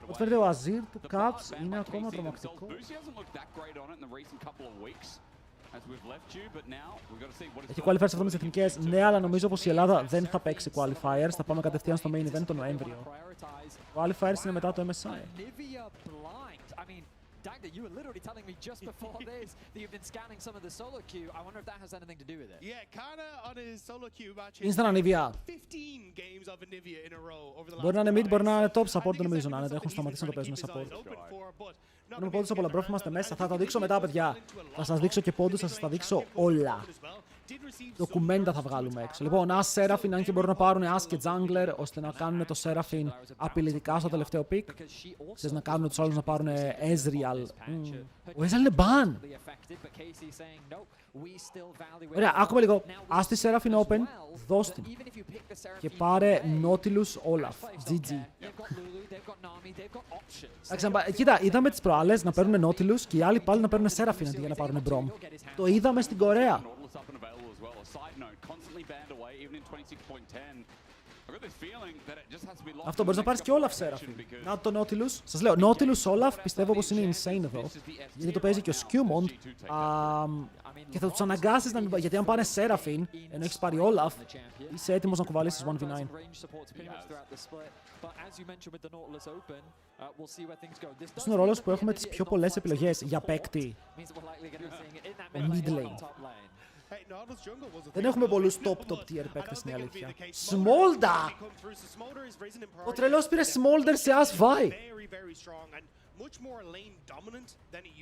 Ό,τι φαίνεται ο Azir του Caps είναι ακόμα τρομακτικό. Έχει qualifiers αυτό με τις εθνικές, ναι, αλλά νομίζω πως η Ελλάδα δεν θα παίξει qualifiers, θα πάμε κατευθείαν στο main event τον Νοέμβριο. Qualifiers είναι μετά το MSI. Dagda, you were literally telling me just before this that you've been scanning some of the solo queue. I wonder if that has anything to do with it. Yeah, Kana on his solo queue match. Instant Anivia. 15 games of Anivia in a row over the last. Μπορεί να είναι mid, μπορεί να είναι top support, δεν νομίζω να είναι. Έχουν σταματήσει να το παίζουν support. Είμαι πόντους από Λαμπρόφ, είμαστε μέσα. Θα τα δείξω μετά, παιδιά. Θα σας δείξω και πόντους, θα σας τα δείξω όλα. Ντοκουμέντα θα βγάλουμε έξω. Λοιπόν, As Seraphine, αν και μπορούν να πάρουν As και Jungler, ώστε να κάνουν το Seraphine απειλητικά στο τελευταίο pick. Θες να κάνουν τους άλλους να πάρουν Ezreal. Ο Ezreal είναι ban! Ωραία, άκουμε λίγο. Ας τη Seraphine open, δώσ' την. Και πάρε Nautilus Olaf. GG. Κοίτα, είδαμε τις προάλλες να παίρνουν Nautilus και οι άλλοι πάλι να παίρνουν Seraphine αντί για να πάρουν Brom. Το είδαμε στην Κορέα. Αυτό μπορείς να πάρεις και Olaf Seraphine. Να το Nautilus. Σας λέω, Nautilus Olaf πιστεύω πως είναι insane εδώ. Γιατί το παίζει και ο Skewmond. Και θα τους αναγκάσεις να μην... Γιατί αν πάνε Seraphine, ενώ έχεις πάρει Olaf, είσαι έτοιμος να κουβαλήσεις 1v9. Αυτός είναι ο ρόλος που έχουμε τις πιο πολλές επιλογές για παίκτη. Ο mid lane. Δεν έχουμε πολλούς top tier παίκτες στην αλήθεια. Smolder! Ο τρελός πήρε Smolder σε As-Vi.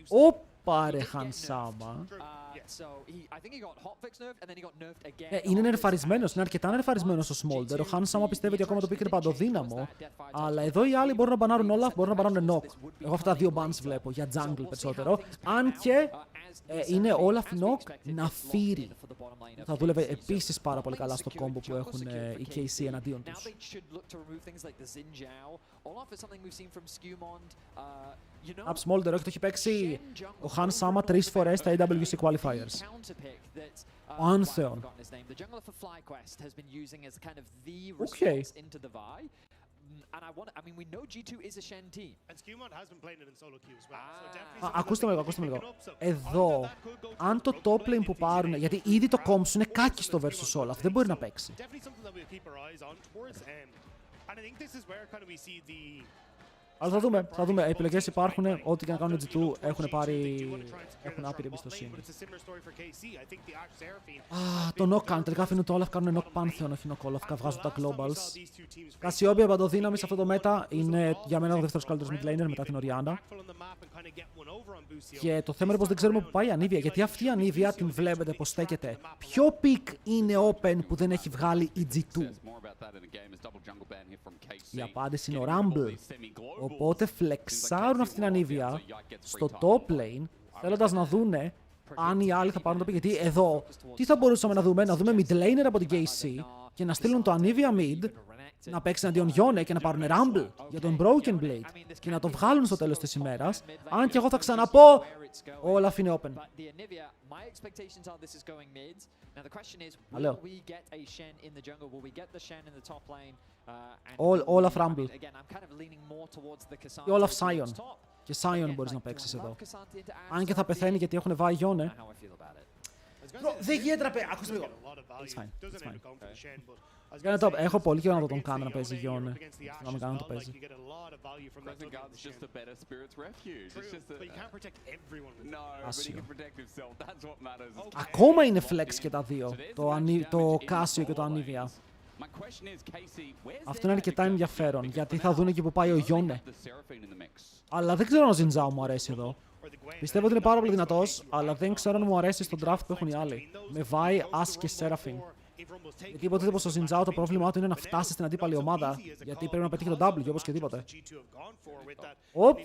Ωπα ρε Χανσάμα. Είναι νερφαρισμένος, είναι αρκετά νερφαρισμένος ο Smolder. Ο Χανσάμα πιστεύει ότι ακόμα το pick είναι παντοδύναμο. Αλλά εδώ οι άλλοι μπορούν να μπανάρουν Olaf, μπορούν να μπανάρουν Nock. Εγώ αυτά τα δύο bans βλέπω, για jungle περισσότερο. Αν και είναι Olaf Nock Ναφύρι. Θα δούλευε επίσης πάρα πολύ καλά στο combo που έχουν οι KC εναντίον τους. Up Smolder, όχι, το έχει παίξει ο Han Sama 3 φορές στα AWC Qualifiers. Ο Antheon. Οκ. Ακούστε με λίγο, Εδώ, αν το top lane που πάρουν, γιατί ήδη το comp σου είναι κάκιστο versus Olaf, δεν μπορεί να παίξει. Αλλά θα δούμε. Οι επιλογές υπάρχουν. Ό,τι και να κάνουν G2 έχουν άπειρη εμπιστοσύνη. Το knock κάνουν. Τελικά αφήνουν το Olaf, κάνουν knock Pantheon, όχι knock Olaf. Βγάζουν τα globals. Cassiopeia παντοδύναμη σε αυτό το meta είναι για μένα ο δεύτερος καλύτερος mid laner μετά την Orianna. Και το θέμα είναι πως δεν ξέρουμε που πάει η Anivia. Γιατί αυτή η Anivia την βλέπετε πως στέκεται. Ποιο pick είναι open που δεν έχει βγάλει η G2? Η απάντηση είναι ο Rumble. Οπότε φλεξάρουν αυτή την Anivia στο top lane, θέλοντας να δούνε αν οι άλλοι θα πάρουν το pick. Γιατί εδώ, τι θα μπορούσαμε να δούμε? Να δούμε mid laner από την KC και να στείλουν το Anivia mid να παίξει αντίον Yone και να πάρουν Rumble για τον Broken Blade και να το βγάλουν στο τέλος της ημέρας. Αν και εγώ θα ξαναπώ, όλα είναι open. Λέω. Olaf Rumble. Και Olaf Sion. Και Sion μπορείς να παίξεις εδώ. Αν και θα πεθαίνει γιατί έχουν βάει Yone. Δεν γίνεται να παίξει. Ακούστε λίγο. It's fine. Έχω πολύ καιρό να τον κάνω να παίζει Yone. Να μην κάνω να το παίζει. Άσιο. Ακόμα είναι flex και τα δύο. Το Casio και το Anivia. Αυτό είναι αρκετά ενδιαφέρον, γιατί θα δουν εκεί που πάει ο Yone. Αλλά δεν ξέρω αν ο Ζινζάο μου αρέσει εδώ. Πιστεύω ότι είναι πάρα πολύ δυνατός, αλλά δεν ξέρω αν μου αρέσει στον draft που έχουν οι άλλοι. Με βάει As και Seraphine. Γιατί υποτίθεται πως ο Ζινζάο το πρόβλημά του είναι να φτάσει στην αντίπαλη ομάδα, γιατί πρέπει να πετύχει τον W όπως και τίποτε. Οπ!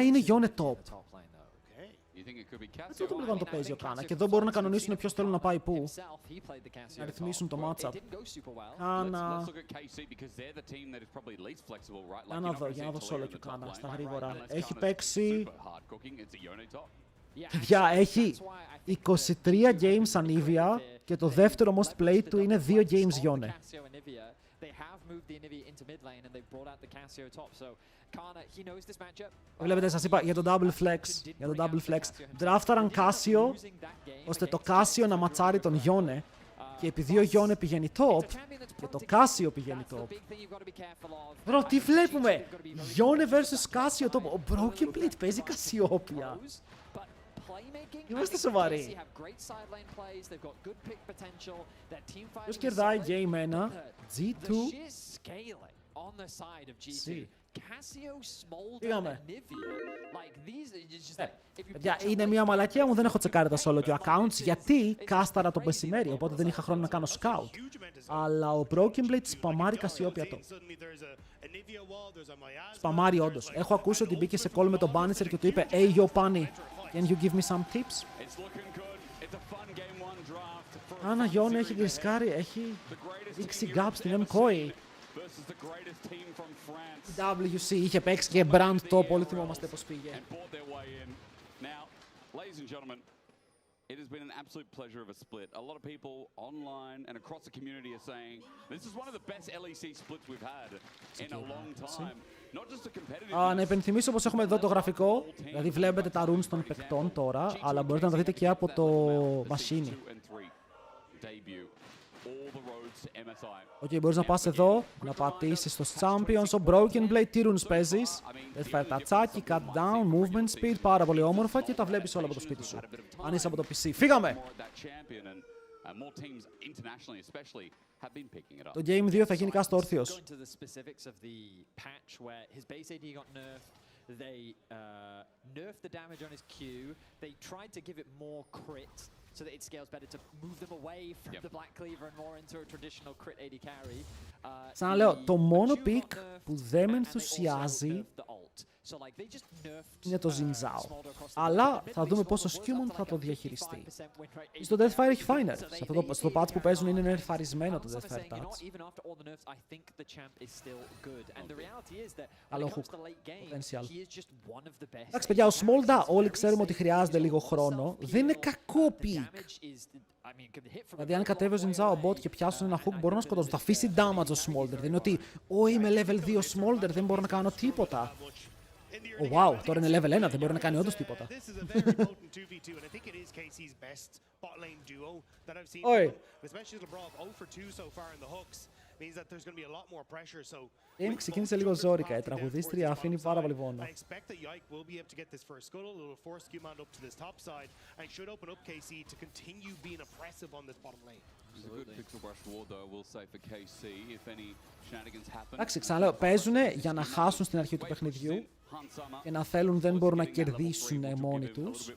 Είναι Yone top. Δεν το να το παίζει ο Κάνα. Και εδώ μπορούν να κανονίσουν ποιος θέλουν να πάει πού. Να ρυθμίσουν το matchup. Κάνα. Για να δω solo και ο Κάνα στα γρήγορα. Έχει παίξει... Παιδιά, έχει 23 games Anivia και το δεύτερο most played του είναι 2 games Yone. they have moved the Anivia into mid lane and they've brought out the Casio top. So Kana, he knows this matchup. Βλέπετε, σας είπα για το double flex. Για το double flex. Δράφταραν Casio, ώστε το Casio να ματσάρει τον Yone. Και επειδή ο Yone πηγαίνει top, και το Casio πηγαίνει top. Μπρο, τι βλέπουμε! Yone vs Casio top. Ο Broken Blade παίζει Cassiopeia. Είμαστε σοβαροί. Ποιος κερδάει game 1, G2. Πήγαμε. Παιδιά, είναι μια μαλακία μου, δεν έχω τσεκάρει τα solo queue accounts γιατί κάσταρα το μεσημέρι, οπότε δεν είχα χρόνο να κάνω scout. Αλλά ο Broken Blade σπαμάρει Cassiopeia top. Σπαμάρει όντως. Έχω ακούσει ότι μπήκε σε call με τον Banisher και του είπε «Hey, yo, Pani, can you give me some tips?» Άνα Yone έχει ρισκάρει, έχει ρίξει gap στην MCOI. Η WC είχε παίξει και brand top, όλοι θυμόμαστε πώς πήγε. It has been an absolute pleasure of a split. A lot of people online and across the community are saying this is one of the best LEC splits we've had in a long time. Not just a competitive. Να υπενθυμίσω πως έχουμε εδώ το γραφικό, δηλαδή βλέπετε τα runes των παικτών τώρα, αλλά μπορείτε να τα δείτε και από το μασίνι. Οκ, μπορείς να πας εδώ, να πατήσεις στο Champions, ο Broken Blade, τι runes παίζεις. Deathfire τατσάκι, cut down, movement speed, πάρα πολύ όμορφα και τα βλέπεις όλα από το σπίτι σου. Αν είσαι από το PC. Φύγαμε! Το Game 2 θα γίνει κάστο όρθιος. They nerfed the damage on his Q. They tried to give it more crit so that it scales better to move them away from the Black Cleaver and more into a traditional crit AD carry. Ξαναλέω, το μόνο pick που δεν με ενθουσιάζει είναι το Zinzao. Αλλά θα δούμε πώς ο Skewmon θα το διαχειριστεί. Στο Deathfire έχει fine nerfs. Στο patch που παίζουν είναι νερφαρισμένο το Deathfire touch. Καλό hook potential. Εντάξει παιδιά, ο Smolda όλοι ξέρουμε ότι χρειάζεται λίγο χρόνο. Δεν είναι κακό pick. Δηλαδή αν κατέβει ο Zinzao bot και πιάσουν ένα hook μπορούν να σκοτώσουν. Θα αφήσει damage ο Smolder. Δεν είναι ότι είμαι level 2 Smolder, δεν μπορώ να κάνω τίποτα. Wow, τώρα είναι level 1, δεν μπορεί να κάνει όντως τίποτα. Oi. Game ξεκίνησε λίγο ζόρικα, η τραγουδίστρια αφήνει πάρα πολύ πόνο. Εντάξει, ξαναλέω, παίζουνε για να χάσουν στην αρχή του παιχνιδιού και να θέλουν δεν μπορούν να κερδίσουν μόνοι τους.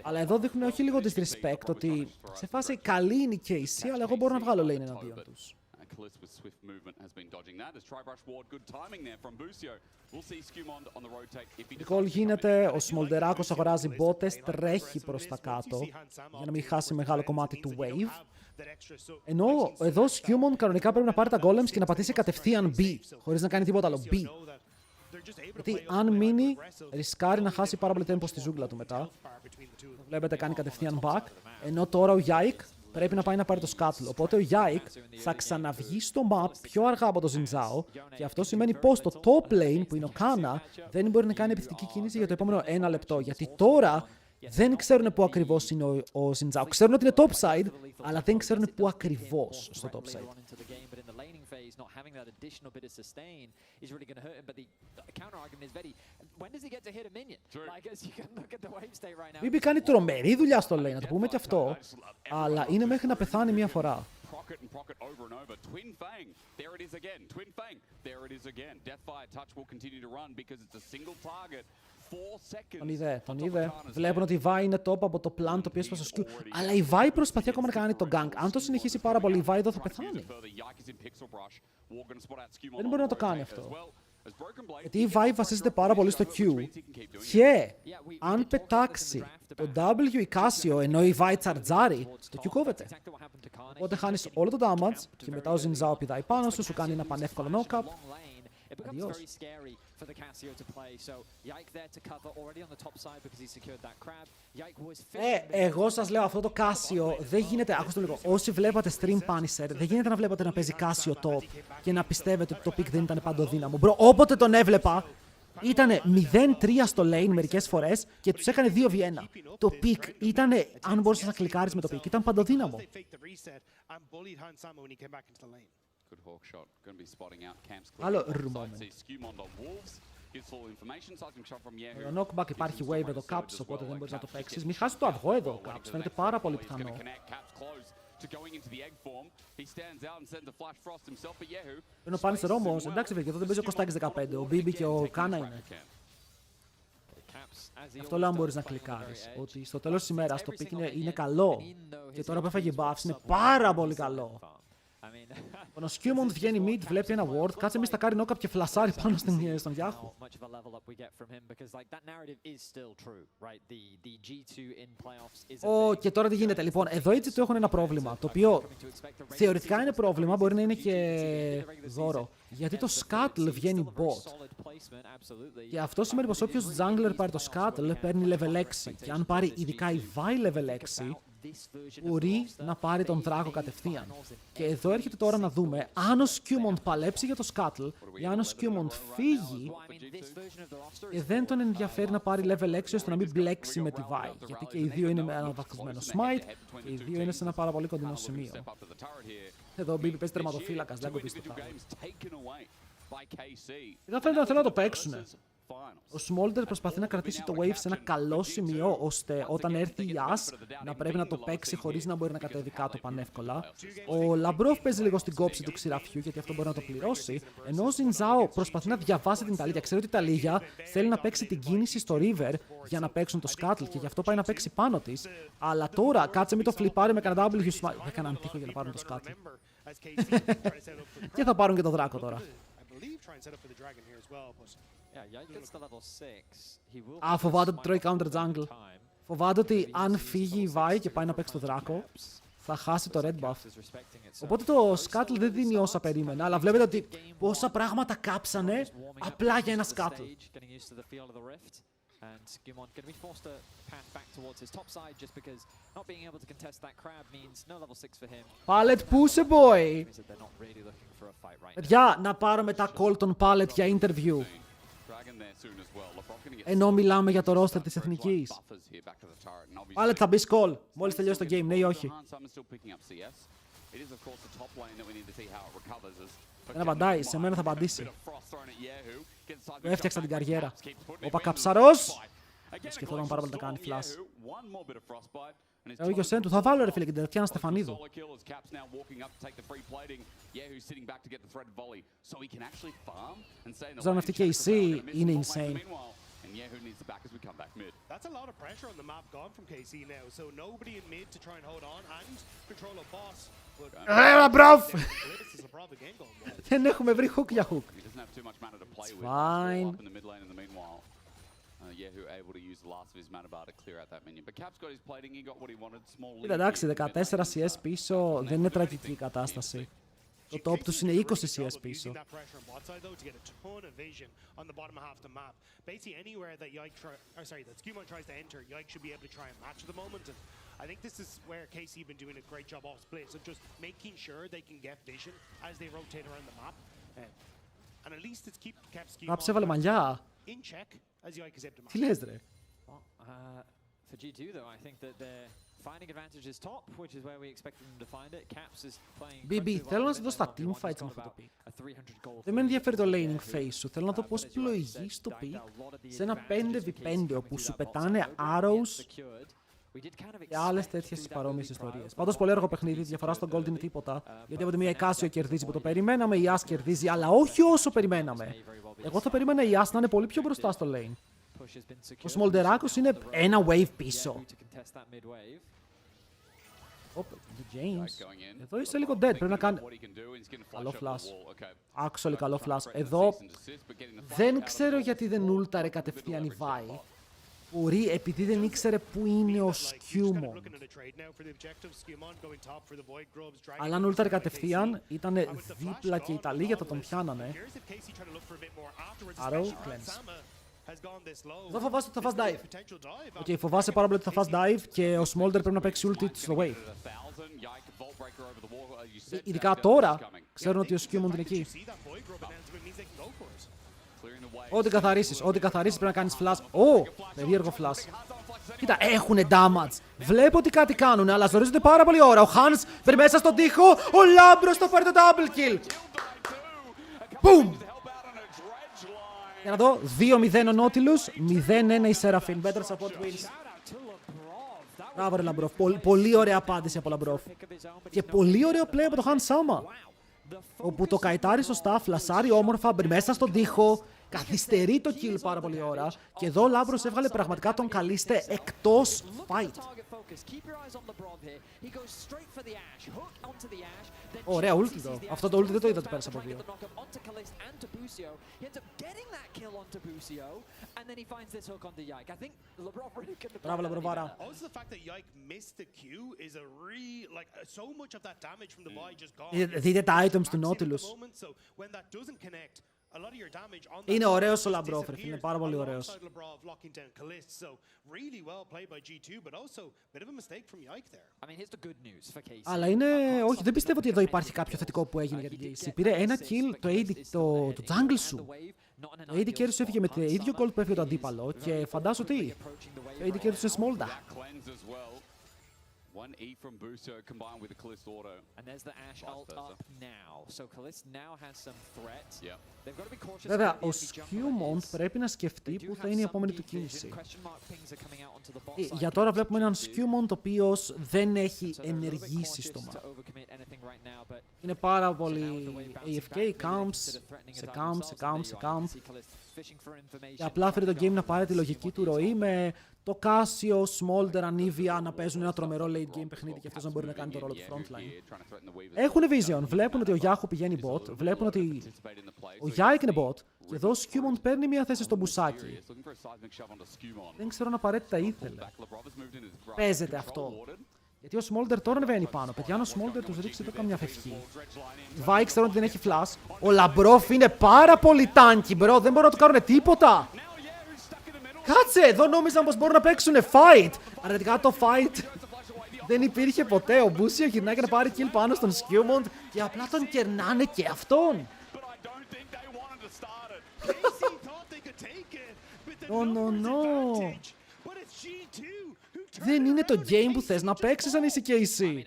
Αλλά εδώ δείχνουν όχι λίγο disrespect, ότι σε φάση καλή είναι η KC, αλλά εγώ μπορώ να βγάλω lane εναντίον τους. Recall γίνεται, ο Smolderάκος αγοράζει μπότες, τρέχει προς τα κάτω για να μην χάσει μεγάλο κομμάτι του wave. Ενώ εδώ ο Skewmon κανονικά πρέπει να πάρει τα golems και να πατήσει κατευθείαν B, χωρίς να κάνει τίποτα άλλο B. Γιατί αν μείνει, ρισκάρει να χάσει πάρα πολύ tempo στη ζούγκλα του μετά. Βλέπετε κάνει κατευθείαν back, ενώ τώρα ο Yike πρέπει να πάει να πάρει το Scuttle. Οπότε ο Yike θα ξαναβγεί στο map πιο αργά από το Zinzao και αυτό σημαίνει πως το top lane που είναι ο Kana δεν μπορεί να κάνει επιθετική κίνηση για το επόμενο 1 λεπτό. Γιατί τώρα δεν ξέρουν πού ακριβώς είναι ο Zinzao. Ξέρουν ότι είναι top side, αλλά δεν ξέρουν πού ακριβώς στο top side. BB κάνει τρομερή δουλειά στο lane, να το πούμε και αυτό, αλλά είναι μέχρι να πεθάνει μία φορά. Τον είδε. Βλέπουν ότι η Vi είναι top από το plan το οποίο έσπασε στο Q. Αλλά η Vi προσπαθεί ακόμα να κάνει το gank. Αν το συνεχίσει πάρα πολύ, η Vi εδώ θα πεθάνει. Δεν μπορεί να το κάνει αυτό. Γιατί η Vi βασίζεται πάρα πολύ στο Q. Και αν πετάξει το W η Casio ενώ η Vi τσαρτζάρει, το Q κόβεται. Οπότε χάνεις όλο το damage και μετά ο Zinzao πηδάει πάνω σου, σου κάνει ένα πανεύκολο knock-up. it becomes Adios. very scary for the Casio to play. So Yike there to cover already on the top side because he secured that crab. Yike was Εγώ σας λέω αυτό το Casio δεν γίνεται. Ακούστε λίγο. Όσοι βλέπατε stream Punisher, δεν γίνεται να βλέπετε να παίζει Casio top και να πιστεύετε ότι το pick δεν ήταν παντοδύναμο. Μπρο, όποτε τον έβλεπα, ήτανε 0-3 στο lane μερικές φορές και τους έκανε 2v1. Το pick ήτανε, αν μπορούσες να κλικάρεις με το pick, ήταν παντοδύναμο. Good hawk shot. Going to be spotting out camps. Άλλο moment. Το knockback υπάρχει wave εδώ Caps, οπότε δεν μπορείς να το παίξεις. Μην χάσεις το αυγό εδώ Caps, φαίνεται πάρα πολύ πιθανό. Ενώ πάνε σε όμως, εντάξει βέβαια, εδώ δεν παίζει ο Κωστάκης 15, ο Μπίμπι και ο Κάνα είναι. Αυτό λέω αν μπορείς να κλικάρεις, ότι στο τέλος της ημέρας το pick είναι καλό και τώρα που έφαγε buffs είναι πάρα πολύ καλό. Όταν ο Σκιούμοντ βγαίνει mid, βλέπει ένα ward, κάτσε μη στα κάνει knock-up και φλασάρει πάνω στον Yahoo. Και τώρα τι γίνεται, λοιπόν, εδώ έτσι του έχουν ένα πρόβλημα, το οποίο θεωρητικά είναι πρόβλημα, μπορεί να είναι και δώρο. Γιατί το Scuttle βγαίνει bot. Και αυτό σημαίνει πως όποιος jungler πάρει το Scuttle παίρνει level 6. Και αν πάρει ειδικά η Vi level 6, μπορεί να πάρει τον δράκο κατευθείαν. Και εδώ έρχεται τώρα να δούμε αν ο Σκιούμοντ παλέψει για το Scuttle ή αν ο Σκιούμοντ φύγει και δεν τον ενδιαφέρει να πάρει level 6 ώστε να μην μπλέξει με τη Vi. Γιατί και οι δύο είναι με ένα βαθμισμένο smite και οι δύο είναι σε ένα πάρα πολύ κοντινό σημείο. Εδώ ο Μπίμπι παίζει τερματοφύλακας, δεν κοπείς το θάρρο. Εδώ φαίνεται να θέλουν να το παίξουνε. Ο Smolder προσπαθεί να κρατήσει το wave σε ένα καλό σημείο, ώστε όταν έρθει η As να πρέπει να το παίξει χωρίς να μπορεί να κατέβει κάτω πανεύκολα. Ο Λαμπρόφ παίζει λίγο στην κόψη του ξηραφιού, γιατί αυτό μπορεί να το πληρώσει. Ενώ ο Ζινζάο προσπαθεί να διαβάσει την Ταλίγια. Ξέρει ότι η Ταλίγια θέλει να παίξει την κίνηση στο River για να παίξουν το Scuttle και γι' αυτό πάει να παίξει πάνω της. Αλλά τώρα κάτσε μην το φλιπάρει με κανένα W smite. Έκαναν τείχο για να πάρουν το Scuttle. Και θα πάρουν και το δράκο τώρα. Φοβάται ότι τρώει counter jungle. Φοβάται ότι αν φύγει η Vi και πάει να παίξει το δράκο, θα χάσει το red buff. Οπότε το Scuttle δεν δίνει όσα περίμενα, αλλά βλέπετε ότι πόσα πράγματα κάψανε απλά για ένα Scuttle. And Skimon going to be forced to path back towards his top side just because not being able to contest that crab means no level 6 for him. Pallet push boy! They're not really looking for a fight right now. Παιδιά, να πάρω μετά call τον Pallet για interview. Ενώ μιλάμε για το roster της Εθνικής. Pallet θα μπεις call, μόλις τελειώσει το game, ναι ή όχι. Δεν απαντάει, σε μένα θα απαντήσει. Έφτιαξα την καριέρα. Ο Πακαψαρός! Σκεφτόταν πάρα πολύ να κάνει flash. Ο Γιωσέν του θα βάλω ρε φίλε και την Τατιάνα Στεφανίδου. Ξέρω αν αυτή και η C είναι insane. That's a lot of pressure on the map gone from KC now, so nobody in mid to try and hold on and control a boss. Δεν έχουμε βρει hook για hook. Fine. Κοίτα εντάξει, 14 CS πίσω δεν είναι τραγική η κατάσταση. Το top τους είναι 20 CS πίσω. I think this is where KC have been doing a great job off split, so just making sure they can get vision as they rotate around the map. And at least it's kept Raps έβαλε μαλλιά. in check as Yike is able to match. Τι λες ρε. For G2 though, I think that they're finding advantages top, which is where we expected them to find it. Caps is playing. BB, θέλω να σε δω στα teamfights με αυτό το pick. Δεν με ενδιαφέρει το laning phase σου. Θέλω να δω πώς πλοηγείς το pick σε ένα 5v5 όπου σου πετάνε arrows και άλλες τέτοιες παρόμοιες ιστορίες. Πάντως πολύ έργο παιχνίδι, διαφορά στο gold είναι τίποτα. Γιατί από τη μία η Casio κερδίζει που το περιμέναμε, η As κερδίζει, αλλά όχι όσο περιμέναμε. Εγώ θα περίμενα η As να είναι πολύ πιο μπροστά στο lane. Ο Smolderakos είναι ένα wave πίσω. James, εδώ είσαι λίγο dead, πρέπει να κάνει... Καλό flash. Actually καλό flash. Εδώ δεν ξέρω γιατί δεν ούλταρε κατευθείαν η Vi. Μπορεί, επειδή δεν ήξερε που είναι ο Σκιούμον. Αλλά αν ούλταρε κατευθείαν, ήταν δίπλα και οι Ιταλοί γιατί θα τον πιάνανε. Arrow, cleanse. Εδώ φοβάσαι ότι θα φας dive. Οκ, φοβάσαι πάρα πολύ ότι θα φας dive και ο Smolder πρέπει να παίξει ulti στο wave. Ειδικά τώρα, ξέρουν ότι ο Σκιούμον είναι εκεί. Ό,τι καθαρίσεις πρέπει να κάνεις flash. Περίεργο flash. Κοίτα, έχουνε damage. Βλέπω ότι κάτι κάνουνε, αλλά ζορίζονται πάρα πολύ ώρα. Ο Hans παίρνει μέσα στον τοίχο. Ο Λάμπρος θα πάρει το double kill. Boom! Για να δω, 2-0 ο Nautilus, 0-1 η Seraphine. Better support wins. Μπράβο ρε Λαμπρόφ. Πολύ ωραία απάντηση από Λαμπρόφ. Και πολύ ωραίο play από το Hans Sama. Όπου το καητάρει σωστά, φλασάρει όμορφα, μπει μέσα στον τοίχο. Καθυστερεί το kill πάρα πολύ ώρα. Και εδώ ο Λάμπρος έβγαλε πραγματικά τον καλύστε εκτός fight. Ωραία ulti εδώ. Αυτό το ulti δεν το είδα ότι πέρασε από δύο. Μπράβο Λαμπροβάρα. Δείτε τα items του Nautilus. Είναι ωραίος ο Λαμπρόφ, είναι πάρα πολύ ωραίος. Αλλά είναι... όχι, δεν πιστεύω ότι εδώ υπάρχει κάποιο θετικό που έγινε για την KC. Πήρε ένα kill το jungle σου. Το AD carry σου έφυγε με το ίδιο gold που έφυγε το αντίπαλο και φαντάσου τι. Το AD carry σου είναι Smolder. One E from Buso combined with the Kalist auto. And there's the Ashe ult up now. So Kalist now has some threat. Yep. They've got to be cautious. Βέβαια, ο Σκιούμοντ πρέπει να σκεφτεί που θα είναι η επόμενη του κίνηση. Για τώρα βλέπουμε έναν Σκιούμοντ ο οποίος δεν έχει ενεργήσει στο map. Είναι πάρα πολύ AFK, camps, σε camp. Και απλά φέρει το game να πάρει τη λογική του ροή με το Casio, Smolder, Anivia να παίζουν ένα τρομερό late game παιχνίδι και αυτός να μπορεί να κάνει το ρόλο του frontline. Έχουν vision, βλέπουν ότι ο Yahoo πηγαίνει bot, βλέπουν ότι ο Yike είναι bot και εδώ ο Skewmont παίρνει μια θέση στο μπουσάκι. Δεν ξέρω αν απαραίτητα ήθελε. Παίζεται αυτό. Γιατί ο Smolder τώρα ανεβαίνει πάνω. Παιδιά, αν ο Smolder τους ρίξει εδώ καμιά φευχή. Η Vike ξέρουν ότι δεν έχει flash. Ο Λαμπρόφ είναι πάρα πολύ tanky, bro. Δεν μπορούν να του κάνουν τίποτα. Κάτσε, εδώ νόμιζαν πως μπορούν να παίξουν fight. Αρνητικά το fight δεν υπήρχε ποτέ. Ο Μπούσιο γυρνάει και να πάρει kill πάνω στον Skewmont και απλά τον κερνάνε και αυτόν. No. Δεν είναι το game που θες να παίξεις αν είσαι KC.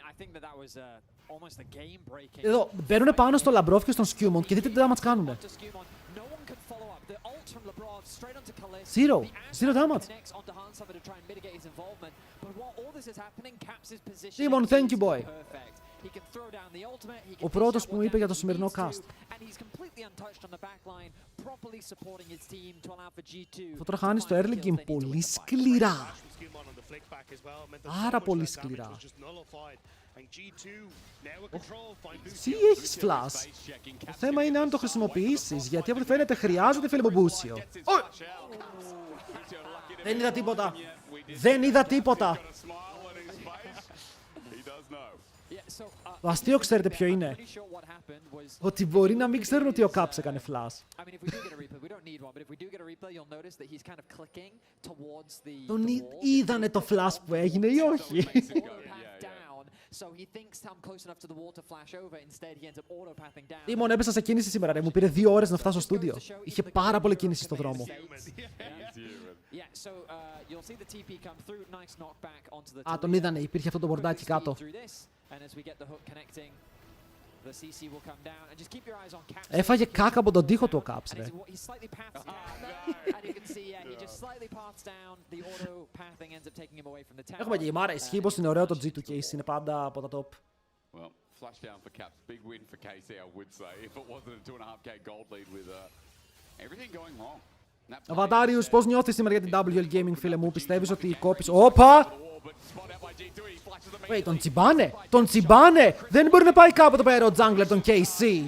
Εδώ, μπαίνουνε πάνω στο Λαμπρόφ και στον Skewmont και δείτε τι damage κάνουνε. Zero damage. Simon, thank you boy. Ο πρώτος που μου είπε για το σημερινό cast. Θα τώρα χάνει στο early game πολύ σκληρά. Πάρα πολύ σκληρά. Εσύ έχεις flash. Το θέμα είναι αν το χρησιμοποιήσεις, γιατί από ό,τι φαίνεται χρειάζεται φίλε Μπομπούσιο. Δεν είδα τίποτα. Το αστείο ξέρετε ποιο είναι. Ότι μπορεί να μην ξέρουν ότι ο Caps έκανε flash. Τον είδανε το flash που έγινε ή όχι. Τίμον, έπεσα σε κίνηση σήμερα, ρε. Μου πήρε 2 ώρες να φτάσω στο στούντιο. Είχε πάρα πολύ κίνηση στο δρόμο. Α, τον είδανε, υπήρχε αυτό το μπορντάκι κάτω. Έφαγε κάκα από τον τοίχο του ο Caps, ρε. Έχουμε και γεμάρα, ισχύει πως είναι ωραίο το G2K, είναι πάντα από τα top. Flashdown for Caps, big win for KC, I would say, if it wasn't a 2.5k gold lead with everything going wrong. Αβατάριους, πώς νιώθεις σήμερα για την WL Gaming, φίλε μου, πιστεύεις ότι η κόπης... Όπα! Wait, τον τσιμπάνε! Δεν μπορεί να πάει κάπου το πέρα ο jungler, τον KC.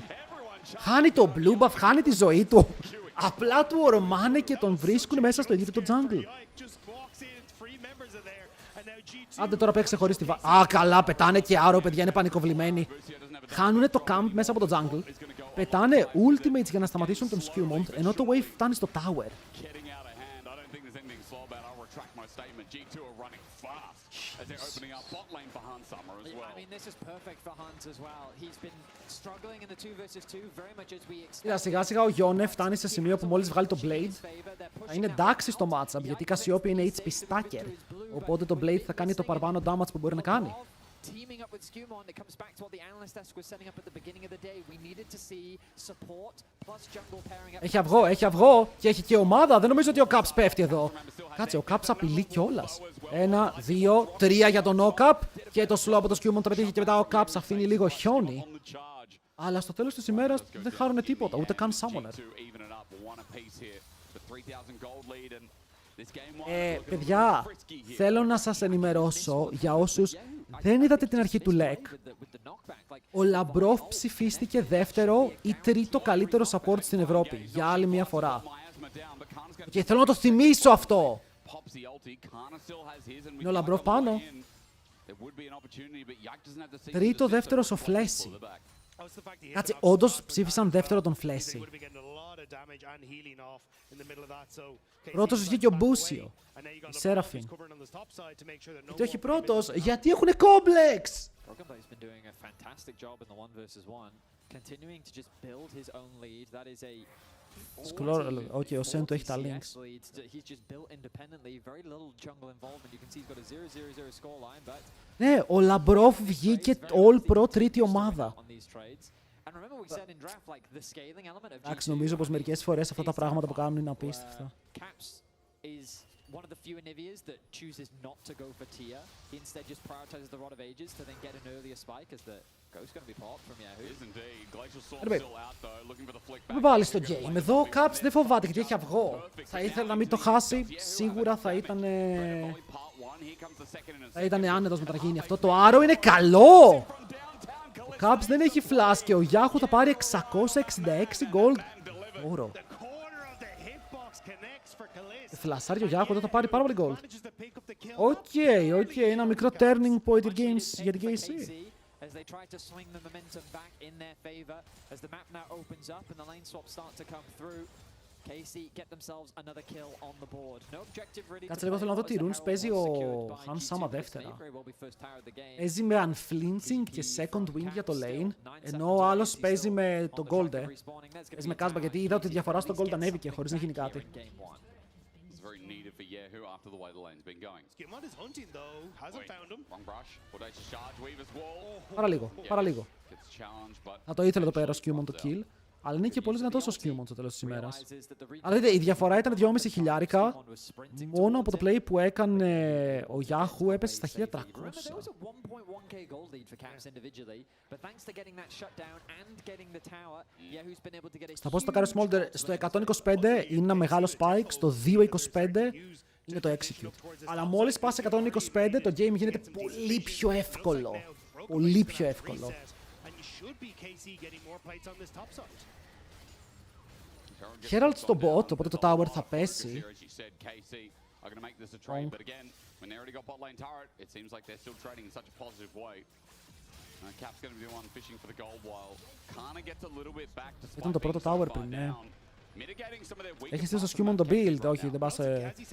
Χάνει το blue buff, χάνει τη ζωή του. Απλά του ορμάνε και τον βρίσκουν μέσα στο ίδιο το jungle. Άντε τώρα παίξε χωρίς τη Α, καλά, πετάνε και Arrow, παιδιά, είναι πανικοβλημένοι. Χάνουνε το camp μέσα από το jungle. Πετάνε ultimates για να σταματήσουν τον Skewmont, ενώ το wave φτάνει στο tower. Σιγά σιγά ο Yone φτάνει σε σημείο που μόλις βγάλει το Blade θα είναι εντάξει στο matchup, γιατί η Cassiopeia είναι HP stacker. Οπότε το Blade θα κάνει το παραπάνω damage που μπορεί να κάνει. Teaming up with Skewmont, it comes back to what the analyst desk was setting up at the beginning of the day. We needed to see support plus jungle pairing up. Έχει αυγό και έχει και ομάδα. Δεν νομίζω ότι ο Caps πέφτει εδώ. Κάτσε, ο Caps απειλεί κιόλας. 1, 2, 3 για τον No-Cap. Και το slow από το Skewmont το πετύχει και μετά ο Caps αφήνει λίγο χιόνι. Αλλά στο τέλος της ημέρας δεν χάρουνε τίποτα, ούτε καν Summoner. Παιδιά, θέλω να σας ενημερώσω για όσους δεν είδατε την αρχή του Lec. Ο Λαμπρόφ ψηφίστηκε δεύτερο ή τρίτο καλύτερο support στην Ευρώπη για άλλη μια φορά. Και θέλω να το θυμίσω αυτό. Είναι ο Λαμπρόφ πάνω. Τρίτο δεύτερος ο Φλέσι. Κάτσε, όντως ψήφισαν δεύτερο τον Φλέσι. Πρώτος βγήκε ο Μπούσιο. Η Σέραφιν. Γιατί όχι πρώτος, γιατί έχουνε κόμπλεξ! Οκ, ο Σεν του έχει τα links. Ναι, ο Λαμπρόφ βγήκε All Pro τρίτη ομάδα. Εντάξει, νομίζω πως μερικές φορές αυτά τα πράγματα που κάνουν είναι απίστευτα. One of the few Anivias that chooses not to go for Tia. He instead just prioritizes the Rod of Ages to then get an earlier spike as the Ghost's going to be popped from Yahoo. Is indeed. Glacial Sword still out though, looking for the flick back. Βάλει στο game. Εδώ ο Caps δεν φοβάται γιατί έχει αυγό. Θα ήθελε να μην το χάσει. Σίγουρα θα ήταν άνετος με να γίνει αυτό. Το Arrow είναι καλό! Ο Caps δεν έχει flash και ο Yahoo θα πάρει 666 gold. Όρο. Φλασάρει ο Yahoo, θα πάρει πάρα πολύ gold. Οκ, ένα μικρό turning point για την KC. Κάτσε λίγο, θέλω να δω τι runes παίζει ο Han Sama δεύτερα. Παίζει με unflinching και second wing για το lane, ενώ ο άλλος παίζει με το gold. Παίζει με Casba, γιατί είδα ότι η διαφορά στο gold ανέβηκε χωρίς να γίνει κάτι. For Yahoo after the way the lane's been going. Skewmont is hunting though, hasn't found him. Wrong brush, audacious charge, Weaver's wall. Παραλίγο. Θα το ήθελε εδώ πέρα ο Skewmont το kill, αλλά είναι και πολύ δυνατός ο Skewmont στο τέλος της ημέρας. Αλλά δείτε, η διαφορά ήταν 2,5 χιλιάρικα, μόνο από το play που έκανε ο Yahoo έπεσε στα 1300. Στα πώς το κάνει ο Smolder στο 125 είναι ένα μεγάλο spike, στο 225 είναι το execute. Αλλά μόλις πας σε 125 το game γίνεται πολύ πιο εύκολο. Πολύ πιο εύκολο. Herald στο bot, οπότε το tower θα πέσει. Ήταν το πρώτο tower πριν, ναι. Έχεις στήσει στο Skewmont το build, όχι, δεν πας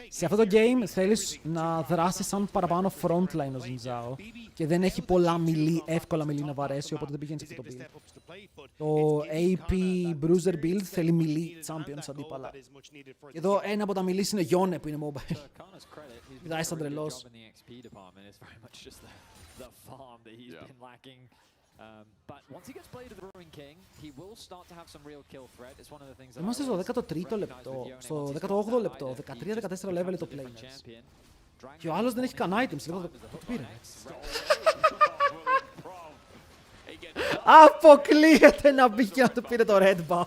σε αυτό το game θέλεις να δράσεις σαν παραπάνω frontline ο Ζινζάο και δεν έχει πολλά μιλή, εύκολα μιλή να βαρέσει, οπότε δεν πηγαίνεις σε αυτό το build. Το AP Bruiser build θέλει μιλή champions αντίπαλα. Εδώ ένα από τα μιλής είναι Yone που είναι mobile. Κοιτάει σαν τρελός. Είμαστε στο 13ο λεπτό, στο 18ο λεπτό, 13-14 level το play. Και ο άλλος δεν έχει καν items, το πήρε. Αποκλείεται να μπει και να του πήρε το red buff.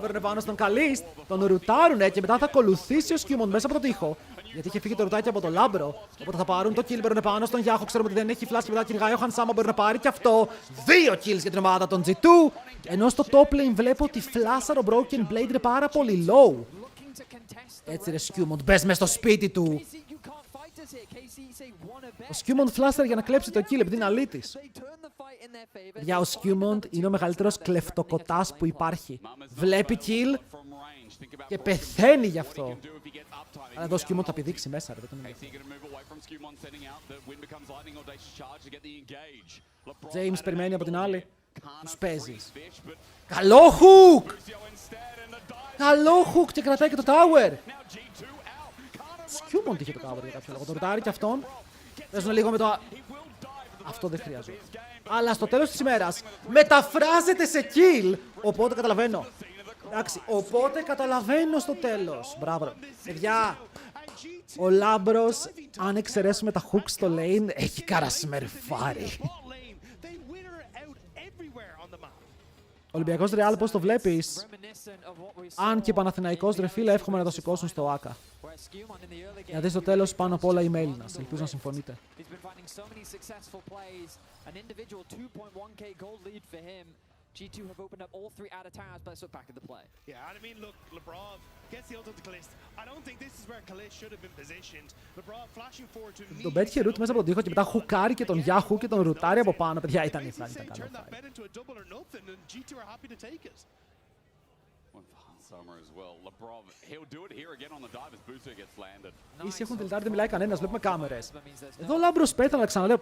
Μπαίνουν πάνω στον Καλίστ, τον ρουτάρουνε και μετά θα ακολουθήσει ο Skewmont μέσα από το τοίχο. Γιατί είχε φύγει το ρουτάκι από το Λάμπρο. Οπότε θα πάρουν το kill, μπαίνουν πάνω στον Yahoo. Ξέρουμε ότι δεν έχει flash και μετά κυνηγάει ο Han Sama. Μπορεί να πάρει και αυτό. 2 kills για την ομάδα των G2. Ενώ στο top lane βλέπω ότι φλάσαρ ο Broken Blade είναι πάρα πολύ low. trying to contest the Έτσι ρε red Σκιούμοντ, μπες μες στο σπίτι του. KC, you can't fight us here. KC say one a bet. Ο Σκιούμοντ φλάστερ για να κλέψει το kill επειδή είναι αλήτης. They turn the fight in their favor. Για ο Σκιούμοντ είναι ο μεγαλύτερος κλεφτοκοτάς που υπάρχει. Βλέπει kill και πεθαίνει γι' αυτό. Αλλά εδώ ο Σκιούμοντ θα πηδήξει μέσα ρε. James περιμένει από την άλλη. Τους παίζεις. Καλό hook! Καλό hook και κρατάει και το tower. Σκιούμοντ είχε το tower για κάποιο λόγο. Το ρωτάρει και αυτόν. Παίζουν λίγο με το... Αυτό δεν χρειάζεται. Αλλά στο τέλος της ημέρας μεταφράζεται σε kill. Οπότε καταλαβαίνω. Εντάξει, οπότε καταλαβαίνω στο τέλος. Μπράβο. Παιδιά, ο Λάμπρος, αν εξαιρέσουμε τα hooks στο lane, έχει καρασμερφάρει. Ο Ολυμπιακός Ρεάλ, πώς το βλέπεις? Αν και Παναθηναϊκός ρε φίλε, εύχομαι να το σηκώσουν στο ΆΚΑ. Γιατί στο τέλος πάνω απ' όλα είμαι Έλληνας. Ελπίζω να συμφωνείτε. G2 have opened up all 3 outer towers, but let's look back at the play. Yeah, and I mean, look, Lebrov gets the ult onto Kalist. I don't think this is where Kalist should have been positioned. Lebrov flashing forward to me. Τον πέτυχε root μέσα από τον τοίχο και μετά χουκάρει και τον Yahoo και τον ρουτάρει από πάνω. Παιδιά, ήταν καλό. Turn that bet into a double or nothing, and G2 are happy to take it. Ίσοι έχουν τηλτάρει, δεν μιλάει κανένας, βλέπουμε κάμερες. Εδώ ο Λάμπρος πέθανε, ξαναλέω.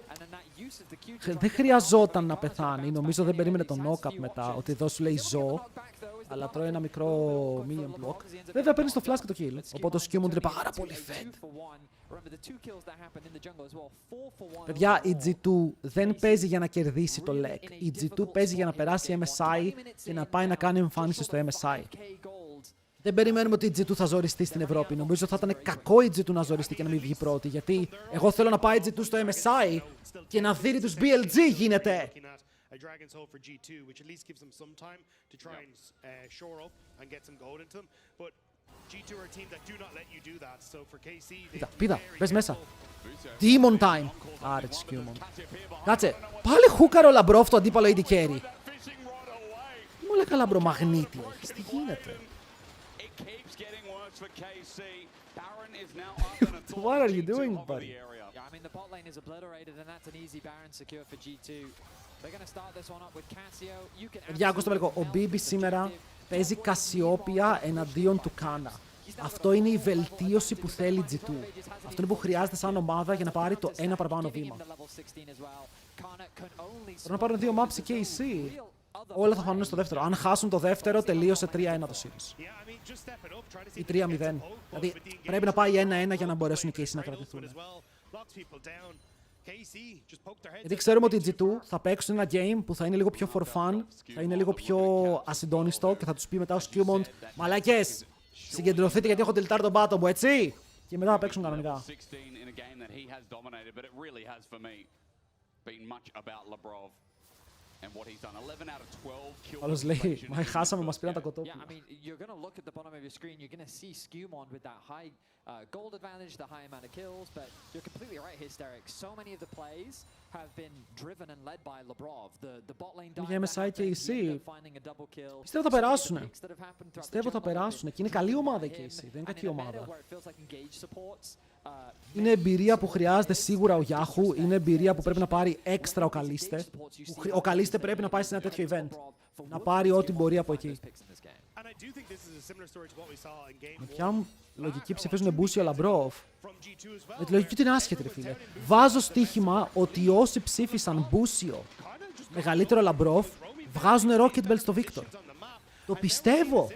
Δεν χρειαζόταν να πεθάνει, νομίζω δεν περίμενε τον knock-up μετά, ότι εδώ σου λέει ζω, αλλά τρώει ένα μικρό minion block. Βέβαια παίρνει το flash και το kill, οπότε ο Σκιούμοντ είναι πάρα πολύ fed. Παιδιά, η G2 δεν παίζει για να κερδίσει το Lec. Η G2 παίζει για να περάσει MSI και να πάει να κάνει εμφάνιση στο MSI. Δεν περιμένουμε ότι η G2 θα ζοριστεί στην Ευρώπη. Νομίζω θα ήταν κακό η G2 να ζοριστεί και να μην βγει πρώτη. Γιατί εγώ θέλω να πάει η G2 στο MSI και να δίνει τους BLG γίνεται. A Dragon's Hold for G2, which at least gives them some time to try and shore up and get some gold into them. But G2 are a team that do not let you do that. So for KC, Πίδα, πες μέσα. Demon time. Άρε, Σκιούμον. Κάτσε. Πάλι χούκαρο Λαμπρόφ το αντίπαλο AD Carry. Μου λέει καλά μπρομαγνήτη. Τι γίνεται. What are you doing, buddy? Yeah, I mean the bot lane is obliterated and that's an easy Baron secure for G2. They're going to start this one up with Cassio. You can Παιδιά, ακούστε με λίγο. Ο Μπίμπι σήμερα παίζει Κασιόπια εναντίον του Κάνα. Αυτό είναι η βελτίωση που θέλει η G2. Αυτό είναι που χρειάζεται σαν ομάδα για να πάρει το ένα παραπάνω βήμα. Πρέπει να πάρουν 2 maps και KC. Όλα θα φανούν στο δεύτερο. Αν χάσουν το δεύτερο, τελείωσε 3-1 το series. Ή 3-0. Δηλαδή πρέπει να πάει 1-1 για να μπορέσουν οι KC να κρατηθούν. Γιατί ξέρουμε ότι οι G2 θα παίξουν ένα game που θα είναι λίγο πιο for fun, θα είναι λίγο πιο ασυντόνιστο και θα τους πει μετά ο Σκιούμοντ «Μαλάκες, συγκεντρωθείτε γιατί έχω τελτάρει τον πάτο μου, έτσι!» Και μετά θα παίξουν κανονικά. Άλλος λέει, μα χάσαμε, μας πήραν τα κοτόπουλα. Yeah, I mean, you're going to look at the bottom of your screen, you're going to see Skewmon with that high gold advantage, the high amount of kills, but you're completely right, Hysteric. So many of the plays have been driven and led by Lebrov. The bot lane dive that happened, he ended up finding a double kill. Πιστεύω θα περάσουνε. Πιστεύω θα περάσουνε και είναι καλή ομάδα η KC, δεν είναι κακή ομάδα. Είναι εμπειρία που χρειάζεται σίγουρα ο Yahoo, είναι εμπειρία που πρέπει να πάρει έξτρα ο Καλίστε. Ο Καλίστε πρέπει να πάει σε ένα τέτοιο event. Να πάρει ό,τι μπορεί από εκεί. Με ποια λογική ψηφίζουν Μπούσιο Λαμπρόφ? Με τη λογική του είναι άσχετη, ρε φίλε. Βάζω στοίχημα ότι όσοι ψήφισαν Μπούσιο μεγαλύτερο Λαμπρόφ βγάζουν Rocket Belt στο Victor. Το πιστεύω.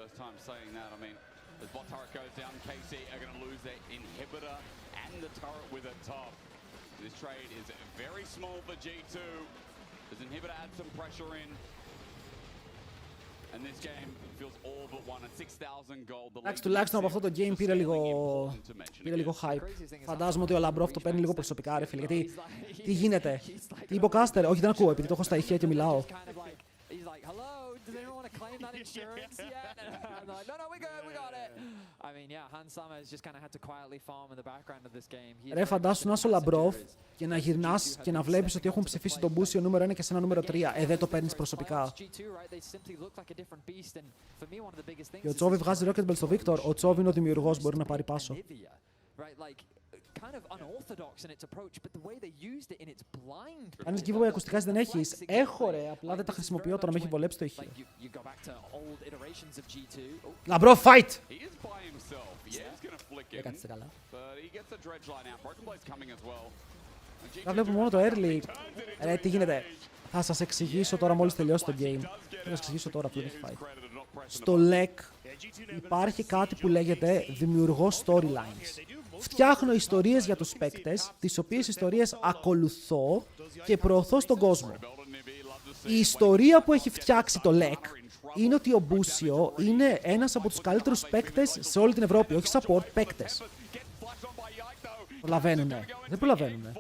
First time saying that. I mean, as bot turret goes down, KC are going to lose their inhibitor and the turret with it top. This trade is very small for G2. Does inhibitor add some pressure in? And this game feels all but won at 6,000 gold. Εντάξει, τουλάχιστον από αυτό το game πήρε λίγο hype. Φαντάζομαι ότι ο Λαμπρόφ το παίρνει λίγο προσωπικά, ρε φίλε. Γιατί, τι γίνεται, τι είπε ο Κάστερ? Όχι, δεν ακούω, επειδή το έχω στα ηχεία και μιλάω. Claim that insurance yet? I'm like, no, we got it. I mean, yeah, Hans Sama has just kind of had to quietly farm in the background of this game. Ρε, φαντάσου να είσαι ο Λαμπρόφ Και να γυρνάς και να βλέπεις ότι έχουν ψηφίσει τον Μπούσιο νούμερο 1 και σε ένα νούμερο 3. Δεν το παίρνεις προσωπικά. Και ο Τσόβι βγάζει Rocket Bell στο Victor. Ο Τσόβι είναι ο δημιουργός, μπορεί να πάρει πάσο. Κάνεις giveaway ακουστικά, δεν έχεις. Έχω ρε, απλά δεν τα χρησιμοποιώ τώρα, με έχει βολέψει το ηχείο. Λαμπρό, fight! Έκατσε καλά. Θα βλέπω μόνο το early. Ρε, τι γίνεται. Θα σας εξηγήσω τώρα μόλις τελειώσει το game. Θα σας εξηγήσω τώρα που δεν έχει fight. Στο Lec υπάρχει κάτι που λέγεται δημιουργώ storylines. Φτιάχνω ιστορίες για τους παίκτες, τις οποίες ιστορίες ακολουθώ και προωθώ στον κόσμο. Η ιστορία που έχει φτιάξει το Lec είναι ότι ο Μπούσιο είναι ένας από τους καλύτερους παίκτες σε όλη την Ευρώπη, όχι support, παίκτες. Προλαβαίνουνε. Δεν προλαβαίνουνε.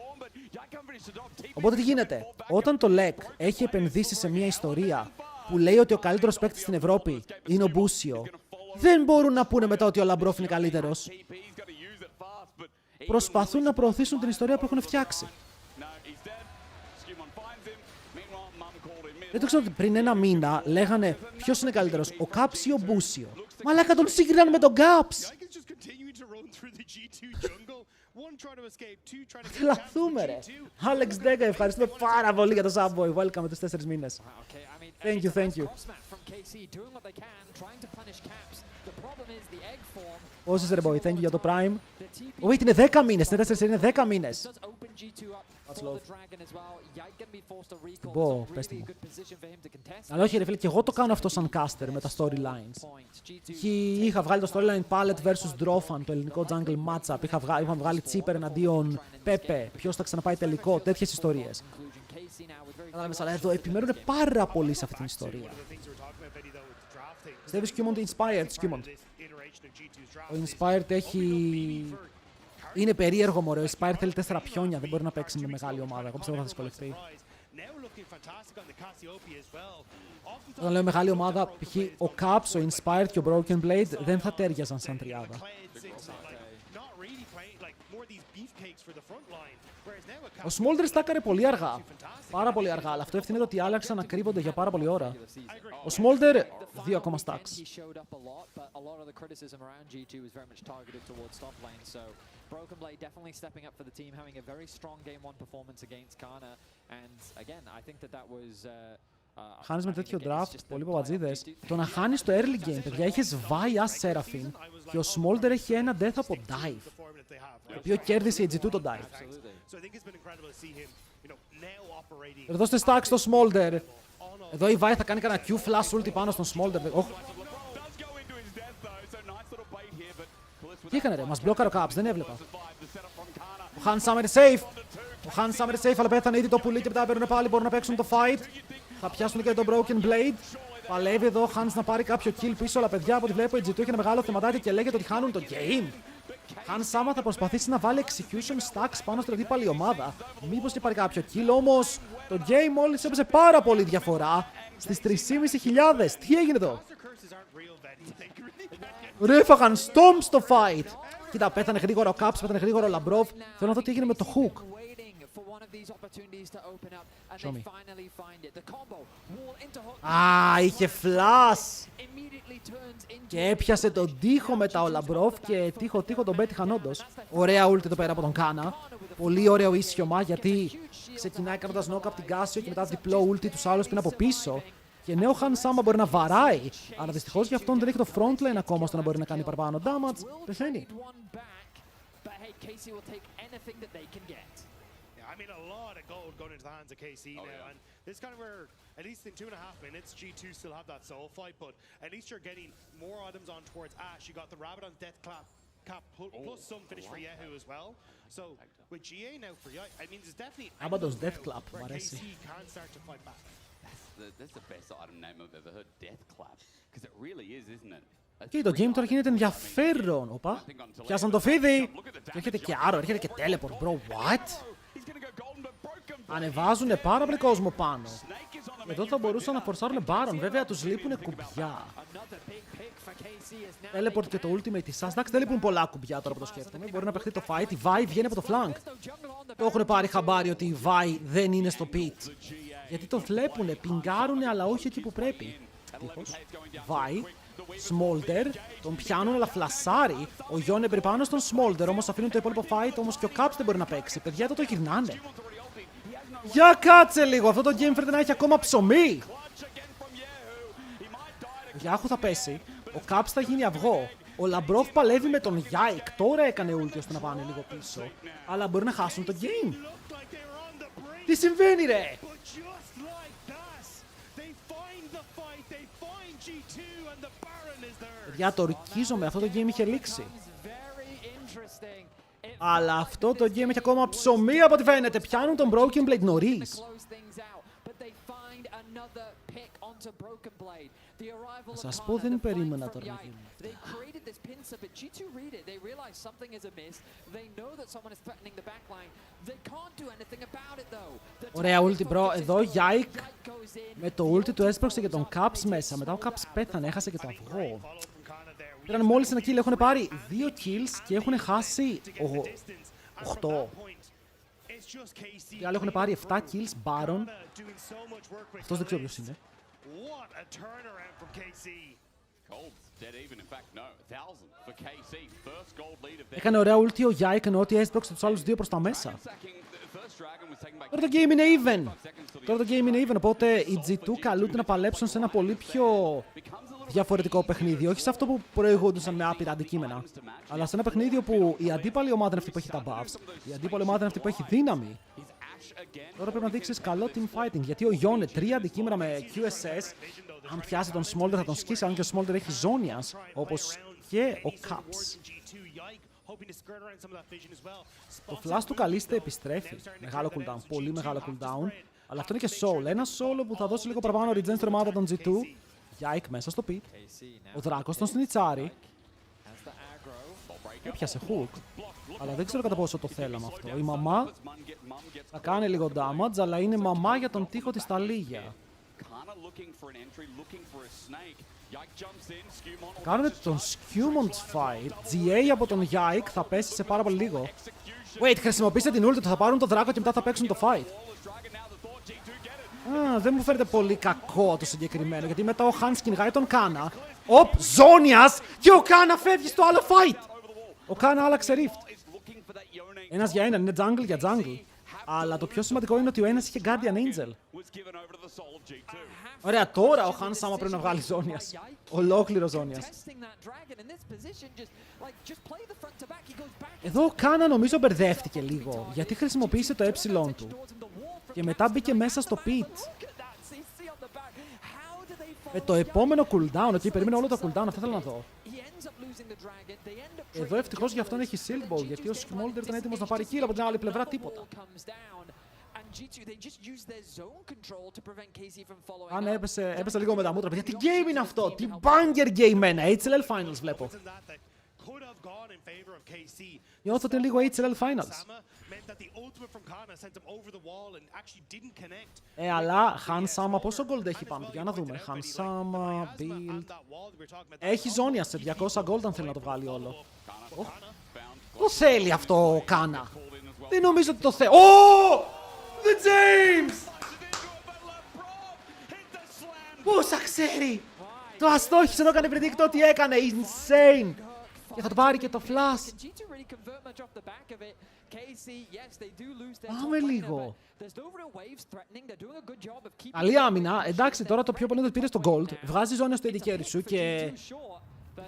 Οπότε τι γίνεται. Όταν το Lec έχει επενδύσει σε μια ιστορία που λέει ότι ο καλύτερος παίκτης στην Ευρώπη είναι ο Μπούσιο, δεν μπορούν να πούνε μετά ότι ο Λαμπρόφ είναι καλύτερος. Προσπαθούν να προωθήσουν την ιστορία που έχουν φτιάξει. Δεν το ξέρω ότι πριν ένα μήνα λέγανε ποιος είναι καλύτερος, ο Caps ή ο Μπούσιο. Μαλάκα τον σύγκριναν με τον Caps. Τρελαθούμε ρε. Alex Dega, ευχαριστούμε πάρα πολύ για το Subway. Welcome με τους 4 μήνες. Thank you, thank you. Πόσες ρε boy, thank you για το Prime. Wait, είναι 10 μήνες, είναι 4, είναι 10 μήνες. Πω, πες μου. Αλλά όχι ρε φίλε, και εγώ το κάνω αυτό σαν caster με τα storylines. Είχα βγάλει το storyline Palette vs Drofan, το ελληνικό jungle matchup. Είχαμε βγάλει Τσίπερ εναντίον Πέπε, ποιος θα ξαναπάει τελικό, τέτοιες ιστορίες. Κατάλαβες, αλλά εδώ επιμένουν πάρα πολύ σε αυτή την ιστορία. Πιστεύεις Skewmont Inspired, Skewmont. Ο Inspired έχει... Είναι περίεργο μωρέ, ο Inspired θέλει 4 πιόνια, δεν μπορεί να παίξει με μεγάλη ομάδα. Εγώ πιστεύω θα δυσκολευτεί. Όταν λέω μεγάλη ομάδα, π.χ. ο Caps, ο Inspired και ο Broken Blade δεν θα τέριαζαν σαν τριάδα. Ο Smolder στάκαρε πολύ αργά. Πάρα πολύ αργά, αλλά αυτό ευθύνεται ότι άλλαξαν να κρύβονται για πάρα πολλή ώρα. Ο Smolder, 2 ακόμα stacks. Broken Blade definitely stepping up for the team, having a very strong game 1 performance against Kana, and again, I think that was χάνεις με τέτοιο draft, πολλοί παπατζίδες. Το να χάνεις το early game, παιδιά, έχεις βάει as Seraphine και ο Smolder έχει ένα death από dive, το οποίο κέρδισε η G2 το dive. Δώστε stack στο Smolder. Εδώ η Vi θα κάνει κανένα Q-flash ulti πάνω στον Smolder. Τι έκανε ρε, μας μπλόκαρε ο Caps, δεν έβλεπα. Ο Hans Summer είναι safe. Ο Hans Summer είναι safe, αλλά πέθανε ήδη το πουλί και μετά παίρνουν πάλι, μπορούν να παίξουν το fight. Θα πιάσουν και τον Broken Blade. Παλεύει εδώ ο Hans να πάρει κάποιο kill πίσω, αλλά παιδιά από ό,τι βλέπω η G2 έχει ένα μεγάλο θεματάκι και λέγεται ότι χάνουν το game. Hans Summer θα προσπαθήσει να βάλει execution stacks πάνω στην αντίπαλη ομάδα. Μήπως και πάρει κάποιο kill, όμως το game μόλις έπαιζε πάρα πολύ διαφορά στις 3.500. Τι έγινε εδώ? Ρε, έφαγαν Storm στο fight! Κοίτα, πέθανε γρήγορα ο Caps, πέθανε γρήγορα ο Λαμπρόβ. Θέλω να δω τι έγινε με το hook. Show me. Α, είχε flash! Και έπιασε τον τοίχο μετά ο Λαμπρόβ και τοίχο τον πέτυχαν όντως. Ωραία ult εδώ πέρα από τον Κάνα. Πολύ ωραίο ίσιωμα γιατί ξεκινάει κάνοντας knock από την Casio και μετά διπλό ulti τους άλλους πριν από πίσω. Και νέο Hans Summer μπορεί να βαράει, αλλά δυστυχώς για αυτόν δεν έχει το frontline ακόμα ώστε να μπορεί να κάνει παραπάνω damage. Πεθαίνει. I mean, a lot of gold going into the hands of KC now, and this is kind of where, at least in 2.5 minutes, G2 still have that soul fight, but at least you're getting more items on towards Ash. You got the rabbit on death cap plus some finish for Yahoo as well. So with GA now for Yahoo, I mean, there's definitely Abaddon's death clap, where KC can start to fight back. That's the best item name I've ever heard, death clap, because it really is, isn't it? Και το game τώρα γίνεται ενδιαφέρον. Οπα, πιάσαν το φίδι. Και έρχεται και άρο, έρχεται και teleport, bro. What? Ανεβάζουνε πάρα πολύ κόσμο πάνω. Εδώ θα μπορούσαν να φορσάρουν Baron. Βέβαια τους λείπουνε κουμπιά. Teleport και το ultimate της σας. Εντάξει, δεν λείπουν πολλά κουμπιά τώρα που το σκέφτομαι. Μπορεί να παιχτεί το fight. Η Vi βγαίνει από το flank. Το έχουν πάρει χαμπάρι ότι η Vi δεν είναι στο pit. Γιατί το βλέπουνε, πιγκάρουνε, αλλά όχι εκεί που πρέπει. Τύπος. Vi, Smolder, τον πιάνουν αλλά φλασάρει. Ο Yone πάνω στον Smolder, όμως αφήνουν το υπόλοιπο fight, όμως και ο Caps δεν μπορεί να παίξει. Παιδιά, το γυρνάνε. Για κάτσε λίγο, αυτό το game φαίνεται να έχει ακόμα ψωμί. Ο Yahoo θα πέσει, ο Caps θα γίνει αυγό. Ο Labrov παλεύει με τον Yike, τώρα έκανε ulti ώστε να πάνε λίγο πίσω. Αλλά μπορεί να χάσουν το game. Τι συμβαίνει ρε! Παιδιά, το ορκίζομαι, αυτό το game είχε λήξει. Αλλά αυτό το game έχει ακόμα ψωμί από ό,τι φαίνεται. Πιάνουν τον Broken Blade νωρίς. Θα σας πω, δεν περίμενα τώρα να γίνει. Ωραία ulti bro, εδώ Yike με το ulti του έσπρωξε και τον Caps μέσα. Μετά ο Caps πέθανε, έχασε και το αυγό. Πήραν μόλις ένα kill, έχουν πάρει 2 kills και έχουν χάσει 8. Οι άλλοι έχουν πάρει 7 kills, Baron. Αυτός δεν ξέρω ποιος είναι. Έκανε ωραία ulti ο Yike, ενώ ότι έσπρωξε τους άλλους 2 προς τα μέσα. Τώρα το game είναι even. Τώρα το game είναι even, οπότε οι G2 καλούνται να παλέψουν σε ένα πολύ πιο διαφορετικό παιχνίδι. Όχι σε αυτό που προηγούντουσαν με άπειρα αντικείμενα, αλλά σε ένα παιχνίδι όπου η αντίπαλη ομάδα είναι αυτή που έχει τα buffs, η αντίπαλη ομάδα είναι αυτή που έχει δύναμη. Τώρα πρέπει να δείξεις καλό team fighting, γιατί ο Yone 3 αντικείμενα με QSS, αν πιάσει τον Smolder θα τον σκίσει, αν και ο Smolder έχει ζώνιας, όπως και ο Caps. Το flash του Καλίστε επιστρέφει. Μεγάλο cooldown, πολύ μεγάλο cooldown. Αλλά αυτό είναι και soul. Ένα solo που θα δώσει λίγο παραπάνω regen στην ομάδα των G2. Yike μέσα στο pit. Ο Δράκος τον σνιτσάρει. Έπιασε hook. Αλλά δεν ξέρω κατά πόσο το θέλαμε αυτό. Η μαμά θα κάνει λίγο damage, αλλά είναι μαμά για τον τοίχο της τα λίγια. Κάνουμε τον Scumon's fight. GA από τον Yike θα πέσει σε πάρα πολύ λίγο. Wait, χρησιμοποιήστε την ulti του, θα πάρουν το δράκο και μετά θα παίξουν το fight. Δεν μου φαίνεται πολύ κακό το συγκεκριμένο, γιατί μετά ο Hans κυνηγάει τον Κάνα. Οπ, ζώνιας! Και ο Κάνα φεύγει στο άλλο fight! Ο Κάνα άλλαξε rift. Ένας για έναν, είναι jungle για jungle. Αλλά το πιο σημαντικό είναι ότι ο ένας είχε Guardian Angel. Ωραία, τώρα ο Hans άμα πρέπει να βγάλει ζώνιας. Ολόκληρο ζώνιας. Εδώ ο Κάνα νομίζω μπερδεύτηκε λίγο, γιατί χρησιμοποίησε το ε του. Και μετά μπήκε μέσα στο pit. Με το επόμενο cooldown, εκεί περίμενα όλο το cooldown, αυτό θέλω να δω. Εδώ ευτυχώς για αυτόν έχει shield ball, γιατί ο Smolder ήταν έτοιμος να πάρει kill, από την άλλη πλευρά τίποτα. Αν έπεσε λίγο με τα μούτρα, παιδιά, τι game είναι αυτό, τι banger game ένα, HLL Finals βλέπω. Νιώθω ότι είναι λίγο HLL Finals. Αλλά Hansama πόσο gold έχει πάνω, για να δούμε. Hansama, build. Έχει ζώνια σε 200 gold αν θέλει να το βγάλει όλο. Το θέλει αυτό ο Κάνα. Δεν νομίζω ότι το θέλει. Oh! The James! Πόσα ξέρει! Το αστόχησε ενώ έκανε predict ό,τι έκανε. Insane! Και θα το πάρει και το flash. Πάμε λίγο. Καλή άμυνα. Εντάξει, τώρα το πιο πολύ είναι ότι πήρε στο gold. Βγάζει ζώνη στο AD carry σου και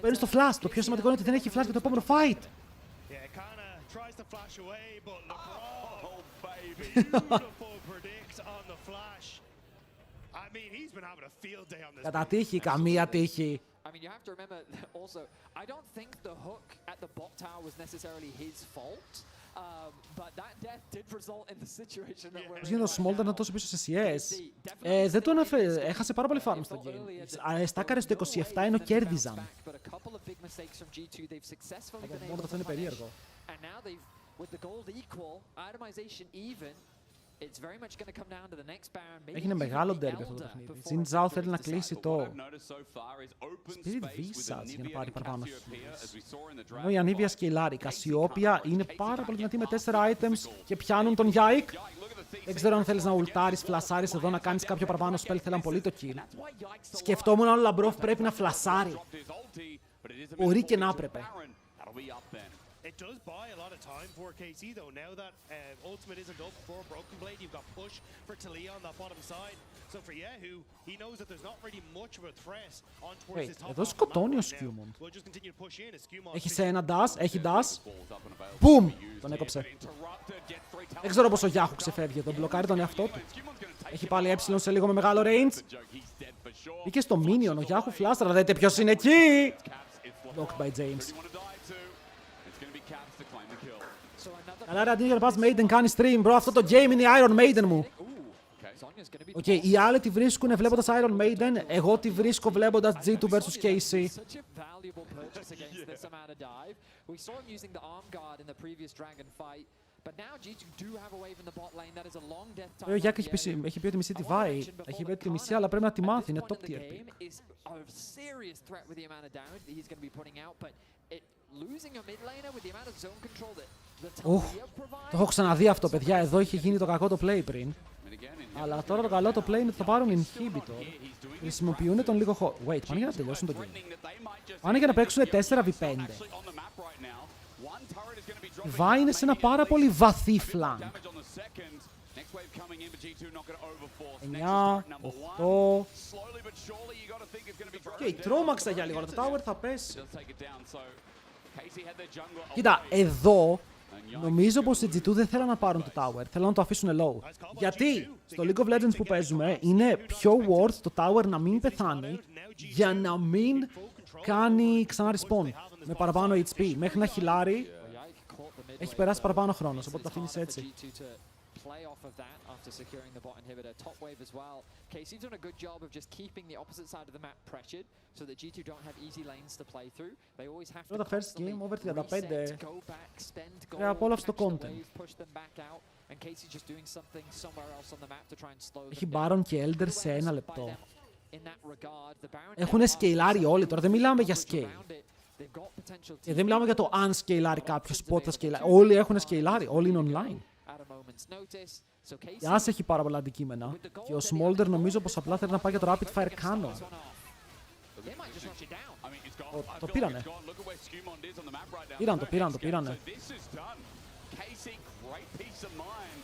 παίρνει το flash. Το πιο σημαντικό είναι ότι δεν έχει flash για το επόμενο fight. Κατά τύχη, καμία τύχη. I mean, you have to remember also, I don't think the hook at the bot tower was necessarily his fault, but that death did result in the situation that we're in. Πώς γίνεται ο Smolder να τόσο πίσω σε CS. Δεν το αναφέρει, έχασε πάρα πολύ farm στο game. Στάκαρε στο 27 ενώ κέρδιζαν. Μόνο αυτό είναι περίεργο. With the gold equal, itemization even, it's very much going to come down to the next Baron. Maybe Έγινε even μεγάλο the ντέρμπι αυτό το Elder παιχνίδι. before Τζιν it Τζάο becomes θέλει να decisive. κλείσει But το what I've noticed so far is open Spirit space with Visage για να Anivia πάρει and παραπάνω Cassiopeia, as we saw in the Ενώ η Dragon Anivia fight. σκυλάρει. Η Casey Κασιόπια can't είναι Casey πάρα can't πολύ get δυνατή με past 4 the items physical. και πιάνουν τον Yike. Yike, look at the CC Δεν ξέρω αν θέλεις να response ουλτάρεις, against φλασάρεις εδώ, να κάνεις κάποιο παραπάνω spell. Θέλαν πολύ το kill. That's why Yike's the Σκεφτόμουν αν ο Λαμπρόφ πρέπει να φλασάρει. dropped his ulti, but it is a Μπορεί και minute να 40 to έπρεπε. Baron. That'll be up then. It does buy a lot of time for KC though. Now that ultimate isn't up for Broken Blade, you've got push for Talia on that bottom side. So for Yehu, he knows that there's not really much of a threat on towards Wait, his top εδώ half of the σκοτώνει ο map right now. Skewmond. We'll just continue to push in as Skewmond Έχει figures- σε ένα dash, έχει dash. Balls up and available Boom! to be used Τον here, έκοψε. but interrupted, gets three talents. Δεν ξέρω πως ο Yahoo ξεφεύγει, τον μπλοκάρει τον εαυτό του. Skewmond's gonna take Έχει him πάλι alive. ε σε λίγο με μεγάλο range. The joke, he's dead for sure. Μπήκε στο minion, ο Yahoo φλάστρα, δείτε ποιος είναι εκεί. Caps, it's Blocked by James. Who do you want to die to? It's gonna be Caps to claim the kill. So another Καλά ρε, αντί για να πας Maiden κάνει stream, bro, αυτό το game είναι η Iron Maiden μου. Sonya's going to be Οκ, οι άλλοι τη βρίσκουν βλέποντας Iron Maiden, εγώ τη βρίσκω βλέποντας G2 vs KC. such a valuable purchase against this amount of dive. We saw him using the arm guard in the previous Dragon fight, but now G2 do have a wave in the bot lane. That is a long death time. Ο Γιάκ έχει πει ότι μισεί τη Βάη, έχει πει ότι τη μισεί, αλλά πρέπει να τη μάθει, είναι top tier pick. Is a serious threat with the amount of damage that he's going to be putting out, but losing a mid laner with the amount of zone control that the Οχ, Talia το provides. έχω ξαναδεί αυτό, παιδιά, εδώ είχε γίνει το κακό το play πριν. And again, in Αλλά τώρα το καλό το play είναι ότι θα πάρουν inhibitor. Χρησιμοποιούν τον λίγο χώρο. Wait, πάνε για να τελειώσουν το game. threatening that they might just Πάνε για να παίξουν 4v5. actually on the map right now. One turret is going to be dropping. Βάη είναι σε ένα πάρα πολύ βαθύ flank. Damage on the second. Next wave coming in, but G2 not going to overforce. 9, Next is number 8. 1. Slowly but surely, you got to think it's going to be dropping. Και τρόμαξα για λίγο, το tower θα πέσει. Does take it down, so Casey had their jungler Κοίτα, away. εδώ And Yike νομίζω πως οι G2 δεν θέλουν να πάρουν το tower, θέλουν να το αφήσουν low. Γιατί στο League of Legends που παίζουμε είναι πιο worth το tower να μην πεθάνει για να μην κάνει ξανά respawn με παραπάνω HP. Μέχρι να χιλάρει έχει περάσει παραπάνω χρόνος, οπότε τα αφήνεις έτσι. Play off of that after securing the bot inhibitor. Top wave as well. KC's done a good job of just keeping the opposite side of the map pressured so that G2 don't have easy lanes to play through. They always have to Πρώτα first constantly game over 35. reset, go back, spend gold, απόλαυση το catch the content. wave, push them back out, and KC's just doing something somewhere else on the map to try and slow Έχει them down. Baron και Elder Good σε ένα awareness by λεπτό. them in that regard. The Baron Έχουν down σκεϊλάρει όλοι, τώρα δεν μιλάμε για coverage scale. around it. They've got potential Και δεν μιλάμε για το team αν σκεϊλάρει κάποιος, πότε θα σκεϊλάρει. Όλοι έχουν σκεϊλάρει, όλοι είναι online. at a moment's notice. So Η KC As έχει πάρα πολλά αντικείμενα. Και ο Smolder νομίζω πως απλά θέλει να πάει για το Rapid Fire Cannon. They might just rush it down. I mean, it's gone. I Το feel πήρανε. like it's gone. Look at where Skewmond is on the map right now. Πήραν No το, πήραν το, escape. πήρανε. So this is done. Casey, great peace of mind.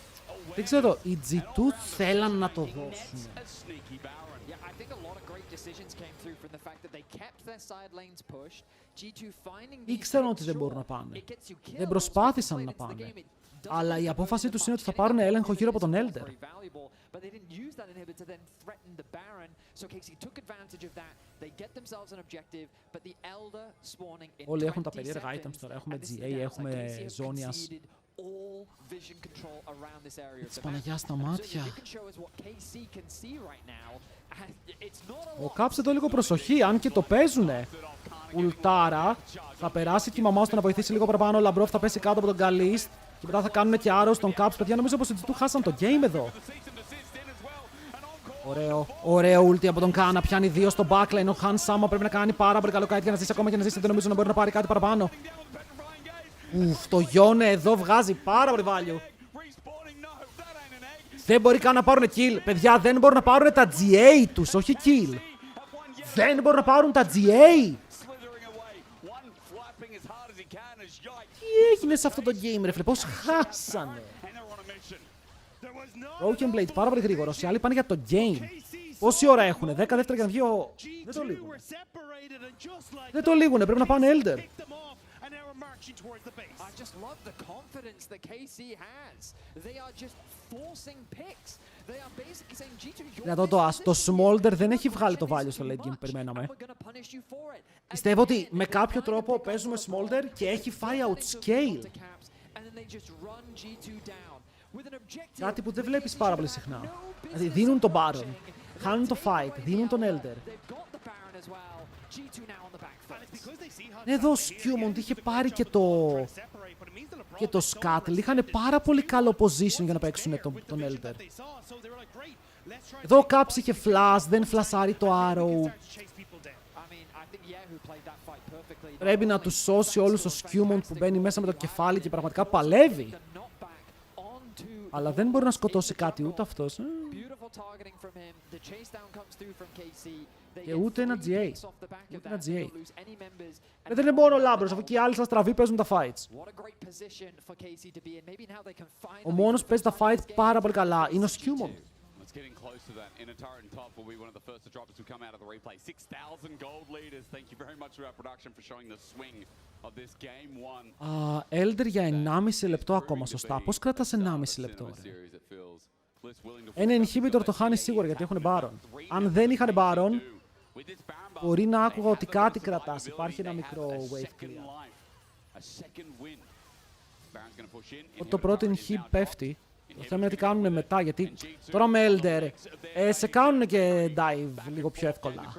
Δεν ξέρω, οι G2 θέλαν να το δώσουν. A sneaky Baron. Yeah, I think a lot of great decisions came through from the fact that they kept their side lanes pushed. G2 finding these Ήξεραν hits, ότι δεν sure, μπορούν να πάνε. it gets you kills, Δεν but προσπάθησαν once you να play into the πάνε. game, it doesn't Αλλά η really απόφαση benefit τους them είναι ότι θα much. πάρουν Getting έλεγχο that γύρω από τον inhibitor is Elder. very valuable, but they didn't use that inhibitor to then threaten the Baron, so Casey took advantage of that. They get themselves an objective, but the Elder spawning in Όλοι έχουν τα 20 περίεργα seconds, items τώρα. Έχουμε and this is the GA, downside. έχουμε Casey have Zonias. conceded all vision control around this area of Της the map. Παναγιάς στα And so μάτια. you can show us what KC can see right now, and it's not a Ο lot. Κάψε εδώ λίγο προσοχή, αν και το παίζουνε. Ουλτάρα, θα περάσει και η μαμά του να βοηθήσει λίγο παραπάνω. Ο Λαμπρόφ θα πέσει κάτω από τον Καλίστ. Και μετά θα κάνουν και άρρωστ τον Κάψ. Παιδιά, νομίζω πως οι G2 χάσαν το game εδώ. Ωραίο, ωραίο ulti από τον Κάνα. Πιάνει 2 στο backline. Ο Χαν Σάμα πρέπει να κάνει πάρα πολύ καλό kite για να ζήσει ακόμα και να ζήσει. Δεν νομίζω να μπορεί να πάρει κάτι παραπάνω. Ουφ, το Γιόνε εδώ βγάζει πάρα πολύ value. Δεν μπορεί καν να πάρουν kill. Παιδιά, δεν μπορούν να πάρουν τα GA τους, όχι kill. Δεν μπορούν να πάρουν τα GA. Τι έγινε σε αυτό το game, ρε φίλε, πώς χάσανε. Broken Blade, πάρα πολύ γρήγορος. Οι άλλοι πάνε για το game. Πόση ώρα έχουνε, 10 δεύτερα για να βγει ο... Δεν το λύγουνε. Δεν το λύγουνε, πρέπει να πάνε Elder. I just love the confidence that KC has. They are just forcing picks. They are basically saying G2, you're Να το As, το Smolder δεν έχει βγάλει το value στο late game που περιμέναμε. Πιστεύω ότι με κάποιο τρόπο παίζουμε Smolder και έχει φάει outscale. Κάτι που δεν βλέπεις πάρα πολύ συχνά. Δηλαδή δίνουν τον Baron, χάνουν το fight, δίνουν τον Elder. Εδώ ο Skewmond είχε πάρει και το και το Scuttle είχαν πάρα πολύ καλό position για να παίξουν τον Elder. Εδώ ο Caps είχε flash, δεν φλασάρει το Arrow. Πρέπει να του σώσει όλους το Skewmon που μπαίνει μέσα με το κεφάλι και πραγματικά παλεύει. Αλλά δεν μπορεί να σκοτώσει κάτι ούτε αυτός. Και ούτε ένα GA. Ούτε ένα GA. Δεν είναι μόνο ο Λάμπρος, αφού και οι άλλοι σας στραβοί παίζουν τα fights. Ο μόνος που παίζει τα fight πάρα πολύ καλά είναι ο Skewmon. Getting close to that. In a turret and top will be one of the first to drop as we come out of the replay. 6,000 gold leaders. Thank you very much to our production for showing the swing of this game one. Elder για 1,5 λεπτό ακόμα, σωστά. Πώς κρατάς 1,5 λεπτό, ρε? Ένα inhibitor το χάνει σίγουρα γιατί έχουν Baron. Αν δεν είχαν Baron, μπορεί να άκουγα ότι κάτι κρατάς. Υπάρχει ένα μικρό wave clear. Το πρώτο inhib πέφτει. Το θέμα είναι τι κάνουν μετά, γιατί τώρα με Elder σε κάνουν και dive λίγο πιο εύκολα.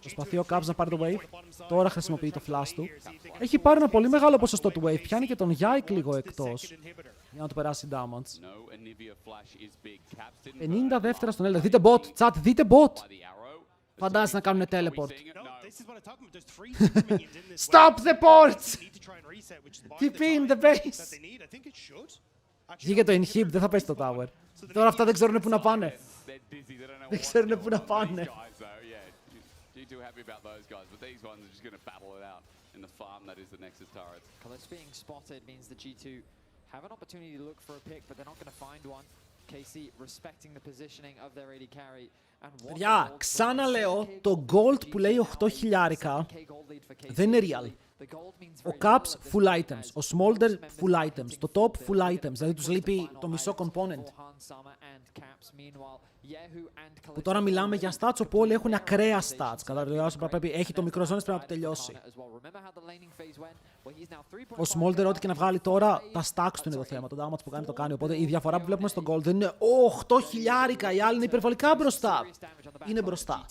Προσπαθεί ο Caps να πάρει το wave. Τώρα χρησιμοποιεί το flash του. Έχει πάρει ένα πολύ μεγάλο ποσοστό του wave. Πιάνει και τον Yike λίγο εκτός για να του περάσει damage. 50 δεύτερα στον Elder. Δείτε bot, chat, δείτε bot. Φαντάζεσαι να κάνουν teleport. Stop the ports! Keep in the base! Βγήκε το inhib, δεν θα πέσει το tower. Τώρα αυτά δεν ξέρουν πού να πάνε. Δεν ξέρουν πού να πάνε. Παιδιά, ξαναλέω, το gold που λέει 8 χιλιάρικα δεν είναι real. Ο Caps full items, ο Smolder full items, το top full items, δηλαδή τους λείπει το μισό component. Που τώρα μιλάμε για stats όπου όλοι έχουν ακραία stats. Πρέπει, έχει το μικρό ζώνης, πρέπει να το τελειώσει. Ο Smolder, ό,τι και να βγάλει τώρα, τα stacks του είναι το θέμα. Το damage που κάνει το κάνει. Οπότε η διαφορά που βλέπουμε στο gold δεν είναι 8 χιλιάρικα. Οι άλλοι είναι υπερβολικά μπροστά. Είναι μπροστά.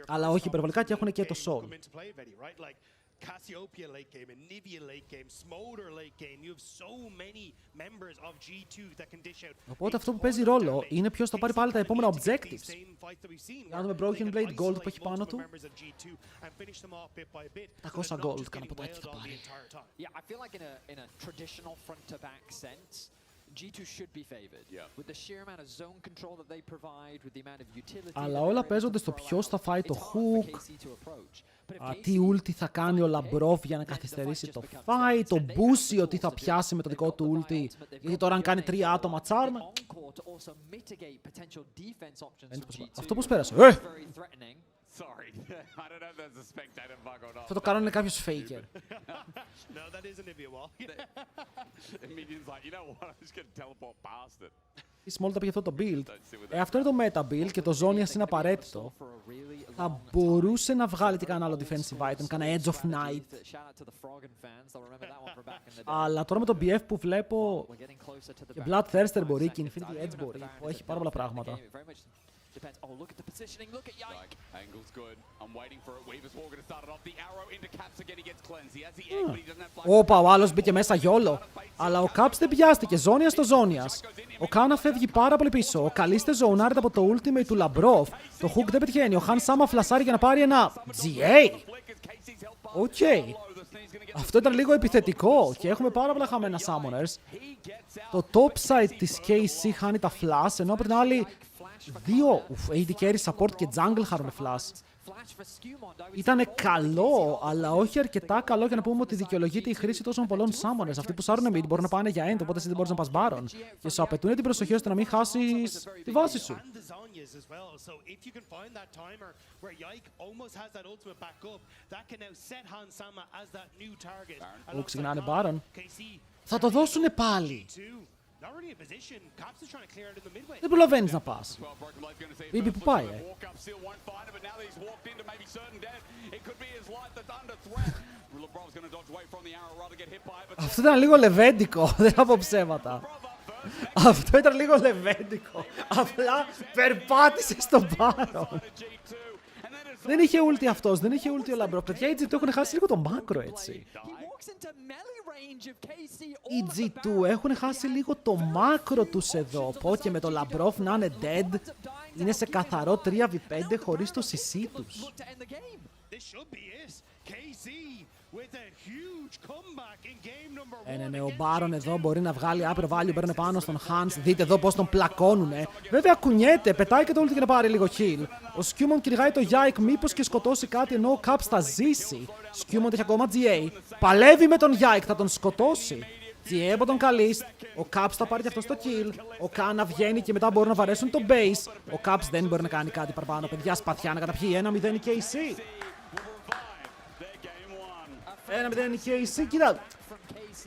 Αλλά όχι υπερβολικά και έχουν και το soul. Cassiopeia late game, and Nivea late game, Smolder late game. You have so many members of G2 that can dish out. Οπότε αυτό που παίζει ρόλο είναι ποιος θα πάρει πάλι τα επόμενα objectives. Για να δούμε Broken Blade Gold που έχει πάνω του. 700 gold, κάνα ποτάκι θα πάρει. Yeah, I feel like in a traditional front-to-back sense, G2 should be favored. With the sheer amount of zone control that they provide, with the amount of utility. Αλλά όλα παίζονται στο ποιος θα φάει το hook. Τι ulti θα κάνει ο Λαμπρόφ για να καθυστερήσει το fight, το Μπούσιο τι θα πιάσει με το δικό του ulti, γιατί τώρα αν κάνει 3 άτομα charm. Αυτό πώς πέρασε, Θα το κάνουν κάποιος faker. Η Small τα πήγε αυτό το build. Αυτό είναι το meta build και το Zonias είναι απαραίτητο. Θα μπορούσε να βγάλει και κανένα άλλο defensive item, κανένα Edge of Night. Αλλά τώρα με το BF που βλέπω και Bloodthirster μπορεί και Infinity Edge μπορεί, που έχει πάρα πολλά πράγματα. Depends. Oh, look at the positioning. Look at Yike. Angle's good. I'm waiting for it. Weaver's War gonna start it off. The arrow into Caps again. He gets cleansed. He has the egg, but he doesn't have flash. Όπα, ο άλλος μπήκε μέσα γιόλο. Αλλά ο Caps δεν πιάστηκε. Ζώνια στο Ζώνιας. Ο Κάνα φεύγει πάρα πολύ πίσω. Ο Καλίστε ζωνάρεται από το ultimate του Λαμπρόφ. Το hook δεν πετυχαίνει. Ο Χαν Σάμα φλασάρει για να πάρει ένα GA. Οκ. Αυτό ήταν λίγο επιθετικό και έχουμε πάρα πολλά χαμένα summoners. Το top side της KC χάνει τα flash, ενώ από την άλλη δύο AD carry support και jungle χάνουν flash. Ήτανε καλό, αλλά όχι αρκετά καλό για να πούμε ότι δικαιολογείται η χρήση τόσων πολλών summoners. Αυτοί που σάρουν mid μπορούν να πάνε για end, οπότε εσύ δεν μπορείς να πας baron. Και σου απαιτούν την προσοχή ώστε να μην χάσεις τη βάση σου. Ού, ξεκινάνε baron. Θα το δώσουνε πάλι. Δεν προλαβαίνεις να πας. Μπίμπι, που πάει, Αυτό ήταν λίγο λεβέντικο, δεν θα πω ψέματα. Αυτό ήταν λίγο λεβέντικο. Απλά περπάτησε στον Baron. Δεν είχε ulti αυτός, δεν είχε ulti ο Λαμπρόφ. Παιδιά, οι G2 έχουν χάσει λίγο το μάκρο, έτσι. Οι G2 έχουν χάσει λίγο το μάκρο τους εδώ. Πω και με το Λαμπρόφ να είναι dead. Είναι σε καθαρό 3v5 χωρίς το CC τους. Ναι, ο Μπάρον εδώ μπορεί να βγάλει άπειρο value, παίρνει πάνω στον Hans. Δείτε εδώ πώς τον πλακώνουνε. Βέβαια κουνιέται, πετάει και το ulti για να πάρει λίγο heal. Ο Σκιούμον κυνηγάει το Yike, μήπως και σκοτώσει κάτι, ενώ ο Caps θα ζήσει. Σκιούμον έχει ακόμα GA. Παλεύει με τον Yike, θα τον σκοτώσει. GA από τον Kalist. Ο Caps θα πάρει και αυτό στο kill. Ο Kana βγαίνει και μετά μπορούν να βαρέσουν το base. Ο Caps δεν μπορεί να κάνει κάτι παραπάνω. Παιδιά, σπαθιά να καταπιεί 1-0 η KC. 1-0 η KC. Κοίτα,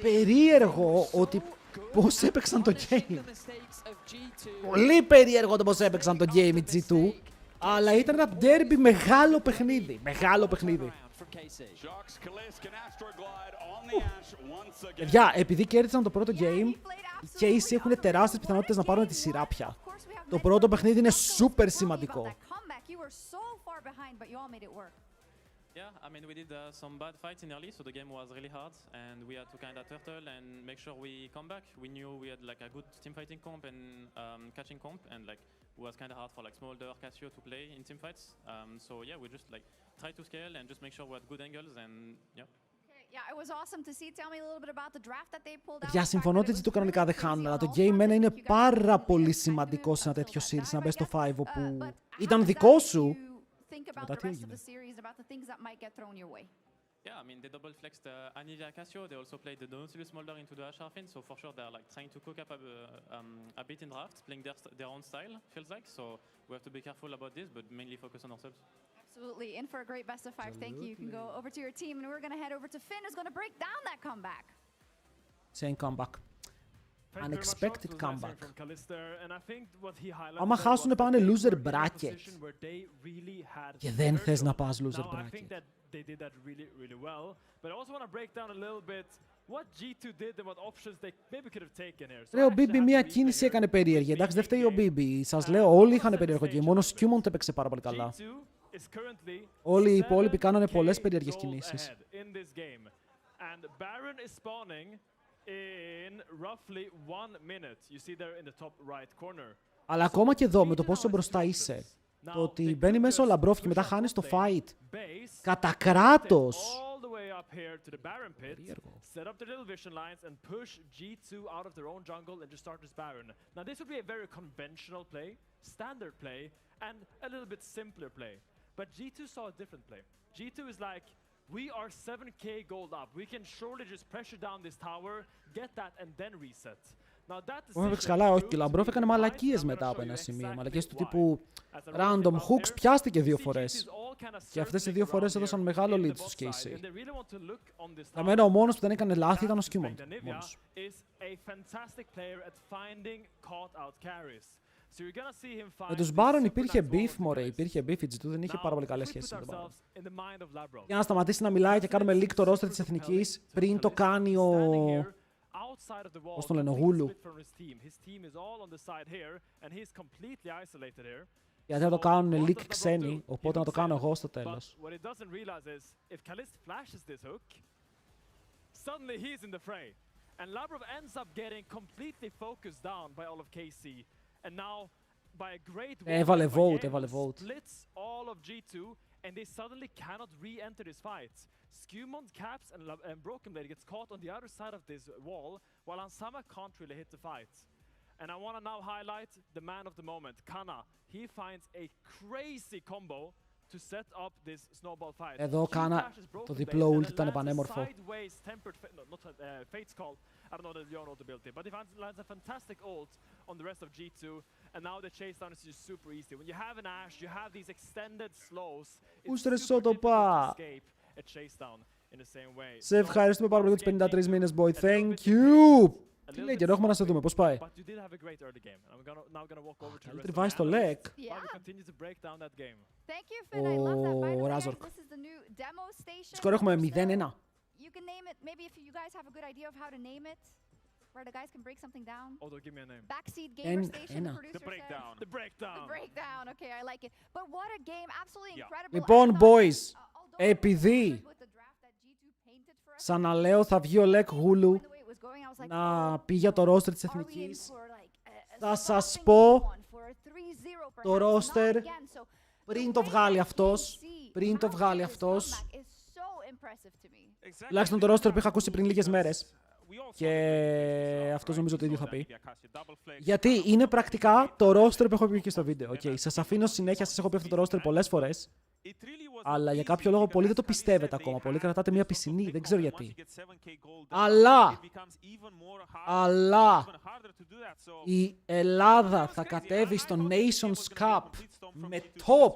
περίεργο ότι πώς έπαιξαν το game. Πολύ περίεργο το πώς έπαιξαν το game οι G2. Αλλά ήταν ένα derby μεγάλο παιχνίδι. Μεγάλο παιχνίδι. Παιδιά, επειδή κέρδισαν το πρώτο game, οι KC έχουν τεράστιες πιθανότητες να πάρουν τη σειρά πια. Το πρώτο παιχνίδι είναι super σημαντικό. Yeah, I mean, we did some bad fights in early, so the game was really hard, and we had to kind of turtle and make sure we come back. We knew we had like a good team fighting comp and catching comp, and like it was kind of hard for like Smolder, Casio to play in team fights. So yeah, we just like try to scale and just make sure we had good angles, and yeah. Yeah, it was awesome to see. Tell me a little bit about the draft that they pulled out. Για συμφωνώ ότι το κανονικά δεν χάνουν, αλλά το game 1 είναι πάρα πολύ σημαντικό σε ένα τέτοιο series, να μπες στο 5 όπου ήταν δικό σου. Think about the rest of the series, about the things that might get thrown your way. Yeah, I mean, they double flexed Anivia Casio. They also played the Nautilus Smolder into the Asharfin, so for sure they're like trying to cook up a bit in draft, playing their own style, feels like. So we have to be careful about this, but mainly focus on ourselves. Absolutely, in for a great best of 5. Thank you. You can go over to your team, and we're going to head over to Finn, who's going to break down that comeback. Same comeback. Unexpected comeback. Άμα χάσουν πάνε loser bracket. Και δεν θες να πας loser bracket. Ρε, ο BB μία κίνηση έκανε περίεργη. Εντάξει, δεν φταίει ο BB. Σας λέω, όλοι είχαν περίεργο και μόνο ο Σκιούμον το έπαιξε πάρα πολύ καλά. Όλοι οι υπόλοιποι κάνανε πολλές περίεργες κινήσεις. Αλλά ακόμα και εδώ, με το πόσο μπροστά είσαι, το ότι μπαίνει μέσα ο Λαμπρόφ και μετά χάνει το fight κατά κράτος. Περίεργο. We are 7k gold up. We can surely just pressure down this tower, get that and then reset. Now that is έπαιξε καλά, όχι, και ο Λαμπρόφ έκανε μαλακίες μετά από ένα σημείο. Μαλακίες του τύπου random hooks πιάστηκε 2 φορές. Και αυτές οι 2 φορές έδωσαν μεγάλο lead στους KC. Για μένα ο μόνος που δεν έκανε λάθη ήταν ο Σκίμον. Με τους Baron υπήρχε beef, μωρέ, υπήρχε beef, η G2 δεν είχε πάρα πολύ καλές σχέσεις με τον Baron. Για να σταματήσει να μιλάει και κάνουμε leak το roster της Εθνικής πριν το κάνει ο... πώς τον λένε, ο Γούλου. Γιατί να το κάνουν leak ξένοι, οπότε να το κάνω εγώ στο τέλος. And Labrov ends up getting completely focused down by all of KC. And now, by a great έβαλε vote. Splits all of G2, and they suddenly cannot re-enter this fight. Skewmont caps and Broken Blade gets caught on the other side of this wall, while Ansama can't really hit the fight. And I want to now highlight the man of the moment, Kana. He finds a crazy combo to set up this snowball fight. Εδώ Κάνα, το διπλό ult ήταν πανέμορφο. Fate's call. I don't know the Leon ult ability, but he lands a fantastic ult on the rest of G2, and now the chase down is just super easy. When you have an Ashe, you have these extended slows. It's super difficult to escape a chase down in the same way. Σε ευχαριστούμε πάρα πολύ για τις 53 μήνες, boy. Thank you! Τι λέει, καιρό έχουμε να σε δούμε, πώς πάει. Καλή τριβάει στο Lec. Ο Ράζορκ. Σκορ έχουμε 0-1. You can name it, maybe if you guys have a good idea of how to name it, where the guys can break something down. Although, give me a name. Backseat gamer station, the Ένα. producer The said. breakdown. The breakdown. The breakdown. Okay, I like it. But what a game! Absolutely Yeah. incredible. Λοιπόν, I thought, boys, although it was επειδή different with the draft that G2 painted for us, ξαναλέω θα βγει ο Lec Hulu the way it was going, I was like, να πει για το roster της are we in Εθνικής. for like a Θα σας stopping πω one for a 3-0 το perhaps, roster not again. So πριν the το way βγάλει that αυτός, KC πριν το mounted βγάλει this αυτός. comeback is so impressive to me. Τουλάχιστον το roster που είχα ακούσει πριν λίγες μέρες. Και αυτός νομίζω το ίδιο θα πει. Γιατί είναι πρακτικά το roster που έχω πει και στο βίντεο. Okay, σας αφήνω συνέχεια, σας έχω πει αυτό το roster πολλές φορές. Αλλά για κάποιο λόγο πολλοί δεν το πιστεύετε ακόμα. Πολλοί κρατάτε μια πισινή, δεν ξέρω γιατί. Αλλά η Ελλάδα θα κατέβει στο Nations Cup με top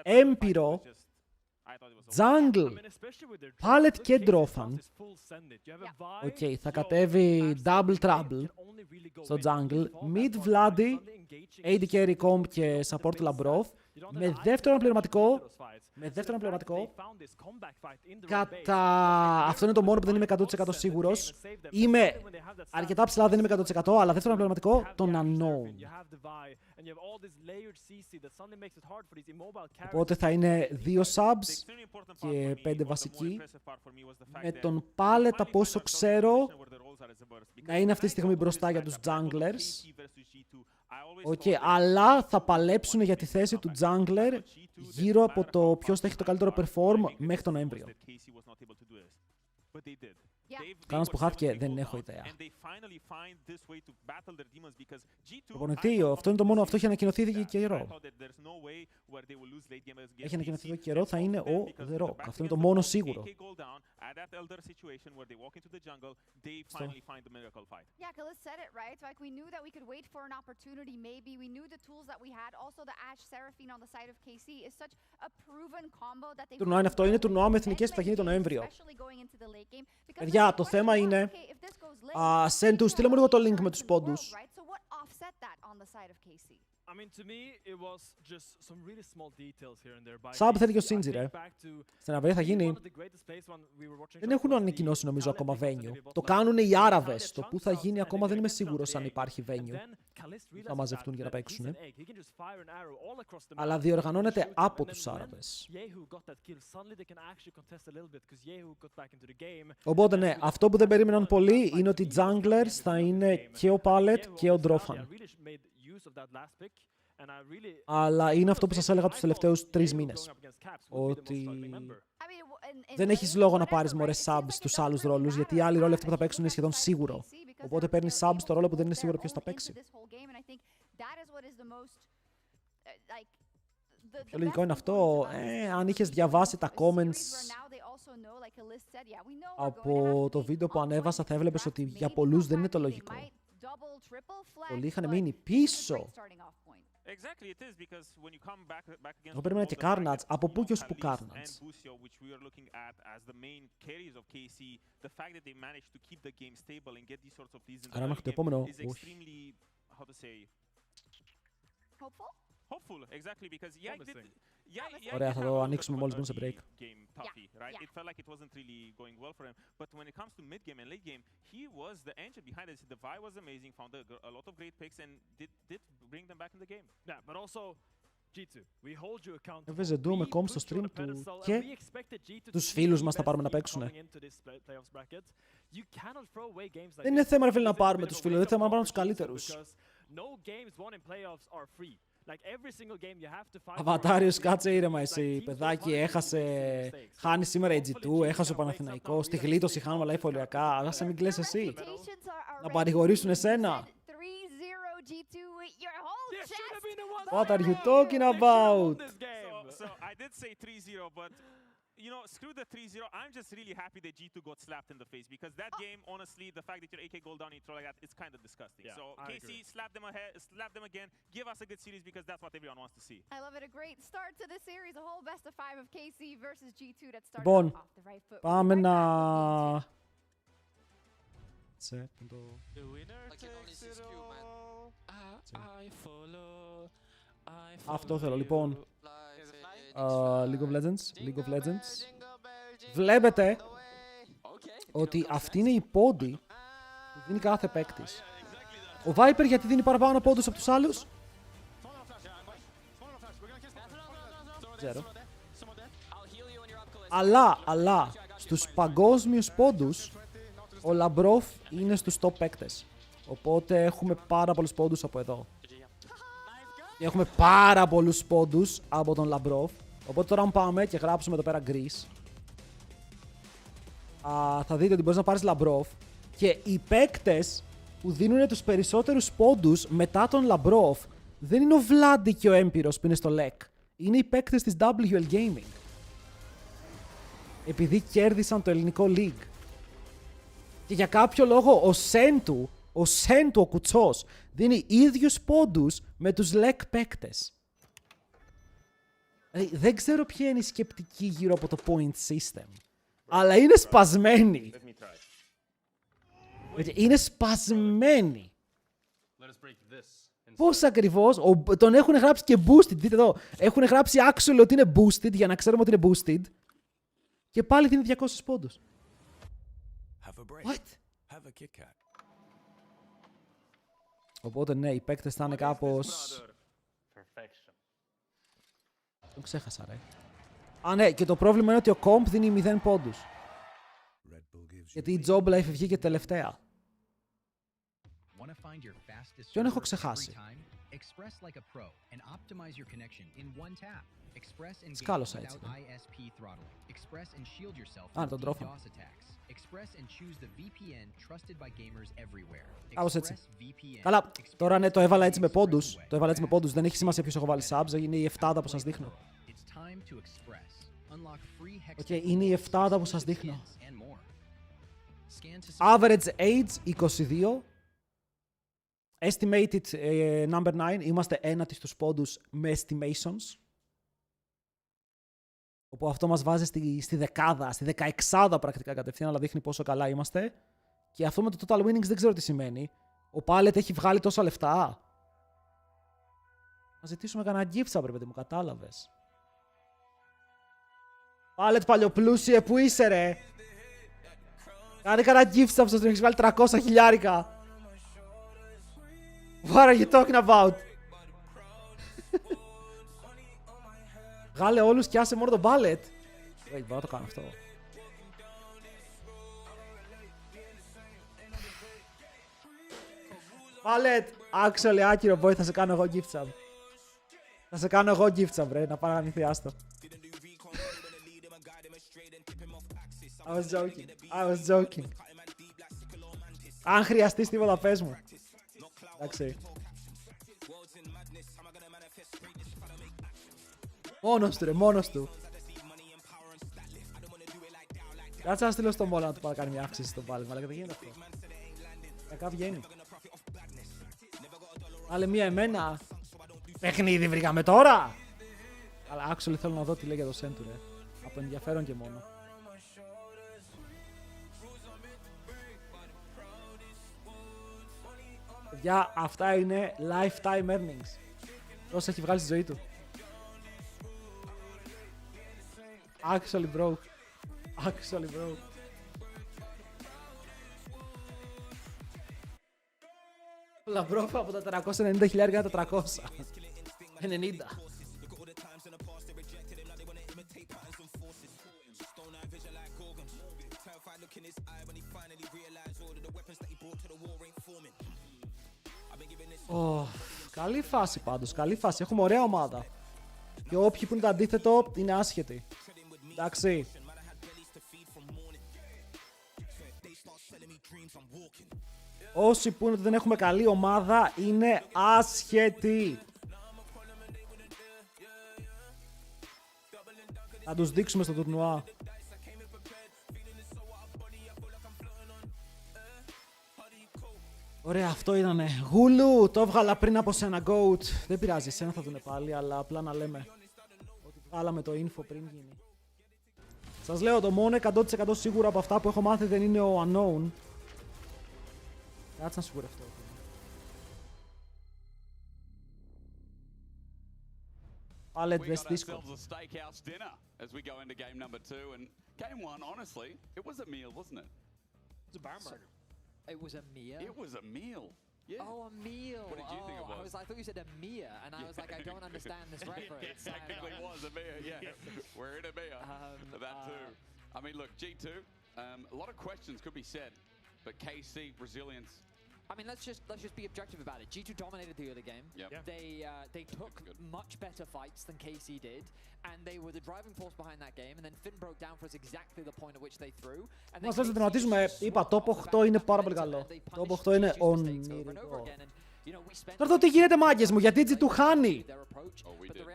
έμπειρο jungle, palette και Drophan. Οκ, θα κατέβει double trouble στο jungle, mid Vladi, AD carry comp και support Labrov, με δεύτερο πληρωματικό, αυτό είναι το μόνο που δεν είμαι 100% σίγουρος. Είμαι αρκετά ψηλά, δεν είμαι 100%, αλλά δεύτερο πληρωματικό, τον unknown. Οπότε θα είναι 2 subs και 5 βασικοί. Με τον Palette, από όσο ξέρω, να είναι αυτή τη στιγμή μπροστά για τους junglers. Okay, αλλά θα παλέψουν για τη θέση του jungler γύρω από το ποιος θα έχει το καλύτερο perform μέχρι τον Νοέμβριο. Κανένας που χάθηκε δεν έχω ιδέα. Προπονητή, αυτό είναι το μόνο, αυτό έχει ανακοινωθεί ήδη και καιρό. Έχει ανακοινωθεί εδώ καιρό, θα είναι ο The Rock. Αυτό είναι το μόνο σίγουρο. Yeah, Kalis said it right. Like we knew that we could wait for an opportunity. Maybe we knew the tools that we had. Also, the Ashe Seraphine on the side of KC is such a proven combo that they. Τουρνουά είναι αυτό, είναι τουρνουά με εθνικές που θα γίνει τον Νοέμβριο. Παιδιά, το θέμα είναι. Σεν του, στείλε μου λίγο το link με τους πόντους. Σαμπ θέλει και ο Σίντζι, ρε. Στην Αβέ θα γίνει. Δεν έχουν ανακοινώσει νομίζω ακόμα venue. Το κάνουν οι Άραβες. Το που θα γίνει ακόμα δεν είμαι σίγουρος αν υπάρχει venue. Θα μαζευτούν για να παίξουν. Αλλά διοργανώνεται από τους Άραβες. Οπότε ναι, αυτό που δεν περίμεναν πολλοί είναι ότι οι junglers θα είναι και ο Palette και ο Drophan. Αλλά είναι αυτό που σας έλεγα τους τελευταίους 3 μήνες. Ότι δεν έχεις λόγο να πάρεις μωρέ subs στους άλλους ρόλους, γιατί οι άλλοι ρόλοι αυτοί που θα παίξουν είναι σχεδόν σίγουρο. Οπότε παίρνεις subs στο ρόλο που δεν είναι σίγουρο ποιος θα παίξει. Πιο λογικό είναι αυτό. Αν είχες διαβάσει τα comments από το βίντεο που ανέβασα, θα έβλεπες ότι για πολλούς δεν είναι το λογικό. Πολλοί είχαν μείνει πίσω. Εγώ περίμενα και Carnage. Από πού και ως που Carnage. Άρα μέχρι το επόμενο, όχι. Ωραία, θα το ανοίξουμε μόλις μπουν σε break. It felt like it wasn't really going well for him. But when it comes to mid game and late game, he was the engine behind it. The Vi was amazing, found a lot of great picks and did bring them back in the game. Yeah, but also G2, we hold you accountable. Έβαιζε ντου με κόμp στο stream του και τους φίλους μας θα πάρουμε να παίξουν. Δεν είναι θέμα ρε φίλε να πάρουμε τους φίλους, δεν είναι θέμα να πάρουμε τους καλύτερους. Αβατάριος, κάτσε ήρεμα εσύ. Παιδάκι, έχασε. Χάνει σήμερα η G2, έχασε ο Παναθηναϊκός. Στη γλίτωση χάνουμε αλλά εφολιακά. Αλλά σε μην κλαις εσύ. Να παρηγορήσουν εσένα. What are you talking about? So I did say 3-0, but you know, screw the 3-0. I'm just really happy that G2 got slapped in the face because that game, honestly, the fact that your AK goal down, you throw like that, it's kind of disgusting. Yeah, so KC, slap them ahead, slap them again, give us a good series because that's what everyone wants to see. I love it. A great start to the series. A whole best of 5 of KC versus G2 that started Λοιπόν, off the right foot. πάμε να... The winner takes it all. I follow. Αυτό θέλω, λοιπόν. League of Legends. Βλέπετε ότι αυτοί είναι οι πόντοι που Δίνει κάθε παίκτης. Ο Viper γιατί δίνει παραπάνω πόντους από τους άλλους. Ξέρω. Αλλά στους παγκόσμιους πόντους ο Λαμπρόφ είναι στους top παίκτες. Οπότε έχουμε πάρα πολλούς πόντους από εδώ. Και έχουμε πάρα πολλούς πόντους από τον Λαμπρόφ. Οπότε τώρα αν πάμε και γράψουμε εδώ πέρα Greece, θα δείτε ότι μπορείς να πάρεις Λαμπρόφ και οι παίκτες που δίνουν τους περισσότερους πόντους μετά τον Λαμπρόφ δεν είναι ο Βλάντι και ο Έμπειρος που είναι στο Lec. Είναι οι παίκτες της WL Gaming. Επειδή κέρδισαν το ελληνικό league. Και για κάποιο λόγο ο Σέντου, ο κουτσός, δίνει ίδιους πόντους με τους Lec παίκτες. Δηλαδή, δεν ξέρω ποια είναι η σκεπτική γύρω από το point system. Αλλά είναι σπασμένη. Είναι σπασμένη. Πώς ακριβώς, τον έχουν γράψει και boosted, δείτε εδώ. Έχουν γράψει actually ότι είναι boosted για να ξέρουμε ότι είναι boosted. Και πάλι δίνει 200 πόντους. What? Οπότε ναι, οι παίκτες θα είναι κάπως... Τον ξέχασα ρε. Α ναι, και το πρόβλημα είναι ότι ο Comp δίνει 0 πόντους. Γιατί η Job Life βγήκε τελευταία. Ποιον έχω ξεχάσει. Σκάλωσα έτσι. Α, τον τρόφω. Κάπως έτσι. Καλά, τώρα ναι, το έβαλα έτσι με πόντους. Δεν έχει σημασία ποιος έχω βάλει subs, είναι η 7 που σας δείχνω. Οκ, είναι η 7 που σας δείχνω. Average age 22. Estimated number 9. Είμαστε ένατοι στους πόντους με estimations. Όπου αυτό μας βάζει στη δεκάδα, στη 16άδα πρακτικά κατευθείαν, αλλά δείχνει πόσο καλά είμαστε. Και αυτό με το total winnings δεν ξέρω τι σημαίνει. Ο Pallet έχει βγάλει τόσα λεφτά. Να ζητήσουμε κανένα gift sub, ρε παιδί μου, κατάλαβες. Pallet παλιοπλούσιε, πού είσαι ρε. Κάνε κανένα gift sub στο stream, έχεις βγάλει 300 χιλιάρικα. What are you talking about? Βγάλε όλους και άσε μόνο τον Pallet. Wait, μπορώ να το κάνω αυτό. Pallet, actually άκυρο boy, θα σε κάνω εγώ gift sub. Θα σε κάνω εγώ gift sub, ρε, να πάρω ανηθιάστο. I was joking. Αν χρειαστείς τίποτα πες μου. Εντάξει. Μόνος του. Κάτσε να στείλω στο μόλο να του πάρει κάνει μια αύξηση στο Pallet, αλλά δεν γίνεται αυτό. Κακά βγαίνει. Άλλη μία εμένα. Παιχνίδι βρήκαμε τώρα! Αλλά actually θέλω να δω τι λέει για το Σέντου, ρε. Από ενδιαφέρον και μόνο. Παιδιά, αυτά είναι lifetime earnings. Τόσο έχει βγάλει στη ζωή του. Actually broke. Λαμπρόφα από τα 490 χιλιάρια τα 400. 90. Καλή φάση πάντως, καλή φάση. Έχουμε ωραία ομάδα. Και όποιοι που είναι το αντίθετο είναι άσχετοι. Εντάξει. Όσοι που είναι ότι δεν έχουμε καλή ομάδα είναι άσχετοι. Θα τους δείξουμε στο τουρνουά. Ωραία, αυτό ήτανε. Γουλου, το έβγαλα πριν από σένα, Goat. Δεν πειράζει, εσένα θα δουνε πάλι, αλλά απλά να λέμε ότι βγάλαμε το info πριν γίνει. Σας λέω, το μόνο 100% σίγουρο από αυτά που έχω μάθει δεν είναι ο unknown. Κάτσε να σιγουρευτώ. Pallet best disco. As we go into game number 2, and game 1, honestly, it was a meal, wasn't it? It's a bar burger. It was a Mia? It was a meal. Yeah. Oh, a meal. What did you think it was? I thought you said a Mia, and I was like, I don't understand this reference. It technically was a beer, yeah. We're in a beer. That too. I mean, look, G2, a lot of questions could be said, but KC, resilience. I mean, let's just be objective about it. G2 dominated the early game. Yep. They took much better fights than KC did, and they were the driving force behind that game. And then Finn broke down for us exactly the point at which they threw. And Μας θες να τερματίσουμε, είπα, top 8 είναι πάρα πολύ καλό. Top 8 είναι ονειρικό. Τώρα δω τι γίνεται, μάγκες μου, γιατί η G2 χάνει.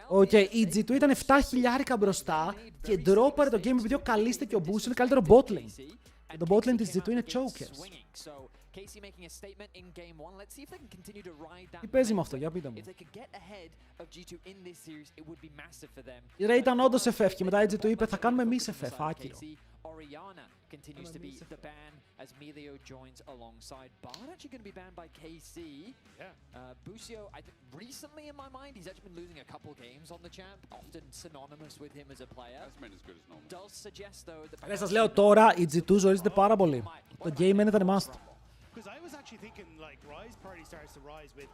Οκ, η G2 ήταν 7.000 μπροστά και ντρόπαρε το game επειδή ο Καλίστε και ο Boost είναι καλύτερο bot lane. Και το bot lane της G2 είναι chokers. Τι παίζει με αυτό, για πείτε μου. Η Ray ήταν όντως FF και μετά η G2 είπε θα κάνουμε εμείς FF, άκυρο. Oriana continues to be the ban as Melio joins alongside. Bard actually going to be banned by KC. Busio, recently in my mind, he's actually been losing a couple games on the champ, often synonymous with him as a player. That's been as good as normal. Does suggest though that... Δεν σας λέω τώρα, η G2 ζορίζεται πάρα πολύ. Το game είναι ήταν must. Because I was actually thinking like Rise party starts to rise with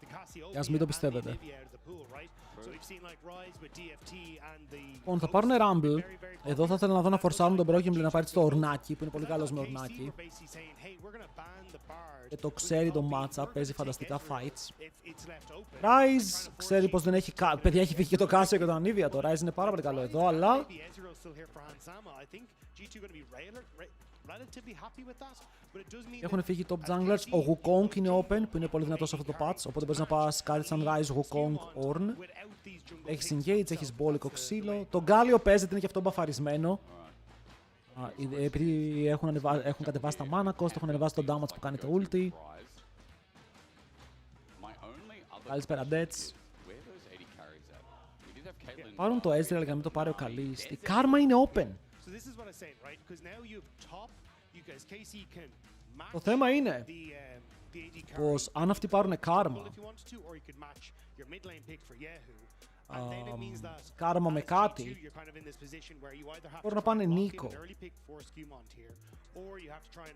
the Cassiopeia Ας μην το and πιστεύετε. the Olivia out of the pool, right? So we've seen like Rise with DFT and the Λοιπόν, θα πάρουν Rumble. Εδώ θα ήθελα να δω να φορσάρουν τον Broken Blade να πάρει στο ορνάκι, που είναι πολύ καλός με ορνάκι. Και το ξέρει το matchup, παίζει φανταστικά fights. Rise ξέρει πως δεν έχει... Παιδιά, έχει φύγει και το Casio και το Anivia. Το Rise είναι πάρα πολύ καλό εδώ, αλλά... Έχουν φύγει top junglers. Ο Wukong είναι open, που είναι πολύ δυνατός σε αυτό το patch. Οπότε μπορείς να πας Scarlet Sunrise, Wukong, Ornn. Έχεις engage, έχεις μπόλικο ξύλο. Το Galio παίζεται, είναι και αυτό μπαφαρισμένο. Επειδή έχουν κατεβάσει τα mana cost, έχουν ανεβάσει το damage που κάνει το ulti. Καλησπέρα Dets. Πάρουν το Ezreal για να μην το πάρει ο Καλής. Η Karma είναι open. Το θέμα είναι πως αν αυτοί πάρουν Karma, Karma με κάτι, μπορούν να πάνε Νίκο.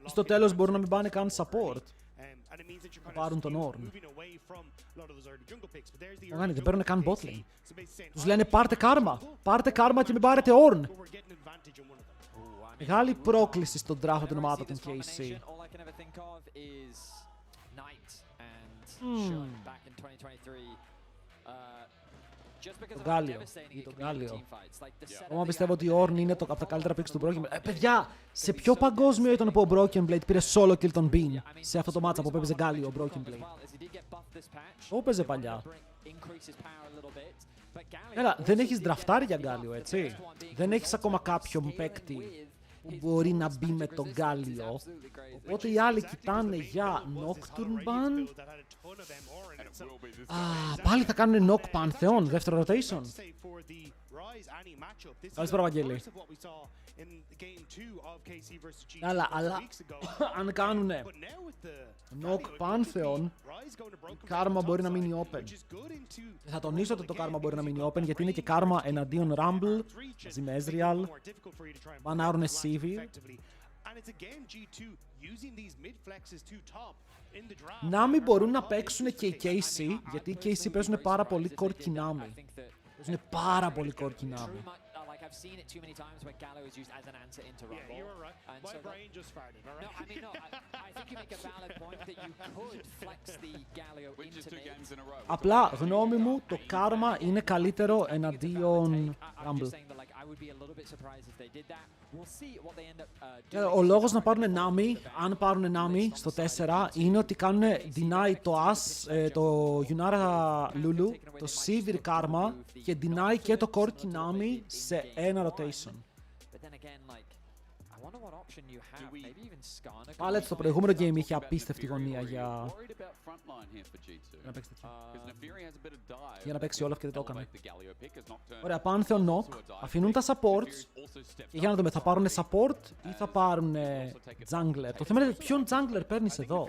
Στο τέλος μπορούν να μην πάνε καν support. Να πάρουν τον Ornn. Δεν παίρνουν καν bot lane. Τους λένε πάρτε Karma. Πάρτε Karma και μην πάρετε Ornn. Μεγάλη πρόκληση στον draft των ομάδων των KC. Το Galio. Εγώ πιστεύω ότι η Ornn είναι από τα καλύτερα picks του Broken Blade. Παιδιά, σε ποιο παγκόσμιο ήταν που ο Broken Blade πήρε solo kill τον Bean σε αυτό το matchup που έπαιζε Galio ο Broken Blade. Το έπαιζε παλιά. Έλα, δεν έχεις δραφτάρει για Galio, έτσι. Δεν έχεις ακόμα κάποιον παίκτη που μπορεί να μπει με τον Galio. Οπότε οι άλλοι κοιτάνε για Nocturne Ban. Πάλι θα κάνουν Knock Pantheon, δεύτερο rotation. Καλησπέρα Βαγγέλη. Αλλά αν κάνουν Knock Pantheon, η Karma μπορεί να μείνει open. Θα τονίσω ότι το Karma μπορεί να μείνει open γιατί είναι και Karma εναντίον Rumble, μαζί με Ezreal, μπανάρουν Sivir. Να μην μπορούν να παίξουν και οι KC, γιατί οι KC παίζουν πάρα πολύ κορκινάμι. Παίζουν πάρα πολύ κορκινάμι. I've seen it too many times where Gallo is used as an answer into Rumble. Yeah, you were right. And My so brain just farted, all right? No, I mean, no, I think you make a valid point that you could flex the Gallo into mid. Απλά, γνώμη μου, το Karma είναι καλύτερο εναντίον Rumble. Ο λόγος να πάρουν Nami, αν πάρουν Nami στο 4, είναι ότι κάνουν deny το As, το Yunara Lulu, το Sivir Karma και deny και το Corki Nami σε ένα rotation. Πάλι στο προηγούμενο game είχε απίστευτη γωνία για να παίξει Olaf και δεν το έκανε. Ωραία, Pantheon Knock, αφήνουν τα supports και για να δούμε, θα πάρουν support ή θα πάρουν jungler. Το θέμα είναι ποιον jungler παίρνεις εδώ.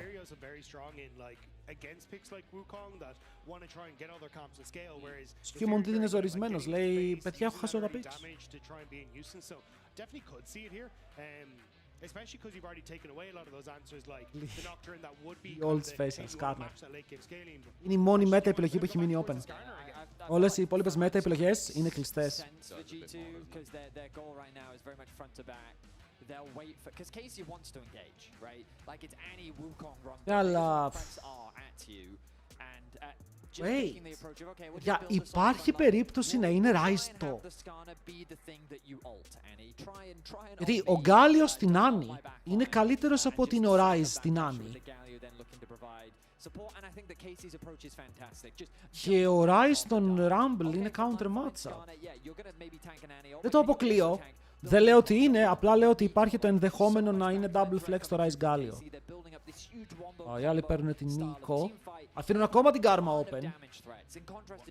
Σκύμον τι είναι ζορισμένος, λέει παιδιά έχω χάσει όλα picks. especially because you've already taken away a lot of those answers, like the Nocturne that would be The old space, the Skarner. match that late game scaling. Είναι η μόνη μέτα επιλογή που έχει μείνει open. Όλες οι υπόλοιπες μέτα επιλογές είναι κλειστές. Αλλά... Wait. Υπάρχει περίπτωση να είναι Rise top. Γιατί ο Γκάλιος στην Άννη είναι καλύτερος από ότι είναι ο Rise στην Άννη. Και ο Rise στον Rumble είναι counter μάτσα. Δεν το αποκλείω. Δεν λέω ότι είναι, απλά λέω ότι υπάρχει το ενδεχόμενο να είναι double flex το Rise Γκάλιο. Οι άλλοι παίρνουν την Νίκο. Αφήνουν ακόμα την Karma open.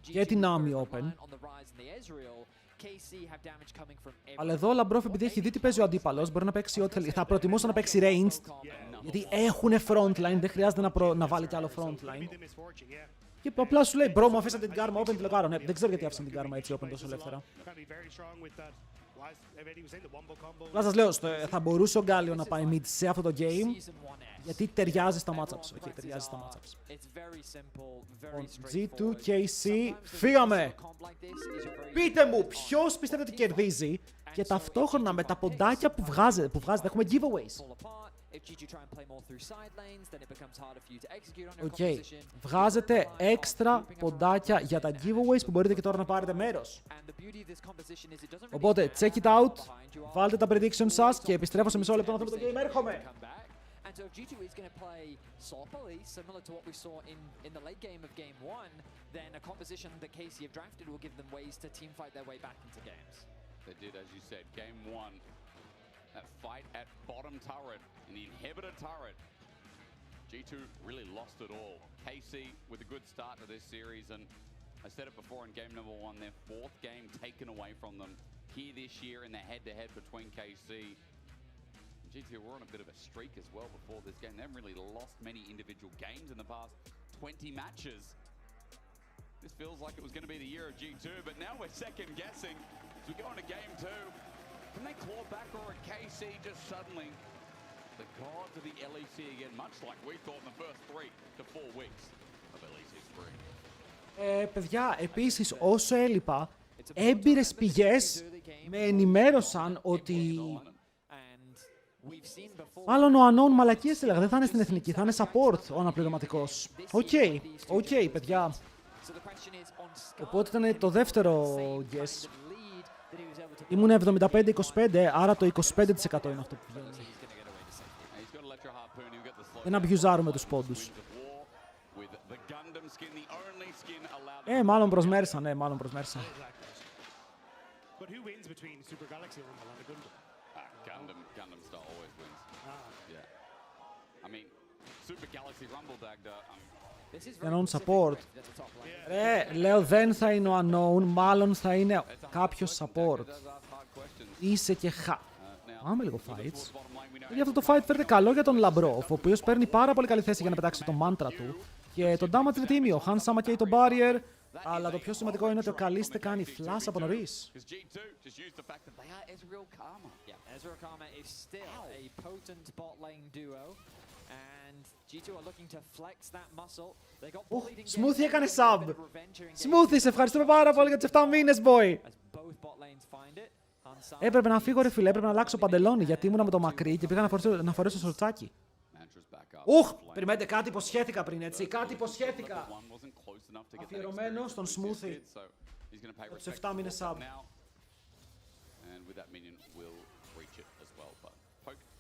Και την Άμι open. Αλλά εδώ ο Λαμπρόφ, επειδή έχει δει τι παίζει ο αντίπαλος, μπορεί να παίξει ό,τι θέλει. Θα προτιμούσα να παίξει ranged, γιατί έχουν frontline, δεν χρειάζεται να βάλει κι άλλο frontline. Και απλά σου λέει, bro, μου αφήσατε την Karma open, τη λεγάρω. Ναι, δεν ξέρω γιατί άφησαν την Karma έτσι open τόσο ελεύθερα. Απλά σας λέω, θα μπορούσε ο Γκάλιο να πάει mid σε αυτό το game, γιατί ταιριάζει στα matchups. Okay, ταιριάζει στα matchups. G2, KC, φύγαμε! Πείτε μου, ποιος πιστεύετε ότι κερδίζει και ταυτόχρονα με τα ποντάκια που βγάζετε, έχουμε giveaways. Οκ, βγάζετε έξτρα ποντάκια για τα giveaways που μπορείτε και τώρα να πάρετε μέρος. Οπότε, check it out, βάλτε τα predictions σας και επιστρέφω σε μισό λεπτό να δούμε το game. Έρχομαι! And so G2 is going to play Soul Police, similar to what we saw in the late game of Game 1. Then a composition that KC have drafted will give them ways to teamfight their way back into games. They did, as you said, Game 1. That fight at bottom turret, in the inhibitor turret. G2 really lost it all. KC with a good start to this series, and I said it before in game number 1, their 4th game taken away from them here this year in the head-to-head between KC. G2 were on a bit of a streak as well before this game. They haven't really lost many individual games in the past 20 matches. This feels like it was going to be the year of G2, but now we're second-guessing as we go into game 2. Can they claw back, or are KC just suddenly the gods of the LEC again, much like we thought in the first 3 to 4 weeks of LEC spring? Παιδιά, επίσης, όσο έλειπα, έμπειρες πηγές με ενημέρωσαν ότι... Μάλλον ο Unknown μαλακίες έλεγα, δεν θα είναι στην εθνική, θα είναι support ο αναπληρωματικός. Οκ, παιδιά. Οπότε ήταν το δεύτερο guess. Ήμουν 75-25, άρα το 25% είναι αυτό που βγαίνει. Δεν αμπιουζάρουμε τους πόντους. Μάλλον προσμέρισαν, μάλλον προσμέρισαν. Gundam style always wins. Yeah. I mean, Super Galaxy Rumble Dagda. Unknown support. Λέω δεν θα είναι ο Unknown, μάλλον θα είναι κάποιος support. Είσαι και Πάμε λίγο fights. Για αυτό το fight φέρετε καλό για τον Λαμπρόφ, ο οποίος παίρνει πάρα πολύ καλή θέση για να πετάξει το μάντρα του. Και τον damage είναι τίμιο. Handsama και το barrier. Αλλά το πιο σημαντικό είναι ότι ο Καλίστε κάνει flash από νωρίς. Smoothie έκανε sub. Smoothie, σε ευχαριστούμε πάρα πολύ για τις 7 μήνες, boy. Έπρεπε να φύγω, ρε φίλε, έπρεπε να αλλάξω παντελόνι γιατί ήμουνα με το μακρύ και πήγα να φορέσω σορτσάκι. Περιμένετε, κάτι υποσχέθηκα πριν, έτσι, κάτι υποσχέθηκα. Αφιερωμένο στον Smoothie. Για τους 7 μήνες sub.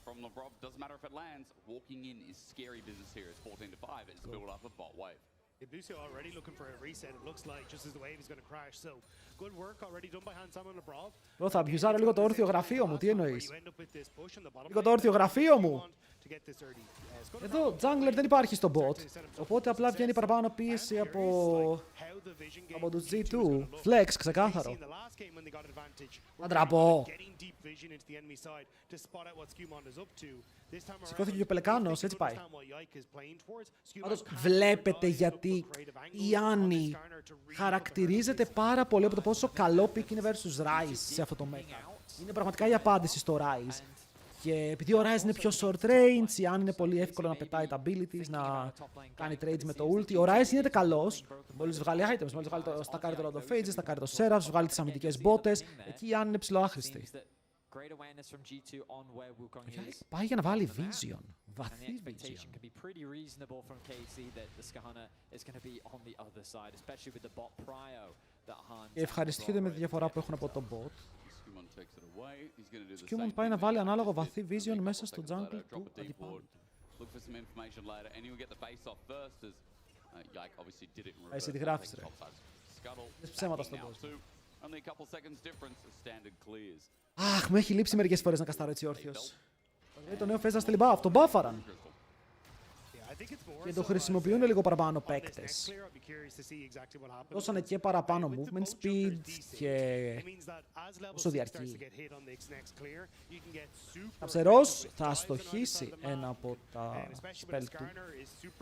From Labrov, doesn't matter if it lands. Walking in is scary business here. It's 14-5. It's built up the bot wave. Ibuso already looking for a reset, it looks like, just as the wave is going to crash. So, good work already done by Handsama and Labrov. Εγώ θα αμπιουζάρω λίγο το όρθιο γραφείο μου, τι εννοείς? Λίγο το όρθιο γραφείο μου. Εδώ, jungler δεν υπάρχει στο bot, οπότε απλά βγαίνει παραπάνω πίεση από τους G2. Flex, ξεκάθαρο. Να τραπώ. Σηκώθηκε και ο Πελεκάνος, έτσι πάει. Πάντως βλέπετε γιατί η Άννη χαρακτηρίζεται πάρα πολύ από το πόσο καλό pick είναι versus Rise σε αυτό το mecha. Είναι πραγματικά η απάντηση στο Rise. Και επειδή ο Ryze είναι πιο short range, η Ann είναι πολύ εύκολο να πετάει τα abilities, να κάνει trades με το ulti. Ο Ryze είναι καλός, μόλις βγάλει items, μόλις βγάλει το στακάρει το Lord of Ages, στακάρει το Seraphs, βγάλει τις αμυντικές μπότες. Εκεί η Ann είναι ψηλοάχρηστη. Πάει για να βάλει vision. Βαθύ vision. Και ευχαριστείτε με τη διαφορά που έχουν από το bot. Σκιούμον πάει να βάλει ανάλογο βαθύ vision μέσα στο jungle του αντιπάλου. Εσύ τι γράφεις ρε. Δες ψέματα στον κόσμο. Αχ, με έχει λείψει μερικές φορές να καστάρω έτσι όρθιος. Το νέο φες να στέλνει buff, τον μπάφαραν. Και το χρησιμοποιούν λίγο παραπάνω παίκτες. Δώσανε και παραπάνω movement speed και όσο διαρκεί. Καψερός θα αστοχίσει ένα από τα spell του.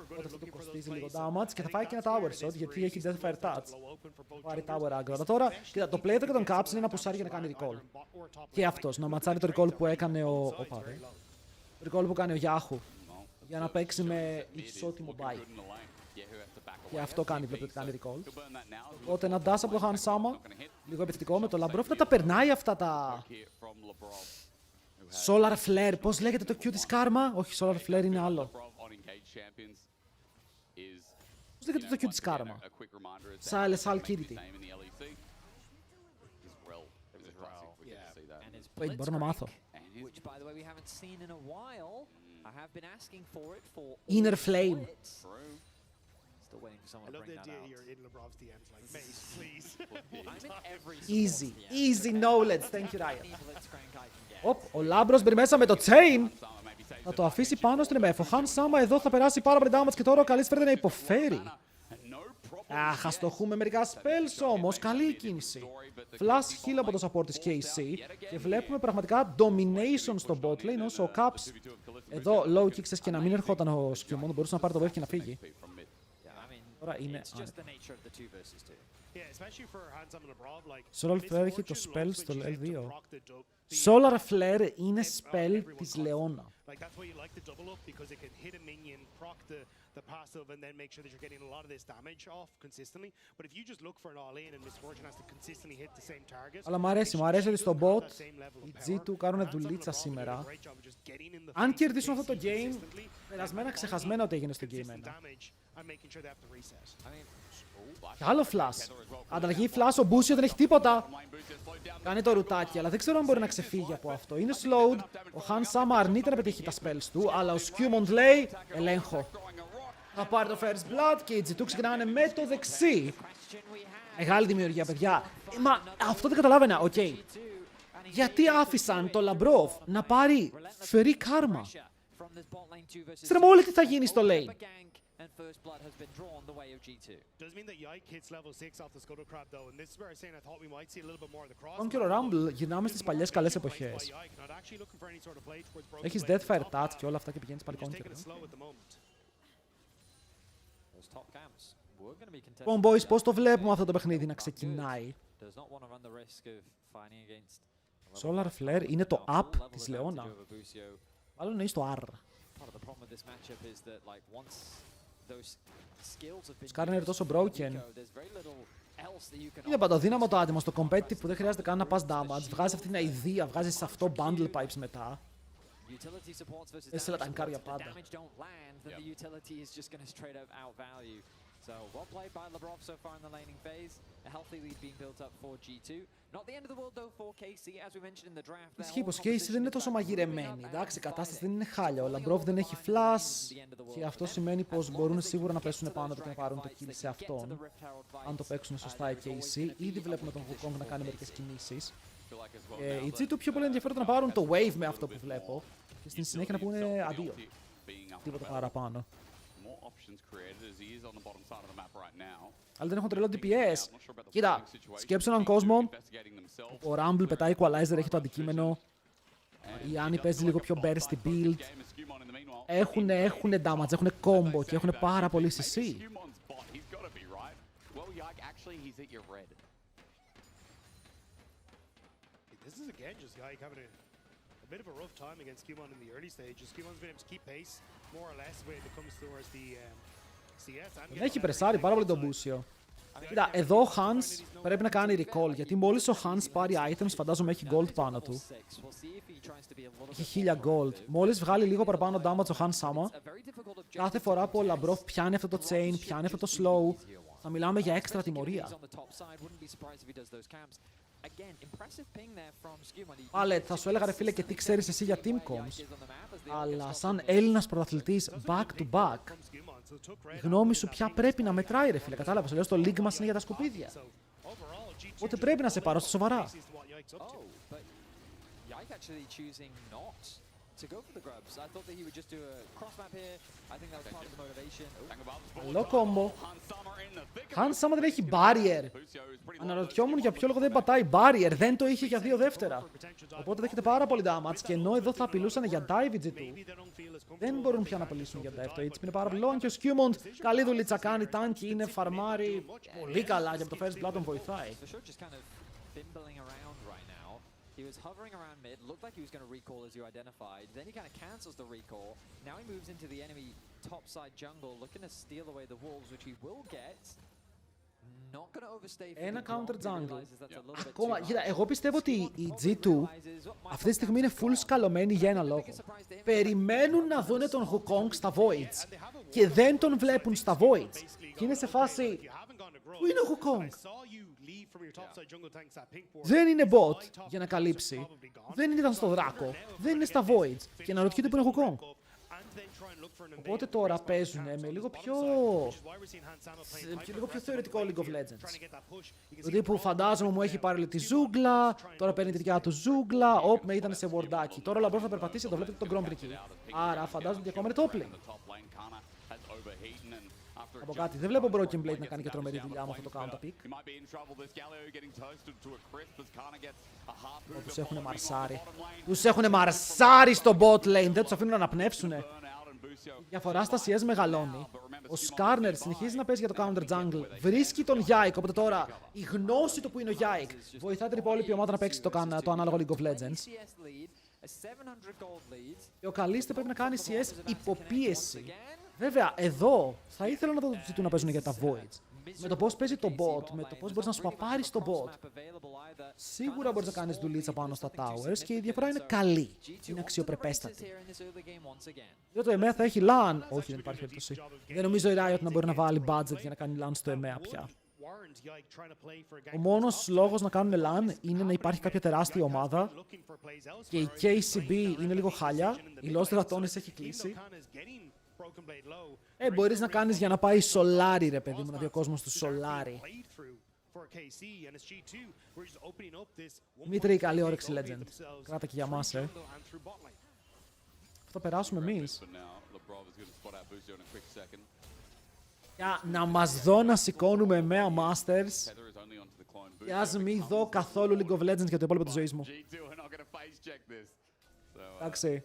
Οπότε αυτό του κοστίζει λίγο damage και θα φάει και ένα tower shot γιατί έχει death fire touch. Πάρει tower aggro. Αλλά τώρα κοίτα, το playthrough και τον Caps είναι να πουσάρει για να κάνει recall. Και αυτός να ματσάρει το recall που έκανε ο recall που κάνει ο Yahoo. Για να παίξει με ισότιμο buy. Και αυτό κάνει, βλέπετε ότι κάνει recall. Οπότε ένα dash από το Han Sama, λίγο επιθετικό με το Labrov, να τα περνάει αυτά τα... Solar Flare, πώς λέγεται το Q της Karma? Όχι, Solar Flare είναι άλλο. Πώς λέγεται το Q της Karma? Silent Kiriti. Wait, μπορώ να μάθω. Inner Flame. Easy. Easy knowledge. Thank you, Ryan. Ο Λάμπρος μπει μέσα με το chain. Θα το αφήσει πάνω στην MF. Ο Han Sama εδώ θα περάσει πάρα πολύ damage και τώρα ο Καλής φέρεται να υποφέρει. Αχ, αστοχούμε μερικά spells όμως. Καλή κίνηση. Flash heal από το support της KC. Και βλέπουμε πραγματικά domination στο bot lane όσο ο Caps εδώ low kicks και να μην ερχόταν ο Σκιούμον. Μπορούσε να πάρει το wave και να φύγει. Τώρα είναι... Solar Flare έχει το spell στο L2. Solar Flare είναι spell της Leona. The passive and then make sure that you're getting a lot of this damage off consistently. But if you just look for an all-in and Misfortune has to consistently hit the same target. Αλλά μου αρέσει ότι στο bot οι G του κάνουν δουλίτσα σήμερα. Αν κερδίσουν αυτό το game, περασμένα ξεχασμένα ότι έγινε στο game 1. Και άλλο flash. Ανταλλαγή flash, ο Μπούσιο δεν έχει τίποτα. Κάνει το ρουτάκι, αλλά δεν ξέρω αν μπορεί να ξεφύγει από αυτό. Είναι slowed, ο Han Sama αρνείται να πετύχει τα spells του, αλλά ο Skewmond λέει, ελέγχω. Θα πάρει το first blood και οι G2 ξεκινάνε με το δεξί. Μεγάλη δημιουργία, παιδιά. Μα αυτό δεν καταλάβαινα, οκ. Γιατί άφησαν το Labrov να πάρει free karma. Στρεμώ όλοι τι θα γίνει στο lane. Τον κύριο Rumble γυρνάμε στις παλιές καλές εποχές. Έχεις Deathfire Touch και όλα αυτά και πηγαίνεις πάλι Conqueror. Λοιπόν, boys, πώς το βλέπουμε αυτό το παιχνίδι να ξεκινάει? Solar Flare είναι το up της Leona. Μάλλον είναι στο R. Το Skarner είναι τόσο broken. Είναι παντοδύναμο το άτομο στο competitive που δεν χρειάζεται καν να πας damage. Βγάζεις αυτή την αηδία, βγάζεις αυτό bundle pipes μετά. Δεν σε λατανκάρω για πάντα. So well played by Labrov so far in the laning phase. A healthy lead being built up for G2. Not the end of the world though for KC, as we mentioned in the draft. Ισχύει πως KC δεν είναι τόσο μαγειρεμένη. Εντάξει, η κατάσταση δεν είναι χάλια. Ο Labrov δεν έχει flash και αυτό σημαίνει πως μπορούν σίγουρα να πέσουν πάνω του και να πάρουν το kill σε αυτόν. Αν το παίξουν σωστά οι KC. Ήδη βλέπουμε τον Wukong να κάνει μερικές κινήσεις. Οι G2 πιο πολύ ενδιαφέρονται να πάρουν το wave με αυτό που βλέπω. Και στην συνέχεια να πούνε αντίο. Τίποτα παραπάνω. Αλλά δεν έχουν τρελό DPS. Κοίτα, σκέψου έναν κόσμο. Ο Rumble πετάει equalizer, έχει το αντικείμενο. Η Annie παίζει λίγο πιο bursty build. Έχουν damage, έχουν combo και έχουν πάρα πολύ CC. a bit of a rough time against Skewmon in the early stages. Skewmon's been able to keep pace more or less when it comes towards the CS. Δεν έχει πρεσάρει πάρα πολύ τον Μπούσιο. Κοίτα, εδώ ο Hans πρέπει να κάνει recall, γιατί μόλις ο Hans πάρει items φαντάζομαι έχει gold πάνω του. Έχει 1000 gold. Μόλις βγάλει λίγο παραπάνω damage ο Hans Sama, κάθε φορά που ο Labrov πιάνει αυτό το chain, πιάνει αυτό το slow, θα μιλάμε για έξτρα τιμωρία. Πάλε, θα σου έλεγα ρε φίλε και τι ξέρεις εσύ για team comms, αλλά σαν Έλληνας πρωταθλητής back to back, η γνώμη σου πια πρέπει να μετράει ρε φίλε, κατάλαβες, αλλιώς το league μας είναι για τα σκουπίδια. Οπότε πρέπει να σε πάρω στα σοβαρά. Καλό κόμπο. Hans Sama δεν έχει barrier. Αναρωτιόμουν για ποιο λόγο δεν πατάει barrier. Δεν το είχε για 2 δεύτερα. Οπότε δέχεται πάρα πολύ damage. Και ενώ εδώ θα απειλούσαν για dive G2, δεν μπορούν πια να απειλήσουν για dive. Το HP είναι πάρα πολύ long. Και ο Skewmon καλή δουλίτσα κάνει. Τάνκι είναι, φαρμάρει πολύ καλά. Και από το first blood τον βοηθάει. He was hovering around mid, looked like he was going to recall as you identified, then he kind of cancels the recall, now he moves into the enemy top side jungle, looking to steal away the wolves, which he will get. Not going to overstay for Ένα the counter Grom, jungle. realizes that's a little bit Ακόμα, too κοίτα, much. εγώ πιστεύω ότι η G2 αυτή τη στιγμή είναι full σκαλωμένη για ένα λόγο. Περιμένουν να δούνε τον Wukong στα Voids και δεν τον βλέπουν στα Voids. Και είναι σε φάση, πού είναι ο Wukong? Δεν είναι bot για να καλύψει. Δεν ήταν στο δράκο. Δεν είναι στα Voids. Και να ρωτιούνται που είναι ο Wukong. Οπότε τώρα παίζουν με λίγο πιο θεωρητικό League of Legends. Δηλαδή που φαντάζομαι μου έχει πάρει τη ζούγκλα, τώρα παίρνει τη δικιά του ζούγκλα, με ήταν σε wardάκι. Τώρα ο Labrov θα περπατήσει, το βλέπετε τον Grom εκεί. Άρα φαντάζομαι ότι ακόμα είναι top lane. Από κάτι. Δεν βλέπω Broken Blade να κάνει και τρομερή δουλειά με αυτό το counter pick. Τους έχουνε μαρσάρει. Τους έχουνε μαρσάρει στο bot lane. Δεν τους αφήνουν να αναπνεύσουνε. Η διαφορά στα CS μεγαλώνει. Ο Skarner συνεχίζει να παίζει για το counter jungle. Βρίσκει τον Yike. Οπότε τώρα η γνώση του που είναι ο Yike βοηθάει την υπόλοιπη ομάδα να παίξει το ανάλογο League of Legends. Και ο Καλίστε πρέπει να κάνει CS υποπίεση. Βέβαια, εδώ θα ήθελα να το ζητούν να παίζουν για τα Voids. Με το πώς παίζει το bot, με το πώς μπορείς να σου παπάρεις το bot, σίγουρα μπορείς να κάνεις δουλίτσα πάνω στα towers και η διαφορά είναι καλή. Είναι αξιοπρεπέστατη. Εδώ το EMEA θα έχει LAN. Όχι, δεν υπάρχει περίπτωση. Δεν νομίζω η Riot να μπορεί να βάλει budget για να κάνει LAN στο EMEA πια. Ο μόνος λόγος να κάνουν LAN είναι να υπάρχει κάποια τεράστια ομάδα και η KCB είναι λίγο χάλια. Η Lost Ratones έχει κλείσει. Μπορείς να κάνεις για να πάει σολάρι ρε παιδί μου, να δει ο κόσμος του σολάρι. Δημήτρη, καλή όρεξη Legend. Κράτα και για μας, Θα περάσουμε εμείς. Για να μας δω να σηκώνουμε EMEA Masters και ας μην δω καθόλου League of Legends για το υπόλοιπο της ζωής μου. Εντάξει.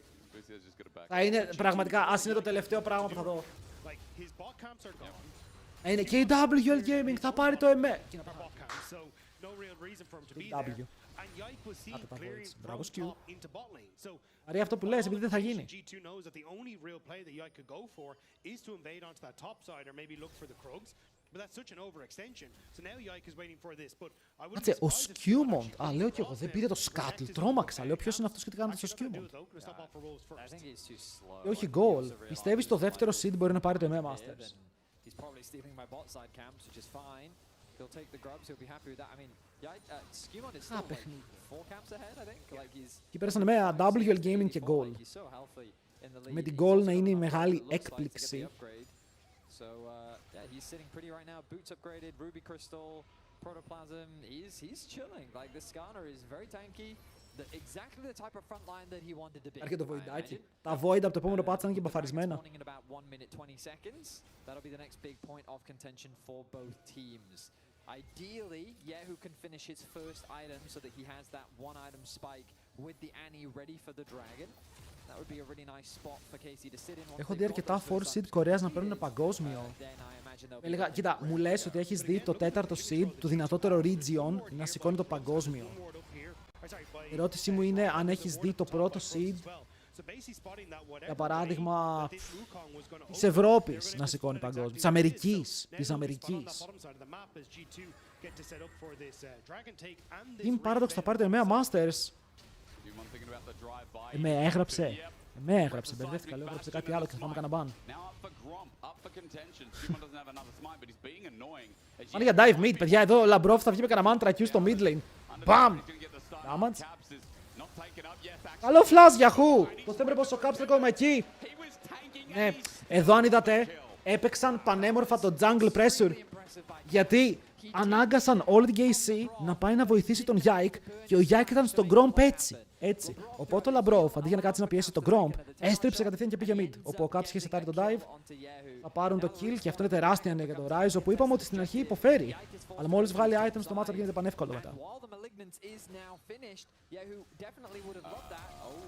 Θα είναι πραγματικά, ας είναι το τελευταίο πράγμα που θα δω. Είναι και η WL Gaming, θα πάρει το EMEA. W. Άτε τα Voids. Μπράβο Q. Αρεί αυτό που λες, επειδή δεν θα γίνει. Κάτσε, ο Skewmon. Λέω κι εγώ, δεν πήρε το Scuttle. Τρόμαξα. Λέω ποιος είναι αυτός και τι κάνετε στο Skewmon. Και όχι goal. Πιστεύεις το δεύτερο seed μπορεί να πάρει το EMEA Masters. Παιχνίδι. Και πέρασαν EMEA, WL Gaming και goal. Με την goal να είναι η μεγάλη έκπληξη. So yeah, he's sitting pretty right now. Boots upgraded, Ruby Crystal, Protoplasm. He's chilling. Like this Skarner is very tanky. Exactly the type of front line that he wanted to be. Άρχεται το βοηδάκι. Τα void από το επόμενο patch ήταν και μπαφαρισμένα. That'll be the next big point of contention for both teams. Ideally, Yehu can finish his first item so that he has that one item spike with the Annie ready for the dragon. That would be a really nice spot for KC to sit in. Έχω δει αρκετά 4 seed Κορέας να παίρνουν παγκόσμιο. Έλεγα, κοίτα, μου λες ότι έχεις δει το τέταρτο seed του δυνατότερο region να σηκώνει το παγκόσμιο. Η ερώτησή μου είναι αν έχεις δει το πρώτο seed, για παράδειγμα, της Ευρώπης να σηκώνει παγκόσμιο, της Αμερικής. Team Paradox θα πάρει το EMEA Masters. Με έγραψε, μπερδεύτηκα, λέω, έγραψε κάτι άλλο και θα πάμε κανένα μπαν. Πάνε για dive mid, παιδιά, εδώ ο Λαμπρόφ θα βγει με κανένα mantra Q στο mid lane. Μπαμ! Damage. Καλό flash, Yahoo! Πώς δεν πρέπει ο Caps ακόμα εκεί. Ναι, εδώ αν είδατε, έπαιξαν πανέμορφα το jungle pressure. Γιατί ανάγκασαν όλη την KC να πάει να βοηθήσει τον Yike και ο Yike ήταν στον Gromp έτσι. Οπότε ο Λαμπρόφ αντί για να κάτσει να πιέσει τον Gromp, έστριψε κατευθείαν και πήγε mid. Όπου ο Caps είχε σετάρει τον dive, θα πάρουν το kill και αυτό είναι τεράστια νέα για τον Rise, όπου είπαμε ότι στην αρχή υποφέρει. Αλλά μόλις βγάλει items στο matchup γίνεται πανεύκολο μετά.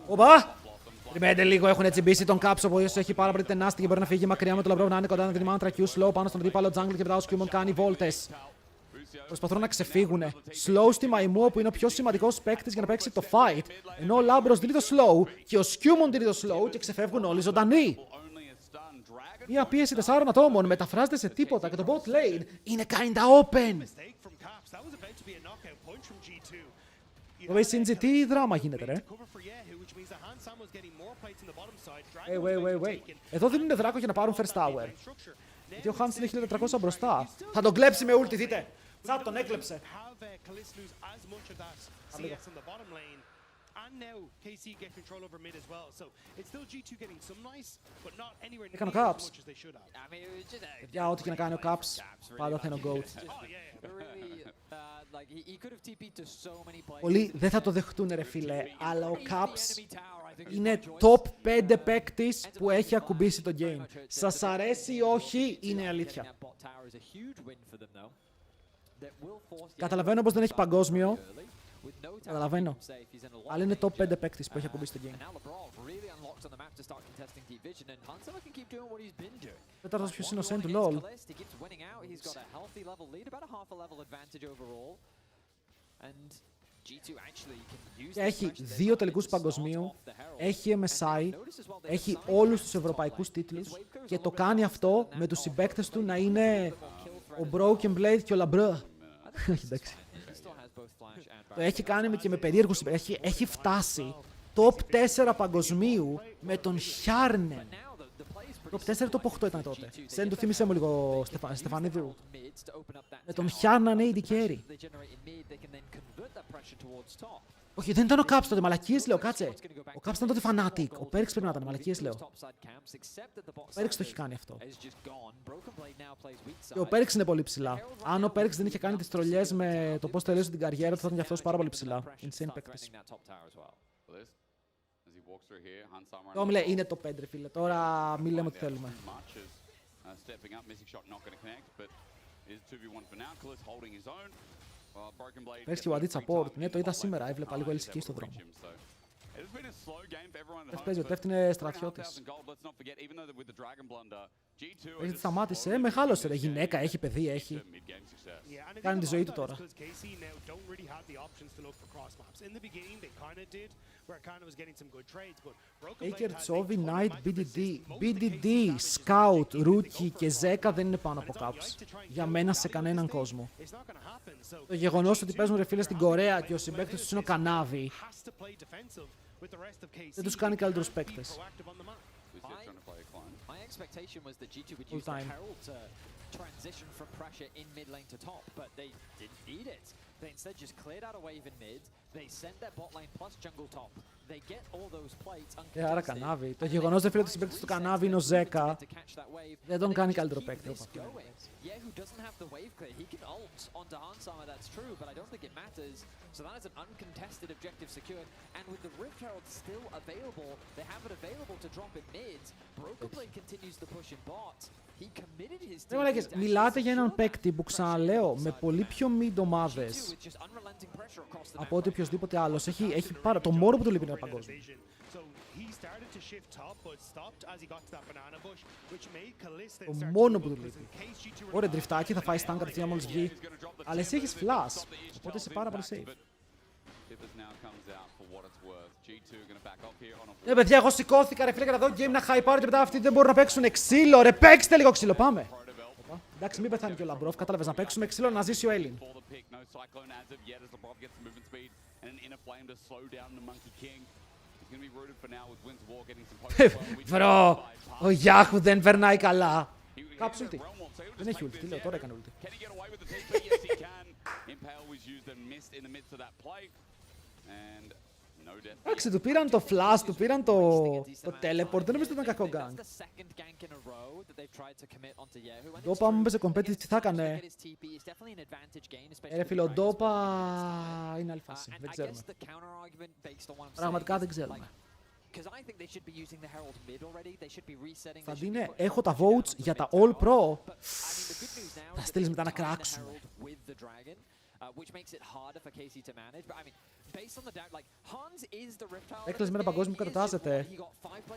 Οπα! Περιμένετε λίγο, έχουν έτσι μπήσει τον Caps, ο οποίος έχει πάρα πολύ τενάστη και μπορεί να φύγει μακριά με τον Λαμπρόφ να είναι κοντά με την mantra Q slow πάνω στον αντίπαλο jungle και μετά ο Skewmon κάνει βόλτες. Προσπαθούν να ξεφύγουν. Slow στη μαϊμού που είναι ο πιο σημαντικός παίκτης για να παίξει το fight. Ενώ ο Λάμπρος δίνει το slow και ο Skewmon δίνει το slow και ξεφεύγουν όλοι ζωντανοί. Μια πίεση 4 ατόμων μεταφράζεται σε τίποτα και το bot lane είναι kinda open. Το Shinji, τι δράμα γίνεται, ρε. Wait. Εδώ δίνουν δράκο για να πάρουν first tower. Γιατί ο Hans είναι 1400 μπροστά. Θα τον κλέψει με ulti, δείτε. Θα τον έκλεψε. Έκανε ο Caps. Για ό,τι και να κάνει ο Caps, πάντα θα είναι ο GOAT. Πολλοί δεν θα το δεχτούν, ρε φίλε, αλλά ο Caps είναι top 5 παίκτης που έχει ακουμπήσει το game. Σας αρέσει ή όχι, είναι αλήθεια. Καταλαβαίνω πως δεν έχει παγκόσμιο. Καταλαβαίνω. Αλλά είναι top 5 παίκτης που έχει ακουμπήσει το game. Τέταρτος ποιος είναι ο Σεν του LOL. Και έχει 2 τελικούς παγκοσμίου, έχει MSI, έχει όλους τους ευρωπαϊκούς τίτλους και το κάνει αυτό με τους συμπαίκτες του να είναι ο Broken Blade και ο Λαμπρό. Εντάξει. Το έχει κάνει και με περίεργους συμπαίκτες. Έχει φτάσει top 4 παγκοσμίου με τον Χιάρνεν. Top 4 top 8 ήταν τότε. Σεν του θύμισε μου λίγο, Στεφανίδου. Με τον Χιάρνεν AD carry. Όχι, δεν ήταν ο Caps τότε, μαλακίες λέω, κάτσε. Ο Caps ήταν τότε Fnatic. Ο Perks πρέπει να ήταν, μαλακίες λέω. Ο Perks το έχει κάνει αυτό. Και ο Perks είναι πολύ ψηλά. Αν ο Perks δεν είχε κάνει τις τρολιές με το πώς τελείωσε την καριέρα του, θα ήταν και αυτός πάρα πολύ ψηλά. Insane παίκτης. Το μιλέ, είναι το 5, φίλε. Τώρα μην λέμε ό,τι θέλουμε. Παίρνεις και ο Adit support. Ναι, το είδα σήμερα. Έβλεπα λίγο LCK στον δρόμο. Παίζει, ο Τέφτ είναι στρατιώτης. Έχει σταμάτησε, μεγάλωσε ρε. Γυναίκα, έχει παιδί, έχει. Κάνει τη ζωή του τώρα. Aker, Chovy, Knight, BDD, Scout, Rookie και Zeka δεν είναι πάνω από Caps. Για μένα σε κανέναν κόσμο. Το γεγονός ότι παίζουν ρε φίλες στην Κορέα και ο συμπαίκτης τους είναι ο Κανάβι δεν τους κάνει καλύτερους παίκτες. Full time. Transition from pressure in mid lane to top, but they didn't need it. They instead just cleared out a wave in mid. They send their bot lane plus jungle top. They get all those plates uncontested. Άρα Κανάβι. Το γεγονός δεν φίλε ότι συμπαίκτης του Κανάβι είναι ο Ζέκα δεν τον κάνει καλύτερο παίκτη. Yeah, who doesn't have the wave clear. He can ult onto Hansama, that's true, but I don't think it matters. So that is an uncontested objective secured. And with the Rift Herald still available, they have it available to drop in mid. Broken Blade continues to push in bot. He committed his team. Μιλάτε για έναν παίκτη που ξαναλέω με πολύ πιο mid ομάδες από ότι οποιοδήποτε άλλος. Έχει πάρα... Το μόνο που του λείπει είναι παγκόσμιο. Το μόνο που του λείπει. Ωραία, τριφτάκι, θα φάει stun κατευθείαν μόλις βγει. Αλλά εσύ έχεις flash, οπότε είσαι πάρα πολύ safe. Ναι, παιδιά, εγώ σηκώθηκα ρε φίλε για να δω game να hype και μετά αυτοί δεν μπορούν να παίξουν ξύλο. Ρε, παίξτε λίγο ξύλο, πάμε. Εντάξει, μην πεθάνει και ο Λαμπρόφ, κατάλαβες, να παίξουμε ξύλο να ζήσει ο Έλλην. Βρω, ο Γιάχου δεν περνάει καλά. Κάψε ulti. Δεν έχει ulti, τι λέω, τώρα έκανε ulti. Εντάξει, του πήραν το flash, του πήραν το teleport, δεν νομίζω ότι ήταν κακό gang. Ντόπα μου έπαιζε competitive, τι θα έκανε. Ρε φίλε, ο Ντόπα είναι αλφάση, δεν ξέρουμε. Πραγματικά δεν ξέρουμε. Φαντίνε, έχω τα votes για τα All Pro. Θα στείλεις μετά να κράξουμε. Reckless με ένα παγκόσμιο που κατατάσσεται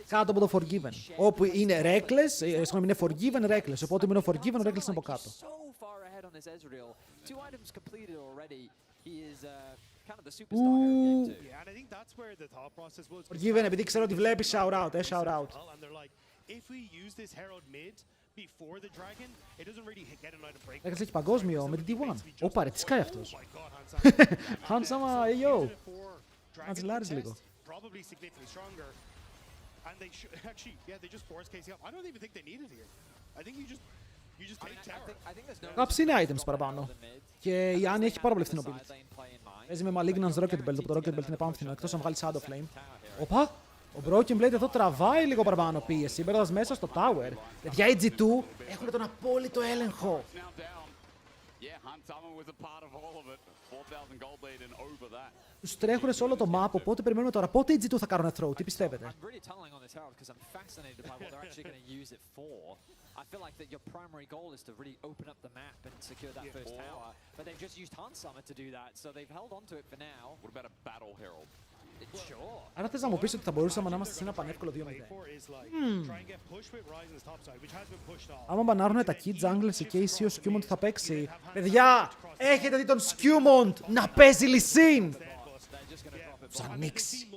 κάτω από το Forgiven. Όπου είναι Reckless, συγγνώμη, είναι Forgiven, Reckless. Οπότε είναι ο Forgiven, ο Reckless είναι από κάτω. Forgiven, επειδή ξέρω ότι βλέπει, shout out, shout out. Reckless έχει παγκόσμιο με την T1. Όπα ρε, τι σκάει αυτός. Handsama, yo. Αντζελάρεις λίγο. Κάψει είναι items παραπάνω. Και η Άννη έχει πάρα πολύ φθηνό build. Παίζει με Malignance Rocket Belt, το Rocket Belt είναι πάνω φθηνό, εκτός αν βγάλει Shadow Flame. Οπα! Ο Broken Blade εδώ τραβάει λίγο παραπάνω πίεση, μπαίνοντας μέσα στο tower. Παιδιά, οι G2 έχουν τον απόλυτο έλεγχο. Τους τρέχουν σε όλο το map, οπότε περιμένουμε τώρα πότε οι G2 θα κάνουν throw, τι πιστεύετε. I feel like that your primary goal is to really open up the map and secure that first tower, but they've just used Handsama to do that, so they've held on to it for now. What about a battle herald? Sure. Άρα θες να μου πεις ότι θα μπορούσαμε να είμαστε σε ένα πανεύκολο 2-0. Άμα μπανάρουν τα key junglers και η ο Skewmont θα παίξει. Παιδιά, έχετε δει τον Skewmont να παίζει Lee Τους ανοίξει.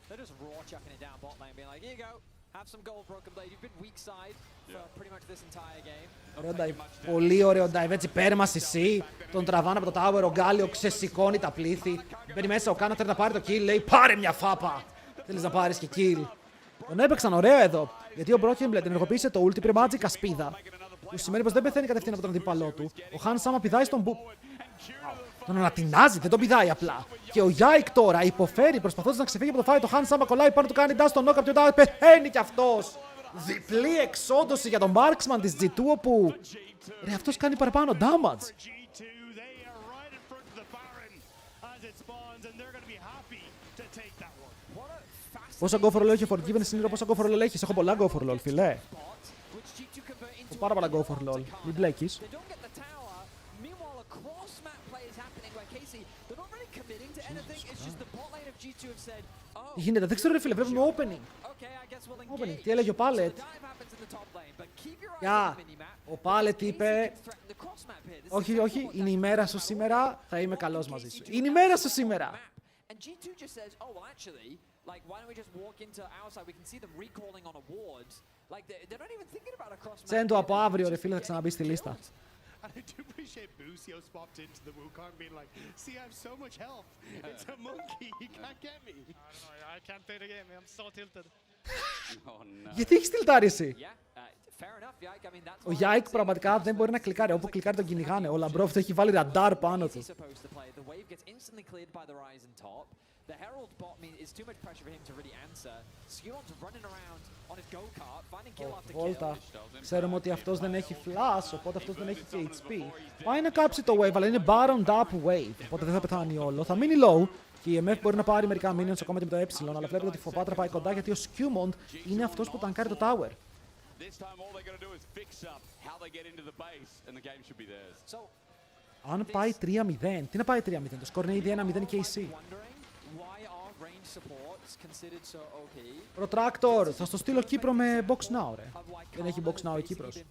They're just raw chucking it down bot lane, being like, here you go, have some gold, Broken Blade. You've been weak side for pretty much this entire game. Ωραίο dive. Πολύ ωραίο dive. Έτσι πέρμα CC. Τον τραβάνε από το tower. Ο Γκάλιο ξεσηκώνει τα πλήθη. Μπαίνει μέσα ο Κάνα, θέλει να πάρει το kill. Λέει πάρε μια φάπα. Θέλεις να πάρεις και kill. Τον έπαιξαν ωραία εδώ. Γιατί ο Broken Blade ενεργοποίησε το ulti πριν μάτζικα σπίδα. Που σημαίνει πως δεν πεθαίνει κατευθείαν από τον αντίπαλό του. Ο Handsama πηδάει στον μπου. Τον ανατινάζει, δεν τον πηδάει απλά. Και ο Yike τώρα υποφέρει προσπαθώντας να ξεφύγει από το fight. Το Handsama κολλάει πάνω του, κάνει dash στον knock-up και πεθαίνει κι αυτός. Διπλή εξόντωση για τον marksman της G2 όπου ρε, αυτός κάνει παραπάνω damage. Πόσα go for all έχει ο Forgiven συνήθως, πόσα go for all έχεις. Έχω πολλά go for all, φιλέ. Έχω πάρα πολλά go for all. Μην μπλέκεις. Τι γίνεται, δεν ξέρω ρε φίλε, βλέπουμε opening. Opening, τι έλεγε ο Pallet. Γεια, ο Pallet είπε όχι, όχι, είναι η μέρα σου σήμερα, θα είμαι καλός μαζί σου. Είναι η μέρα σου σήμερα. Τσέντο από αύριο ρε φίλε θα ξαναμπεί στη λίστα. And I do appreciate Busios popped into the Wukong being like, see, I have so much health. It's a monkey, he can't get me. I don't know, I can't play the game, I'm so tilted. Γιατί έχεις τιλτάρει εσύ. Ο Yike πραγματικά δεν μπορεί να κλικάρει. Όπου κλικάρει τον κυνηγάνε. Ο Λαμπρόφ το έχει βάλει ραντάρ πάνω του. The Herald bot is too much pressure for him to really answer. Skewmont's running around on his go-kart, finding kill after kill. Βόλτα. Ξέρουμε ότι αυτός δεν έχει flash, οπότε αυτός δεν έχει και HP. Πάει να κάψει το wave, αλλά είναι baroned up wave. Οπότε δεν θα πεθάνει όλο. Θα μείνει low και η MF μπορεί να πάρει μερικά minions ακόμα και με το ε, αλλά βλέπετε ότι η φοβάτρα πάει κοντά γιατί ο Skewmont είναι αυτός που τανκάρει το tower. Αν πάει 3-0, τι να πάει 3-0, το σκορ είναι ήδη 1-0 και AC. Protractor, θα στο στείλω Κύπρο με Box Now, ρε. Δεν έχει Box Now η Κύπρος.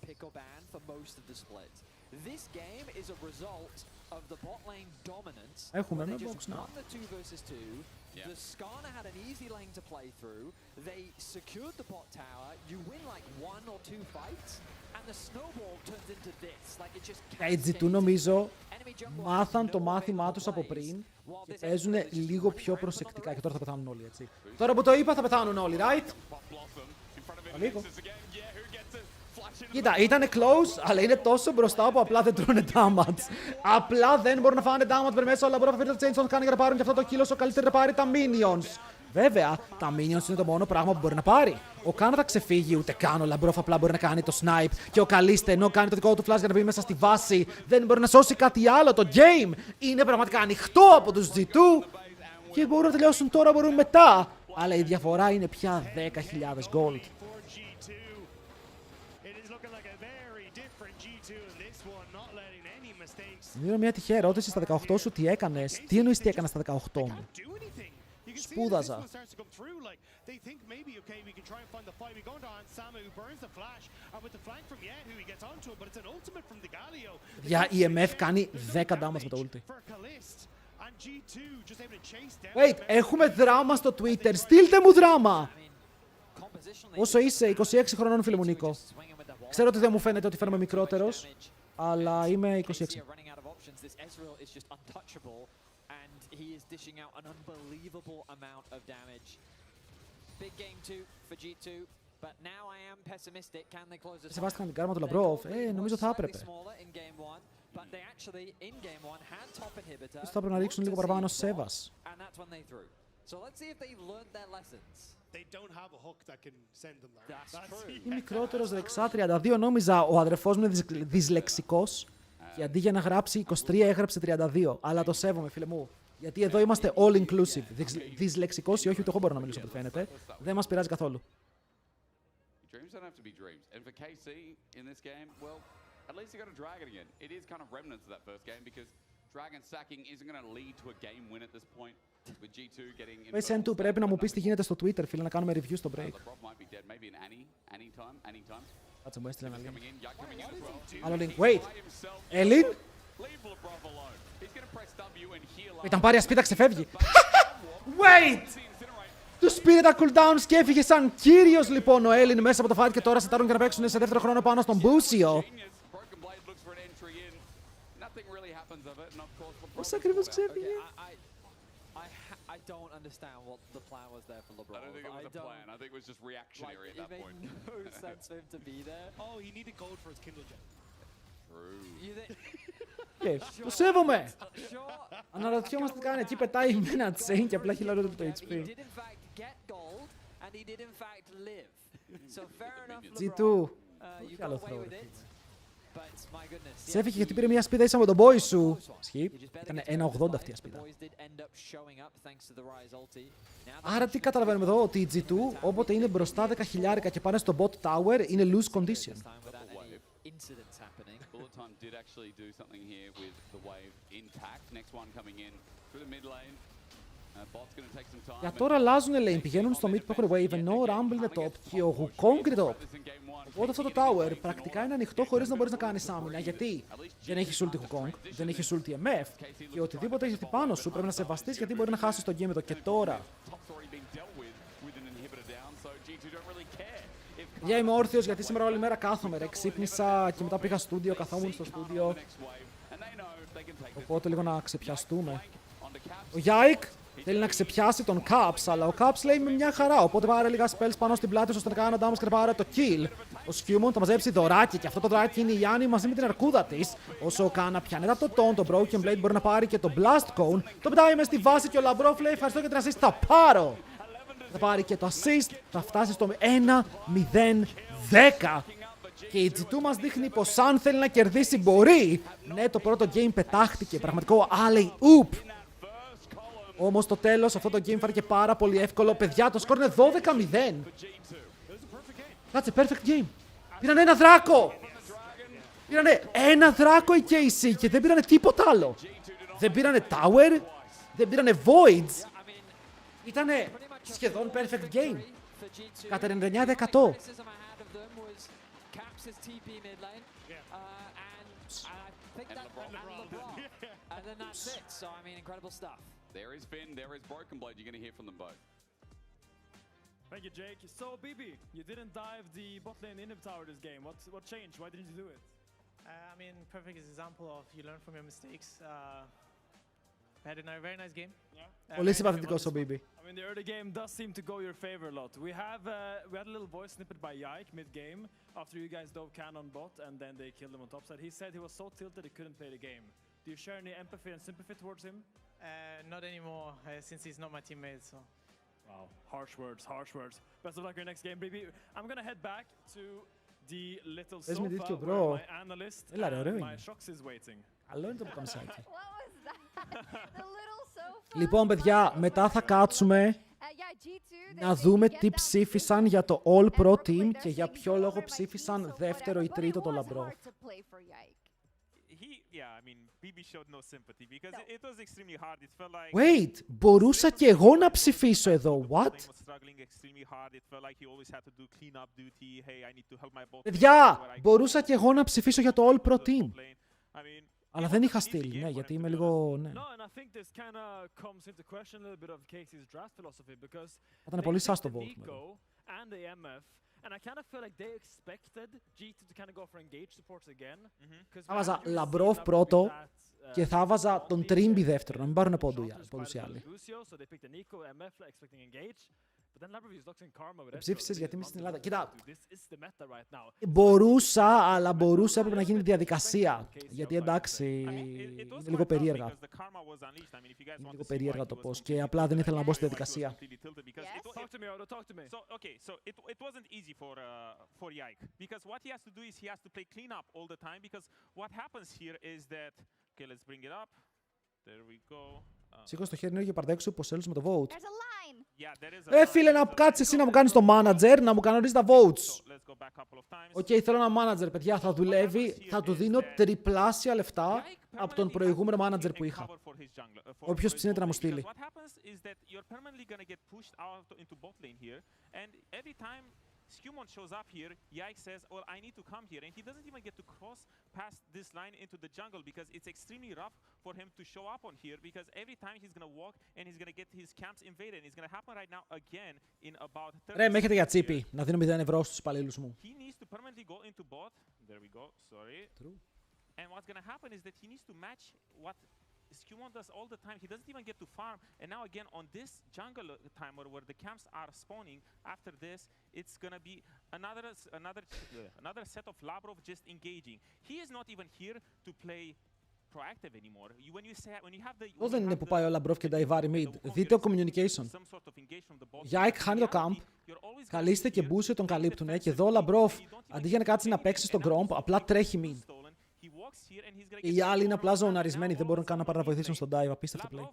this game is a result of the bot lane dominance. Έχουμε They ένα just box now. won the 2 versus 2. Yeah. The Skarner had an easy lane to play through. They secured the bot tower. You win like 1 or 2 fights, and the snowball turns into this. Like it just Οι G2 cascades. νομίζω Enemy jungle μάθαν has το no μάθημά available τους από plays, πριν while και this παίζουν Ezreal is just λίγο running πιο rampant on the προσεκτικά. Και τώρα θα rest. πεθάνουν όλοι, έτσι. Τώρα που το είπα θα πεθάνουν όλοι, right? Λίγο. Κοίτα, ήτανε close, αλλά είναι τόσο μπροστά που απλά δεν τρώνε damage. Απλά δεν μπορούν να φάνε damage per μέσα. Όλα μπορούν να φέρουν τα chains, κάνει για να πάρουν και αυτό το kill όσο καλύτερα να πάρει τα minions. Βέβαια, τα minions είναι το μόνο πράγμα που μπορεί να πάρει. Ο Κάνα θα ξεφύγει, ούτε καν ο Λαμπρόφ απλά μπορεί να κάνει το snipe. Και ο Καλίστε, ενώ κάνει το δικό του flash για να μπει μέσα στη βάση, δεν μπορεί να σώσει κάτι άλλο. Το game είναι πραγματικά ανοιχτό από τους G2 και μπορούν να τελειώσουν τώρα, μπορούν μετά. Αλλά η διαφορά είναι πια 10.000 gold. Δίνω μια τυχαία ερώτηση στα 18 σου, τι έκανες, τι εννοείς τι έκανα στα 18 μου. Σπούδαζα. Για η MF κάνει 10 damage με το ulti. Wait, έχουμε δράμα στο Twitter, στείλτε μου δράμα! Όσο είσαι, 26 χρονών φίλε μου Νίκο. Ξέρω ότι δεν μου φαίνεται ότι φαίνομαι μικρότερος, αλλά είμαι 26. He is dishing out an unbelievable amount of damage. Big game 2 for G2, but now I am pessimistic. Can they close this? Σεβάστηκαν την κάρμα του Λαμπρόφ. Νομίζω θα έπρεπε. But they actually in game 1 had top inhibitor. Θα έπρεπε να ρίξουν λίγο παραπάνω σέβας. And that's when they threw. So let's see if they learned their lessons. They don't have a hook that can send them there. That's true. Είμαι μικρότερος δεξά 32, νόμιζα ο αδερφός μου είναι δυσλεξικός και αντί για να γράψει 23 έγραψε 32. Αλλά το σέβομαι φίλε μου. Γιατί εδώ είμαστε all inclusive. Δυσλεξικός ή όχι, ούτε εγώ μπορώ να μιλήσω, όπως φαίνεται. Δεν μας πειράζει καθόλου. Dreams don't have to be dreams. And for KC in this game, well, at least they got a dragon again. It is kind of remnants of that first game because dragon sacking isn't going to lead to a game win at this point. With G2 getting in. Sen2, πρέπει να μου πεις τι γίνεται στο Twitter, φίλε, να κάνουμε review στο break. Κάτσε, μου έστειλε ένα link. Άλλο link. Wait! Έλλην! Ήταν πάρει ασπίδα, ξεφεύγει. Wait! Τους πήρε τα cooldowns και έφυγε σαν κύριος λοιπόν ο Έλλην μέσα από το fight και τώρα σετάρουν και να παίξουν σε δεύτερο χρόνο πάνω στον Μπούσιο. Πώς ακριβώς ξέφυγε? I don't understand what the plan was there for LeBron. I don't think it was a plan. I think it was just reactionary at that point. It made no sense for him to be there. Oh, he needed gold for his Kindle Gem. You think? Το σέβομαι! Sure. Αναρωτιόμαστε τι κάνει. Εκεί πετάει με ένα chain και απλά χειλάρει το He HP. did in fact get gold and he did in fact live. So fair enough, G2. LeBron. You άλλο got away throw, with it. But my goodness. Σε έφυγε γιατί πήρε μια ασπίδα ίσα με τον boy σου. Ισχύει. Ήταν 1,80 αυτή η ασπίδα. Άρα τι καταλαβαίνουμε εδώ, ότι η G2 όποτε είναι μπροστά 10.000 και πάνε στο bot tower είναι lose condition. Bullet did actually do something here with the wave intact. Next one coming in through the mid lane. Bot's going to take some time. Για τώρα αλλάζουν lane, πηγαίνουν στο mid που έχουν wave, ενώ ο Rumble είναι top και ο Wukong είναι top. Οπότε αυτό το tower πρακτικά είναι ανοιχτό χωρίς να μπορείς να κάνεις άμυνα. Γιατί δεν έχεις ulti Wukong, δεν έχεις ulti MF και οτιδήποτε έχεις πάνω σου πρέπει να σεβαστείς γιατί μπορεί να χάσεις το game εδώ και τώρα. Για είμαι όρθιος γιατί σήμερα όλη μέρα κάθομαι ρε. Ξύπνησα και μετά πήγα στούντιο, καθόμουν στο στούντιο. Οπότε λίγο να ξεπιαστούμε. Ο Yike θέλει να ξεπιάσει τον Caps, αλλά ο Caps λέει με μια χαρά. Οπότε πάρε λίγα spells πάνω στην πλάτη ώστε να κάνω damage και να πάρε το kill. Ο Skewmon θα μαζέψει δωράκι και αυτό το δωράκι είναι η Γιάννη μαζί με την αρκούδα της. Όσο ο Κάνα πιάνει από το taunt, το Broken Blade μπορεί να πάρει και το Blast Cone. Το πετάει μες στη βάση και ο Λαμπρόφ λέει ευχαριστώ για την assist, θα πάρω. Θα πάρει και το assist, θα φτάσει στο 1-0-10. Και η G2 μας δείχνει πως αν θέλει να κερδίσει μπορεί. Ναι, το πρώτο game πετάχτηκε, πραγματικό alley-oop. Όμως στο τέλος αυτό το game φάνηκε πάρα πολύ εύκολο. Παιδιά, το σκορ είναι 12-0. Κάτσε, perfect game. Πήρανε ένα δράκο. Πήρανε ένα δράκο οι KC και δεν πήρανε τίποτα άλλο. Δεν πήρανε tower, δεν πήρανε voids. Ήτανε σχεδόν perfect game. Κατά 99%. And I think And that LeBron. and then that's it. So I mean, incredible stuff. There is Finn, there is Broken Blade. You're going to hear from them both. Thank you, Jake. So, BB, you didn't dive the bot lane inhib tower this game. What changed? Why didn't you do it? I mean, perfect example of you learn from your mistakes. We had a very nice game. Yeah. Πολύ συμπαθητικός ο BB. I mean, the early game does seem to go your favor a lot. We had a little voice snippet by Yike mid-game after you guys dove cannon bot and then they killed him on topside. He said he was so tilted he couldn't play the game. Do you share any empathy and sympathy towards him? Not anymore, since he's not my teammate. So. Wow, harsh words, harsh words. Best of luck your next game, BB. I'm gonna head back to the little Πες με sofa τέτοιο, where bro. my analyst Έλα ρε, ωραίο and my είναι. shocks is waiting. Καλό είναι το πουκαμισάκι. What was that? The little sofa. Λοιπόν, παιδιά, μετά θα κάτσουμε Yeah, G2, να δούμε τι ψήφισαν για το All Pro Team και για ποιο λόγο ψήφισαν δεύτερο ή τρίτο το Λαμπρόφ. Yeah, I mean, BB showed no sympathy because it was extremely hard. It felt like Wait, μπορούσα και εγώ να ψηφίσω εδώ. What? was struggling extremely hard. It felt like he always had to do cleanup duty. Hey, I need to help my bot. Παιδιά, μπορούσα και εγώ να ψηφίσω για το All Pro Team. I mean, Αλλά δεν είχα στείλει, ναι, γιατί είμαι λίγο... Ναι. No, and I think this kind of comes into question a little bit of Casey's draft philosophy because Ήταν πολύ σάς το vote μου. Nico and the MF, and I kind of feel like they expected G2 to kind of go for engage supports again. Θα βάζα Λαμπρόφ πρώτο και θα βάζα τον Τρίμπι δεύτερο, να μην πάρουν πόντους οι άλλοι. Ψήφισες γιατί είμαι στην Ελλάδα. Κοίτα, μπορούσα, αλλά μπορούσα, έπρεπε να γίνει διαδικασία. Γιατί εντάξει, είναι λίγο περίεργα. Είναι λίγο περίεργα το πώς και απλά δεν ήθελα να μπω στη διαδικασία. Okay, so it wasn't easy for Yike because what he has to do is he has to play cleanup all the time because what happens here is that okay, let's bring it up. There we go. Σήκω στο χέρι και παρτέξου πως έλους με το vote. Yeah, there is a Φίλε, να κάτσεις εσύ να μου κάνεις το manager, να μου κανονίσεις τα votes. let's go back a couple of times. Οκ, θέλω ένα manager, παιδιά, θα δουλεύει, θα του δίνω τριπλάσια λεφτά από τον προηγούμενο manager που είχα. Όποιος ψήνεται να μου στείλει. What happens is that you're permanently going to get pushed out into bot lane here and every time Skewmon shows up here, Yike says, well, I need to come here. And he doesn't even get to cross past this line into the jungle because it's extremely rough for him to show up on here because every time he's going to walk and he's going to get his camps invaded. And it's going to happen right now again in about 30 Ρε, με έχετε για τσίπη, να δίνω 0 ευρώ στους υπαλλήλους μου. He needs to permanently go into bot. There we go, sorry. True. And what's going to happen is that he needs to match what Skewmon does all the time. He doesn't even get to farm. And now again on this jungle timer where the camps are spawning, after this, it's going to be another set of Labrov just engaging. He is not even here to play proactive anymore. When you have the... Εδώ δεν είναι που πάει ο Λαμπρόφ και νταϊβάρει mid. Δείτε ο communication. Yike χάνει το camp, καλείστε και μπούσε τον καλύπτουνε και εδώ ο Λαμπρόφ αντί για να κάτσει να παίξει στον Gromp, απλά τρέχει mid. Και οι άλλοι είναι απλά ζωναρισμένοι, δεν μπορούν καν να πάρουν να βοηθήσουν στον dive. Απίστευτο play.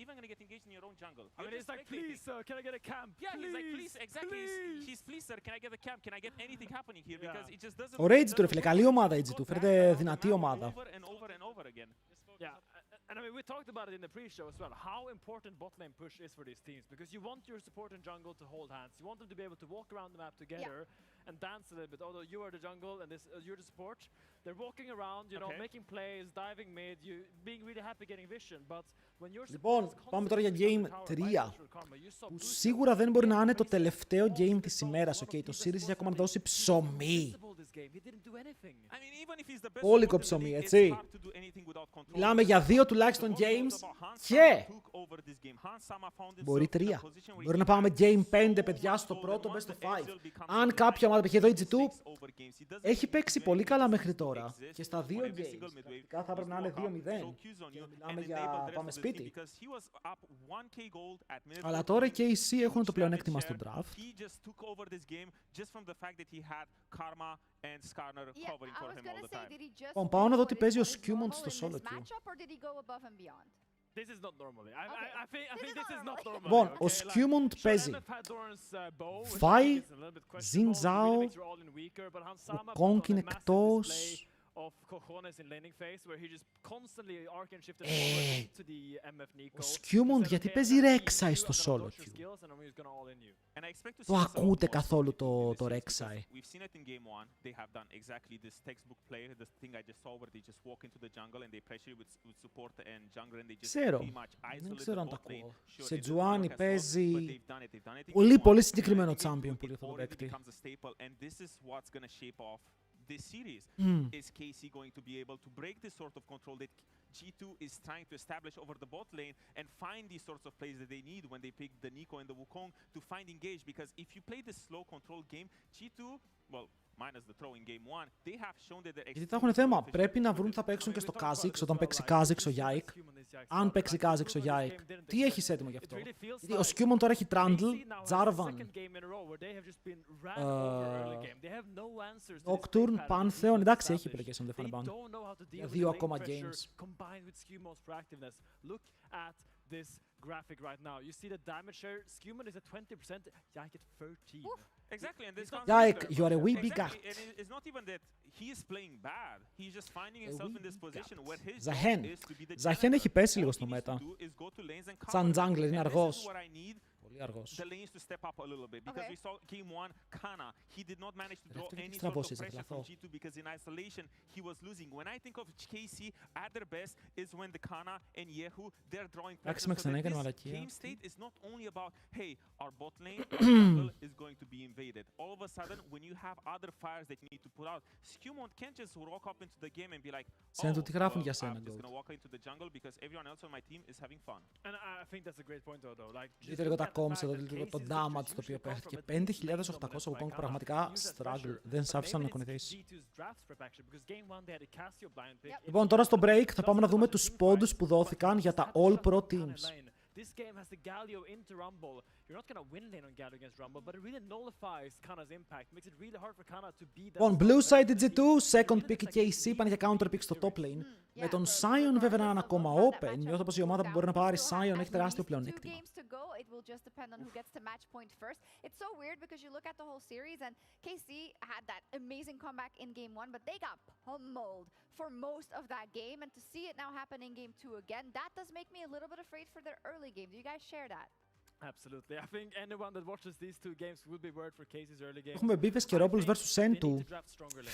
Even gonna get engaged in your own jungle. I mean, it's like, please, sir, can I get a camp? Yeah, he's like, please, exactly. He's please, sir, can I get a camp? Can I get anything happening here? Because it just doesn't. Ωραία G2 ρε φίλε, καλή ομάδα η G2. Φέρετε δυνατή ομάδα. Yeah. And I mean, we talked about it in the pre-show as well, how important bot lane push is for these teams, because you want your support and jungle to hold hands. You want them to be able to walk around the map together and dance a little bit. Although you are the jungle and you're the support, they're walking around, you know, making plays, diving mid, you being really happy getting vision. But when you're Λοιπόν, πάμε τώρα για Game 3, που σίγουρα δεν μπορεί να είναι το τελευταίο game της ημέρας, okay? Το series έχει ακόμα να δώσει ψωμί. Όλικο ψωμί, έτσι. Μιλάμε για 2 τουλάχιστον games και μπορεί 3. Μπορεί να πάμε Game 5, παιδιά, στο πρώτο Best of 5. Αν κάποια ομάδα, π.χ. εδώ η G2, έχει παίξει πολύ καλά μέχρι τώρα και στα 2 games, πρακτικά θα πρέπει να είναι 2-0 και μιλάμε για πάμε σπίτι. Αλλά τώρα και οι KC έχουν το πλεονέκτημα στο draft. Λοιπόν, πάω να δω τι παίζει ο Skewmon στο solo queue. This is not normally. I think this is not normal. Λοιπόν, ο Skewmon παίζει Vi, Xin Zhao, ο Kong είναι εκτός, of cojones in laning phase, where he just constantly arc and shifted forward into the MF Nico. Ο Σκιούμοντ γιατί παίζει Rek'Sai στο solo queue. Το ακούτε καθόλου το Rek'Sai? We've seen it in game 1. They have done exactly this textbook play, the thing I just saw where they just walk into the jungle and they pressure with support and jungle and they just pretty much isolate the bot lane. Σε Τζουάνι παίζει πολύ συγκεκριμένο champion που ήρθε το παίκτη. And this is what's going to shape off this series. Is KC going to be able to break this sort of control that G2 is trying to establish over the bot lane and find these sorts of plays that they need when they pick the Nico and the Wukong to find engage? Because if you play this slow control game, G2, well, minus the throw in game 1, they have shown that they're Γιατί θα έχουν θέμα. Πρέπει να βρουν τι θα παίξουν και στο Kha'Zix όταν παίξει Kha'Zix ο Yike. Αν παίξει Kha'Zix ο Yike, τι έχει έτοιμο γι' αυτό? Γιατί ο Σκιούμον τώρα έχει Trundle, Jarvan, Nocturne, Pantheon. Εντάξει, έχει επιλογές αν δεν φάνε πάνω. Για 2 ακόμα games. This graphic right now. You see the damage share. Skewman is at 20%. Yike at 13. Exactly, and this Yike, you are a wee big guy. It's not even that he is playing bad. He's just finding himself in this position where his Zahen. job is to be the Zahen έχει πέσει λίγο στο μέτα. Σαν jungler είναι αργός. Πολύ αργός. The lanes to step up a little bit because we saw game 1 Kana, he did not manage to draw any sort of pressure from G2 because in isolation he was losing. When I think of KC at their best is when the Kana and Yehu they're drawing pressure. So this game state is not only about hey our bot lane is going to be invaded. All of a sudden when you have other fires that you need to put out, Skewmont can't just walk up into the game and be like oh, I'm just going to walk into the jungle because everyone else on my team is having fun. And I think that's a great point though. Like το damage το οποίο παίχτηκε. 5.800 Wukong πραγματικά struggle. Δεν σ' άφησαν να κονηθείς. Λοιπόν, τώρα στο break θα πάμε να δούμε τους πόντους που δόθηκαν για τα All Pro Teams. This game has the Galio into Rumble. You're not going to win lane on Galio against Rumble, but it really nullifies Kana's impact. Makes it really hard for Kana to beat that. Λοιπόν, Blue Side G2, second pick KC, πάνε για counter pick στο top lane. Με τον Sion βέβαια να είναι ακόμα open. Νιώθω πως η ομάδα που μπορεί να πάρει Sion έχει τεράστιο πλεονέκτημα. It will just depend on who gets to match point first. It's so weird because you look at the whole series and KC had that amazing comeback in game 1, but they got pummeled for most of that game. And to see it now happen in game 2 again, that does make me a little bit afraid for their early game. Do you guys share that? Absolutely. I think anyone that watches these two games will be worried for Casey's early game. Έχουμε beef Σκερόπουλος vs Sentu.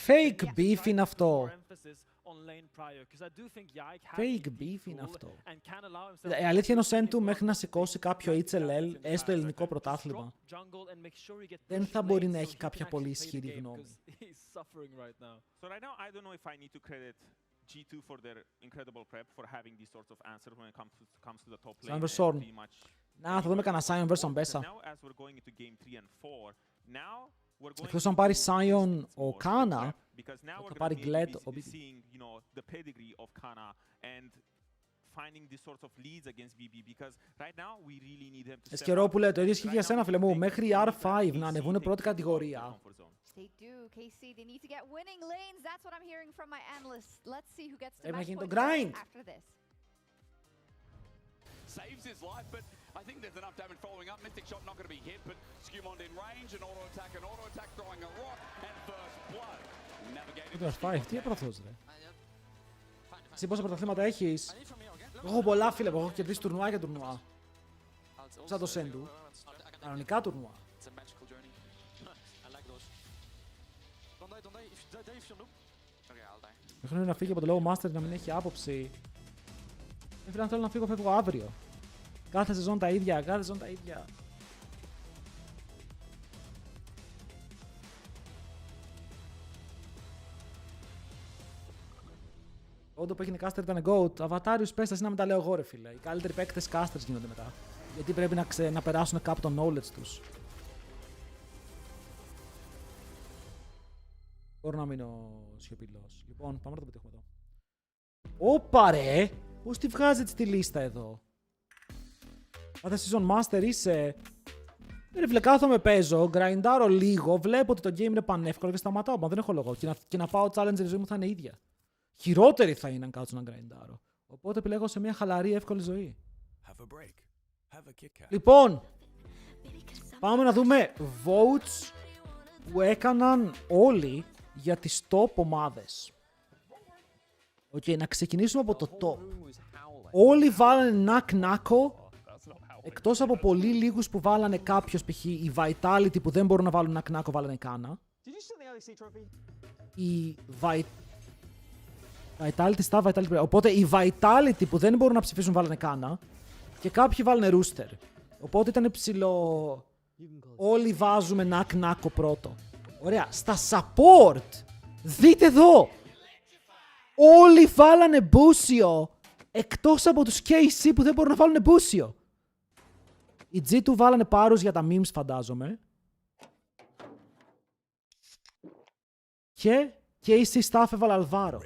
Fake beef είναι αυτό. Fake beef είναι αυτό. Η αλήθεια είναι ο Sentu μέχρι να σηκώσει κάποιο HLL, έστω ελληνικό πρωτάθλημα, δεν θα μπορεί να έχει κάποια πολύ ισχυρή γνώμη. So right now I don't know if I need to credit G2 for their incredible prep for having these sorts of answers when it comes to the top lane. Να, θα δούμε κανένα Sion vs Ambessa. Εκτός αν πάρει Sion ο Kana, θα πάρει Gled ο BB. Εσκερόπουλε, το ίδιο ισχύει για σένα, φίλε μου. Μέχρι R5 να ανεβούν πρώτη κατηγορία. They do. KC, they need to get winning lanes. That's what I'm hearing from my analysts. Let's see who gets to match point after this. Saves his life, but I think there's enough damage following up. Mystic shot not going to be hit, but Skewmont in range, an auto attack throwing a rock, and first blood. Navigated. Τι έπραθος, ρε. Εσύ πόσα πρωταθλήματα έχεις? Έχω πολλά, φίλε, έχω κερδίσει τουρνουά για τουρνουά. Σαν το Sentu. Κανονικά τουρνουά. Μέχρι να φύγει από το Low Master να μην έχει άποψη. Φίλε, αν θέλω να φύγω, φεύγω αύριο. Κάθε σεζόν τα ίδια, κάθε σεζόν τα ίδια. Όντω που έγινε caster ήταν GOAT. Αβατάριους πες, εσύ να μην τα λέω εγώ, ρε φίλε. Οι καλύτεροι παίκτες casters γίνονται μετά. Γιατί πρέπει να περάσουν κάπου το knowledge τους. Μπορώ να μείνω σιωπηλός. Λοιπόν, πάμε να το πετύχουμε εδώ. Όπα ρε! Πώς τη βγάζετε στη λίστα εδώ? Κάθε season master είσαι... Ρε φίλε, κάθομαι παίζω, γκραϊντάρω λίγο, βλέπω ότι το game είναι πανεύκολο και σταματάω. Μα δεν έχω λόγο. Και να πάω challenge η ζωή μου θα είναι ίδια. Χειρότερη θα είναι αν κάτσω να γκραϊντάρω. Οπότε επιλέγω σε μια χαλαρή, εύκολη ζωή. Λοιπόν, πάμε να δούμε votes που έκαναν όλοι για τις top ομάδες. Οκ, να ξεκινήσουμε από το top. Όλοι βάλανε νακ-νάκο, εκτός από πολύ λίγους που βάλανε κάποιος, π.χ. οι Vitality που δεν μπορούν να βάλουν νακ-νάκο βάλανε κάνα. Οι Vitality στα Vitality. Οπότε οι Vitality που δεν μπορούν να ψηφίσουν βάλανε κάνα. Και κάποιοι βάλανε Rooster. Οπότε ήταν ψηλό. Όλοι βάζουμε νακ-νάκο πρώτο. Ωραία. Στα support. Δείτε εδώ. Όλοι βάλανε Μπούσιο. Εκτός από τους KC που δεν μπορούν να βάλουν Μπούσιο. Οι G2 βάλανε πάρους για τα memes φαντάζομαι. Και KC staff έβαλε Αλβάρο.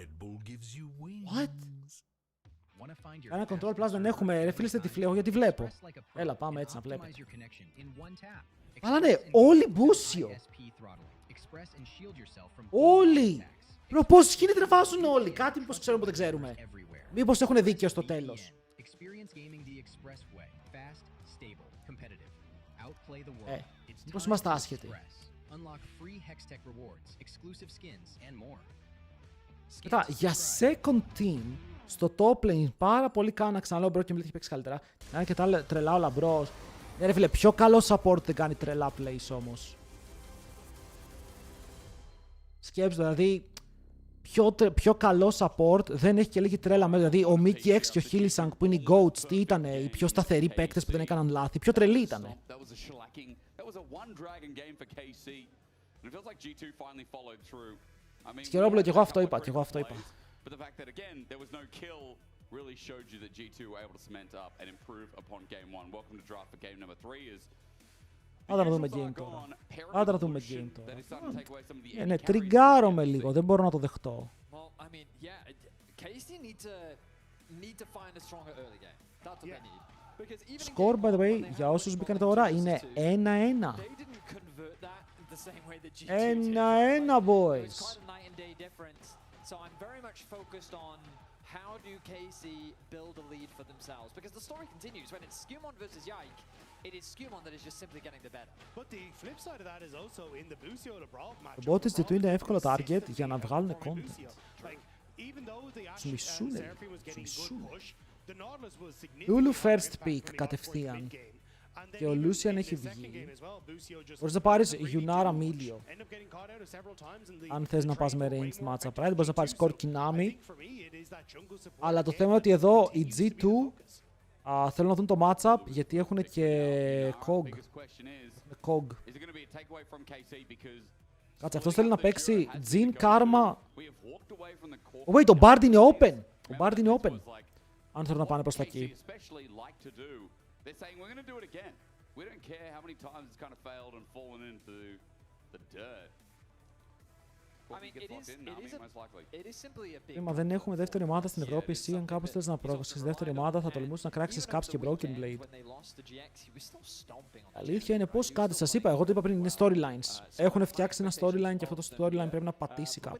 What? Ένα control plus δεν έχουμε. Ρε φίλε, στη τυφλή, γιατί βλέπω. Έλα, πάμε έτσι να βλέπετε. Βάλανε όλοι Μπούσιο. Όλοι. Μπρο, πώς γίνεται να βάζουν όλοι. Κάτι μήπως ξέρουμε που δεν ξέρουμε. Μήπως έχουν δίκιο στο τέλος. Μήπως είμαστε άσχετοι. Μετά, για second team, στο top lane, πάρα πολύ κάνα, ξαναλέω, ο Broken Blade έχει παίξει καλύτερα. Να και τα τρελά όλα μπρος. Ρε φίλε, πιο καλό support δεν κάνει τρελά plays όμως. Σκέψου, δηλαδή, πιο καλό support δεν έχει και λίγη τρέλα μέσα. Δηλαδή, ο Mickey X και ο Hylissang που είναι οι GOATs, τι ήτανε, οι πιο σταθεροί παίκτες που δεν έκαναν λάθη, πιο τρελοί ήτανε. Σκερόπουλο, και εγώ αυτό είπα, But the fact that again there was no kill really showed you that G2 were able to cement up and improve upon game 1. Welcome to draft for game number 3 is Άντε να δούμε game τώρα. Άντε να δούμε game τώρα. Ναι, τριγκάρομαι λίγο, δεν μπορώ να το δεχτώ. Well, I mean, yeah, KC need to find a stronger early game. That's what they need. Because even Score, by the way, για όσους μπήκαν τώρα, είναι 1-1. 1-1, boys. So I'm very much focused on how do KC build a lead for themselves? Because the story continues. When it's Skewmon versus Yike, it is Skewmon that is just simply getting the better. But the flip side of that is also in the Busio LeBron match. Το bot της G2 είναι εύκολο target για να βγάλουν content. Τους μισούνε. Lulu first pick κατευθείαν. Και ο Lucian έχει βγει. Μπορείς να πάρεις Yunara Milio. Αν θες να πας με ranged matchup, right? Μπορείς να πάρεις Ξεκιναμε. Αλλά το θέμα είναι ότι εδώ οι G2 θέλουν να δουν το matchup γιατί έχουν και COG. Κάτσε, αυτός θέλει να παίξει Jhin Karma. Wait, το Bard είναι open. Ο Bard είναι open. Αν θέλουν να πάνε προς τα εκεί. They're saying we're going to do it again. We don't care how many times it's kind of failed and fallen into the dirt. I mean, it is simply a big. Μα δεν έχουμε δεύτερη ομάδα στην Ευρώπη. Εσύ, αν κάπως θέλεις να προχωρήσεις δεύτερη ομάδα, θα τολμούσεις να κράξεις Caps και Broken Blade. Αλήθεια είναι πως κάτι. Σας είπα, εγώ το είπα πριν, είναι storylines. Έχουν φτιάξει ένα storyline και αυτό το storyline πρέπει να πατήσει κάπου.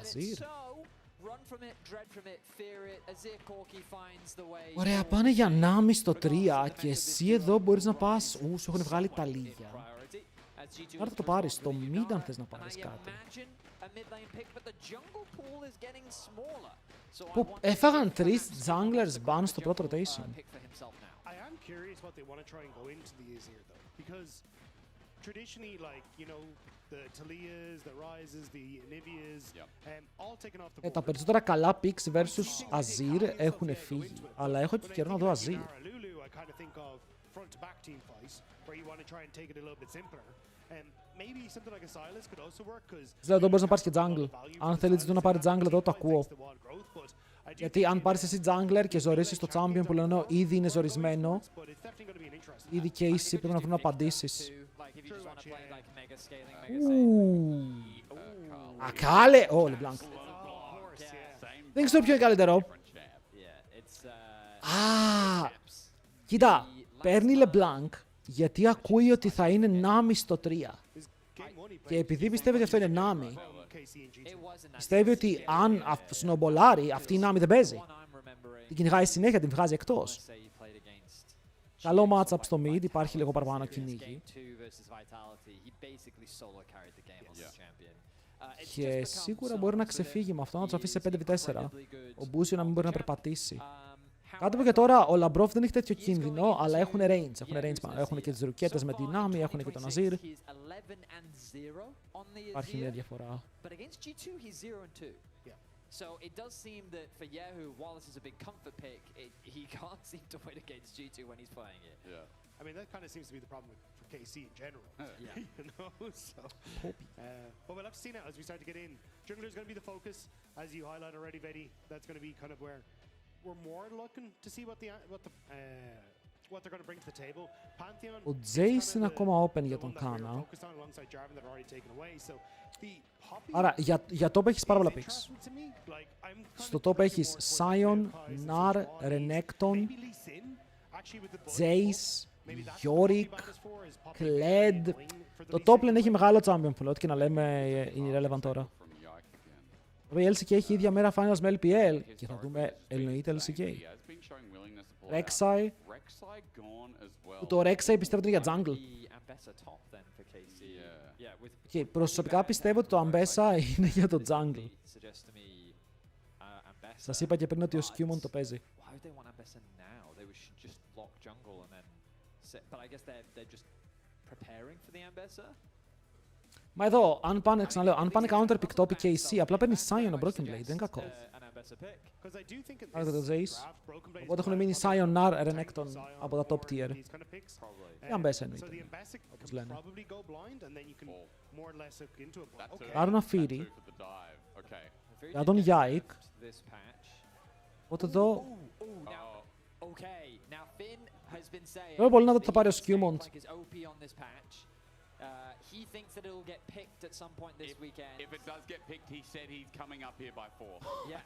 Azir. Ωραία, πάνε για Nami στο 3 και εσύ εδώ μπορείς να πας. Σου έχουν βγάλει τα λίγια. Άρα θα το πάρεις στο mid αν θες να πάρεις κάτι. Που έφαγαν 3 junglers ban στο πρώτο rotation. Traditionally, like, you know, the Talias, the Rises, the Anivias, all taken off the board. Τα περισσότερα καλά picks versus Azir έχουν φύγει. Αλλά έχω και καιρό να δω Azir. Δηλαδή εδώ μπορείς να πάρεις και jungle. Αν θέλεις να πάρει jungle εδώ το ακούω. Γιατί αν πάρεις εσύ jungler και ζορίσεις το champion που λένε ήδη είναι ζορισμένο, ήδη και εσύ πρέπει να βρουν να απαντήσεις. Ακάλε! Ω, LeBlanc. Δεν ξέρω ποιο είναι καλύτερο. Κοίτα, παίρνει LeBlanc γιατί ακούει ότι θα είναι Nami στο 3. Και επειδή πιστεύει ότι αυτό είναι Nami, πιστεύει ότι αν σνομπολάρει, αυτή η Nami δεν παίζει. Την κυνηγάει συνέχεια, την βγάζει εκτός. Καλό matchup στο mid, υπάρχει λίγο παραπάνω κυνήγι. Και σίγουρα μπορεί να ξεφύγει με αυτό, να του αφήσει σε 5v4. Ο Μπούσιο να μην μπορεί να περπατήσει. Κάτω από και τώρα, ο Λαμπρόφ δεν έχει τέτοιο κίνδυνο, αλλά έχουν range. Έχουν και τις ρουκέτες με δυνάμει, έχουν και τον Αζίρ. Υπάρχει μια διαφορά. So it does seem that for Yahoo, while this is a big comfort pick, he can't seem to win against G2 when he's playing it. Yeah. I mean, that kind of seems to be the problem for KC in general. Yeah. You know, so. But we'll have to see now as we start to get in. Jungler is going to be the focus, as you highlighted already, Betty. That's going to be kind of where we're more looking to see what they're going to bring to the table. Pantheon. Ο Jace είναι ακόμα open για τον Κάνα. Άρα για top έχεις πάρα πολλά picks. Στο top έχεις Sion, Nar, Renekton, Jace, Yorick, Kled. Το top lane έχει μεγάλο champion pool, ό,τι και να λέμε είναι irrelevant τώρα. Βέβαια η LCK έχει ίδια μέρα finals με LPL και θα δούμε εννοείται LCK. Rek'Sai, που το Rek'Sai πιστεύω ότι είναι για jungle. Και προσωπικά πιστεύω ότι το Ambessa είναι για το jungle. Σας είπα και πριν ότι ο Skewmon το παίζει. Μα εδώ, αν πάνε, ξαναλέω, αν πάνε counter pick top και KC, απλά παίρνει Sion ο Broken Blade, δεν είναι κακό. Άρα το Jace. Οπότε έχουν μείνει Sion, Nar, Renekton από τα top tier. Η Ambessa εννοείται, όπως λένε. Πάρουν αφήρι. Για τον Yike. Οπότε εδώ... Βέβαια πολύ να δω ότι θα πάρει ο Skewmon. He thinks that it'll get picked at some point this weekend. If it does get picked, he said he's coming up here by 4. Yeah.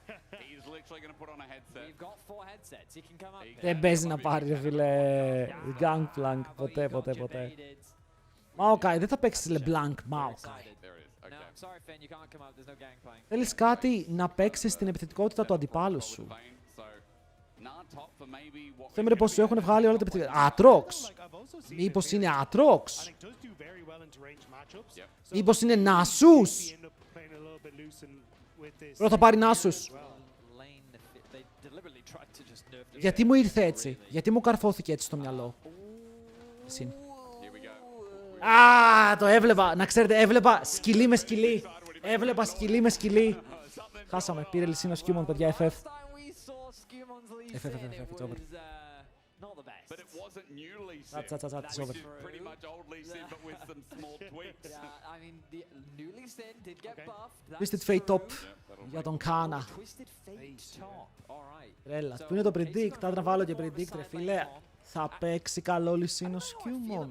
He's literally going to put on a headset. We've got 4 headsets. He can come up here. Δεν παίζει να πάρει, ρε φίλε, Gangplank. Ποτέ. Maokai, δεν θα παίξεις LeBlanc, Maokai. Θέλεις κάτι να παίξεις στην επιθετικότητα του αντιπάλου σου. Θέλουμε πως σου έχουν βγάλει όλα τα επιθετικά. Aatrox! Μήπως είναι Aatrox! Μήπως είναι Nasus! Πρώτα πάρει Nasus. Γιατί μου ήρθε έτσι? Γιατί μου καρφώθηκε έτσι στο μυαλό? Το έβλεπα. Να ξέρετε, έβλεπα σκυλί με σκυλί. Έβλεπα σκυλί με σκυλί. Χάσαμε. Πήρε λυσίνα Skewmon, παιδιά, FF. It's over. But it wasn't new Lee Sin. It's over. Pretty much old Lee Sin, but with some small tweaks. I mean, the new Lee Sin did get buffed. Twisted Fate top για τον Κάνα. Τρέλα. Πού είναι το predict? Θα να βάλω και predict, ρε φίλε. Θα παίξει καλό Lee Sin ο Skewmon.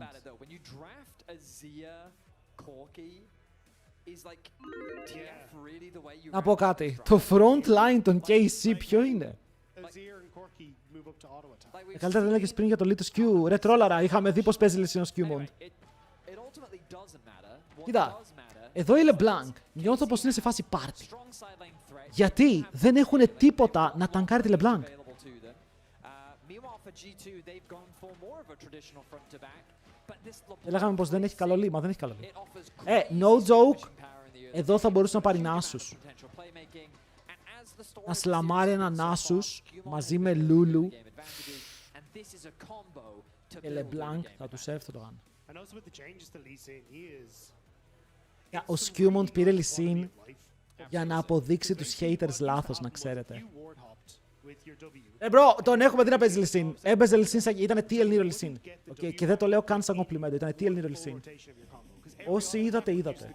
Να πω κάτι. Το front line των KC ποιο είναι? Καλύτερα δεν έλεγες πριν για το Little Skew. Ρε τρόλαρα, είχαμε δει πως παίζει Lee Sin ο Skewmon. Κοίτα, εδώ η LeBlanc νιώθω πως είναι σε φάση party. Γιατί δεν έχουν τίποτα να ταγκάρει τη LeBlanc. Έλεγαμε πως δεν έχει καλό Lee, μα δεν έχει καλό Lee. No joke, εδώ θα μπορούσε να πάρει Nasus. Να σλαμάρει ένα Nasus μαζί με Lulu και LeBlanc θα τους έρθει το κάνω. Ο Skewmon πήρε Lee Sin για να αποδείξει τους haters λάθος, να ξέρετε. Bro, τον έχουμε δει να παίζει Lee Sin. Έπαιζε Lee Sin, ήταν TL Nero Lee Sin. Και δεν το λέω καν σαν compliment, ήταν TL Nero Lee Sin. Όσοι είδατε, είδατε.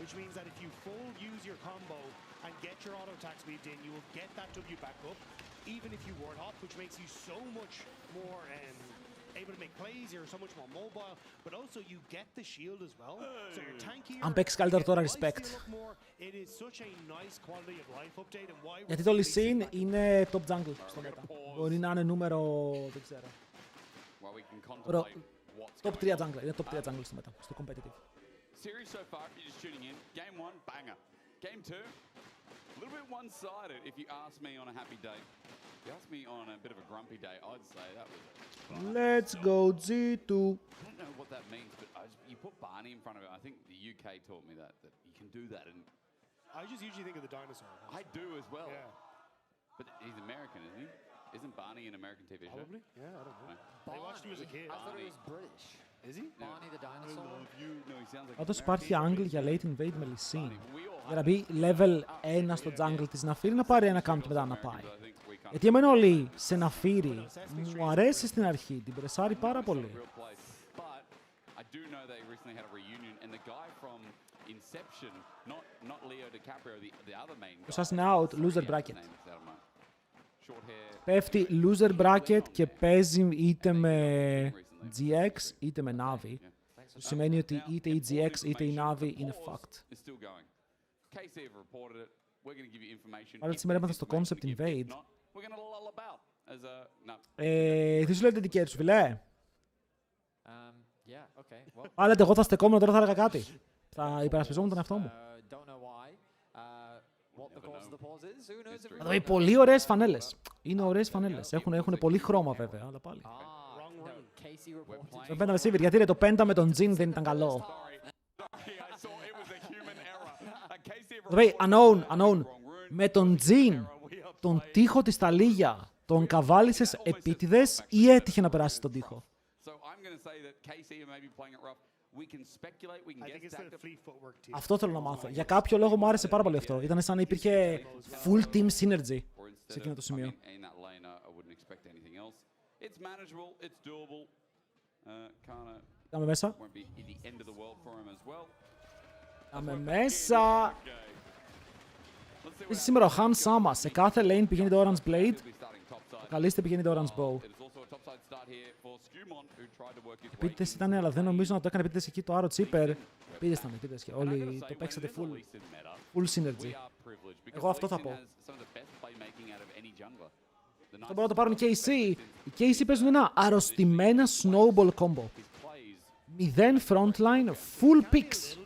Which means that if you full use your combo and get your auto attacks weaved in, you will get that W back up, even if you ward hop, which makes you so much more able to make plays, you're so much more mobile, but also you get the shield as well. So you're tankier. Αν παίξεις καλύτερα τώρα, respect. It is such a nice quality of life update and why. Γιατί το Lee Sin είναι top jungle στο meta. Μπορεί να είναι νούμερο, δεν ξέρω. Top 3 jungle, είναι top 3 jungle στο meta, στο competitive. Series so far, if you're just tuning in, game 1, banger. Game 2, a little bit one-sided if you ask me on a happy day. you asked me on a bit of a grumpy day, I'd say that was. Let's go G2. I don't know what that means, but you put Barney in front of it. I think the UK taught me that you can do that, and I just usually think of the dinosaur. I do as well. Yeah. But he's American, isn't he? Isn't Barney an American TV show? Probably. Yeah, I don't know. I watched him as a kid. I thought it was British. Is he? Barney the dinosaur. No, he sounds like Πάντως American. υπάρχει Angle για late invade με Lee Sin. We all Για να μπει level 1 στο jungle της Ναφύρη να πάρει ένα camp και μετά να πάει. Γιατί εμένα όλοι σε Ναφύρη μου αρέσει στην αρχή, την πρεσάρει πάρα πολύ. But I do know they recently had a reunion, and the guy from Inception, not Leo DiCaprio, the other main guy. Το Assassin out, loser His bracket. name is out of my short hair. Πέφτει loser bracket και παίζει είτε με GX είτε με Navi. Που σημαίνει ότι είτε η GX είτε η Navi είναι fucked. It's still going. KC have reported it. We're going to give you information. Άρα σήμερα έμαθα στο concept invade. We're going to lull about as a no. Τι σου λέει dedicated σου, φιλέ? Yeah, okay. Well, Πάλετε, εγώ θα στεκόμουν τώρα θα έλεγα κάτι. Θα υπερασπιζόμουν τον εαυτό μου. don't know why. What the cause of the pause is? Who knows if Δηλαδή, πολύ ωραίες φανέλες. Είναι ωραίες φανέλες. Έχουν πολύ χρώμα βέβαια, αλλά πάλι. no, Casey reported. Το πέντα Σίβιρ, γιατί ρε, το πέντα με τον Τζιν δεν ήταν καλό. Δηλαδή, unknown. Με τον Τζιν, τον τοίχο της Ταλίγια, τον καβάλισες επίτηδες ή έτυχε να περάσεις τον τοίχο? I think it's the fleet footwork too. Αυτό θέλω να μάθω. Για κάποιο λόγο μου άρεσε πάρα πολύ αυτό. Ήταν σαν να υπήρχε full team synergy σε εκείνο το σημείο. Πάμε μέσα. Πάμε μέσα. Σήμερα ο Han Sama σε κάθε lane πηγαίνει το Orange Blade. Το καλύστε πηγαίνει το Orange Bow. Επίτηδες ήταν, αλλά δεν νομίζω να το έκανε επίτηδες εκεί το Arrow Chipper. Επίτηδες και όλοι το παίξατε full synergy. Εγώ αυτό θα πω. Αυτό μπορούν να το πάρουν οι KC. Οι KC παίζουν ένα αρρωστημένα snowball combo. 0 frontline, full picks.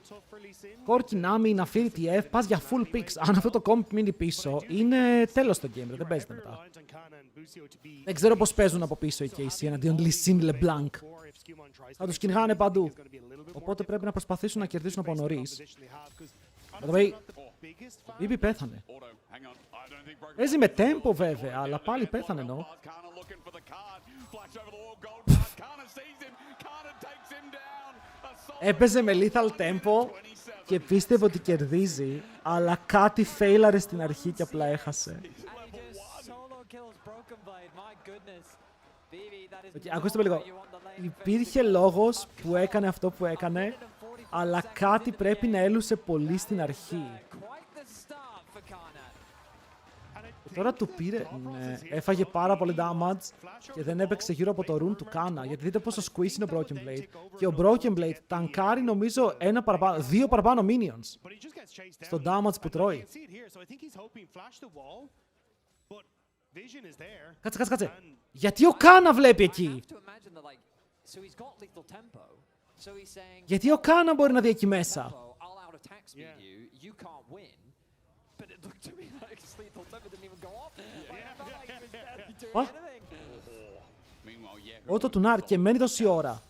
Κορκινάμι, Ναφύρι, TF, πας για full picks. Αν αυτό το comp μείνει πίσω, είναι τέλος το game, δεν παίζεται μετά. Δεν ξέρω πώς παίζουν από πίσω οι KC εναντίον Lee Sin LeBlanc. Θα τους κυνηγάνε παντού. Οπότε πρέπει να προσπαθήσουν να κερδίσουν από νωρίς. Δηλαδή, ο BB πέθανε. Παίζει με tempo βέβαια, αλλά πάλι πέθανε εννοώ. Έπαιζε με lethal tempo και πίστευε ότι κερδίζει, αλλά κάτι φέιλαρε στην αρχή και απλά έχασε. Ακούστε με λίγο. Υπήρχε λόγος που έκανε αυτό που έκανε, αλλά κάτι πρέπει να έλουσε πολύ στην αρχή. Τώρα του πήρε, ναι, έφαγε πάρα πολύ damage και δεν έπαιξε γύρω από το rune του Κάνα. Γιατί δείτε πόσο squeeze είναι ο Broken Blade. Και ο Broken Blade τανκάρει νομίζω δύο παραπάνω minions στο damage που τρώει. Κάτσε. Γιατί ο Κάνα βλέπει εκεί? Γιατί ο Κάνα μπορεί να δει εκεί μέσα? Ότο του Νάρ και μένει τόση ώρα.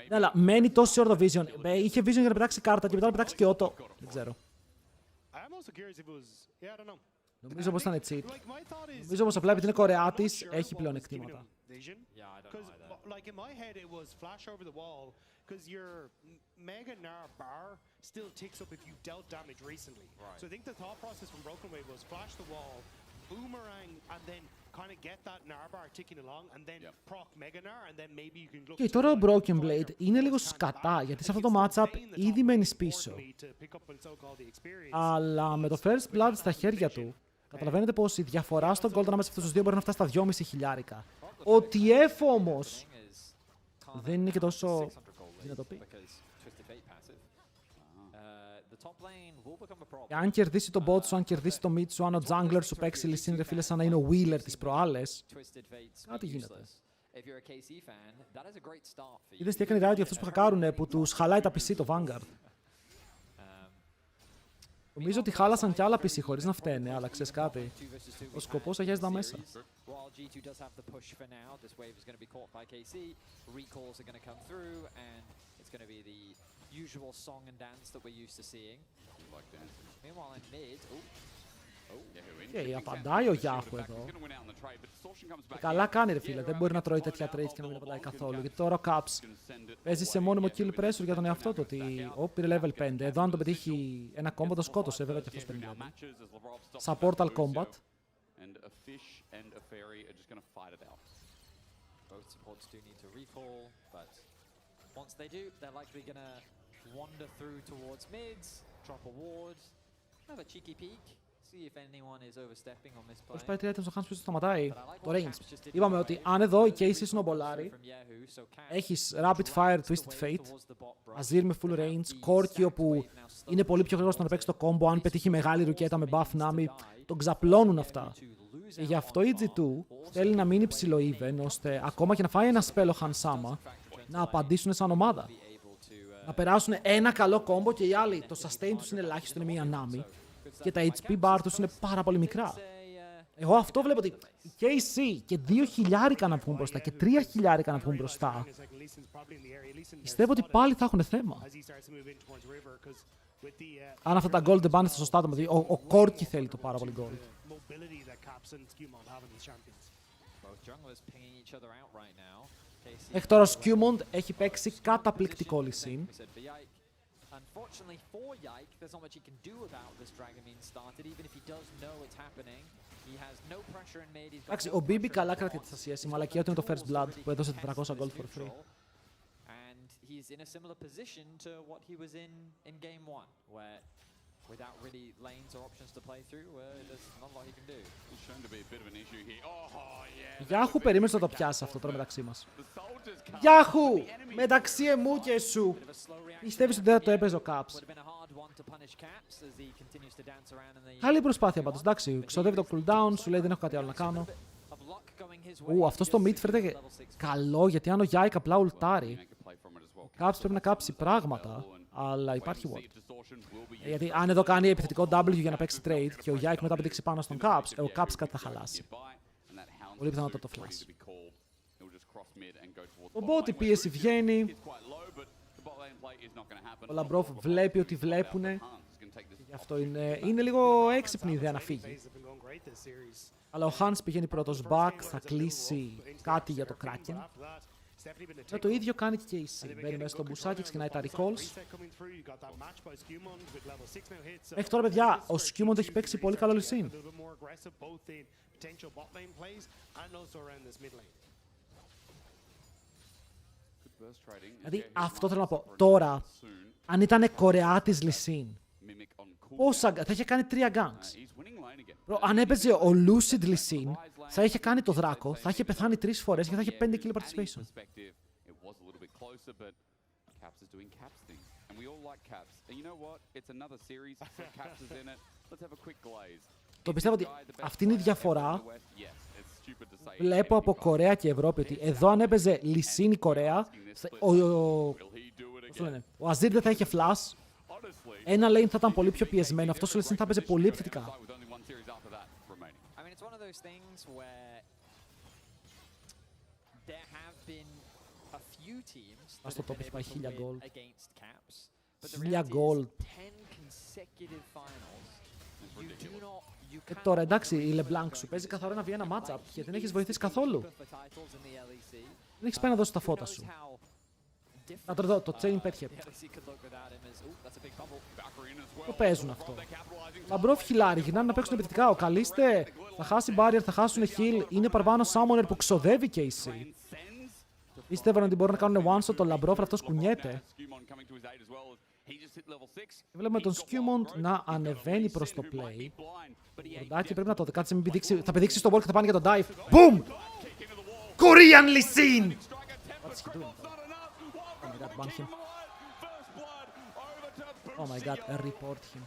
Ναι, αλλά μένει τόση ώρα το Vision. Είχε Vision για να πετάξει κάρτα και μετά να πετάξει και Ότο. Δεν ξέρω. Νομίζω πως ήταν cheat. Νομίζω πως απλά επειδή είναι Κορεάτης έχει πλεονεκτήματα. Because your Mega Nar bar still ticks up if you dealt damage recently. Right. So I think the thought process from Broken Wave was flash the wall, boomerang, and then kind of get that Nar bar ticking along, and then proc Mega Nar, and then maybe you can look... Και τώρα ο Broken Blade είναι λίγο σκατά, γιατί σε αυτό το matchup ήδη μένεις πίσω. Αλλά με το First Blood στα χέρια του, καταλαβαίνετε πως η διαφορά στον Golden ανάμεσα σε αυτούς τους δύο μπορεί να φτάσει στα 2,5 χιλιάρικα. Ο TF όμως δεν είναι και τόσο δυνατό πει. Και αν κερδίσει το bot σου, αν κερδίσει το mid σου, αν ο jungler σου παίξει Lee Sin, ρε φίλε, σαν να είναι ο Wheeler τις προάλλες, κάτι γίνεται. Είδες τι έκανε η Riot για αυτούς που χακάρουνε, που τους χαλάει τα PC το Vanguard. Νομίζω ότι χάλασαν κι άλλα PC χωρίς να φταίνε, αλλά ξέρεις κάτι. Ο σκοπός αγιάζει τα μέσα. While G2 does have the push for now, this wave is going to be caught by KC. Recalls are going to come through, and it's going to be the usual song and dance that we're used to seeing. Meanwhile in mid, Και απαντάει ο Yahoo εδώ. Και καλά κάνει ρε φίλε, δεν μπορεί να τρώει τέτοια trades και να μην απαντάει καθόλου. Γιατί τώρα ο Caps παίζει σε μόνιμο kill pressure για τον εαυτό του. Ότι πήρε level 5. Εδώ αν τον πετύχει ένα combo το σκότωσε, βέβαια και αυτός παίρνει level. Σαν Portal Combat. both supports do need to recall, but once they do, they're likely going to wander through towards mids, drop a ward, have a cheeky peek. See if anyone is overstepping on this play. Πώς πάει 3 items στο Hans που σταματάει το range. Είπαμε ότι αν εδώ η Casey σνομπολάρει, έχεις Rapid Fire, Twisted Fate, Azir με full range, Corki όπου είναι πολύ πιο γρήγορος να παίξει το combo, αν πετύχει μεγάλη ρουκέτα με buff Nami, τον ξαπλώνουν αυτά. Και γι' αυτό η G2 θέλει να μείνει ψηλό even, ώστε ακόμα και να φάει ένα spell ο Hansama, να απαντήσουν σαν ομάδα. Να περάσουν ένα καλό combo και οι άλλοι, το sustain τους είναι ελάχιστο, είναι μία Nami. Και τα HP bar τους είναι πάρα πολύ μικρά. Εγώ αυτό βλέπω ότι η KC και 2.000 να βγουν μπροστά και 3.000 να βγουν μπροστά. Πιστεύω ότι πάλι θα έχουν θέμα. Αν αυτά τα gold δεν πάνε στα σωστά, ο Corki θέλει το πάρα πολύ gold. Μέχρι τώρα ο Skewmond έχει παίξει καταπληκτικό λυσίν. Unfortunately for Yike, there's not much he can do about this Dragon being started, even if he does know it's happening. He has no pressure in mid. Εντάξει, ο BB καλά κρατεί τη στασία. Η μαλακία του είναι το First Blood που έδωσε 400 gold for free. And he's in a similar position to what he was in game 1, where without really lanes or options to play through, there's not a lot he can do. It's shown to be a bit of an issue here. Oh, yeah. Yahoo, περίμενες να το πιάσει αυτό τώρα μεταξύ μας. Yahoo! Μεταξύ εμού και σου. Πιστεύεις ότι δεν θα το έπαιζε ο Caps. Καλή προσπάθεια πάντως, εντάξει. Ξοδεύει το cooldown, σου λέει δεν έχω κάτι άλλο να κάνω. Αυτό στο mid φέρεται καλό, γιατί αν ο Yike απλά ουλτάρει, ο Caps πρέπει να κάψει πράγματα, αλλά υπάρχει ward. Γιατί αν εδώ κάνει επιθετικό W για να παίξει trade και ο Yike μετά πετύξει πάνω στον Caps, ο Caps κάτι θα χαλάσει. Πολύ πιθανότατα το flash. Οπότε η πίεση βγαίνει. Ο Λαμπρόφ βλέπει ότι βλέπουνε. Γι' αυτό είναι λίγο έξυπνη ιδέα να φύγει. Αλλά ο Hans πηγαίνει πρώτος back, θα κλείσει κάτι για το Kraken. Και το ίδιο κάνει και η KC. Μπαίνει μέσα στο μπουσάκι, ξεκινάει τα recalls. Μέχρι τώρα, παιδιά, ο Skewmond έχει παίξει πολύ καλό λυσίν. Δηλαδή, αυτό θέλω να πω. Τώρα, αν ήταν Κορεάτης λυσίν, θα είχε κάνει 3 ganks. Αν έπαιζε ο Lucid λυσίν, θα είχε κάνει το δράκο, θα είχε πεθάνει 3 φορές και θα είχε 5 kill participation. Το πιστεύω ότι αυτή είναι η διαφορά. Βλέπω από Κορέα και Ευρώπη ότι εδώ αν έπαιζε λυσίν η Κορέα, ο Azir δεν θα είχε flash. Ένα lane θα ήταν πολύ πιο πιεσμένο, αυτός ο λυσίν θα έπαιζε πολύ επιθετικά. Ας το top έχει πάει 1000 gold. 1000 gold. Και τώρα εντάξει, η LeBlanc σου παίζει καθαρά ένα V1 matchup και δεν έχεις βοηθήσει καθόλου. Δεν έχεις πάει να δώσεις τα φώτα σου. Να το δω, το chain πέτυχε. Το παίζουν αυτό. Λαμπρόφ χιλάρι, γυρνάνε να παίξουν επιθετικά. Ο Καλίστε θα χάσει barrier, θα χάσουν heal. Είναι παραπάνω summoner που ξοδεύει KC. Πίστευαν ότι μπορούν να κάνουν one shot, τον Λαμπρόφ αυτός κουνιέται. Και βλέπουμε τον Skewmond να ανεβαίνει προς το play. Ο Ντάκι πρέπει να το δεκάτσει, θα πηδήξει στο ball και θα πάνε για τον dive. Boom! Korean Lee Sin! Oh my god, report him.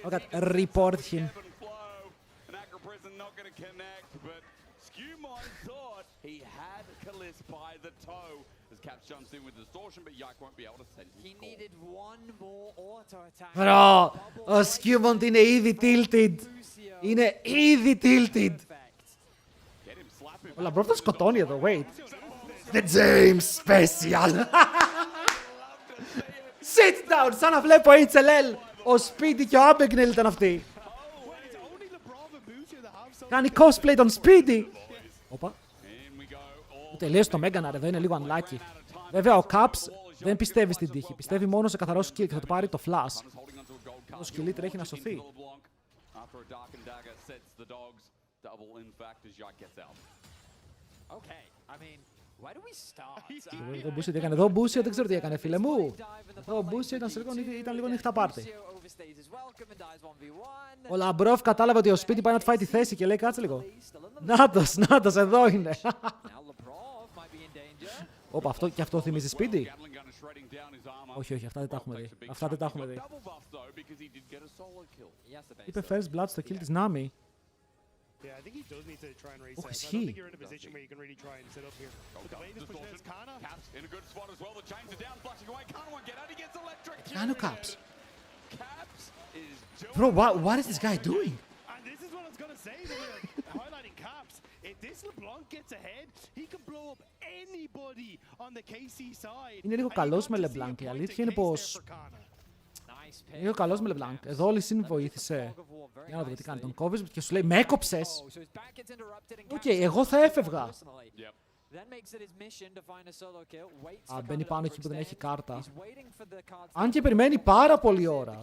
Oh my god, report him. He had Kalis by the toe as Caps jumps in with distortion, but Yike won't be able to send his He call. needed one more auto attack. Μπρο, ο Skewmont είναι ήδη tilted. Είναι ήδη tilted. Get him slapping. Ο Λαμπρόφ θα σκοτώνει εδώ, wait. The James Special. Sit down, σαν να βλέπω HLL. Ο Speedy και ο Abagnale ήταν αυτοί. Κάνει cosplay τον Speedy. Όπα. In we go. All Τελείωσε το Meganar, εδώ είναι λίγο unlucky. Βέβαια, ο Caps δεν πιστεύει στην τύχη. Πιστεύει μόνο σε καθαρό skill και θα του πάρει το flash. holding onto a gold card. Το σκυλί τρέχει να σωθεί. After a darkened dagger sets the dogs. Double in fact as Yike gets out. Okay, I mean, where do we start? Εδώ Μπούσιο τι έκανε. Εδώ Μπούσιο δεν ξέρω τι έκανε, φίλε μου. Εδώ Μπούσιο ήταν λίγο νύχτα πάρτι. Ο Λαμπρόφ κατάλαβε ότι ο Σπίτι πάει να του φάει τη θέση και λέει κάτσε λίγο. Νάτος, εδώ είναι. Όπα, αυτό και αυτό θυμίζει Σπίτι. Gatling gun is shredding down his armor. Όχι, αυτά δεν τα έχουμε δει. Αυτά δεν τα έχουμε δει. Double buff though because he did get a solo kill. Είπε first blood στο kill της Nami. Yeah, I think he does need to try and reset. I don't ισχύει. think you're in a position where you can really try and sit up here. But the way this push is Kana. Caps in a good spot as well. The chains are down, flashing away. Kana won't get out. He gets electric. Κάνει ο Caps. Caps is doing Bro, what is this guy doing? And this is what I was going to say when we were highlighting Caps. If this LeBlanc gets ahead, he can blow up anybody on the KC side. Είναι λίγο And you καλός got με to see a LeBlanc. Η point αλήθεια in είναι case πως there for Kana. είναι λίγο καλός με LeBlanc. Εδώ όλη συν βοήθησε. Για να δούμε τι κάνει. Τον κόβεις και σου λέει με έκοψες. Οκ, εγώ θα έφευγα. Α, μπαίνει πάνω εκεί που δεν έχει κάρτα. Αν και περιμένει πάρα πολλή ώρα.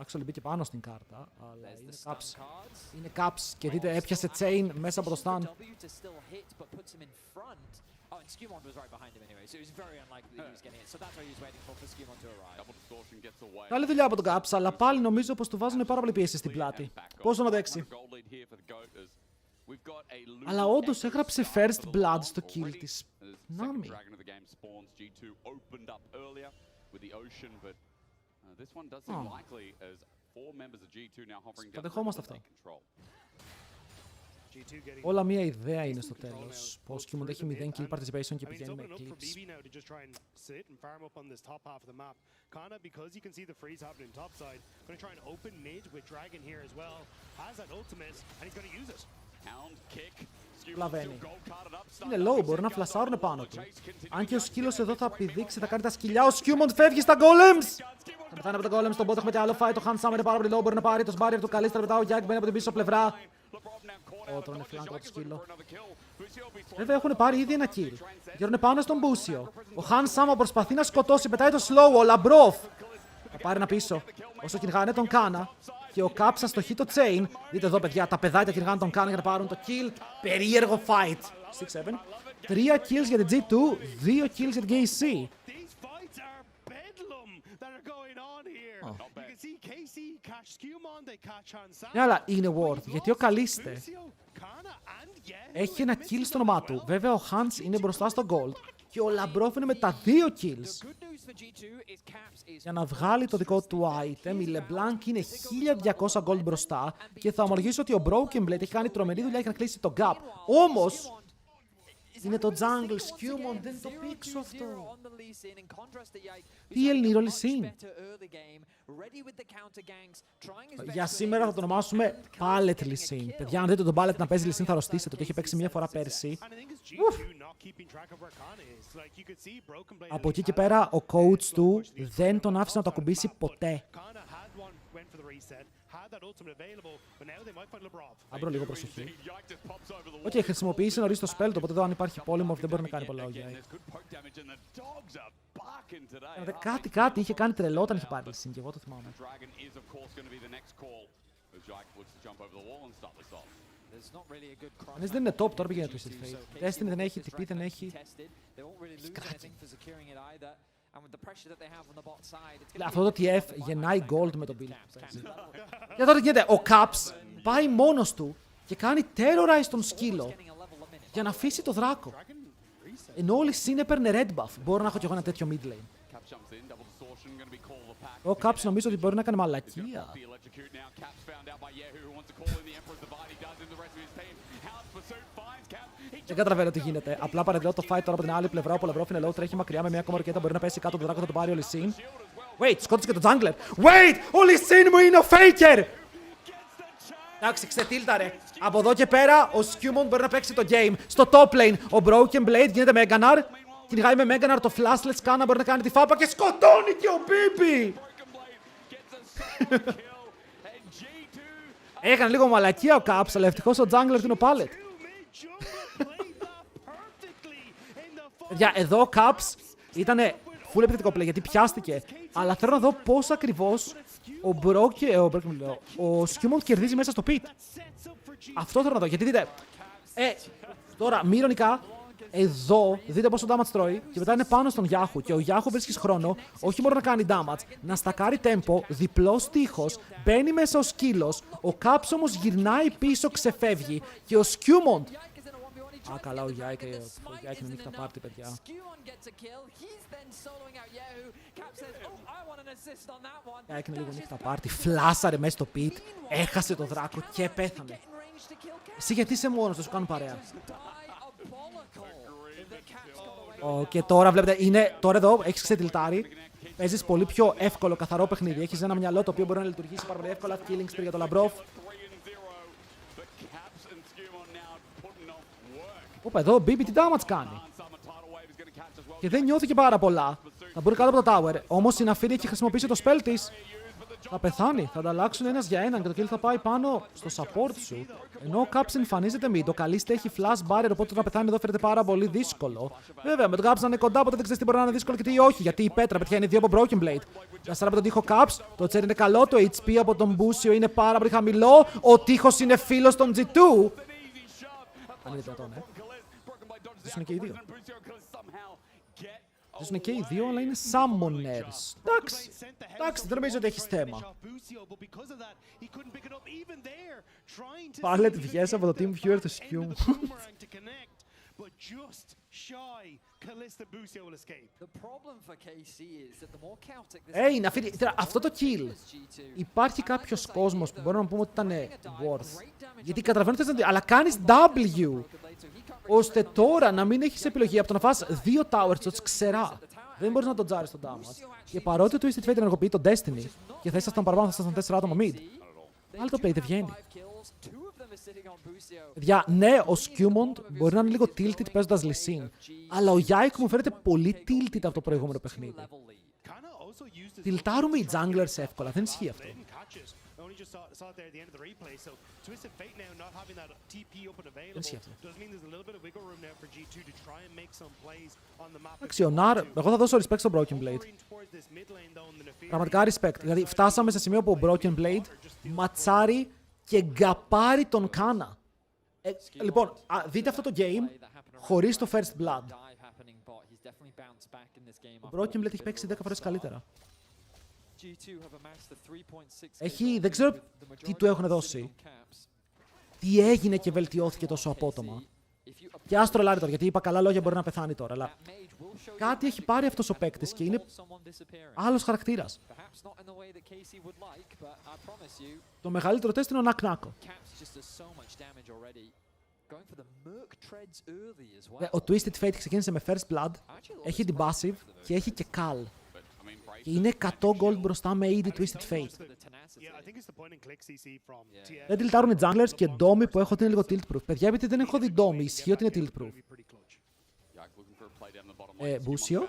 Actually μπήκε πάνω στην κάρτα, αλλά είναι Caps. Είναι Caps και δείτε έπιασε chain μέσα από το stun. Oh, and Skewmon was right behind him anyway, so it was very unlikely that he was getting it. So that's what he was waiting for Skewmon to arrive. double distortion gets away. Καλή δουλειά από τον Caps, αλλά πάλι νομίζω πως του βάζουν πάρα πολύ πίεση στην πλάτη. Πώς τον αντέξει. Gold lead here for the goat as we've got a loser Αλλά όντως exit έγραψε start first for the blood long στο kill already, της as second Nami. dragon of the game spawns. G2 opened up earlier with the ocean, but this one does seem likely as 4 members of G2 now hovering down the δεχόμαστε river αυτό. they control. G2 getting Όλα μία ιδέα είναι στο τέλος. Πως Skewmont έχει 0 kill participation και I mean, it's πηγαίνει με opening up for clips. BB now to just try and sit and farm up on this top half of the map. Kana, because you can see the freeze happening top side, going to try and open mid with Dragon here as well. Has that ultimate, and he's going to use it. Hound kick. Βλαβαίνει. Είναι low, μπορεί να φλασάρουν πάνω του. Αν και ο σκύλος εδώ θα πηδήξει, θα κάνει τα σκυλιά. Ο Skewmont φεύγει στα golems! Θα πεθάνει από τα golems, στον bot έχουμε και άλλο fight. Το Handsome είναι πάρα πολύ low, μπορεί να πάρει το barrier του καλύτερα. Μετά ο Yike μπαίνει από την πίσω πλευρά. Τρώνε flank από το σκύλο. Βέβαια έχουν πάρει ήδη ένα kill. Γυρνούν πάνω στον Μπούσιο. Ο Handsome προσπαθεί να σκοτώσει, πετάει το slow. Ο Λαμπρόφ θα πάρει ένα πίσω. Όσο κυνηγάνε τον Κάνα. Και ο Caps αστοχεί το chain. Δείτε εδώ, παιδιά, τα παιδάκια κυνηγάνε τον Κάνα για να πάρουν το kill. Περίεργο fight. 6-7. 3 kills για την G2, 2 kills για την KC. These fights are bedlam that are going on here. You can see KC catch Skewmon, they catch Hansam. Ναι, αλλά είναι worth, γιατί ο Καλίστε Kana and Yen. έχει ένα kill στο όνομά του. Βέβαια, ο Hans είναι μπροστά στο gold. Και ο Λαμπρόφ είναι με τα 2 kills. Για να βγάλει το δικό του item, η LeBlanc είναι 1200 gold μπροστά. Και θα ομολογήσω ότι ο Broken Blade έχει κάνει τρομερή δουλειά για να κλείσει το gap. Όμως, είναι το jungle Skewmon, δεν το πήξω αυτό. Τι Ελληνίρο Λυσίν. Για σήμερα θα το ονομάσουμε Pallet Λυσίν. Παιδιά, αν δείτε τον Pallet να παίζει Λυσίν θα αρρωστήσετε. Το είχε παίξει μια φορά πέρσι. Από εκεί και πέρα ο coach του δεν τον άφησε να το ακουμπήσει ποτέ. Άμπρο λίγο προσοχή. Οκ, χρησιμοποιήσει νωρίς το spell, οπότε εδώ αν υπάρχει πόλεμο δεν μπορεί να κάνει πολλά ο Yike. Κάτι είχε κάνει τρελό όταν είχε πάρει Λυσίν και εγώ το θυμάμαι. Κανείς δεν είναι top, τώρα πήγαινε το Twisted Fate. Destiny δεν έχει, TP δεν έχει. Κάτι. Αυτό το TF γεννάει gold με τον build που παίζει. Για τώρα τι γίνεται, ο Caps πάει μόνος του και κάνει terrorize τον σκύλο για να αφήσει το δράκο. Ενώ όλη συν έπαιρνε red buff. Μπορώ να έχω κι εγώ ένα τέτοιο mid lane. Ο Caps νομίζω ότι μπορεί να κάνει μαλακία. Δεν καταλαβαίνω τι γίνεται. Απλά παρατηρώ το fight τώρα από την άλλη πλευρά. Ο Labrov είναι low, τρέχει μακριά με μια ακόμα ροκέτα. Μπορεί να πέσει κάτω τον δράκο, θα το πάρει ο Lee. Wait, σκότωσε και τον Jungler. Wait, ο Lee μου είναι ο Faker! Εντάξει, ξετίλταρε. Από εδώ και πέρα ο Skewmon μπορεί να παίξει το game. Στο top lane ο Broken Blade γίνεται Meganar. Κυνηγάει με Meganar το Flashless Canna, μπορεί να κάνει τη φάπα και σκοτώνει και ο Bibi! Έκανε λίγο μαλακία ο Caps, αλλά ευτυχώς ο Jungler είναι ο Pallet. Για εδώ ο Caps ήτανε full επιθετικό play γιατί πιάστηκε. Αλλά θέλω να δω πώς ακριβώς ο Skewmon κερδίζει μέσα στο pit. Αυτό θέλω να δω, γιατί δείτε. Τώρα, μη ειρωνικά, εδώ δείτε πόσο damage τρώει και μετά είναι πάνω στον Yahoo. Και ο Yahoo βρίσκει χρόνο, όχι μόνο να κάνει damage, να στακάρει tempo, διπλός τείχος, μπαίνει μέσα ο σκύλος, ο Caps όμως γυρνάει πίσω, ξεφεύγει και ο Skewmon. Α, καλά, ο Yike είναι νύχτα πάρτι, παιδιά. Yike είναι λίγο νύχτα πάρτι, φλάσαρε μέσα στο pit, έχασε το δράκο και πέθανε. Εσύ γιατί είσαι μόνος, θα σου κάνουν παρέα. Και τώρα βλέπετε, τώρα εδώ έχεις ξετιλτάρει. Παίζεις πολύ πιο εύκολο, καθαρό παιχνίδι. Έχεις ένα μυαλό το οποίο μπορεί να λειτουργήσει πάρα πολύ εύκολα. Killing spree για τον Labrov. Όπα, εδώ ο Bibi τι damage κάνει. Και δεν νιώθει και πάρα πολλά. Θα μπουν κάτω από το tower. Όμως η Nafiri έχει χρησιμοποιήσει το spell της. Θα πεθάνει. Θα ανταλλάξουν ένας για έναν και το kill θα πάει πάνω στο support σου. Ενώ ο Caps εμφανίζεται mid. Το Καλίστε έχει flash barrier, οπότε να πεθάνει εδώ φαίνεται πάρα πολύ δύσκολο. Βέβαια, με τον Caps να είναι κοντά, οπότε δεν ξέρει τι μπορεί να είναι δύσκολο και τι όχι. Γιατί η πέτρα πετυχαίνει 2 από Broken Blade. Για 4 από τον τείχο Caps. Το τσέρι είναι καλό. Το HP από τον Busio είναι πάρα πολύ χαμηλό. Ο τείχος είναι φίλος των G2. Αν είναι δυνατόν, Ζήσουν και οι δύο. Ζήσουν και οι δύο, αλλά είναι summoners. Εντάξει, δεν νομίζω ότι έχεις θέμα. Πάλε τη βγες από το team viewer του Skew. Nafiri, αυτό το kill. Υπάρχει κάποιος κόσμος που μπορούμε να πούμε ότι ήταν worth. Γιατί καταλαβαίνω ότι αλλά κάνεις W. Ώστε τώρα να μην έχεις επιλογή από το να φας 2 towers shots ξερά. Δεν μπορείς να τον τζάρεις τον damage. Και παρότι το Twisted Fate ενεργοποιεί το Destiny και θα ήσασταν παραπάνω, θα ήσασταν 4 άτομα mid. Άλλο το play δεν βγαίνει. Παιδιά, ναι, ο Skewmon μπορεί να είναι λίγο tilted παίζοντας Lee Sin. Αλλά ο Yike μου φαίνεται πολύ tilted από το προηγούμενο παιχνίδι. Τιλτάρουμε οι junglers εύκολα, δεν ισχύει αυτό. Δεν ισχύει αυτό. Εντάξει, ο Nar, εγώ θα δώσω respect στο Broken Blade. Πραγματικά respect. Δηλαδή, φτάσαμε σε σημείο που ο Broken Blade ματσάρει και γκαπάρει τον Κάνα. Λοιπόν, δείτε αυτό το game χωρίς το First Blood. Ο Broken Blade έχει παίξει 10 φορές καλύτερα. Δεν ξέρω τι του έχουν δώσει. Τι έγινε και βελτιώθηκε τόσο απότομα. Και άστρο λάρι τώρα, γιατί είπα καλά λόγια μπορεί να πεθάνει τώρα. Αλλά κάτι έχει πάρει αυτός ο παίκτης και είναι άλλος χαρακτήρας. Το μεγαλύτερο τεστ είναι ο Νακνάκο. Ο Twisted Fate ξεκίνησε με First Blood, έχει την Passive και έχει και Cal. Και είναι 100 gold μπροστά με AD Twisted Fate. Δεν τιλτάρουν οι junglers και Domi που έχω ότι είναι λίγο tilt proof. Παιδιά, επειδή δεν έχω δει Domi, ισχύει ότι είναι tilt proof. Busio.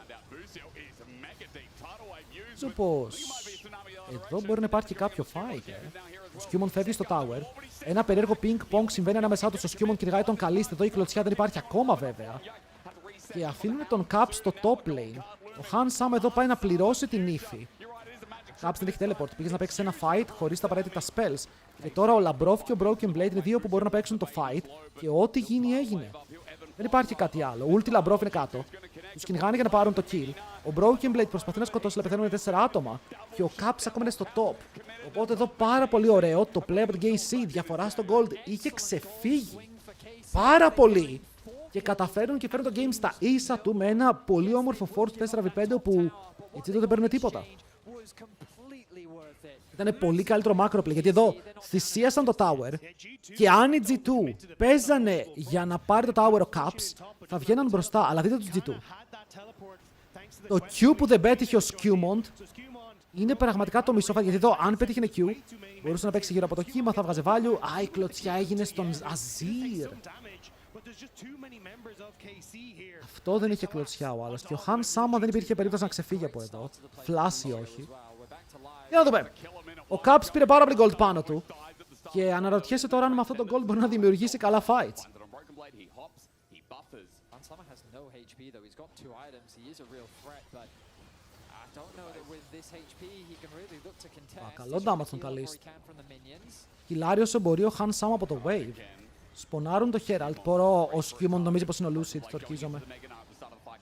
Νομίζω πως εδώ μπορεί να υπάρχει κάποιο fight. Ο Skewmon φεύγει στο tower. Ένα περίεργο ping-pong συμβαίνει ανάμεσά τους. Ο Skewmon κυνηγάει τον Καλίστε. Εδώ η κλωτσιά δεν υπάρχει ακόμα βέβαια. Και αφήνουν τον Caps στο top lane. Ο Han Sam εδώ πάει να πληρώσει την ύφη. Caps δεν έχει teleport. Πήγες να παίξεις ένα fight χωρίς τα απαραίτητα spells. Και τώρα ο Labrov και ο Broken Blade είναι δύο που μπορούν να παίξουν το fight. Και ό,τι γίνει έγινε. Δεν υπάρχει κάτι άλλο. Ο Ulti Labrov είναι κάτω. Τους κυνηγάνε για να πάρουν το kill. Ο Broken Blade προσπαθεί να σκοτώσει, αλλά πεθαίνουν 4 άτομα. Και ο Caps ακόμα είναι στο top. Οπότε εδώ πάρα πολύ ωραίο. Το play από την KC, διαφορά στο gold, είχε ξεφύγει. Πάρα πολύ. Και καταφέρουν και φέρουν το game στα ίσα του με ένα πολύ όμορφο Force 4v5 όπου οι G2 δεν παίρνουν τίποτα. Ήταν πολύ καλύτερο macro play, γιατί εδώ θυσίασαν το tower και αν οι G2 παίζανε για να πάρει το tower ο Caps, θα βγαίναν μπροστά, αλλά δείτε τους G2. Το Q που δεν πέτυχε ο Skewmont είναι πραγματικά το μισό, γιατί εδώ αν πέτυχε Q, μπορούσε να παίξει γύρω από το κύμα, θα βγάζει value. Α, η κλωτσιά έγινε στον Azir. Αυτό δεν είχε κλωτσιά ο άλλος. Και ο Han Sama δεν υπήρχε περίπτωση να ξεφύγει από εδώ. Φλάσι όχι. Για να δούμε. Ο Caps πήρε πάρα πολύ gold πάνω του. Και αναρωτιέσαι τώρα αν με αυτό το gold μπορεί να δημιουργήσει καλά fights. Καλό damage τον καλείς. Κιλάριος εμπορεί ο Han Sama από το wave. Σπονάρουν το Herald. Μπορώ, ο Skewmont νομίζει πως είναι ο Lucid, το ορκίζομαι.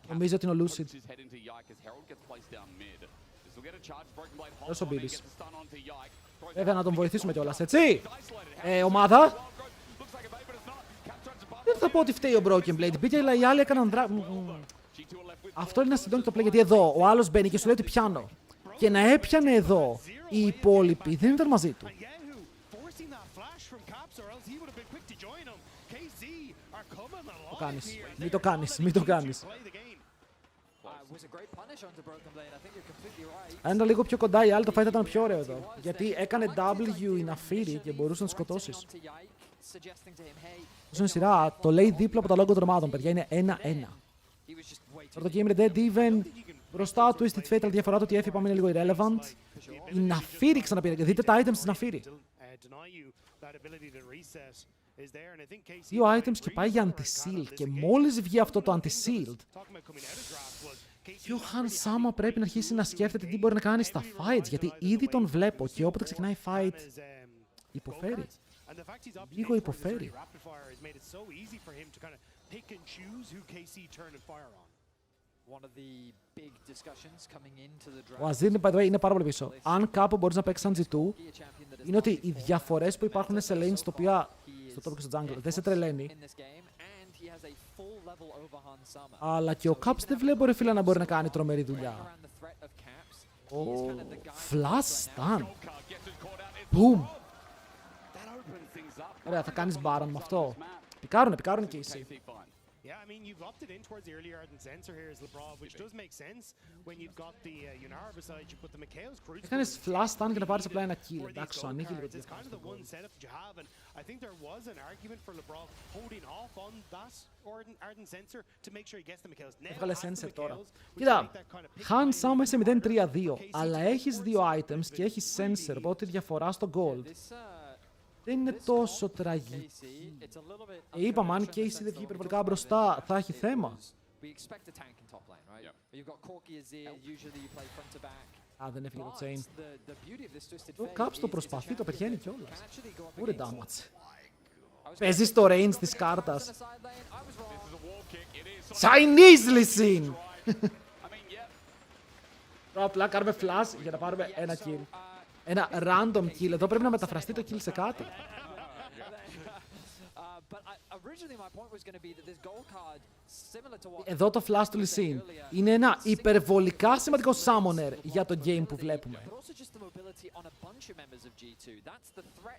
Νομίζει ότι είναι ο Lucid. Δώσ' ο Μπίμπης. Βέβαια να τον βοηθήσουμε κιόλας, έτσι! Ομάδα. Δεν θα πω ότι φταίει ο Broken Blade. Μπήκε, αλλά οι άλλοι έκαναν Αυτό είναι ένα συντόνι το play, γιατί εδώ ο άλλος μπαίνει και σου λέει ότι πιάνω. Και να έπιανε εδώ οι υπόλοιποι δεν ήταν μαζί του. Το κάνεις. Μην το κάνεις. Μην το κάνεις. Αν ήταν λίγο πιο κοντά η άλλη, το fight ήταν πιο ωραίο εδώ. Γιατί έκανε W η Nafiri και μπορούσε να σκοτώσεις. Όσο είναι σειρά, το λέει δίπλα από τα λόγκο των ομάδων, παιδιά, είναι 1-1. Τώρα το game dead even. Μπροστά του Twisted Fatal, διαφορά του ότι έφυγε, πάμε είναι λίγο irrelevant. Η Nafiri ξαναπήρε, δείτε τα items της Nafiri. 2 items και πάει για anti-shield και μόλις βγει αυτό το anti-shield και ο Han Sama πρέπει να αρχίσει να σκέφτεται τι μπορεί να κάνει στα fights, γιατί ήδη τον βλέπω και όποτε ξεκινάει fight υποφέρει. Λίγο υποφέρει. Ο Azir είναι πάρα πολύ πίσω. Αν κάπου μπορείς να παίξεις σαν G2, είναι ότι οι διαφορές που υπάρχουν σε lanes στο top και στο jungle δεν σε τρελαίνει. Αλλά και ο Caps δεν βλέπω ρε φίλε να μπορεί να κάνει τρομερή δουλειά. Flash stun. Boom. Ωραία, θα κάνεις Baron με αυτό. Πικάρουνε και εσύ. Yeah, I mean, you've opted in towards the early Ardent Sensor here as Lebrov, which does make sense when you've got the Yunara beside you, but the Mikhail's Crucible... Έκανες flash stun και να πάρεις απλά ένα kill. Εντάξει, σου ανοίγει λίγο It's kind of the one setup that you have, and I think there was an argument for Lebrov holding off on that Ardent Sensor to make sure he gets the Mikhail's. Έβγαλε sensor τώρα. Κοίτα, Han Sama σε 0-3-2, αλλά έχεις 2 items και έχεις sensor, οπότε η διαφορά στο gold δεν είναι τόσο τραγική. Είπαμε, αν και η δεν βγει υπερβολικά μπροστά, θα έχει θέμα. Α, δεν έφυγε το chain. Το Caps το προσπαθεί, το πετυχαίνει κιόλας. Ούρε damage. Παίζει στο range της κάρτας. Chinese Lee Sin! Τώρα απλά κάνουμε flash για να πάρουμε ένα kill. Ένα random kill. Εδώ πρέπει να μεταφραστεί το kill σε κάτι. Εδώ το flash του Lee Sin είναι ένα υπερβολικά σημαντικό summoner για το game που βλέπουμε.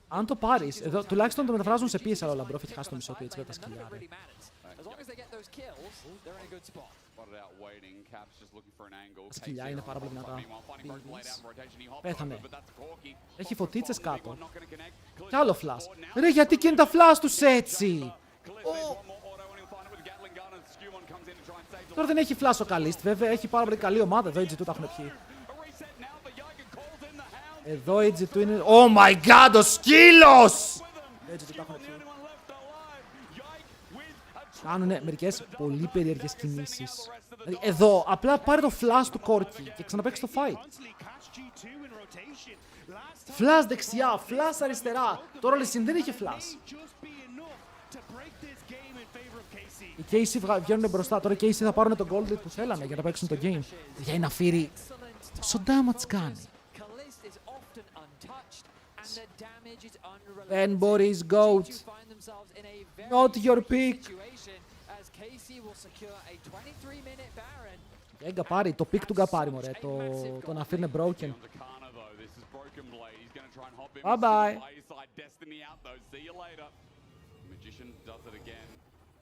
Αν το πάρεις, εδώ τουλάχιστον το μεταφράζουν σε PSL όλα, μπρο, έχει χάσει το μισό του έτσι με τα σκυλιά. Τα σκυλιά είναι πάρα πολύ δυνατά. Πέθανε. Έχει φωτίτσες κάτω. Κι άλλο flash. Ρε, γιατί και είναι τα flash τους έτσι! Τώρα δεν έχει flash ο Καλίστ, βέβαια έχει πάρα πολύ καλή ομάδα. Εδώ οι G2 τα έχουν πιει. Εδώ οι G2 είναι... Oh my god, ο σκύλος! Κάνουνε μερικές πολύ περίεργες κινήσεις. Δηλαδή, εδώ, απλά πάρε το flash του Corki και ξαναπαίξει το fight. Flash δεξιά, flash αριστερά. Τώρα ο Lee Sin δεν είχε flash. Οι KC βγαίνουν μπροστά. Τώρα οι KC θα πάρουν το gold lead που θέλανε για να παίξουν το game. Για να φύρει. Πόσο damage κάνει. Δεν μπορείς, goat. Not your pick. Γκαπάρι, το pick του Γκαπάρι, μωρέ. Το να φύρνε broken. Broken Blade. He's going to try and hop in. Bye bye. Side Destiny out though. See you later. Magician does it again.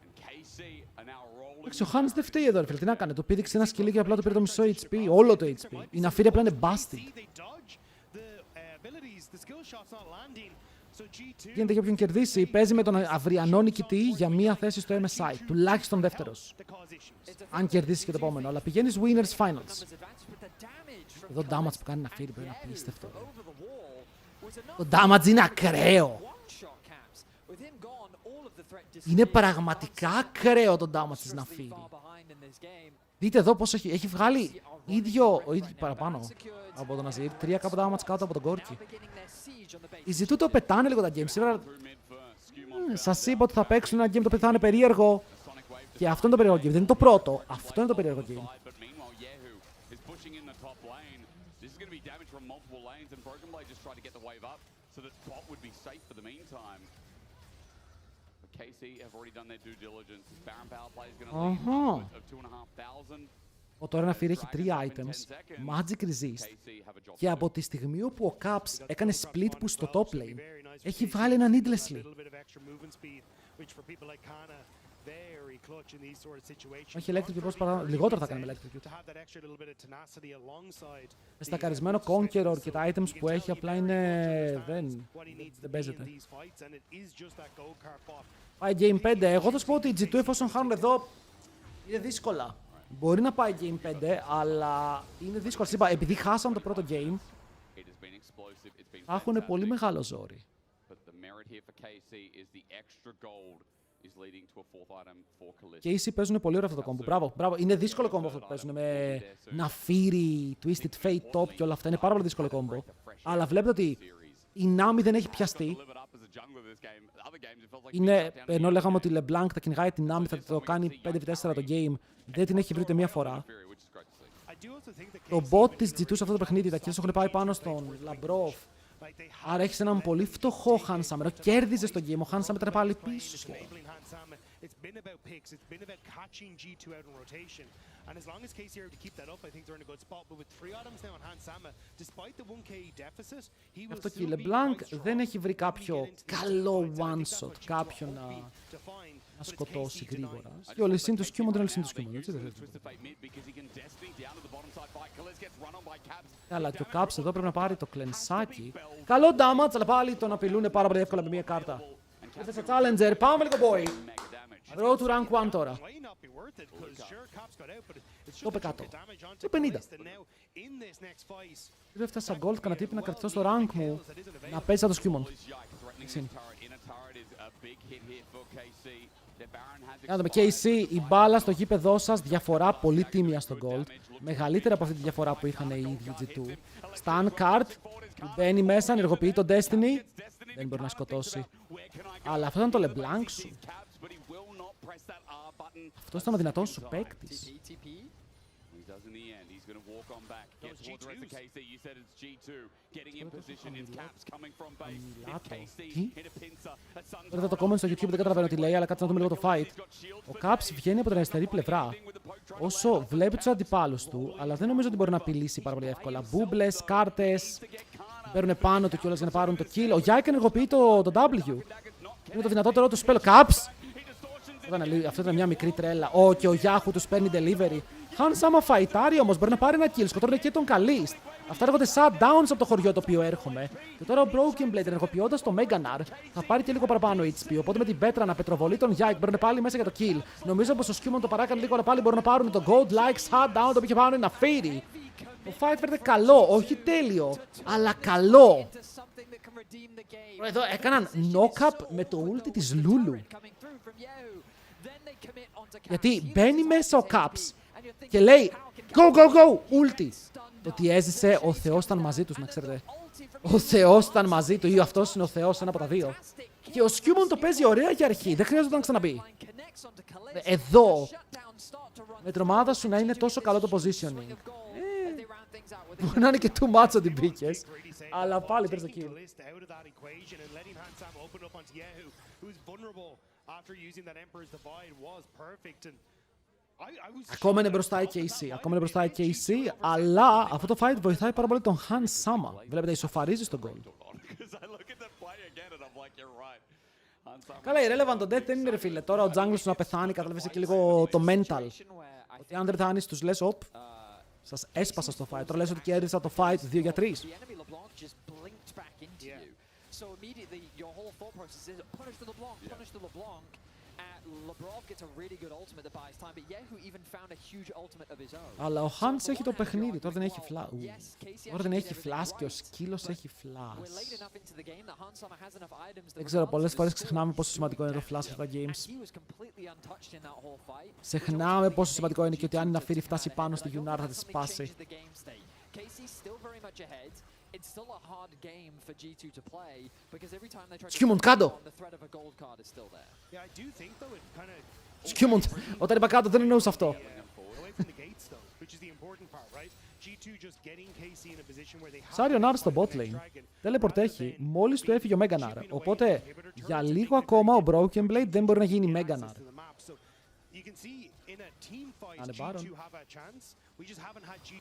And KC are now rolling. Εντάξει, ο Χάνς δεν φταίει εδώ, ρε φίλε. Τι να κάνει, το πήδηξε ένα σκυλί και απλά το πήρε το μισό HP. Όλο το HP. Η Ναφίρη απλά είναι busted. Γίνεται για όποιον κερδίσει, παίζει με τον αυριανό νικητή για μία θέση στο MSI. Τουλάχιστον δεύτερος. Αν κερδίσει και το επόμενο. Αλλά πηγαίνει winners finals. Εδώ damage που κάνει να φύγει πρέπει να είναι απίστευτο. Το damage είναι ακραίο. Είναι πραγματικά ακραίο το damage της Ναφίρη. Δείτε εδώ πως έχει βγάλει ίδιο παραπάνω από τον Αζίρ. 3 κάπου damage κάτω από τον Κόρκι. Οι G2 το πετάνε λίγο τα games. Σήμερα σας είπα ότι θα παίξουν ένα game το οποίο θα είναι περίεργο. Και αυτό είναι το περίεργο game. Δεν είναι το πρώτο. Αυτό είναι το περίεργο game. Τώρα να φύρει έχει 3 items, Magic Resist, και από τη στιγμή όπου ο Caps έκανε split push στο top lane, έχει βγάλει ένα needlessly. Όχι electrocute, πώς λιγότερο θα κάνει με electrocute. Με στακαρισμένο Conqueror και τα items που έχει απλά είναι... δεν παίζεται. Πάει Game 5, εγώ θα σου πω ότι οι G2 εφόσον χάνουν εδώ είναι δύσκολα. Μπορεί να πάει Game 5, αλλά είναι δύσκολο. Είπα, επειδή χάσαμε το πρώτο game, θα έχουν πολύ μεγάλο ζόρι. Και οι KC παίζουν πολύ ωραίο αυτό το κόμπο. Μπράβο. Είναι δύσκολο κόμπο αυτό που παίζουν με Ναφίρι, Twisted Fate, Top και όλα αυτά. Είναι πάρα πολύ δύσκολο κόμπο. Αλλά βλέπετε ότι η Nami δεν έχει πιαστεί. Ενώ λέγαμε ότι η LeBlanc θα κυνηγάει την Nami, θα το κάνει 5v4 το game, δεν την έχει βρει ούτε μία φορά. Το bot της G2 σε αυτό το παιχνίδι, τα kills έχουν πάει πάνω στον Labrov. Άρα έχεις έναν πολύ φτωχό Hansamer. Κέρδιζε στο game, ο Hansamer ήταν πάλι πίσω σχεδόν. It's been about picks, it's been about catching G2 out in rotation. And as long as KC are able to keep that up, I think they're in a good spot. But with 3 items now on Hansama, despite the 1k deficit, he will αυτό και η still be LeBlanc quite strong. δεν έχει βρει κάποιο καλό one-shot, κάποιον να σκοτώσει γρήγορα. Και ο Λυσίν του Σκιούμον είναι ο Λυσίν του Σκιούμον, έτσι δεν αλλά και ο Caps εδώ πρέπει να πάρει το κλενσάκι. Καλό damage, αλλά πάλι τον απειλούν πάρα πολύ εύκολα με μία κάρτα. Ήρθε στο Challenger, πάμε λίγο boy. Road to rank 1 τώρα. Το είπε κάτω. Σε 50. Δεν έφτασα gold, κανένα τύπη να κρατηθώ στο rank μου. Να παίζει σαν το Σκιούμον. Να δούμε, KC, η μπάλα στο γήπεδό σας, διαφορά πολύ τίμια στο gold. Μεγαλύτερη από αυτή τη διαφορά που είχαν οι ίδιοι G2. Stun card, μπαίνει μέσα, ενεργοποιεί το Destiny. Δεν μπορεί να σκοτώσει. Αλλά αυτό ήταν το LeBlanc σου. Αυτός ήταν ο δυνατός σου παίκτης. Τώρα το comment στο YouTube δεν καταλαβαίνω τι λέει, αλλά κάτσε να δούμε λίγο το fight. Ο Caps βγαίνει από την αριστερή πλευρά όσο βλέπει τους αντιπάλους του, αλλά δεν νομίζω ότι μπορεί να απειλήσει πάρα πολύ εύκολα. Μπούμπλες, κάρτες, παίρνουν πάνω του κιόλας για να πάρουν το kill. Ο Yike ενεργοποιεί το W. Είναι το δυνατότερο του spell. Caps! Αυτό ήταν μια μικρή τρέλα. Και ο Yahoo τους παίρνει delivery. Handsama φαϊτάρει όμως, μπορεί να πάρει ένα kill. Σκοτώνει και τον Kalist. Αυτά έρχονται shutdowns από το χωριό το οποίο έρχομαι. Και τώρα ο Broken Blade ενεργοποιώντας το Meganar θα πάρει και λίγο παραπάνω HP. Οπότε με την πέτρα να πετροβολεί τον Yike μπαίνουν πάλι μέσα για το kill. Νομίζω πως ο Σκιούμον το παράκανε λίγο, αλλά πάλι μπορούν να πάρουν το Gold Like shutdown το οποίο είχε πάνω είναι Nafiri. Το fight φέρεται καλό, όχι τέλειο, αλλά καλό. Εδώ έκαναν knock-up με το ulti της Lulu. Γιατί μπαίνει μέσα ο Caps και λέει go, go, go, ulti. Το ότι έζησε, ο Θεός ήταν μαζί τους, να ξέρετε. Ο Θεός ήταν μαζί του ή αυτός είναι ο Θεός, ένα από τα δύο. Και ο Σκιούμον το παίζει ωραία για αρχή, δεν χρειάζεται να ξαναμπεί. Εδώ, με την ομάδα σου να είναι τόσο καλό το positioning. Μπορεί να είναι και too much ότι μπήκες, αλλά πάλι παίρνει το kill. Ακόμα είναι μπροστά η KC, αλλά αυτό το fight βοηθάει πάρα πολύ τον Han Sama. Βλέπετε, ισοφαρίζει στον goal. Καλά, η relevant το death δεν είναι ρε φίλε. Τώρα ο jungle σου να πεθάνει, καταλαβαίνεις και λίγο το mental. Ότι αν δεν πεθάνεις, τους λες, οπ, σας έσπασα στο fight. Τώρα λες ότι κέρδισα το fight 2 για 3. So immediately, your whole thought process is punish the LeBlanc, punish the LeBlanc. LeBron gets a really good ultimate that buys time, but Yehu even found a huge ultimate of his own. Αλλά ο Hans έχει το παιχνίδι, τώρα δεν έχει flash. Τώρα δεν έχει flash και ο σκύλος έχει flash. Δεν ξέρω, πολλές φορές ξεχνάμε πόσο σημαντικό είναι το flash αυτά τα games. Ξεχνάμε πόσο σημαντικό είναι και ότι αν η Ναφίρη φτάσει πάνω στη Yunnar θα τη σπάσει. It's still a hard game for G2 to play because every time they try Σκιούμοντ κάτω! the threat of a gold card is still there. Yeah, I do think though it kind of Σκιούμοντ! Όταν είπα κάτω δεν εννοούσα αυτό. away from the gates though, which is the important part, right? G2 just getting KC in a position where they have Σάριο Νάρ στο bot lane. Teleport έχει, μόλις του έφυγε ο Meganar. Οπότε για λίγο ακόμα ο Broken Blade δεν μπορεί να γίνει Meganar. Άνε Baron.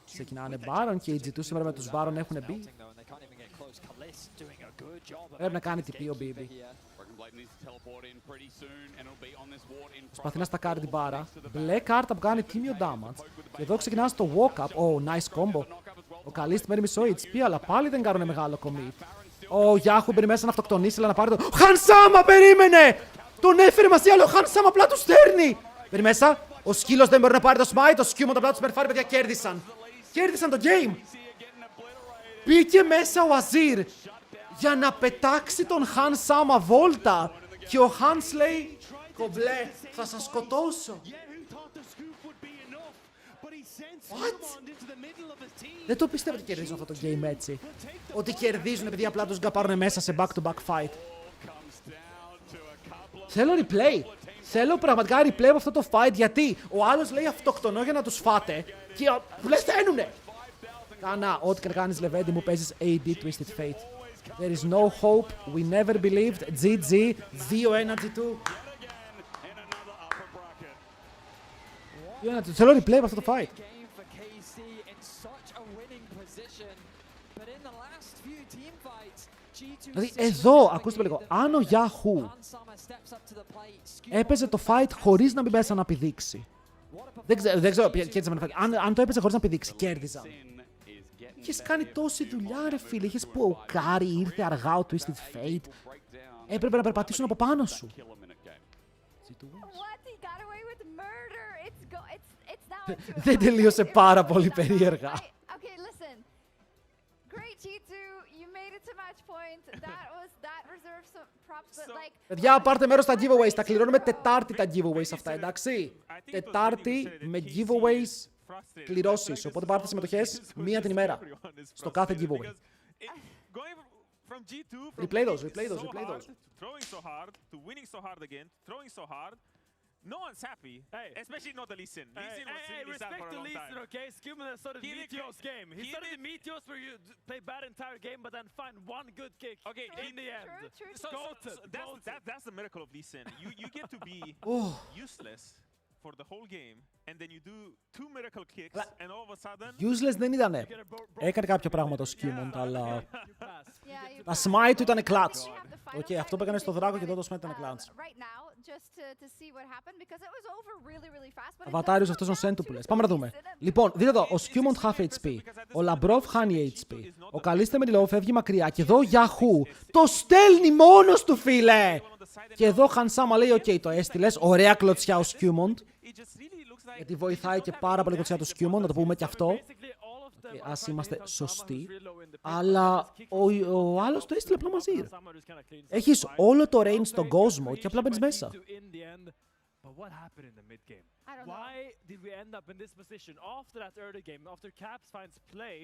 Ξεκινάνε Baron και οι G2 σήμερα με τους Baron έχουν μπει. Πρέπει να κάνει TP ο BB. Προσπαθεί να στακάρει την μπάρα. Μπλε κάρτα που κάνει τίμιο damage. Και εδώ ξεκινά στο walk-up. Oh, nice combo. Ο Καλίστ μένει μισό HP, αλλά πάλι δεν κάνουν μεγάλο commit. Ο Yahoo μπαίνει μέσα να αυτοκτονήσει, αλλά να πάρει το... Χαν Σάμα, περίμενε! Τον έφερε μαζί, αλλά ο Χαν Σάμα απλά του στέρνει! Μπαίνει μέσα. Ο σκύλος δεν μπορεί να πάρει το smite. Το σκιούμοντ απλά του περφάρει, παιδιά, κέρδισαν. Κέρδισαν το game. Μπήκε μέσα ο Αζίρ για να πετάξει τον Χαν Σάμα βόλτα. Και ο Χανς λέει, κομπλέ, θα σας σκοτώσω. What? Δεν το πιστεύω ότι κερδίζουν αυτό το game έτσι. Ότι κερδίζουν επειδή απλά τους γκαπάρουν μέσα σε back-to-back fight. Θέλω replay. Θέλω πραγματικά replay από αυτό το fight, γιατί ο άλλος λέει αυτοκτονώ για να τους φάτε και πλεθαίνουνε. Κάνα, ό,τι και να κάνεις Λεβέντη μου, παίζεις AD Twisted Fate. There is no hope, we never believed, GG, 2-1 G2. Θέλω replay από αυτό το fight. Δηλαδή εδώ, ακούστε με λίγο, αν ο Yahoo έπαιζε το fight χωρίς να μην πέσει να πηδήξει. Δεν ξέρω, κέρδιζα με ένα fight. Αν το έπαιζε χωρίς να πηδήξει, κέρδιζα. Είχες κάνει τόση δουλειά ρε φίλε, είχες ποκάρει, ήρθε αργά ο Twisted Fate. Έπρεπε να περπατήσουν από πάνω σου. Δεν τελείωσε πάρα πολύ περίεργα. Παιδιά, πάρτε μέρος στα giveaways. Τα κληρώνουμε Τετάρτη τα giveaways αυτά, εντάξει. Τετάρτη με giveaways κληρώσεις. Οπότε πάρτε συμμετοχές μία την ημέρα στο κάθε giveaway. Replay those. Throwing so hard, to winning so hard again, throwing so hard. No one's happy, especially not the Lee Sin. Lee Sin was really sad for a long time. Okay? Skewman has started Meteor's game. He started the Meteors where you play bad entire game, but then find one good kick in the end. So that's the miracle of Lee Sin. You get to be useless for the whole game, and then you do 2 miracle kicks, and all of a sudden... Useless δεν ήτανε. Έκανε κάποια πράγματα ο Skewman, αλλά... Τα smite του ήτανε clutch. Οκ, αυτό που έκανε στο δράκο και εδώ το smite ήτανε clutch. Αβατάριος αυτός ο Σέντου που λες. Πάμε να δούμε. Λοιπόν, δείτε εδώ, ο Skewman half HP. Ο Λαμπρόβ χάνει HP. Ο Καλίστε με τη φεύγει μακριά. Και εδώ ο Yahoo το στέλνει μόνος του, φίλε! Και εδώ Χανσάμα λέει, οκ, το έστειλες. Ωραία κλωτσιά ο Skewman. Γιατί βοηθάει και πάρα πολύ κλωτσιά του Skewman, να το πούμε και αυτό. Ας είμαστε σωστοί. Αλλά ο άλλος το έστειλε απλά μαζί. Έχεις όλο το range στον κόσμο και απλά μπαίνεις μέσα. But what happened in the mid game? Why did we end up in this position after that early game, after Caps finds play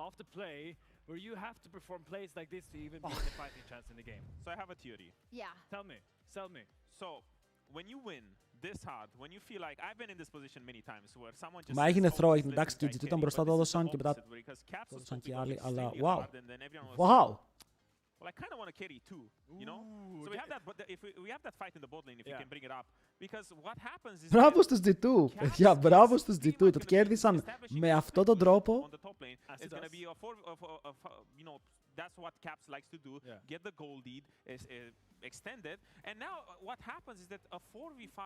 after play, where you have to perform plays like this to even be in a fighting chance in the game? So I have a theory. Yeah. Sell me. So when you win this hard, when you feel like I've been in this position many times where someone just... Μα έγινε throw, εντάξει, και ήταν μπροστά, το έδωσαν και μετά το έδωσαν και άλλοι, αλλά wow. Wow! well, I kind of want to carry two, you know? So we have that, but if we have that fight in the bot lane, if you can bring it up. Because what happens is Μπράβο στους G2, παιδιά, μπράβο στους G2. Το κέρδισαν με αυτόν τον τρόπο. It's going to be a you know, that's what Caps likes to do. Get the goal lead extended. And now what happens is that a 4v5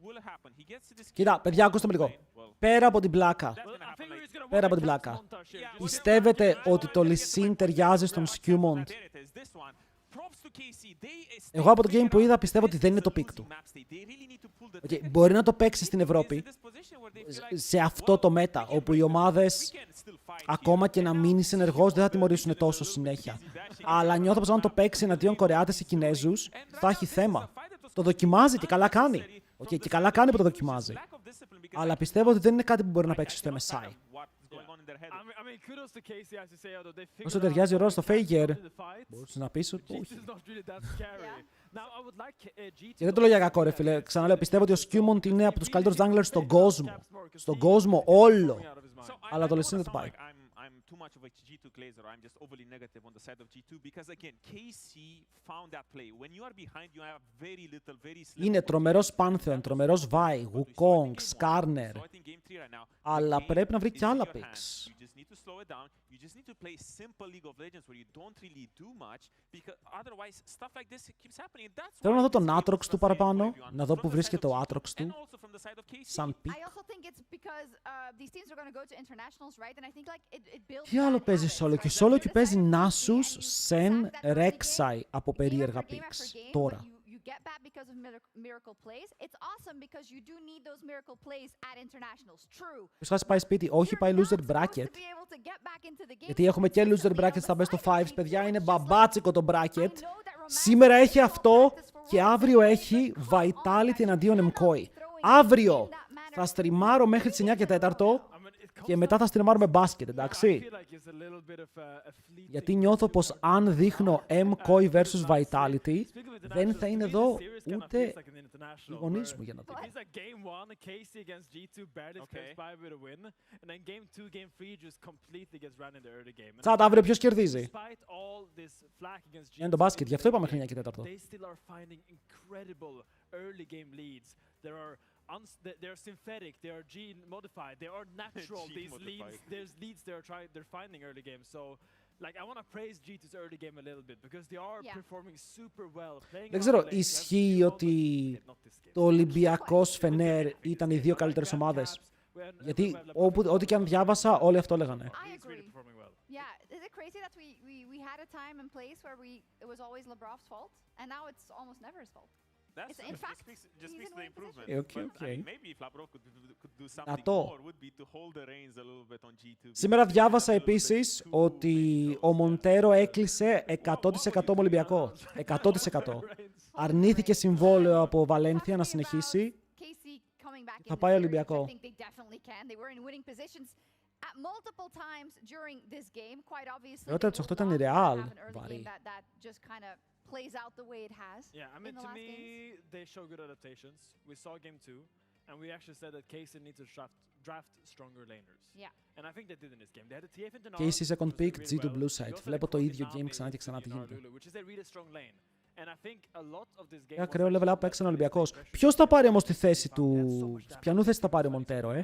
will happen. He gets to this. Κοίτα, παιδιά, ακούστε με λίγο. Πέρα από την πλάκα. Πέρα από την πλάκα. Πιστεύετε ότι το Lee ταιριάζει στον Skewmont? Εγώ από το game που είδα πιστεύω ότι δεν είναι το pick του. Okay, μπορεί να το παίξει στην Ευρώπη σε αυτό το μέτα, όπου οι ομάδες ακόμα και να μείνει ενεργός δεν θα τιμωρήσουν τόσο συνέχεια. Αλλά νιώθω πως αν το παίξει εναντίον Κορεάτες ή Κινέζους θα έχει θέμα. Το δοκιμάζει και καλά κάνει. Okay, και καλά κάνει που το δοκιμάζει. Αλλά πιστεύω ότι δεν είναι κάτι που μπορεί να παίξει στο MSI. Όσο ταιριάζει ο ρόλος στο Faker, μπορείς να πεις ότι όχι. Και δεν το λέω για κακό, ρε φίλε. Ξαναλέω, πιστεύω ότι ο Skewmont είναι από τους καλύτερους junglers στον κόσμο. Στον κόσμο όλο. Αλλά το Lee δεν το πάει. Too much of a G2 glazer, or I'm just overly negative on the side of G2 because again, KC found that play. When you are behind, you have very little, very slim. Είναι τρομερός Pantheon, τρομερός Vi, Wukong, Skarner. Αλλά πρέπει να βρει και άλλα picks. You just need to slow it down. You just need to play simple League of Legends where you don't really do much because otherwise stuff like this keeps happening. Θέλω να δω τον Aatrox του παραπάνω, να δω που βρίσκεται ο Aatrox του. Σαν pick. Τι άλλο παίζει solo και solo και παίζει Nasus, Sen, Rek'Sai από περίεργα picks τώρα. You get that because of miracle plays. It's awesome because you do need those miracle plays at internationals. True. Ποιος θα πάει σπίτι, όχι πάει loser bracket. Γιατί έχουμε και loser bracket στα best of 5s, παιδιά, είναι μπαμπάτσικο το bracket. Σήμερα έχει αυτό και αύριο έχει Vitality εναντίον MKOI. Αύριο θα στριμάρω μέχρι τις 9 και 4 και μετά θα στριμάρουμε μπάσκετ, εντάξει. Γιατί νιώθω πως αν δείχνω MKOI versus Vitality, δεν θα είναι εδώ ούτε οι γονείς μου για να δω. Τσάτ, αύριο ποιος κερδίζει? Είναι το μπάσκετ, γι' αυτό είπα μέχρι 9 και 4. They're synthetic, they are gene modified, they are natural. These leads, there's leads they're finding early game. So, like, I want to praise G2's early game a little bit because they are performing super well. Δεν ξέρω, ισχύει ότι το Ολυμπιακός Φενέρ ήταν οι δύο καλύτερες ομάδες? Γιατί ό,τι και αν διάβασα, όλοι αυτό λέγανε. Yeah, is it crazy that we had a time and place where it was always Lebrov's fault, and now it's almost never his fault? That's in fact, just speaks to the improvement. Okay. Maybe if Labrov could do something more, would be to hold the reins a little bit on G2. Σήμερα διάβασα επίσης ότι ο Μοντέρο έκλεισε 100% με Ολυμπιακό. 100%. Αρνήθηκε συμβόλαιο από Βαλένθια να συνεχίσει. Θα πάει Ολυμπιακό. Όταν τους 8 ήταν η Real. Βαρύ. Plays out the way it has. Yeah, I mean, to me, they show good adaptations. We saw game 2, and we actually said that KC needs to draft stronger laners. Yeah. And I think they did in this game. They had a TF into KC second pick, G2 blue side. Βλέπω το ίδιο game ξανά και ξανά τι γίνεται. Which is a really strong lane. And I think a lot of this game. Ακραίο level up έξανε ο Ολυμπιακός. Ποιος θα πάρει όμως τη θέση του? Ποιανού θέση θα πάρει ο Μοντέρο,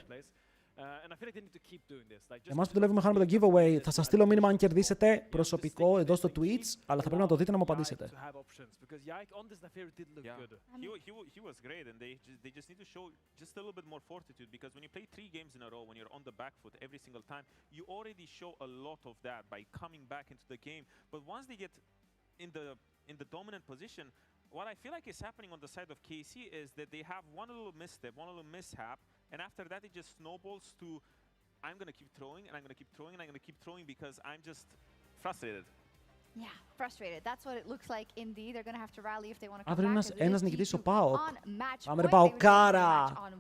Εμάς που δουλεύουμε χάνουμε το giveaway. Θα σας στείλω μήνυμα αν κερδίσετε προσωπικό εδώ στο Twitch, αλλά θα πρέπει να το δείτε να μου απαντήσετε. He was great, and they just need to show just a little bit more fortitude because when you play 3 games in a row, when you're on the back foot every single time, you already show a lot of that by coming back into the game. But once they get in the dominant position, what I feel like is happening on the side of KC is that they have one little misstep, one little mishap, and after that it just snowballs to I'm going to keep throwing, and I'm going to keep throwing, and I'm going to keep throwing because I'm just frustrated. Yeah, frustrated. That's what it looks like indeed. They're going to have to rally if they want to come Αύριο back. ένας νικητής ο ΠΑΟΚ. Πάμε ρε Παοκάρα! On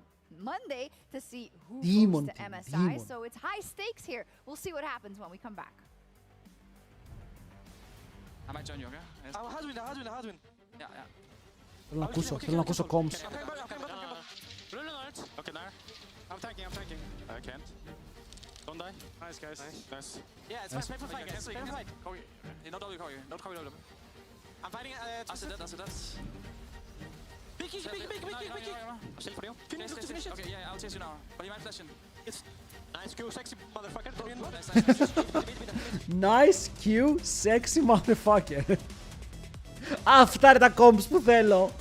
Monday to see who Demon goes to team, MSI. demon. So it's high stakes here. We'll see what happens when we come back. I might join you, okay? Yes. Hardwin. Yeah. Θέλω να ακούσω comms. Okay, now. I'm tanking. I can't. Don't die. Nice, guys. Nice. Yeah, it's fine. Play for fight, guys. Play for fight. No W, Kogi. No W. I'm fighting that's Big. I'll shield for you. Finish it. Okay, yeah, I'll chase you now. But you might flash in. It's nice Q, sexy motherfucker. Nice Q, sexy motherfucker. Αυτά είναι τα comps που θέλω.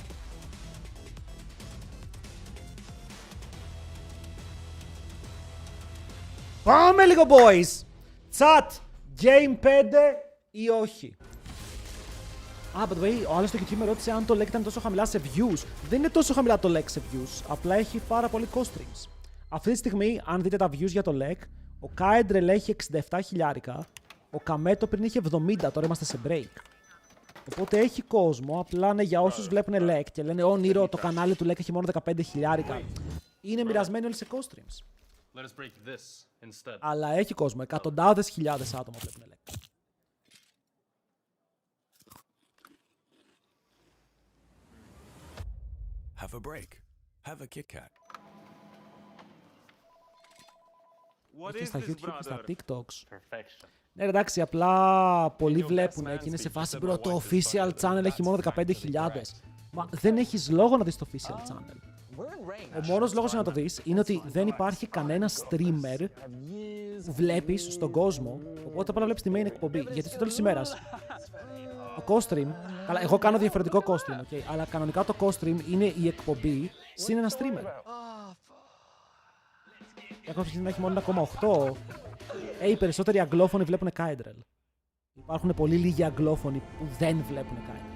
Πάμε λίγο boys. Chat, game 5 ή όχι. Ah, by the way, ο άλλος στο YouTube με ρώτησε αν το Lec ήταν τόσο χαμηλά σε views. Δεν είναι τόσο χαμηλά το Lec σε views, απλά έχει πάρα πολύ COSTREAMs. Αυτή τη στιγμή, αν δείτε τα views για το Lec, ο Kaedrel έχει 67 χιλιάρικα, ο Kameto πριν είχε 70, τώρα είμαστε σε break. Οπότε έχει κόσμο, απλά ναι, για όσους βλέπουν Lec και λένε όνειρο, το κανάλι του Lec έχει μόνο 15 χιλιάρικα. Είναι μοιρασμένοι όλοι σε COSTREAMs. Let us break this instead. Αλλά έχει κόσμο, εκατοντάδες χιλιάδες άτομα βλέπουν Lec. Have a break. Have a Kit Kat. What Και is στα this, YouTube και στα brother? TikToks. Perfection. Ναι, εντάξει, απλά πολλοί βλέπουν και είναι σε φάση bro, το official channel έχει μόνο 15.000. Μα δεν έχεις λόγο να δεις το official channel. Ο μόνος λόγος για να το δεις είναι ότι δεν υπάρχει κανένα streamer που βλέπεις στον κόσμο, οπότε απλά βλέπεις τη main εκπομπή. Γιατί στο τέλος της ημέρας, το COSTREAM, καλά, εγώ κάνω διαφορετικό COSTREAM, okay, αλλά κανονικά το COSTREAM είναι η εκπομπή συν ένα streamer. Έχω αυτή να έχει μόνο 1,8. Οι περισσότεροι αγγλόφωνοι βλέπουν Kaedrel. Υπάρχουν πολύ λίγοι αγγλόφωνοι που δεν βλέπουν Kaedrel.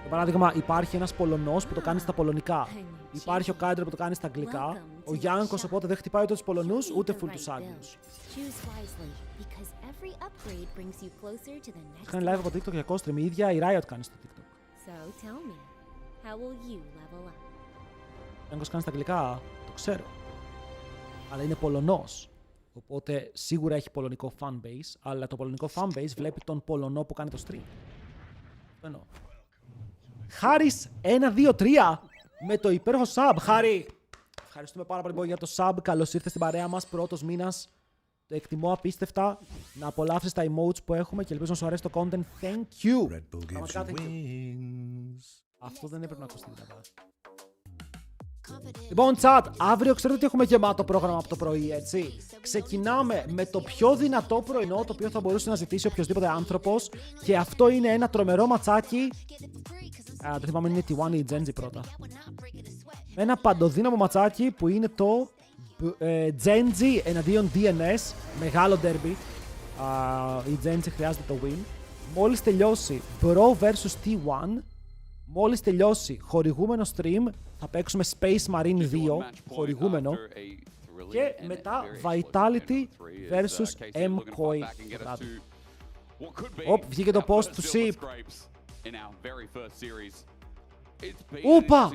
Για παράδειγμα, υπάρχει ένας Πολωνός που το κάνει στα πολωνικά. Υπάρχει ο Kaedrel που το κάνει στα αγγλικά. Ο Γιάνκος οπότε δεν χτυπάει ούτε τους Πολωνούς ούτε φουλ τους Άγγλους. Κάνει live από TikTok για COSTREAM. Η ίδια η Riot κάνει στο TikTok. Ο Γιάνκος κάνει στα αγγλικά, το ξέρω. Αλλά είναι Πολωνός. Οπότε σίγουρα έχει πολωνικό fanbase, αλλά το πολωνικό fanbase βλέπει τον Πολωνό που κάνει το stream. Αυτό εννοώ. Χάρης 1-2-3 με το υπέροχο sub. Χάρη, ευχαριστούμε πάρα πολύ για το sub. Καλώς ήρθες στην παρέα μας. Πρώτος μήνας. Το εκτιμώ απίστευτα. Να απολαύσεις τα emotes που έχουμε και ελπίζω να σου αρέσει το content. Thank you. Πραγματικά thank you. Αυτό δεν έπρεπε να ακουστεί δηλαδή. Λοιπόν, chat, αύριο ξέρετε ότι έχουμε γεμάτο πρόγραμμα από το πρωί, έτσι. Ξεκινάμε με το πιο δυνατό πρωινό το οποίο θα μπορούσε να ζητήσει οποιοδήποτε άνθρωπος. Και αυτό είναι ένα τρομερό ματσάκι. Δεν θυμάμαι αν είναι T1 ή Genji πρώτα. Ένα παντοδύναμο ματσάκι που είναι το Genji εναντίον DNS. Μεγάλο derby. Η Genji χρειάζεται το win. Μόλις τελειώσει Bro vs T1. Μόλις τελειώσει χορηγούμενο stream, θα παίξουμε Space Marine 2, χορηγούμενο. Και μετά Vitality vs MKOI. Βγήκε το post του SIP. Ούπα!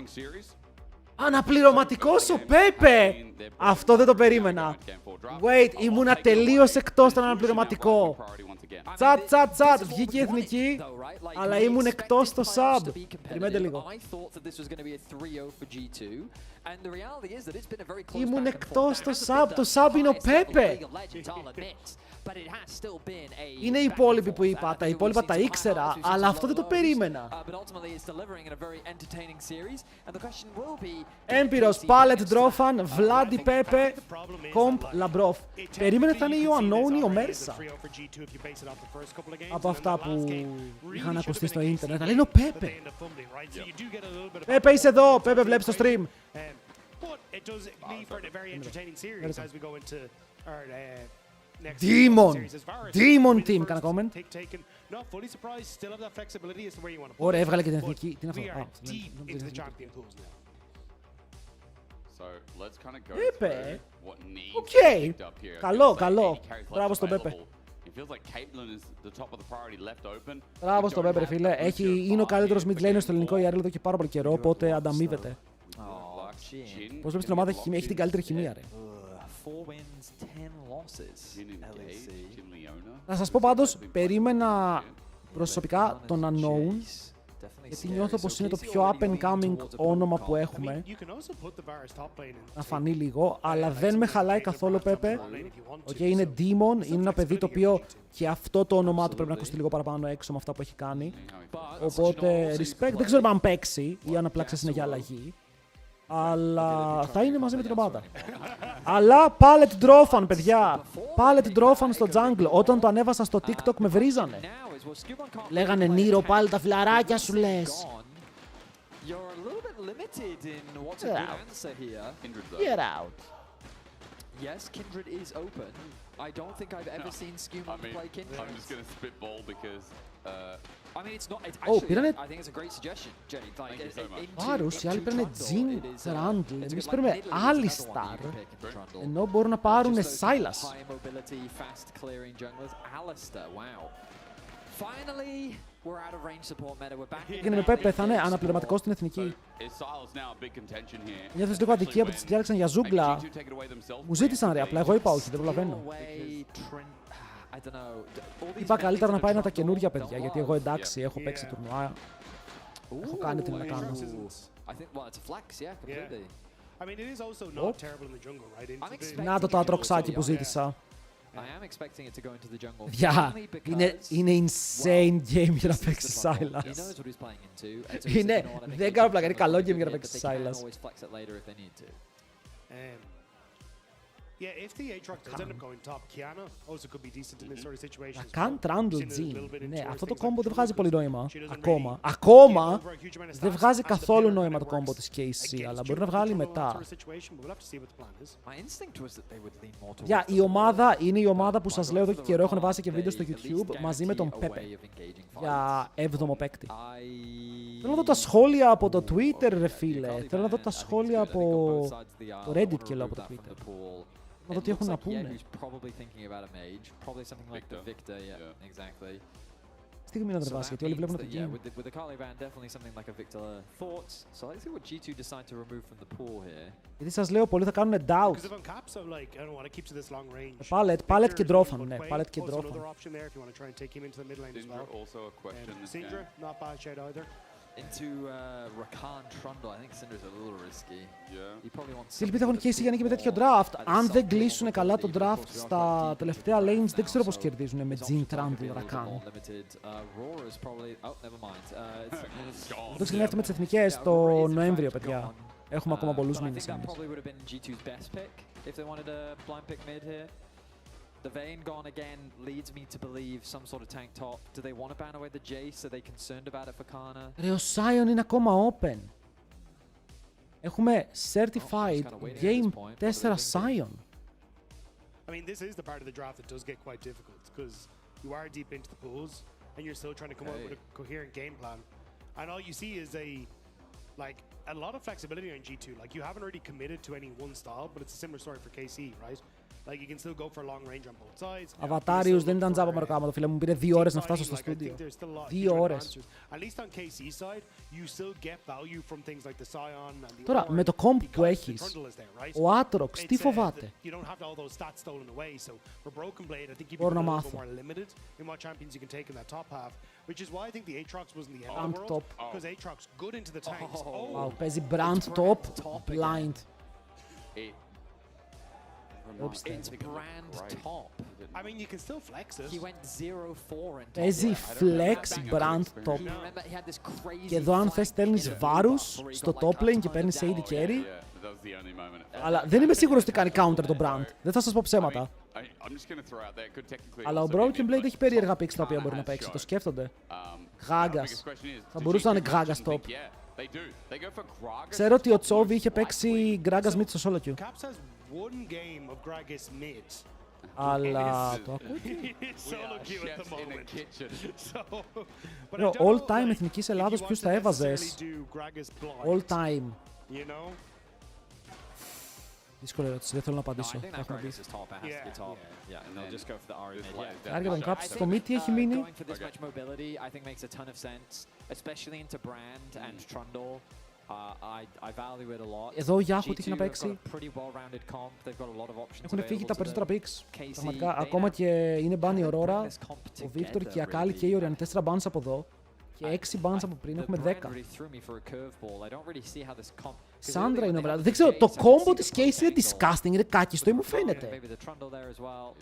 Αναπληρωματικός ο Πέπε! Αυτό δεν το περίμενα. Wait, ήμουνα τελείως εκτός τον αναπληρωματικό. Τσατ, βγήκε η εθνική, αλλά ήμουν εκτός το sub. Περιμένετε λίγο. Ήμουν εκτός το sub είναι ο Πέπε. Είναι οι υπόλοιποι που είπα, τα υπόλοιπα τα ήξερα, αλλά αυτό δεν το περίμενα. Έμπειρος, Πάλετ, Ντρόφαν, Βλάντι, Πέπε, Κομπ, Λαμπρόφ. Περίμενε θα είναι ή ο Unknown ή ο Μέρσα. Από αυτά που είχαν ακουστεί στο ίντερνετ, αλλά είναι ο Πέπε. Πέπε είσαι εδώ, Πέπε βλέπεις το stream. Demon Team, κάνα comment. Ωραία, έβγαλε και την εθνική. Τι είναι αυτό? Πέπε. Οκ. Καλό. Μπράβο στον Πέπε. Μπράβο στον Πέπε, φίλε. Είναι ο καλύτερος mid laner στο ελληνικό IRL εδώ και πάρα πολύ καιρό, οπότε ανταμείβεται. Πώς βλέπεις την ομάδα έχει την καλύτερη χημεία, ρε. Να σας πω πάντως, περίμενα προσωπικά τον Unknown Γιατί νιώθω πως είναι το πιο up and coming όνομα που έχουμε. Να φανεί λίγο, αλλά δεν με χαλάει καθόλου Πέπε. Είναι Demon, είναι ένα παιδί το οποίο και αυτό το όνομά του πρέπει να κοστεί λίγο παραπάνω έξω με αυτά που έχει κάνει. Οπότε respect, δεν ξέρω αν παίξει ή αν απλά είναι για αλλαγή. Αλλά θα είναι μαζί με την ομάδα. Αλλά πάλε την Τρόφαν, παιδιά! Πάλε την Τρόφαν στο jungle. Όταν το ανέβασα στο TikTok με βρίζανε. Λέγανε Νίρο, πάλι τα φιλαράκια σου λες. Get out. Yes, Kindred is open. I don't think I've ever seen Skewmon play Kindred. I'm just going to spitball because... I mean, it's not. It's actually. πήρανε... I think it's a great suggestion, Jenny. Like, Βάρους, οι άλλοι παίρνουν Jin Trundle, εμείς παίρνουμε Alistar, ενώ μπορούν να πάρουν Sylas. High mobility, fast clearing junglers. Alistar, wow. Finally, we're out of range support meta. We're back. Και με Πέπε θα είναι αναπληρωματικό στην εθνική. Νιώθεις λίγο αδικία που τις διάλεξαν για ζούγκλα. Μου ζήτησαν ρε, απλά εγώ είπα όχι, δεν προλαβαίνω. Είπα καλύτερα να πάει ένα τα καινούργια παιδιά, γιατί εγώ εντάξει, έχω παίξει τουρνουά. Έχω κάνει τι να κάνω. Να το ατροξάκι που ζήτησα. Είναι insane game για να παίξει Sylas. Δεν κάνω πλάκα, είναι καλό game για να παίξει Sylas. Yeah, if the Aatrox does end up going top, Kiana also could be decent in this sort of situation. Καν Trundle Jin. Ναι, αυτό το κόμπο δεν βγάζει πολύ νόημα. Ακόμα δεν βγάζει καθόλου νόημα το κόμπο της KC, αλλά μπορεί να βγάλει μετά. Η ομάδα είναι η ομάδα που σας λέω εδώ και καιρό, έχουν βάσει και βίντεο στο YouTube μαζί με τον Pepe για 7ο παίκτη. Θέλω να δω τα σχόλια από το Twitter, ρε φίλε. Θέλω να δω τα σχόλια από το Reddit και λέω από το Twitter. Να δω τι έχουν να πούνε. Στιγμή να τρεβάσει, γιατί όλοι βλέπουν το game. Γιατί σας λέω, πολλοί θα κάνουν doubt. Palette και Drofan, ναι, Palette και Drofan. Στην ελπίδα έχουν και οι Σίγιανοι και με τέτοιο draft. Αν δεν κλείσουν καλά το draft στα τελευταία lanes, δεν ξέρω πώς κερδίζουν με Jin, Trundle, Rakan. Το ξεκινάμε με τις εθνικές το Νοέμβριο, παιδιά. Έχουμε ακόμα πολλούς μήνες εμείς. The Vayne gone again leads me to believe some sort of tank top. Do they want to ban away the Jace? Are they concerned about it for Kana? Ρε, ο Sion είναι ακόμα open. Έχουμε certified game 4 Sion. I mean, this is the part of the draft that does get quite difficult because you are deep into the pools and you're still trying to come up with a coherent game plan. And all you see is a lot of flexibility on G2. Like, you haven't already committed to any one style, but it's a similar story for KC, right? Like, you can still go for long range on both sides. Αβατάριους δεν ήταν τζάμπα μαρκάματο, φίλε μου. Πήρε 2 ώρες να φτάσω στο στούντιο. 2 ώρες. Τώρα, με το comp που έχεις, ο Aatrox τι φοβάται? Μπορώ να μάθω. Brand top. Παίζει Brand top, blind. It's brand top. I mean, you can still flex it. He went 0-4 and παίζει flex brand top. Και εδώ αν θες στέλνεις βάρους στο top lane και παίρνεις AD carry. Αλλά δεν είμαι σίγουρος τι κάνει counter το brand. Δεν θα σας πω ψέματα. Αλλά ο Broken Blade έχει περίεργα picks τα οποία μπορεί να παίξει. Το σκέφτονται. Γάγκας. Θα μπορούσε να είναι Γάγκας top. Ξέρω ότι ο Τσόβι είχε παίξει Gragas mid στο solo queue. Αλλά το ακούω. All time εθνικής Ελλάδος ποιους θα έβαζες? All time. Δύσκολη ερώτηση, δεν θέλω να απαντήσω. Θα έχουμε πει. Άργα τον Caps στο mid τι έχει μείνει? Εδώ ο Yahoo τι έχει να παίξει. Έχουν φύγει τα περισσότερα picks. Πραγματικά, ακόμα και είναι ban η Aurora, ο Victor και η Akali και οι Oriantes τραμπάνους από εδώ. Και 6 bans από πριν, έχουμε 10. Brand really threw me for a curveball. I don't really see how this Σάντρα είναι ο δεν ξέρω, το κόμπο της Casey είναι disgusting, είναι κάκιστο ή μου φαίνεται. Maybe the Trundle there as well.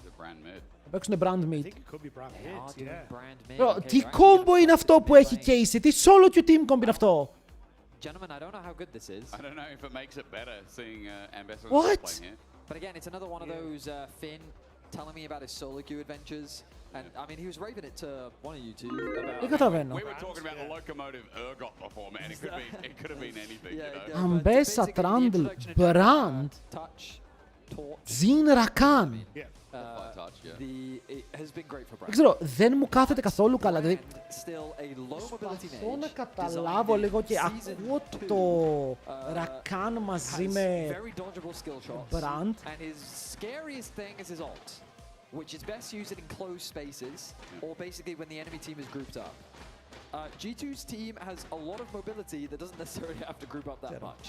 Θα παίξουν brand mid. I think it could be Brand They are Mid, doing yeah. Brand Mid. Bro, Okay, τι they're κόμπο actually είναι αυτό που έχει Casey, τι solo queue team combo είναι αυτό. Gentlemen, I don't know how good this is. I don't know if it makes it better seeing Ambassador What? playing here. But again, it's another one of those Finn telling me about his solo queue adventures. And I mean, he was raving it to one of you two about. Δεν καταλαβαίνω. We were talking about the locomotive Urgot before, man. It could have been anything, you know. but Ambessa, basically the Trundle, introduction into Brand, touch, torch, Jhin Rakan. Yeah. Touch, yeah. it has been great for Δεν Brand. ξέρω, δεν μου κάθεται καθόλου καλά. Δηλαδή, Brand, still a low mobility προσπαθώ να mage, καταλάβω designed λίγο in και season ακούω 2, το Rakan μαζί has με very dodgeable skill shots. Brand. And his scariest thing is his ult, which is best used in enclosed spaces, or basically when the enemy team is grouped up. G2's team has a lot of mobility that doesn't necessarily have to group up that much.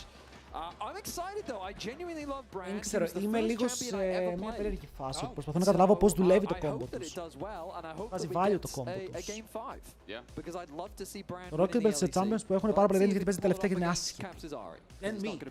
I'm excited though. I genuinely love Brand. Δεν He ξέρω, was the είμαι first λίγο champion I ever σε μια played. περίεργη φάση. Oh. Προσπαθώ να καταλάβω πώς δουλεύει το I κόμπο hope that τους. it does well, and I hope Βάζει that we value get το κόμπο a τους. game 5. Yeah. Because I'd love to see Brand Το win in Rocket the Belt σε LEC. Champions που έχουν πάρα πολύ δίνει γιατί παίζει τελευταία και είναι άσχημο. Δεν μη. Well,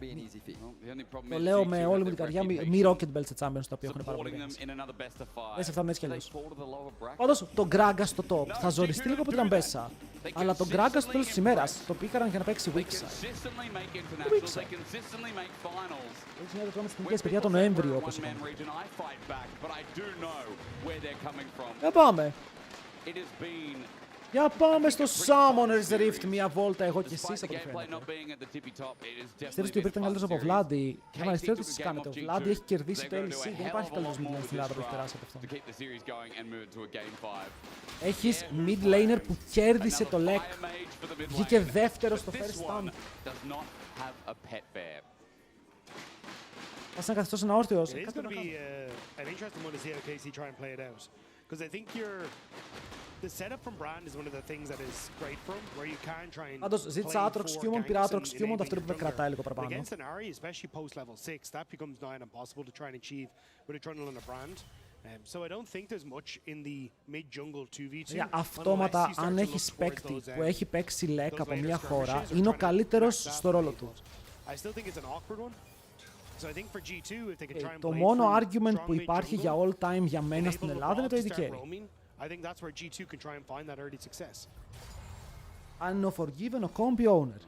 the only problem Το is λέω G2 με have όλη μου their την καρδιά, reputation μη Rocket Belt σε Champions τα οποία έχουν πάρα πολύ supporting them δίνει. in another best of five. Δεν σε αυτά με έτσι κι They αλλιώς. fall to the lower bracket. Πάντως, το Gragas στο top θα ζοριστεί λίγο από την Αμπέσα. Αλλά το Gragas στο τέλος της ημέρας το πήκαραν για να παίξει They weak side. consistently make internationals. They consistently make finals. Έτσι είναι το τρόμο στις εθνικές παιδιά το Νοέμβριο όπως One man είπαμε. region, I fight back, but I do know where they're coming from. Για πάμε. It has been, Για πάμε στο Summoner's Rift μια βόλτα εγώ και despite εσείς the από ό,τι gameplay φαίνεται. not being at the tippy top, it has Στήρις definitely του been υπήρχε a καλύτερος fun από series. Βλάντι. Για να KT αριστερό τι took a game κάνετε. Ο off Βλάντι G2. έχει κερδίσει They're το gonna do LEC. a Δεν hell υπάρχει of a καλύτερος lot mid more lane στην with Ελλάδα this που έχει draft περάσει από αυτόν. to keep the series going and move it to a game 5. Έχεις mid laner που κέρδισε το Lec. Fire mage for the mid Βγήκε lane. δεύτερος στο But first this one stand. does not have a pet bear. Ας να καθιστός ένα όρθιος. It is going to be an interesting one to see how KC try and play it out. Because I think the setup from Brand is one of the things that is great for him, where you can try and Πάντως ζήτησα play Aatrox four Qmon, πήρα ganks Aatrox and Qmon, enabling αυτό που με the κρατάει λίγο jungler. But παραπάνω. against an Ahri, especially post level 6, that becomes nigh on impossible to try and achieve with a Trundle and a Brand. So I don't think there's much in the mid jungle 2v2. Για unless αυτόματα, you start αν to έχεις look towards παίκτη those, που έχει παίξει Lec those από later μια χώρα, skirmishes or είναι ο trying to καλύτερος max that στο ρόλο play, του. but I still think it's an awkward one. So I think for G2, if they can try and Το play μόνο through argument strong που mid υπάρχει jungle, για all time για μένα enable στην LeBron Ελλάδα είναι το to AD start carry. roaming, I think that's where G2 can try and find that early success. Αν είναι ο Forgiven, ο Combi Owner.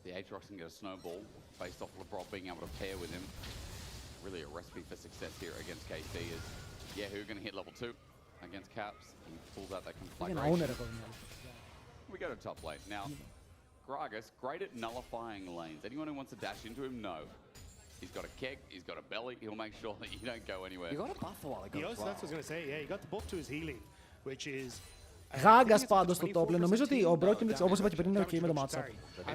The Aatrox can get a snowball based off LeBron being able to pair with him. Really a recipe for success here against KC is Yahoo going to hit level 2 against Caps. He pulls out that Είναι ένα Owner conflagration. εγώ. We go to top lane. Now, Gragas, great at nullifying lanes. Anyone who wants to dash into him, no. He's got a keg, he's got a belly, he'll make sure that you don't go anywhere. You got a buff a while ago. He also, that's what I was going to say, yeah, he got the buff to his healing, which is... Γάγκας πάντως στο top lane. Νομίζω ότι ο Broken, όπως είπα και πριν, είναι ok με το matchup.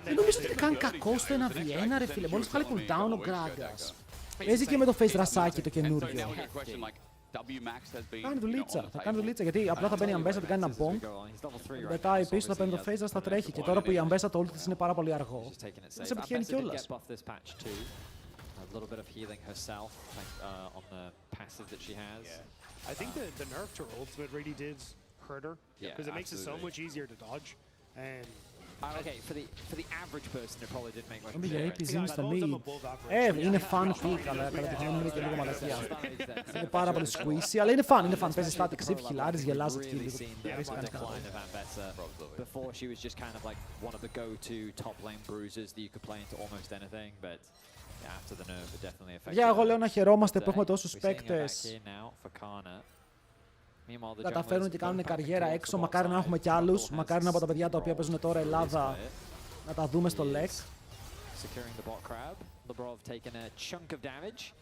Δεν νομίζω ότι είναι καν κακό στο 1v1 ρε φίλε. Μόλις βγάλει cooldown ο Γκράγκας. Παίζει και με το face ρασάκι το So now καινούριο. we got a question like WMax has been, Κάνει you know, δουλίτσα. on the Θα κάνει table. δουλίτσα γιατί απλά θα μπαίνει η Αμπέσα, θα κάνει ένα bomb. Πετάει πίσω, θα παίρνει το face, θα τρέχει. Και τώρα που η Αμπέσα το ult της είναι πάρα πολύ αργό, δεν σε πετυχαίνει κιόλας. A little bit of healing herself on the passive that she has. I think the nerf to her ultimate really did hurt her, because it makes it so much easier to dodge. Okay, for the average person, it probably didn't make much Νομίζω για difference. AP είναι στα I've always mid. above average. Είναι fun pick, αλλά κατά τη γνώμη μου είναι και λίγο μαλακία. Είναι πάρα πολύ squeezy, αλλά είναι fun, είναι fun. Παίζει static shift, χιλάρεις, γελάς εκεί Really λίγο. seen Αρέσει the να κάνει decline of Ambessa. Before, she was just kind of like one of the go-to top lane bruisers that you could play into almost anything, but yeah, after the nerf, it definitely affected Για εγώ λέω να χαιρόμαστε που her. έχουμε τόσους We're seeing her back παίκτες. here now for Kana. Meanwhile, the Καταφέρουν junglers και κάνουν don't have to καριέρα kill the έξω. bot Μακάρι να side. έχουμε κι Trundle άλλους. has Μακάρι να από τα παιδιά τα οποία rolled παίζουν τώρα through this Ελλάδα bit. να τα δούμε στο Lec. Securing the bot crab. Labrov taking a chunk of damage.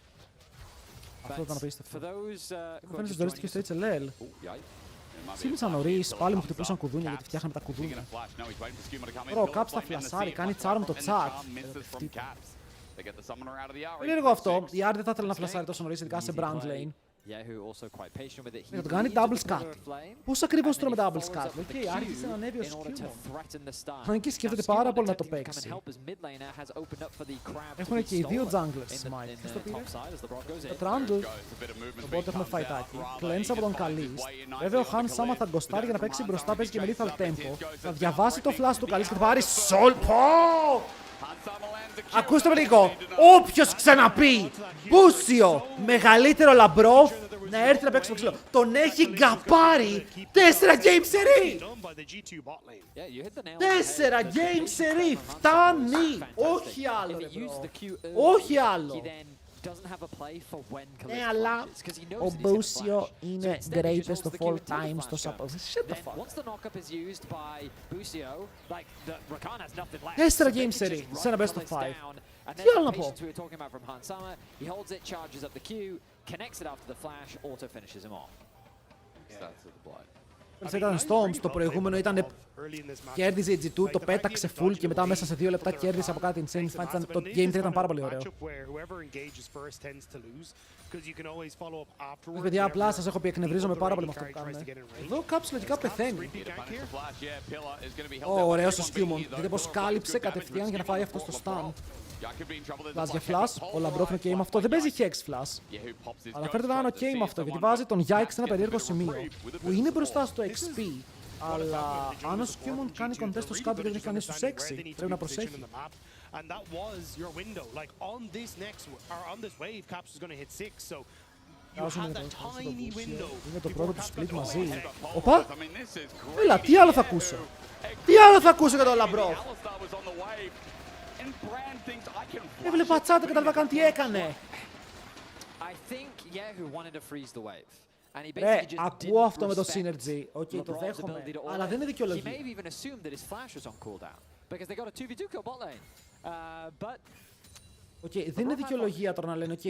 Αυτό ήταν For απίστευτο. those who are Φαίνεται just ζωρίστηκε joining στο us, HLL. Σύλλησα νωρίς, πάλι μου χτυπούσαν κουδούνια γιατί φτιάχναμε τα κουδούνια. Bro, Caps θα φλασάρει, κάνει charm το chat. Περίεργο αυτό. Η Άρη δεν θα ήθελε να φλασάρει τόσο νωρίς, ειδικά σε brand lane. Θα τον κάνει double scat. Πώς ακριβώς τρώμε double scat? Οκ, άρχισε να ανέβει ο Skewmon. Αν και σκέφτεται πάρα πολύ να το παίξει. Έχουν και οι δύο junglers smite. Ποιος το πήρε? Το Trundle. Οπότε έχουμε φαϊτάκι. Cleanse από τον Kalist. Βέβαια ο Han Sama θα γκοστάρει για να παίξει μπροστά, παίζει και με lethal tempo. Θα διαβάσει το flash του Kalist και θα πάρει Soul. Ακούστε με λίγο. Όποιος ξαναπεί Μπούσιο μεγαλύτερο Λαμπρόφ να έρθει να παίξει το ξύλο. Τον έχει γκαπάρει 4 game series. 4 game series. Φτάνει. Όχι άλλο. Όχι άλλο. Ναι, αλλά ο Μπούσιο είναι greatest of all time στο support. Shut the fuck up. 4 game series σε ένα best of 5. Τι άλλο να πω? Ήταν Storm, το προηγούμενο ήταν κέρδιζε η G2, το πέταξε full και μετά μέσα σε 2 λεπτά κέρδισε από κάτι insane. Το game 3 ήταν πάρα πολύ ωραίο. Παιδιά, απλά σας έχω πει, εκνευρίζομαι πάρα πολύ με αυτό που κάνουμε. Εδώ κάποιος λογικά πεθαίνει. Ωραίος ο Skewmon, δείτε πως κάλυψε κατευθείαν για να φάει αυτό στο stun. Flash για flash, ο Λαμπρόφ είναι ok με αυτό, δεν παίζει hex flash. Αλλά φέρετε να είναι ok με αυτό, γιατί βάζει τον Yike σε ένα περίεργο σημείο που είναι μπροστά στο XP. Αλλά αν ο Skewmon κάνει contest στο σκάτω και δεν έχει κάνει στους 6, πρέπει να προσέχει. And that was your window. Like on this wave, Caps was going to hit 6. So you had that tiny window. Είναι το πρώτο του split μαζί. Οπα! Έλα, τι άλλο θα ακούσω? Τι άλλο θα ακούσω για τον Λαμπρόφ? Έβλεπα τσάτα και τα καν τι έκανε. Ρε, ακούω αυτό με το synergy. Οκ, το δέχομαι. Αλλά δεν είναι δικαιολογία. Οκ, δεν είναι δικαιολογία τώρα να λένε οκ,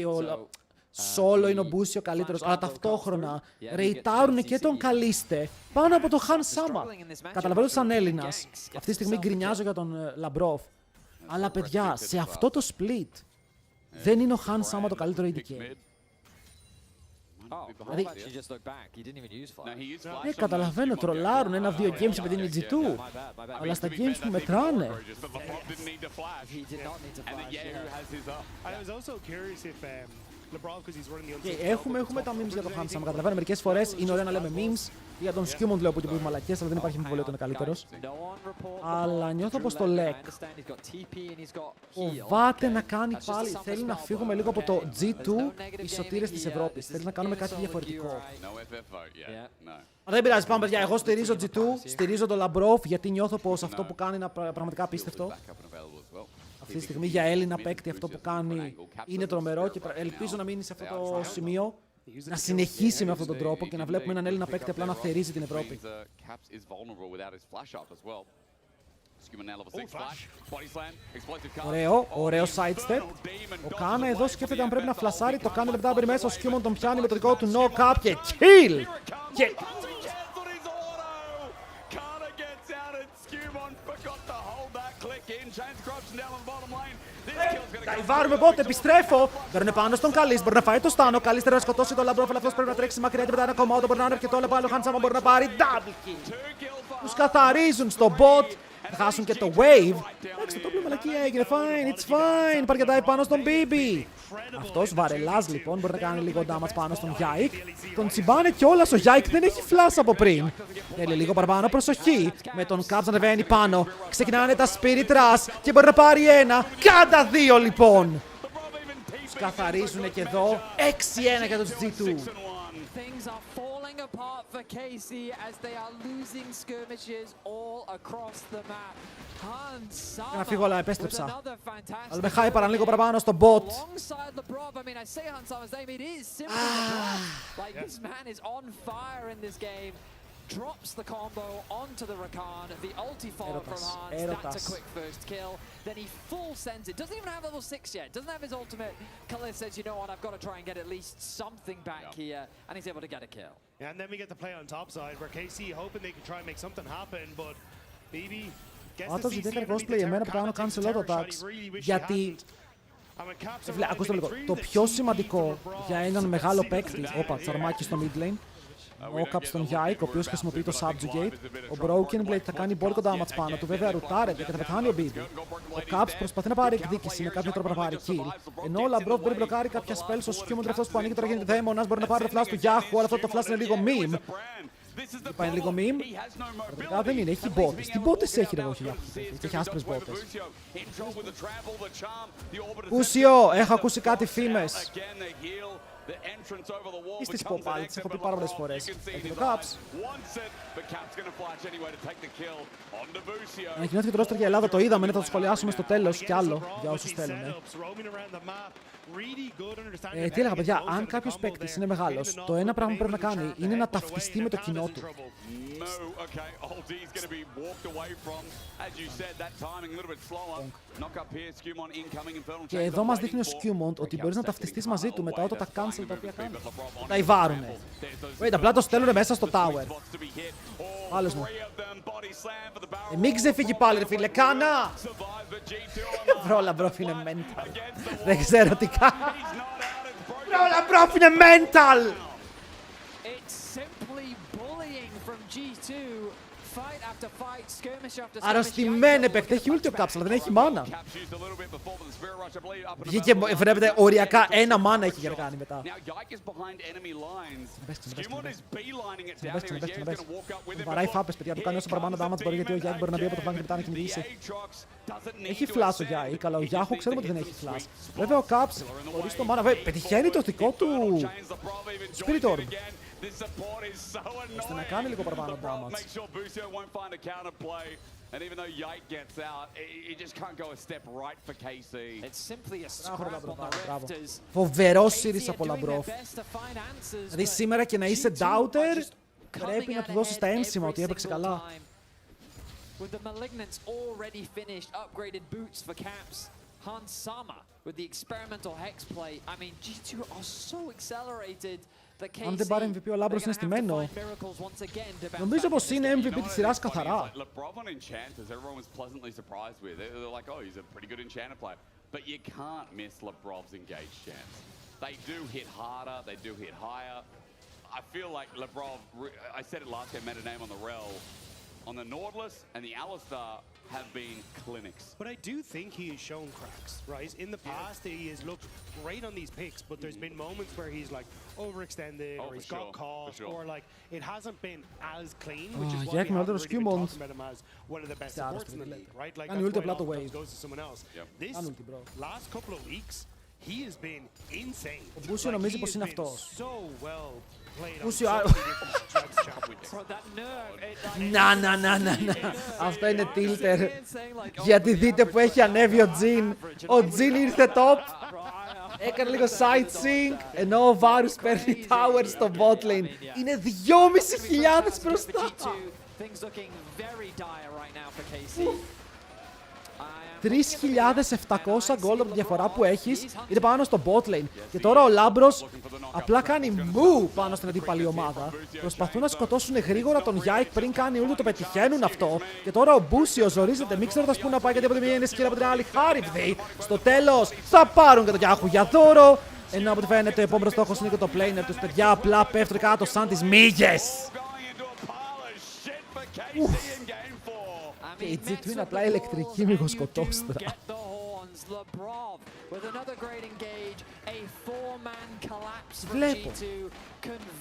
solo είναι ο Μπούσι ο καλύτερος, αλλά ταυτόχρονα ρεϊτάρουν και τον Καλίστε πάνω από τον Han Sama. Καταλαβαίνω σαν Έλληνας. Αυτή τη στιγμή γκρινιάζω για τον Λαμπρόφ. Αλλά παιδιά, σε αυτό το split δεν είναι ο Han Sama το καλύτερο ADK. Δηλαδή, καταλαβαίνω, τρολάρουν 1-2 games επειδή είναι G2, αλλά στα games που μετράνε. Έχουμε τα memes για το Han Sama. Καταλαβαίνω, μερικές φορές είναι ωραίο να λέμε memes. Για τον Skewmon λέω που είναι μαλακές, αλλά δεν υπάρχει αμφιβολία ότι είναι καλύτερος. Αλλά νιώθω πως το Lec φοβάται να κάνει πάλι. Θέλει να φύγουμε λίγο από το G2 οι σωτήρες της Ευρώπης. Θέλει να κάνουμε κάτι διαφορετικό. Αλλά δεν πειράζει, πάμε παιδιά. Εγώ στηρίζω G2, στηρίζω τον Λαμπρόφ γιατί νιώθω πως αυτό που κάνει είναι πραγματικά απίστευτο. Αυτή τη στιγμή για Έλληνα παίκτη αυτό που κάνει είναι τρομερό και ελπίζω να μείνει σε αυτό το σημείο. Να συνεχίσει με αυτόν τον τρόπο και να βλέπουμε έναν Έλληνα παίκτη απλά να θερίζει την Ευρώπη. Ωραίο sidestep. Ο Κάνα εδώ σκέφτεται αν πρέπει να φλασάρει. Το κάνει λεπτά πριν μέσα. Ο Skewmon τον πιάνει με το δικό του knock-up και kill! Καϊβάρουμε πότε, επιστρέφω! Μπαίνουν πάνω στον Καλίστ, μπορεί να φάει το στάνο. Ο Καλίστ πρέπει να σκοτώσει τον Λαμπρόφ, αλλά αυτός πρέπει να τρέξει μακριά και μετά ένα κομμάτι. Μπορεί να είναι αρκετό λεπτό, αλλά ο Han Sama μπορεί να πάρει double kill. Τους καθαρίζουν στο bot, θα χάσουν και το wave. Εντάξει, το πρόβλημα μαλακία έγινε, fine, it's fine. Παρκετάει πάνω στον BB. Αυτός βαρελάς λοιπόν, μπορεί να κάνει λίγο damage πάνω στον Yike. Τον τσιμπάνε κιόλας, ο Yike δεν έχει flash από πριν. Θέλει λίγο παραπάνω προσοχή. Με τον Caps να ανεβαίνει πάνω. Ξεκινάνε τα Spirit Rush και μπορεί να πάρει ένα. Κάντα δύο λοιπόν. Τους καθαρίζουν και εδώ. 6-1 για τους G2. Things are falling apart for KC as they are losing skirmishes all across the map. Han Sama να φύγω, αλλά επέστρεψα. Αλλά με χάιπαραν λίγο παραπάνω στο bot. Alongside LeBron, I mean, I say Han Sama's name, it is simply LeBron. Like, this man is on fire in this game. Drops the combo onto the Rakan, the ulti follow from Hans, that's a quick first kill. Then he full sends it, doesn't even have level 6 yet, doesn't have his ultimate. Kalist says, you know what, I've got to try and get at least something back here, and he's able to get a kill. Yeah, and then we get the play on top side, where KC hoping they can try and make something happen, but BB gets the CC underneath the tower, Khan takes the tower shot, he really wished he hadn't. Φίλε, ακούστε λίγο. Το πιο σημαντικό για έναν μεγάλο παίκτη. Όπα, τσαρμάκι στο mid lane. Walk-up στον Yike, ο οποίος χρησιμοποιεί το Subjugate. Ο Broken Blade θα κάνει πολύ κοντά damage πάνω του. Βέβαια, ρουτάρεται και θα πεθάνει ο Bibi. Ο Caps προσπαθεί να πάρει εκδίκηση με κάποιο τρόπο να πάρει kill. Ενώ ο Labrov μπορεί να μπλοκάρει κάποια spells στο Skewmon, αυτός που ανοίγει τώρα γίνεται δαίμονας. Μπορεί να πάρει το flash του Yahoo, αλλά αυτό το flash είναι λίγο meme. Είπα είναι λίγο meme. Πραγματικά δεν είναι, έχει μπότες. Τι μπότες έχει ρε όχι Yahoo, έχει άσπρες μπότες. Ούσιο, έχω ακούσει κάτι φήμες. Ή στις πω πάλι, τις έχω πει πάρα πολλές φορές. Έχει το Caps. Ανακοινώθηκε το roster για Ελλάδα, το είδαμε, θα το σχολιάσουμε στο τέλος κι άλλο για όσους θέλουν. Τι έλεγα παιδιά, αν κάποιος παίκτης είναι μεγάλος, το ένα πράγμα που πρέπει να κάνει είναι να ταυτιστεί με το κοινό του. Και εδώ μας δείχνει ο Skewmon ότι μπορείς να ταυτιστείς μαζί του μετά όλα τα cancel τα οποία κάνει. Τα ιβάρουνε. Wait, απλά το στέλνουνε μέσα στο tower. Άλλος μου. Μην ξεφύγει πάλι ρε φίλε, κάνα! Μπρο, Labrov είναι mental. Δεν ξέρω τι κάνει. Μπρο, Labrov είναι mental! Αρρωστημένε παίκτε, έχει ulti ο Caps, αλλά δεν έχει μάνα. Βγήκε, βλέπετε, οριακά ένα μάνα έχει για να κάνει μετά. Βαράει φάπες, παιδιά, του κάνει όσο παραπάνω damage μπορεί, γιατί ο Yike μπορεί να μπει από το flank και μετά να κυνηγήσει. Έχει flash ο Yike, αλλά ο Yahoo ξέρουμε ότι δεν έχει flash. Βέβαια ο Caps, χωρίς το μάνα, πετυχαίνει το δικό του Spirit Orb. Ώστε να κάνει λίγο παραπάνω damage. And even though Yike gets out, he just can't go a step right for KC. It's simply a scrap on the Rift. Φοβερός series από Labrov. Δηλαδή σήμερα και να είσαι doubter, πρέπει να του δώσεις τα ένσημα ότι έπαιξε καλά. With the Malignants already finished, upgraded boots for Caps. Hansama with the experimental hex play. I mean, G2 are so accelerated. Αν δεν πάρει MVP ο Labrov είναι στημένο. Νομίζω πως είναι MVP της σειράς καθαρά. They do hit harder, they do hit higher. I feel like Labrov, I said it last game, made a name on the Rel. On the Nautilus and the Alistar have been clinics. But I do think he has shown cracks, right? In the past, he has looked great on these picks, but there's been moments where he's like overextended, or he's got caught, or like it hasn't been as clean, which is why we haven't really been talking about him as one of the best supports in the league, right? Like that's why all the goes to someone else. This last couple of weeks, he has been insane. Ο Μπούσιο νομίζει πως είναι αυτός. Μπούσιο... Να. Αυτό είναι tilter. Γιατί δείτε που έχει ανέβει ο Jhin. Ο Jhin ήρθε top. Έκανε λίγο sightseeing. Ενώ ο Varus παίρνει tower στο bot lane. Είναι 2.500 μπροστά. 3.700 gold από τη διαφορά που έχεις είναι πάνω στο bot lane. Και τώρα ο Labrov απλά κάνει move πάνω στην αντίπαλη ομάδα. Προσπαθούν να σκοτώσουν γρήγορα τον Yike πριν κάνει ούλτο, το πετυχαίνουν αυτό. Και τώρα ο Μπούσιο ζορίζεται, μην ξέροντας πού να πάει, γιατί από τη μία είναι σκύλα, από την άλλη χάριβδη. Στο τέλος θα πάρουν και το Yahoo για δώρο. Ενώ από ό,τι φαίνεται ο επόμενος στόχος είναι και το planer τους. Παιδιά απλά πέφτουν κάτω σαν τις μύγες. Και η G2 είναι απλά ηλεκτρική μυγοσκοτόστρα. Βλέπω.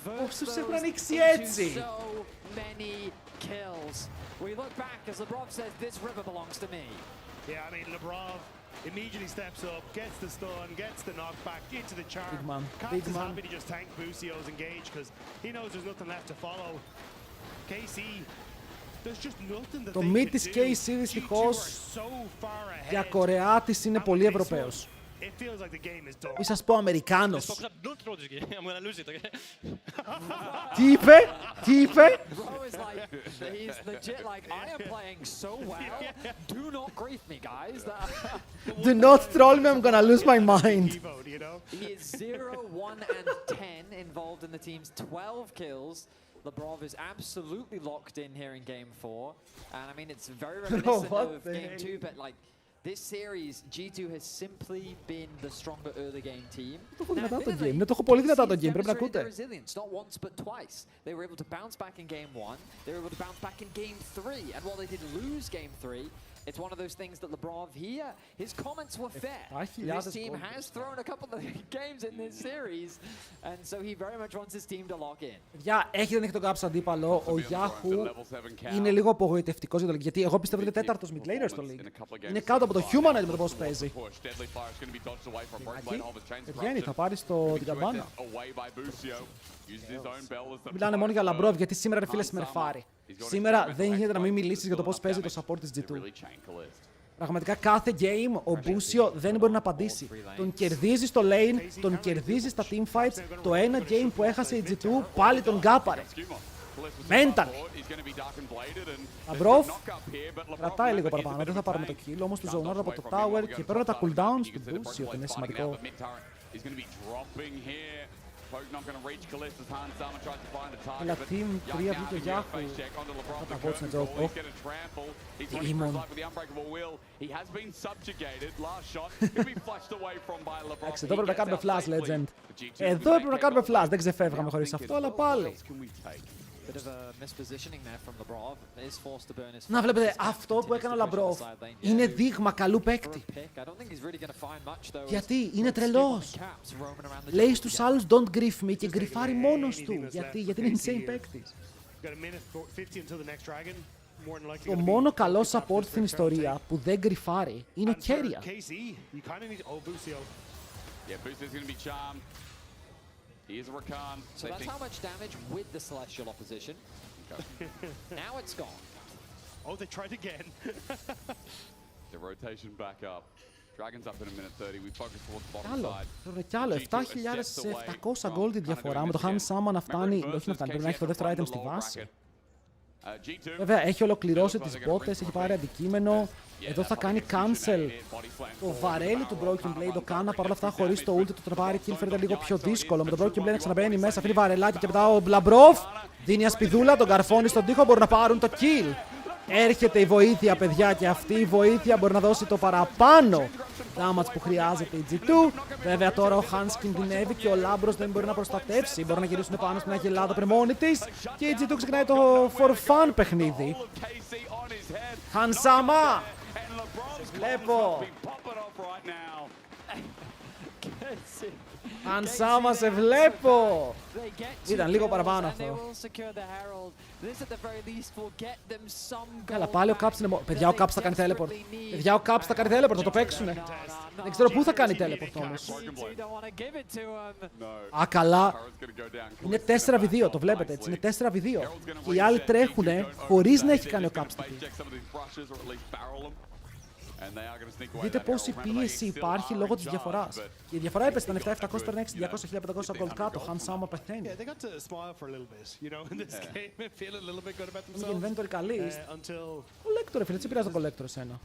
Πώς τους έχουν ανοίξει έτσι. Yeah, I mean, Labrov immediately steps up, gets the stun, gets the knockback into the charm. Caps is happy to just tank Busio's engage because he knows there's nothing left to follow. KC, there's just nothing that το mid της KC δυστυχώς για Κορεά της είναι πολύ Ευρωπαίος. Ή σας πω Αμερικάνος. Τι είπε? Τι είπε? Do not troll me, I'm gonna lose my mind. He is 0, 1, and 10 involved in the team's 12 kills. Labrov is absolutely locked in here in Game 4. And I mean, it's very reminiscent of Game 2, but like, This series, G2 has simply been the stronger early game team. Το έχω δυνατά το game. Ναι, το έχω πολύ δυνατά το game. Πρέπει να ακούτε. Not once but twice. They were able to bounce back in game 1. They were able to bounce back in game 3. And while they did lose game 3, it's one of those things that Lebrov here, his comments were fair. This team has thrown a couple of games in this series, and so he very much wants his team to lock in. Για έχει δεν έχει τον κάψο αντίπαλο. Ο Yahoo είναι λίγο απογοητευτικός για το League. Γιατί εγώ πιστεύω ότι είναι τέταρτος mid laner στο League. Είναι κάτω από το Humanoid με το πώς παίζει. Βγαίνει, θα πάρει την καμπάνα. Μιλάνε μόνο για Λαμπρόβ, γιατί σήμερα ρε φίλε συμμερφάρει. Σήμερα δεν γίνεται να μην μιλήσεις για το πώς παίζει το support της G2. Πραγματικά κάθε game ο Μπούσιο δεν μπορεί να απαντήσει. Τον κερδίζει στο lane, τον κερδίζει στα teamfights. Το ένα game που έχασε η G2 πάλι τον γκάπαρε. Mental. Λαμπρόβ κρατάει λίγο παραπάνω, δεν θα πάρουμε το kill, όμως του ζωνάρω από το tower και παίρνω τα cooldowns του Μπούσιο, που είναι σημαντικό. Αλλά team 3 βγήκε ο Yahoo. Θα τα βότσουν joke. Demon. Εντάξει, εδώ πρέπει να κάνουμε flash, legend. Εδώ πρέπει να κάνουμε flash, δεν ξεφεύγαμε χωρίς αυτό, αλλά πάλι. Να βλέπετε, αυτό που έκανε ο Λαμπρόβ είναι δείγμα καλού παίκτη. Γιατί είναι τρελός. Λέει στους άλλους don't grief me και γκριφάρει μόνος του. Γιατί είναι insane παίκτης. Το μόνο καλό support στην ιστορία που δεν γκριφάρει είναι ο Keria. So that's how much damage with the Celestial opposition. Now it's gone. Oh, they tried again. The rotation back up. Dragons up in a minute 30. We focus towards the bottom Άλλο, side. πρέπει κι άλλο. 7.700 gold η διαφορά. Με το Hans Sama να φτάνει. Όχι να φτάνει, πρέπει να έχει το δεύτερο item στη βάση. Βέβαια, έχει ολοκληρώσει τις μπότες, έχει πάρει αντικείμενο. Εδώ θα κάνει cancel το βαρέλι του Broken Blade, το κάνα παρόλα αυτά χωρίς το ult του τραπάρι kill φαίνεται λίγο πιο δύσκολο. Με το Broken Blade να ξαναμπαίνει μέσα, αφήνει βαρελάκι και μετά ο Λαμπρόβ δίνει ασπιδούλα, τον καρφώνει στον τοίχο, μπορούν να πάρουν το kill. Έρχεται η βοήθεια, παιδιά, και αυτή η βοήθεια μπορεί να δώσει το παραπάνω damage που χρειάζεται η G2. Βέβαια τώρα ο Hans κινδυνεύει και ο Λάμπρος δεν μπορεί να προστατεύσει. Μπορεί να γυρίσουν πάνω στην Αγελάδα πριν μόνη της και η G2 ξεκινάει το for fun παιχνίδι. Hans Sama! Σε βλέπω! Hans Sama, σε βλέπω! Ήταν λίγο παραπάνω αυτό. Καλά, πάλι ο Caps είναι μόνο. Παιδιά, ο Caps θα κάνει teleport. Παιδιά, ο Caps θα κάνει teleport, θα το παίξουνε. Δεν ξέρω πού θα κάνει teleport όμως. Α, καλά. Είναι 4v2, το βλέπετε έτσι. Είναι 4v2. Και οι άλλοι τρέχουνε χωρίς να έχει κάνει ο Caps την Δείτε πόση πίεση υπάρχει λόγω της διαφοράς. Και η διαφορά έπεσε, ήταν 7.700, τώρα 6.200, 1.500 gold κάτω. Hans Sama πεθαίνει. Είναι inventory καλής. Collector, φίλε, τι πειράζει το Collector εσένα.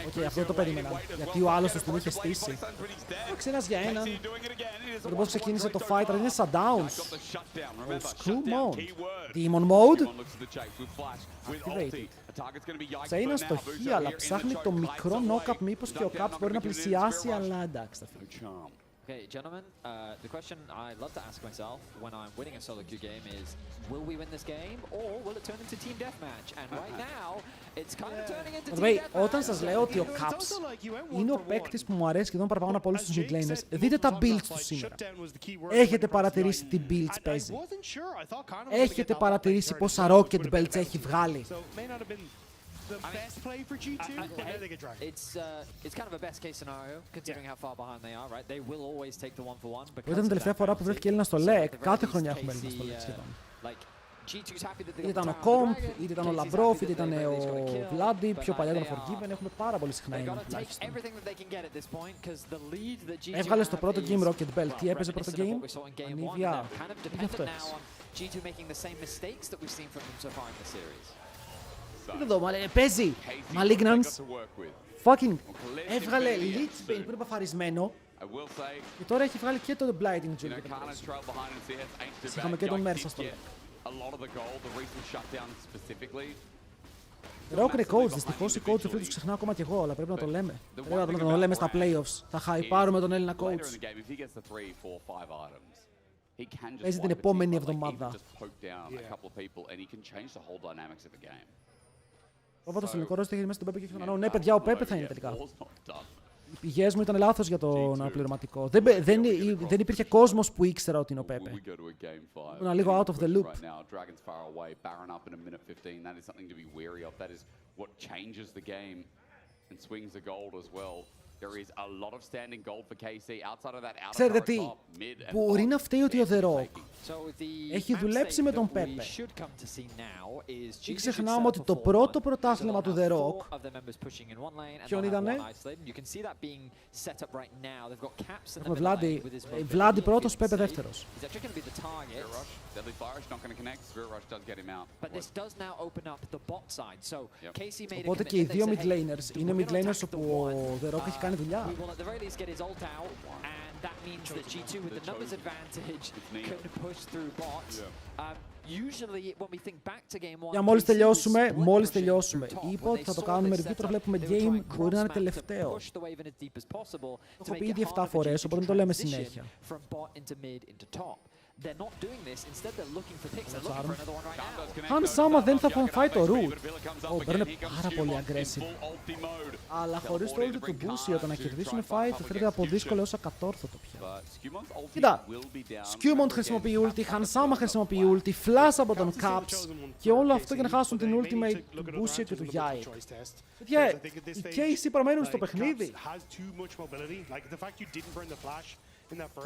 Οκ, αυτό το περίμενα. Γιατί ο άλλος τους την είχε στήσει. Εντάξει, ένας για έναν. Το πώς ξεκίνησε το fight, είναι shutdowns. Screw mode. Demon mode. Activated. Ξαίνα στο χ, αλλά ψάχνει το μικρό knock-up μήπως και ο Caps μπορεί να πλησιάσει, αλλά εντάξει θα φύγει. Okay, gentlemen, the question I love to ask myself when I'm winning a solo queue game is, will we win this game or will it turn into team deathmatch? And right now, it's kind of turning into team deathmatch. Όταν σας λέω ότι ο Caps είναι ο παίκτης που μου αρέσει σχεδόν παραπάνω από όλους τους mid laners, δείτε τα builds του σήμερα. Έχετε παρατηρήσει τι builds παίζει. Έχετε παρατηρήσει πόσα rocket belts έχει βγάλει. The best play for G2, but now they get dragged. It's kind of a best case scenario, considering how far behind they are, right? They will always take the 1-for-1. Ήταν την τελευταία φορά που βρέθηκε Έλληνα στο Lec. Κάθε χρονιά έχουμε Έλληνα στο Lec σχεδόν. Είτε ήταν ο Comp, είτε ήταν ο Λαμπρόφ, είτε ήταν ο Βλάντι, πιο παλιά ήταν ο Forgiven. Έχουμε πάρα πολύ συχνά Έλληνα τουλάχιστον. Έβγαλε στο πρώτο game Rocket Bell. Τι έπαιζε πρώτο game? Ανίβια. Τι αυτό έπαιζε? Κοίτα εδώ, παίζει Malignance. Fucking έβγαλε Lich Bane που είναι παφαρισμένο. Και τώρα έχει βγάλει και το Blighting Jewel. Είχαμε και τον Mersa στο Lec. a lot of the gold, the recent shutdown specifically. Rock είναι coach, δυστυχώς οι coach φίλοι τους ξεχνάω ακόμα κι εγώ, αλλά πρέπει να το λέμε. Πρέπει να το λέμε στα playoffs. Θα χαϊπάρουμε τον Έλληνα coach. Παίζει την επόμενη εβδομάδα. Πρόβα το ελληνικό ρόστερ έχει μέσα τον Πέπε και έχει τον Ανώ. Ναι, παιδιά, ο Πέπε θα είναι τελικά. Οι πηγές μου ήταν λάθος για το αναπληρωματικό. Δεν υπήρχε κόσμος που ήξερα ότι είναι ο Πέπε. Ήμουν λίγο out of the loop. Ξέρετε τι, μπορεί να φταίει ότι ο The Rock έχει δουλέψει με τον Πέπε. Μην ξεχνάμε ότι το πρώτο πρωτάθλημα του The Rock ποιον ήτανε? Έχουμε Βλάντι πρώτος, Πέπε δεύτερος. Οπότε και οι δύο mid laners είναι mid laners όπου ο The Rock έχει κάνει δουλειά. That means that G2 with the numbers advantage can push through bot. Usually when we think back to game 1, για μόλις τελειώσουμε. Είπα ότι θα το κάνουμε review, τώρα βλέπουμε game, μπορεί να είναι τελευταίο. Το έχω πει ήδη 7 φορές, οπότε δεν το λέμε συνέχεια. They're not doing this. Instead, they're looking for picks. They're looking for another one right now. Αν Σάμα δεν θα φάει το root. Ο Μπέρν είναι πάρα πολύ aggressive. Αλλά χωρίς το ulti του Μπούσιο, το να κερδίσουν fight θα φαίνεται από δύσκολο έως ακατόρθωτο πια. Κοίτα, Σκιούμοντ χρησιμοποιεί ulti, Χανσάμα χρησιμοποιεί ulti, flash από τον Caps και όλο αυτό για να χάσουν την ultimate του Μπούσιο και του Γιάικ. Παιδιά, οι KC παραμένουν στο παιχνίδι.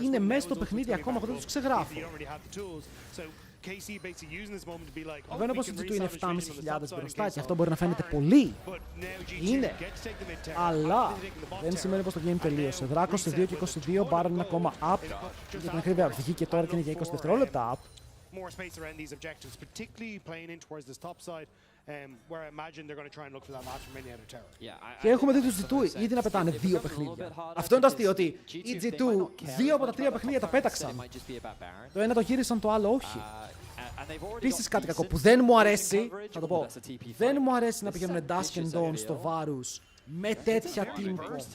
Είναι μέσα στο παιχνίδι ακόμα, εγώ δεν τους ξεγράφω. Καταλαβαίνω πως η G2 είναι 7.500 μπροστά και αυτό μπορεί να φαίνεται πολύ. Είναι. Αλλά δεν σημαίνει πως το game τελείωσε. Δράκος σε 2 και 22, Baron είναι ακόμα up. Για την ακρίβεια βγήκε τώρα και είναι για 20 δευτερόλεπτα up. Και έχουμε δει τους G2 ήδη να πετάνε 2 παιχνίδια. Αυτό είναι το αστείο, ότι οι G2 2 από τα 3 παιχνίδια τα πέταξαν. Το ένα το γύρισαν, το άλλο όχι. Επίσης κάτι κακό που δεν μου αρέσει, θα το πω, δεν μου αρέσει να πηγαίνουν Dusk and Dawn στο Varus με τέτοια team comps.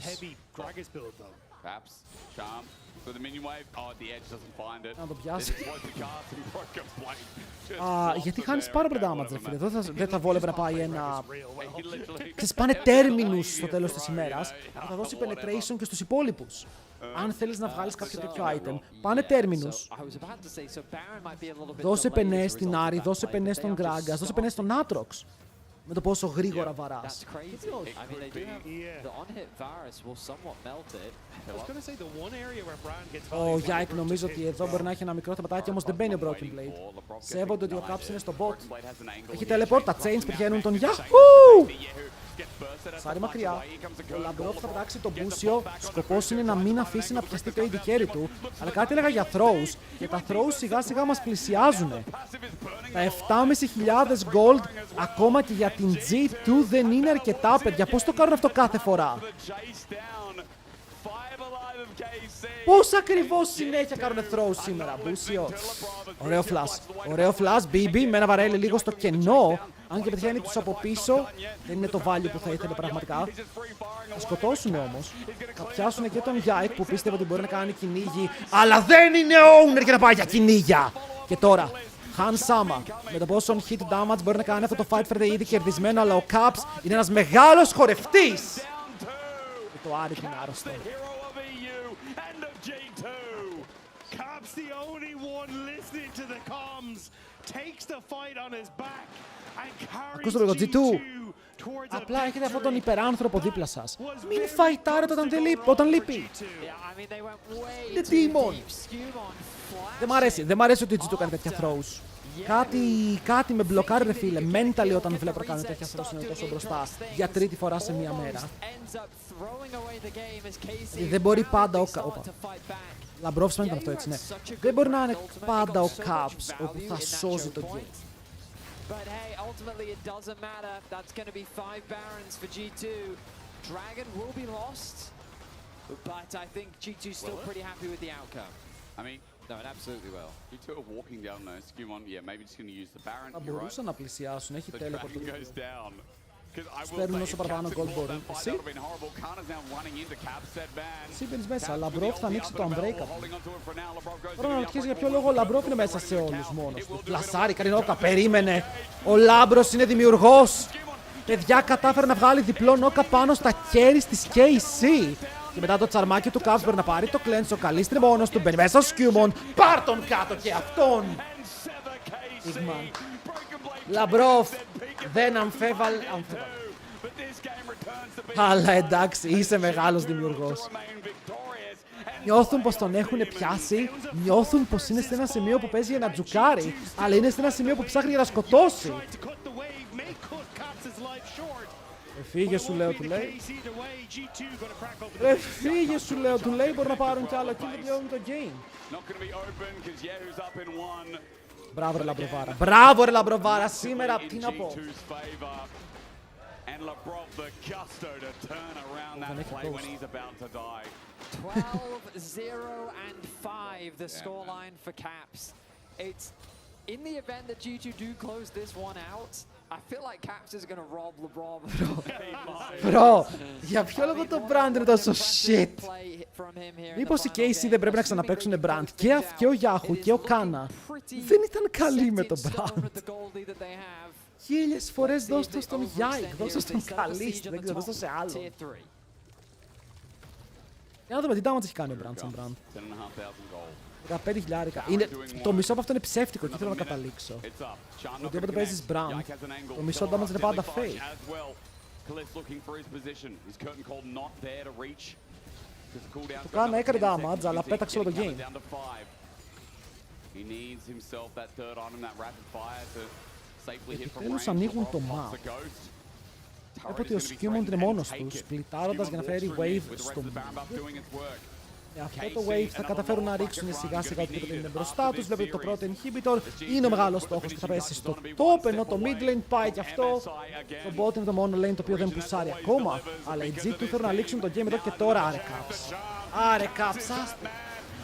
Να το πιάσει. Γιατί χάνεις πάρα πολύ damage, ρε φίλε. Δεν θα βόλευε να πάει ένα... Ξέρεις, πάνε terminus στο τέλος της ημέρας. Θα δώσει penetration και στους υπόλοιπους. Αν θέλεις να βγάλεις κάποιο τέτοιο item, πάνε terminus. Δώσε πενές στην Άρη, δώσε πενές στον Gragas, δώσε πενές στον Aatrox. Με το πόσο γρήγορα βαράς. Ο Γιάικ νομίζω ότι εδώ μπορεί να έχει ένα μικρό θεματάκι, όμως δεν μπαίνει ο Broken Blade. Σέβονται ότι ο Caps είναι στο bot. Έχει teleport, τα chains πετυχαίνουν τον Yahoo! Σάρι μακριά. Ο Λαμπρόφ θα πετάξει τον Μπούσιο. Σκοπός είναι να μην αφήσει να πιαστεί το AD carry του. Αλλά κάτι έλεγα για throws. Και τα throws σιγά σιγά μας πλησιάζουν. Τα 7.500 gold ακόμα και για την G2 δεν είναι αρκετά, παιδιά. Πώς το κάνουν αυτό κάθε φορά? Πώς ακριβώς συνέχεια κάνουν throws σήμερα, Μπούσιο? Ωραίο flash. Ωραίο flash, BB με ένα βαρέλι λίγο στο κενό. Αν και πετυχαίνει τους από πίσω, δεν είναι το value που θα ήθελε πραγματικά. Θα σκοτώσουν όμως. Θα πιάσουν και τον Γιάικ που πίστευε ότι μπορεί να κάνει κυνήγι, αλλά δεν είναι owner για να πάει για κυνήγια. Και τώρα, Χανσάμα με το πόσο hit damage μπορεί να κάνει αυτό το fight φέρεται ήδη κερδισμένο, αλλά ο Caps είναι ένας μεγάλος χορευτής. Και το Άρη είναι άρρωστο. Caps the only one listening to the comms, takes the fight on his back and carries G2. Απλά έχετε αυτόν τον υπεράνθρωπο δίπλα σας. Μην φαϊτάρετε όταν λείπει. Είναι Demon. Δεν μ' αρέσει ότι η G2 κάνει τέτοια throws. Κάτι με μπλοκάρει, ρε φίλε. Mentally όταν βλέπω να κάνει τέτοια throws είναι τόσο μπροστά για τρίτη φορά σε μία μέρα. Δεν μπορεί πάντα ο Λαμπρόφ φαίνεται αυτό, έτσι, ναι. Δεν μπορεί να είναι πάντα ο Caps όπου θα σώζει το game. But hey, ultimately it doesn't matter. That's going to be 5 Barons for G2. Dragon will be lost, but I think G2 is still pretty happy with the outcome. I mean, No, it absolutely will. you two are walking down there. Skewmon, yeah, maybe just going to use the Baron. Θα You're right. μπορούσαν να πλησιάσουν, έχει The teleport. dragon goes down. Παίρνουν όσο παραπάνω gold μπορούν. Εσύ. Εσύ μπαίνεις μέσα. Λαμπρόφ θα ανοίξει το Unbreakable. Τώρα να ρωτήσεις για ποιο λόγο ο Λαμπρόφ είναι μέσα σε όλους μόνος του. Πλασάρι, Καρινόκα, περίμενε. Ο Λάμπρος είναι δημιουργός. Παιδιά, κατάφερε να βγάλει διπλό νόκα πάνω στα κέρι της KC. Και μετά το τσαρμάκι του Καύσμπερ να πάρει το κλένσο. Ο Καλίστρι μόνος του. Μπαίνει μέσα ο Σκιούμον. Πάρ' τον κάτω και αυτόν. Ιγμαν. Λαμπρόφ. Δεν αμφέβαλε. Αλλά εντάξει, είσαι μεγάλος δημιουργός. Νιώθουν πως τον έχουν πιάσει, νιώθουν πως είναι σε ένα σημείο που παίζει για να τζουκάρει, αλλά είναι σε ένα σημείο που ψάχνει για να σκοτώσει. Φύγε σου λέω, του λέει. Φύγε σου λέω, του λέει, μπορεί να πάρουν κι άλλο και δεν τελειώνουν το game. Μπράβο ρε Λαμπροβάρα, μπράβο ρε Λαμπροβάρα, σήμερα τι να πω. And Labrov the gusto to turn around that play when he's about to die. 12-0-5 the scoreline for Caps. It's in the event that G2 do close this one out, I feel like Caps is going to rob Labrov. Bro, για ποιο λόγο το brand είναι τόσο shit. Μήπως οι KC δεν πρέπει να ξαναπαίξουν brand. Και ο Yahoo και ο Kana δεν ήταν καλοί με το brand. 1000 φορές δώσ' το στον Yike, δώσ' το στον Καλίστ, δεν ξέρω, δώσ' το σε άλλο. Για να δούμε τι damage έχει κάνει ο Brand σαν Brand. 15.000. Το μισό από αυτό είναι ψεύτικο και θέλω να καταλήξω. Γιατί όποτε παίζεις Brand, το μισό damage είναι πάντα fake. Το Kana έκανε damage, αλλά πέταξε όλο το game. Επιτέλους ανοίγουν το map. Βλέπω ότι ο Skewmon είναι μόνος του, σπλιτάροντας για να φέρει wave στο map. Αυτό το wave θα καταφέρουν να ρίξουν σιγά σιγά οτιδήποτε είναι μπροστά τους. Βλέπετε το πρώτο inhibitor είναι ο μεγάλος στόχος και θα πέσει στο top, ενώ το mid lane πάει και αυτό. Το bot είναι το μόνο lane το οποίο δεν πουσάρει ακόμα. Αλλά οι G2 θέλουν να λήξουν το game εδώ και τώρα, άρε Caps. Άρε Caps, άστε.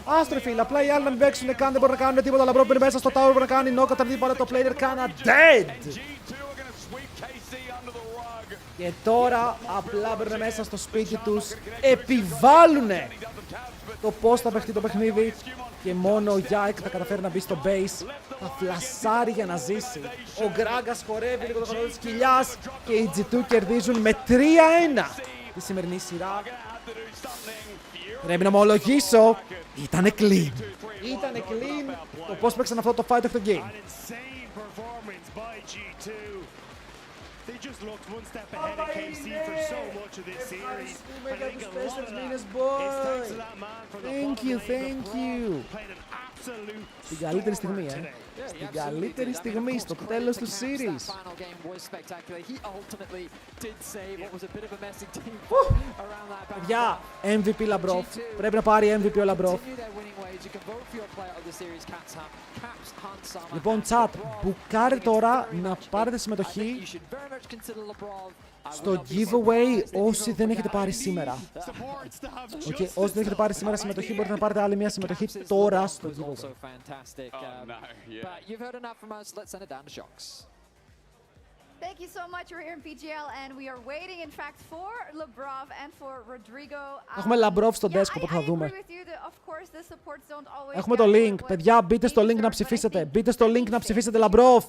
Άστρε φίλε, απλά οι άλλοι να μην παίξουν καν, δεν μπορούν να κάνουν τίποτα. Αλλά μπαίνει μέσα στο tower, μπορεί να κάνει knock, τα δίπλα το player Kana dead! Και τώρα απλά μπαίνουν μέσα στο σπίτι τους, επιβάλλουνε το πώς θα παιχτεί το παιχνίδι και μόνο ο Yike θα καταφέρει να μπει στο base, θα φλασάρει για να ζήσει. Ο Γκράγκας χορεύει λίγο το χρόνο της κοιλιάς και οι G2 κερδίζουν με 3-1 τη σημερινή σειρά. Πρέπει να ομολογήσω, ήτανε clean. Ήτανε clean το πώς παίξαν αυτό το fight of the game. They just looked one step ahead of KC for so much of this series. And I think a lot of that is thanks to that man from the Thank you. played an absolute Στην καλύτερη στιγμή, Στην καλύτερη στιγμή, στο τέλος του series. Παιδιά, MVP Λαμπρόφ. Πρέπει να πάρει MVP ο Λαμπρόφ. Λοιπόν, chat, μπουκάρετε τώρα να πάρετε συμμετοχή στο giveaway όσοι δεν έχετε πάρει σήμερα. Okay, όσοι δεν έχετε πάρει σήμερα συμμετοχή, μπορείτε να πάρετε άλλη μια συμμετοχή τώρα στο giveaway. Thank you so much. We're here in PGL and we are waiting, in fact, for Labrov and for Rodrigo. Έχουμε Labrov στο desk, οπότε θα δούμε. Έχουμε το link. Παιδιά, μπείτε στο link να ψηφίσετε. Μπείτε στο link να ψηφίσετε Labrov. I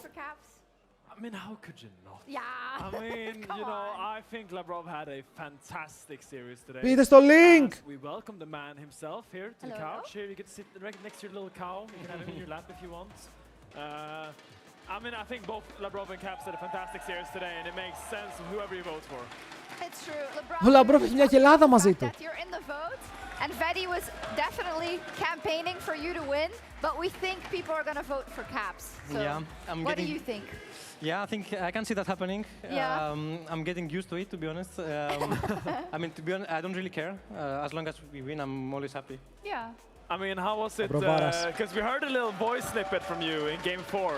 mean, how could you not? Yeah. I mean, you know, I think Labrov had a fantastic series today. Μπείτε στο link. We welcome the man himself here to the couch. Here you get to sit right next to your little cow. You can have him in your lap if you want. I mean, I think both Labrov and Caps had a fantastic series today, and it makes sense whoever you vote for. It's true. Ο Λαμπρόφ έχει μια γελάδα μαζί του. You're in the vote, and Vedi was definitely campaigning for you to win, but we think people are going to vote for Caps. So what do you think? Yeah, I think I can see that happening. Yeah. I'm getting used to it, to be honest. I mean, to be honest, I don't really care. As long as we win, I'm always happy. Yeah. I mean, how was it? Because we heard a little voice snippet from you in Game 4.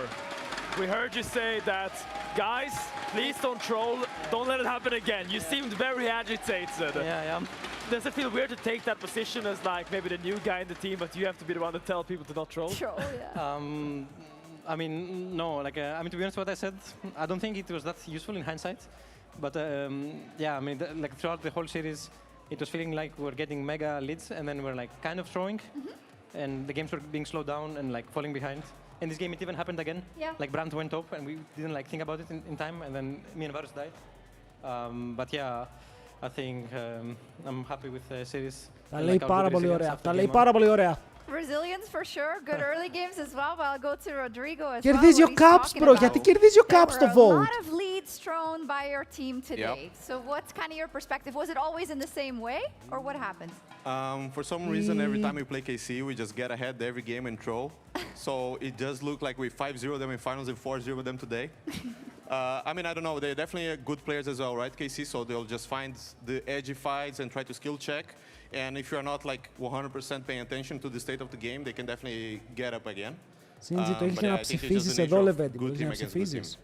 we heard you say that, guys, please don't troll, don't let it happen again. You seemed very agitated. Yeah. Does it feel weird to take that position as like maybe the new guy in the team, but you have to be the one to tell people to not troll? Troll, yeah. I mean, no, like, I mean, to be honest, what I said, I don't think it was that useful in hindsight. But yeah, I mean, like throughout the whole series, it was feeling like we're getting mega leads and then we're like kind of throwing. And the games were being slowed down and like falling behind. In this game, it even happened again. Yeah. Like Brandt went top and we didn't like think about it in time, and then me and Varus died. But yeah, I think I'm happy with the series. Τα λέει πάρα πολύ ωραία. Τα λέει πάρα πολύ ωραία. Resilience for sure. Good early games as well. But I'll go to Rodrigo as Κερδίζει ο well. What he's Caps, talking bro. about. Γιατί κερδίζει ο Caps το There were a vote. lot of leads thrown by your team today. So what's kind of your perspective? Was it always in the same way, or what happened? For some reason, every time we play KC, we just get ahead every game and troll. So it does look like we 5-0 them in finals and 4-0 them today. I mean, I don't know. They're definitely good players as well, right, KC? So they'll just find the edgy fights and try to skill check. And if you're not like 100% paying attention to the state of the game, they can definitely get up again. Σίντζι, το έχεις να ψηφίσεις εδώ, Λεβέντη. Μπορείς να ψηφίσεις.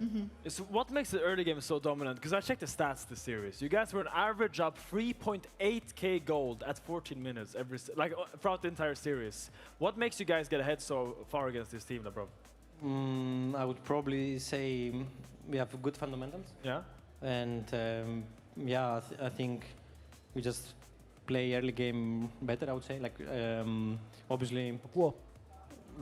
So what makes the early game so dominant? Because I checked the stats this series. You guys were an average up 3.8k gold at 14 minutes throughout the entire series. What makes you guys get ahead so far against this team, LeBron? I would probably say we have good fundamentals. Yeah. And yeah, I think we just play early game better, I would say. Like obviously.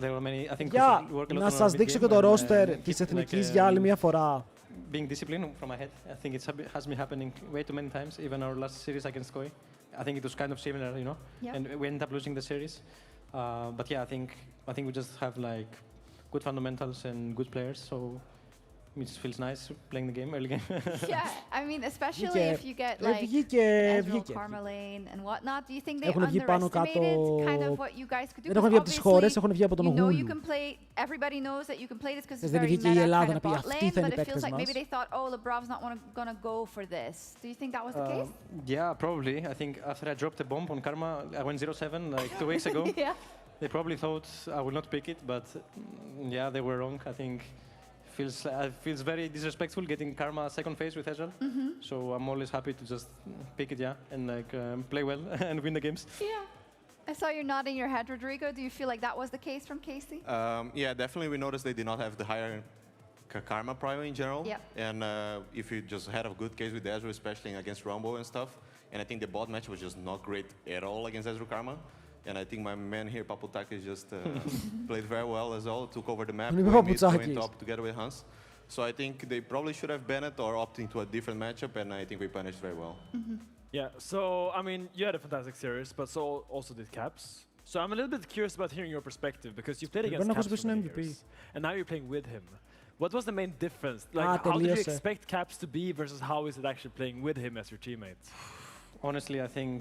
There were many, I think Για we work a lot να on σας our δείξω mid και το game roster and της keep, Εθνικής για άλλη μια φορά. Being disciplined from ahead, I think it has been happening way too many times. Even our last series against Koi, I think it was kind of similar, you know. Yeah. And we ended up losing the series. But yeah, I think we just have like good fundamentals and good players, so it just feels nice playing the game, early game. Yeah, I mean, especially if you get like Ezreal, Karma lane and whatnot. Do you think they underestimated kind of what you guys could do? Δεν έχουν βγει από τις χώρες, έχουν βγει από τον You know you Hulu. can play, everybody knows that you can play this because it's Δεν very βγήκε η meta Ελλάδα kind να of πει bot αυτοί lane, θα είναι but οι it feels παίκτες like maybe μας. they thought, oh, Lebrov's not gonna go for this. Do you think that was the case? Yeah, probably. I think after I dropped the bomb on Karma, I went 0-7 like 2 weeks ago. Yeah. They probably thought I will not pick it, but yeah, they were wrong. I think feels very disrespectful getting Karma second phase with Ezreal. So I'm always happy to just pick it, and like play well and win the games. Yeah. I saw you nodding your head, Rodrigo. Do you feel like that was the case from Casey? Yeah, definitely. We noticed they did not have the higher Karma prio in general. Yeah. And if you just had a good case with Ezreal, especially against Rumble and stuff, and I think the bot match was just not great at all against Ezreal Karma. And I think my man here, Paputakis, just played very well as well, took over the map, going top together with Hans. So I think they probably should have banned it or opting to a different matchup, and I think we punished very well. Yeah, so, I mean, you had a fantastic series, but so also did Caps. So I'm a little bit curious about hearing your perspective, because you played against Caps for many years, and now you're playing with him. What was the main difference? Like, how did you expect Caps to be versus how is it actually playing with him as your teammate? Honestly, I think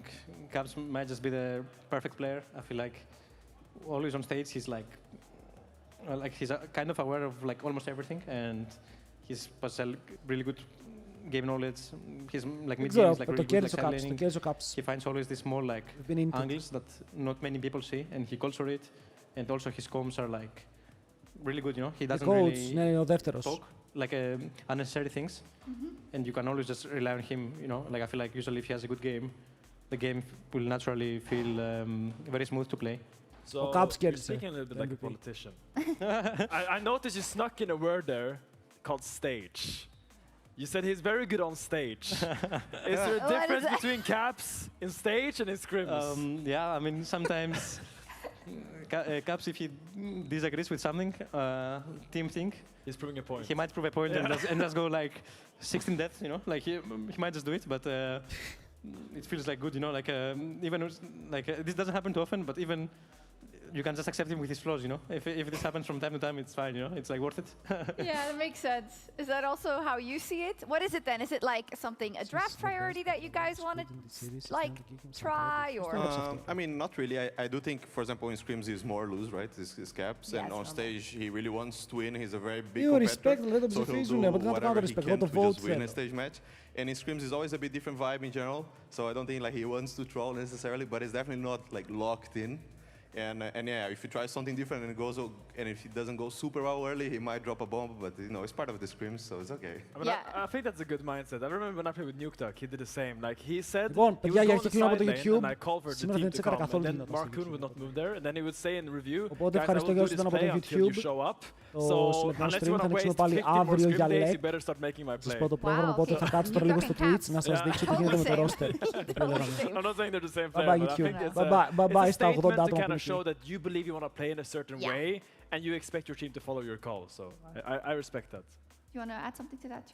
Caps might just be the perfect player. I feel like always on stage, he's like he's kind of aware of like almost everything, and he's possessed really good game knowledge. He's like mid game is like really good like side laning. He finds always these small like angles that not many people see, and he calls for it. And also his comms are like really good, you know. He doesn't really talk like unnecessary things, and you can always just rely on him, you know. Like I feel like usually if he has a good game, the game will naturally feel very smooth to play. So you're speaking a little bit like a politician. I noticed you snuck in a word there called stage. You said he's very good on stage. Is there a difference between Caps in stage and in scrims? Yeah, I mean sometimes Caps, if he disagrees with something, team think. He's proving a point. He might prove a point and just go like 16 deaths, you know. Like he might just do it, but it feels like good, you know. Like even like this doesn't happen too often, but even you can just accept him with his flaws, you know. If this happens from time to time, it's fine, you know. It's like worth it. Yeah, that makes sense. Is that also how you see it? What is it then? Is it like something, a draft priority that you guys want to like try, or? I mean, not really. I do think, for example, in scrims he's more loose, right? His Caps, and on stage he really wants to win. He's a very big competitor, so he'll do whatever he can to just win a stage match. And in scrims is always a bit different vibe in general. So I don't think like he wants to troll necessarily, but it's definitely not like locked in. And yeah, if he tries something different and it goes, and if he doesn't go super well early, he might drop a bomb. But you know, it's part of the scrims, so it's okay. I mean, I think that's a good mindset. I remember when I played with Nukeduck, he did the same. Like he said, Λοιπόν, he would παιδιά, go για on the αρχή κλείνω από side το lane YouTube. and I call for the Σήμερα team δεν to τσέκαρα come, καθόλου and την then ένταση. Marcoon would not move there, and then he would say in the review, Οπότε guys, I ευχαριστώ will για do όσοι this ήταν από play το until you YouTube. show up. Το So σημερινό unless stream you θα want to ανοίξουμε waste πάλι 15 more αύριο για scrim days, Lec. you better start making my Σας play. πω το πρόγραμμα, οπότε θα κάτσω τώρα λίγο στο Twitch να σας δείξω τι γίνεται με το roster. I'm not saying they're the same Bye player, bye but I think YouTube. it's Bye bye a στα 80 statement to άτομα kind που of show είναι that you believe you want to play in a certain way, and you expect your team to follow your call. So I respect that. You want to add something to that too?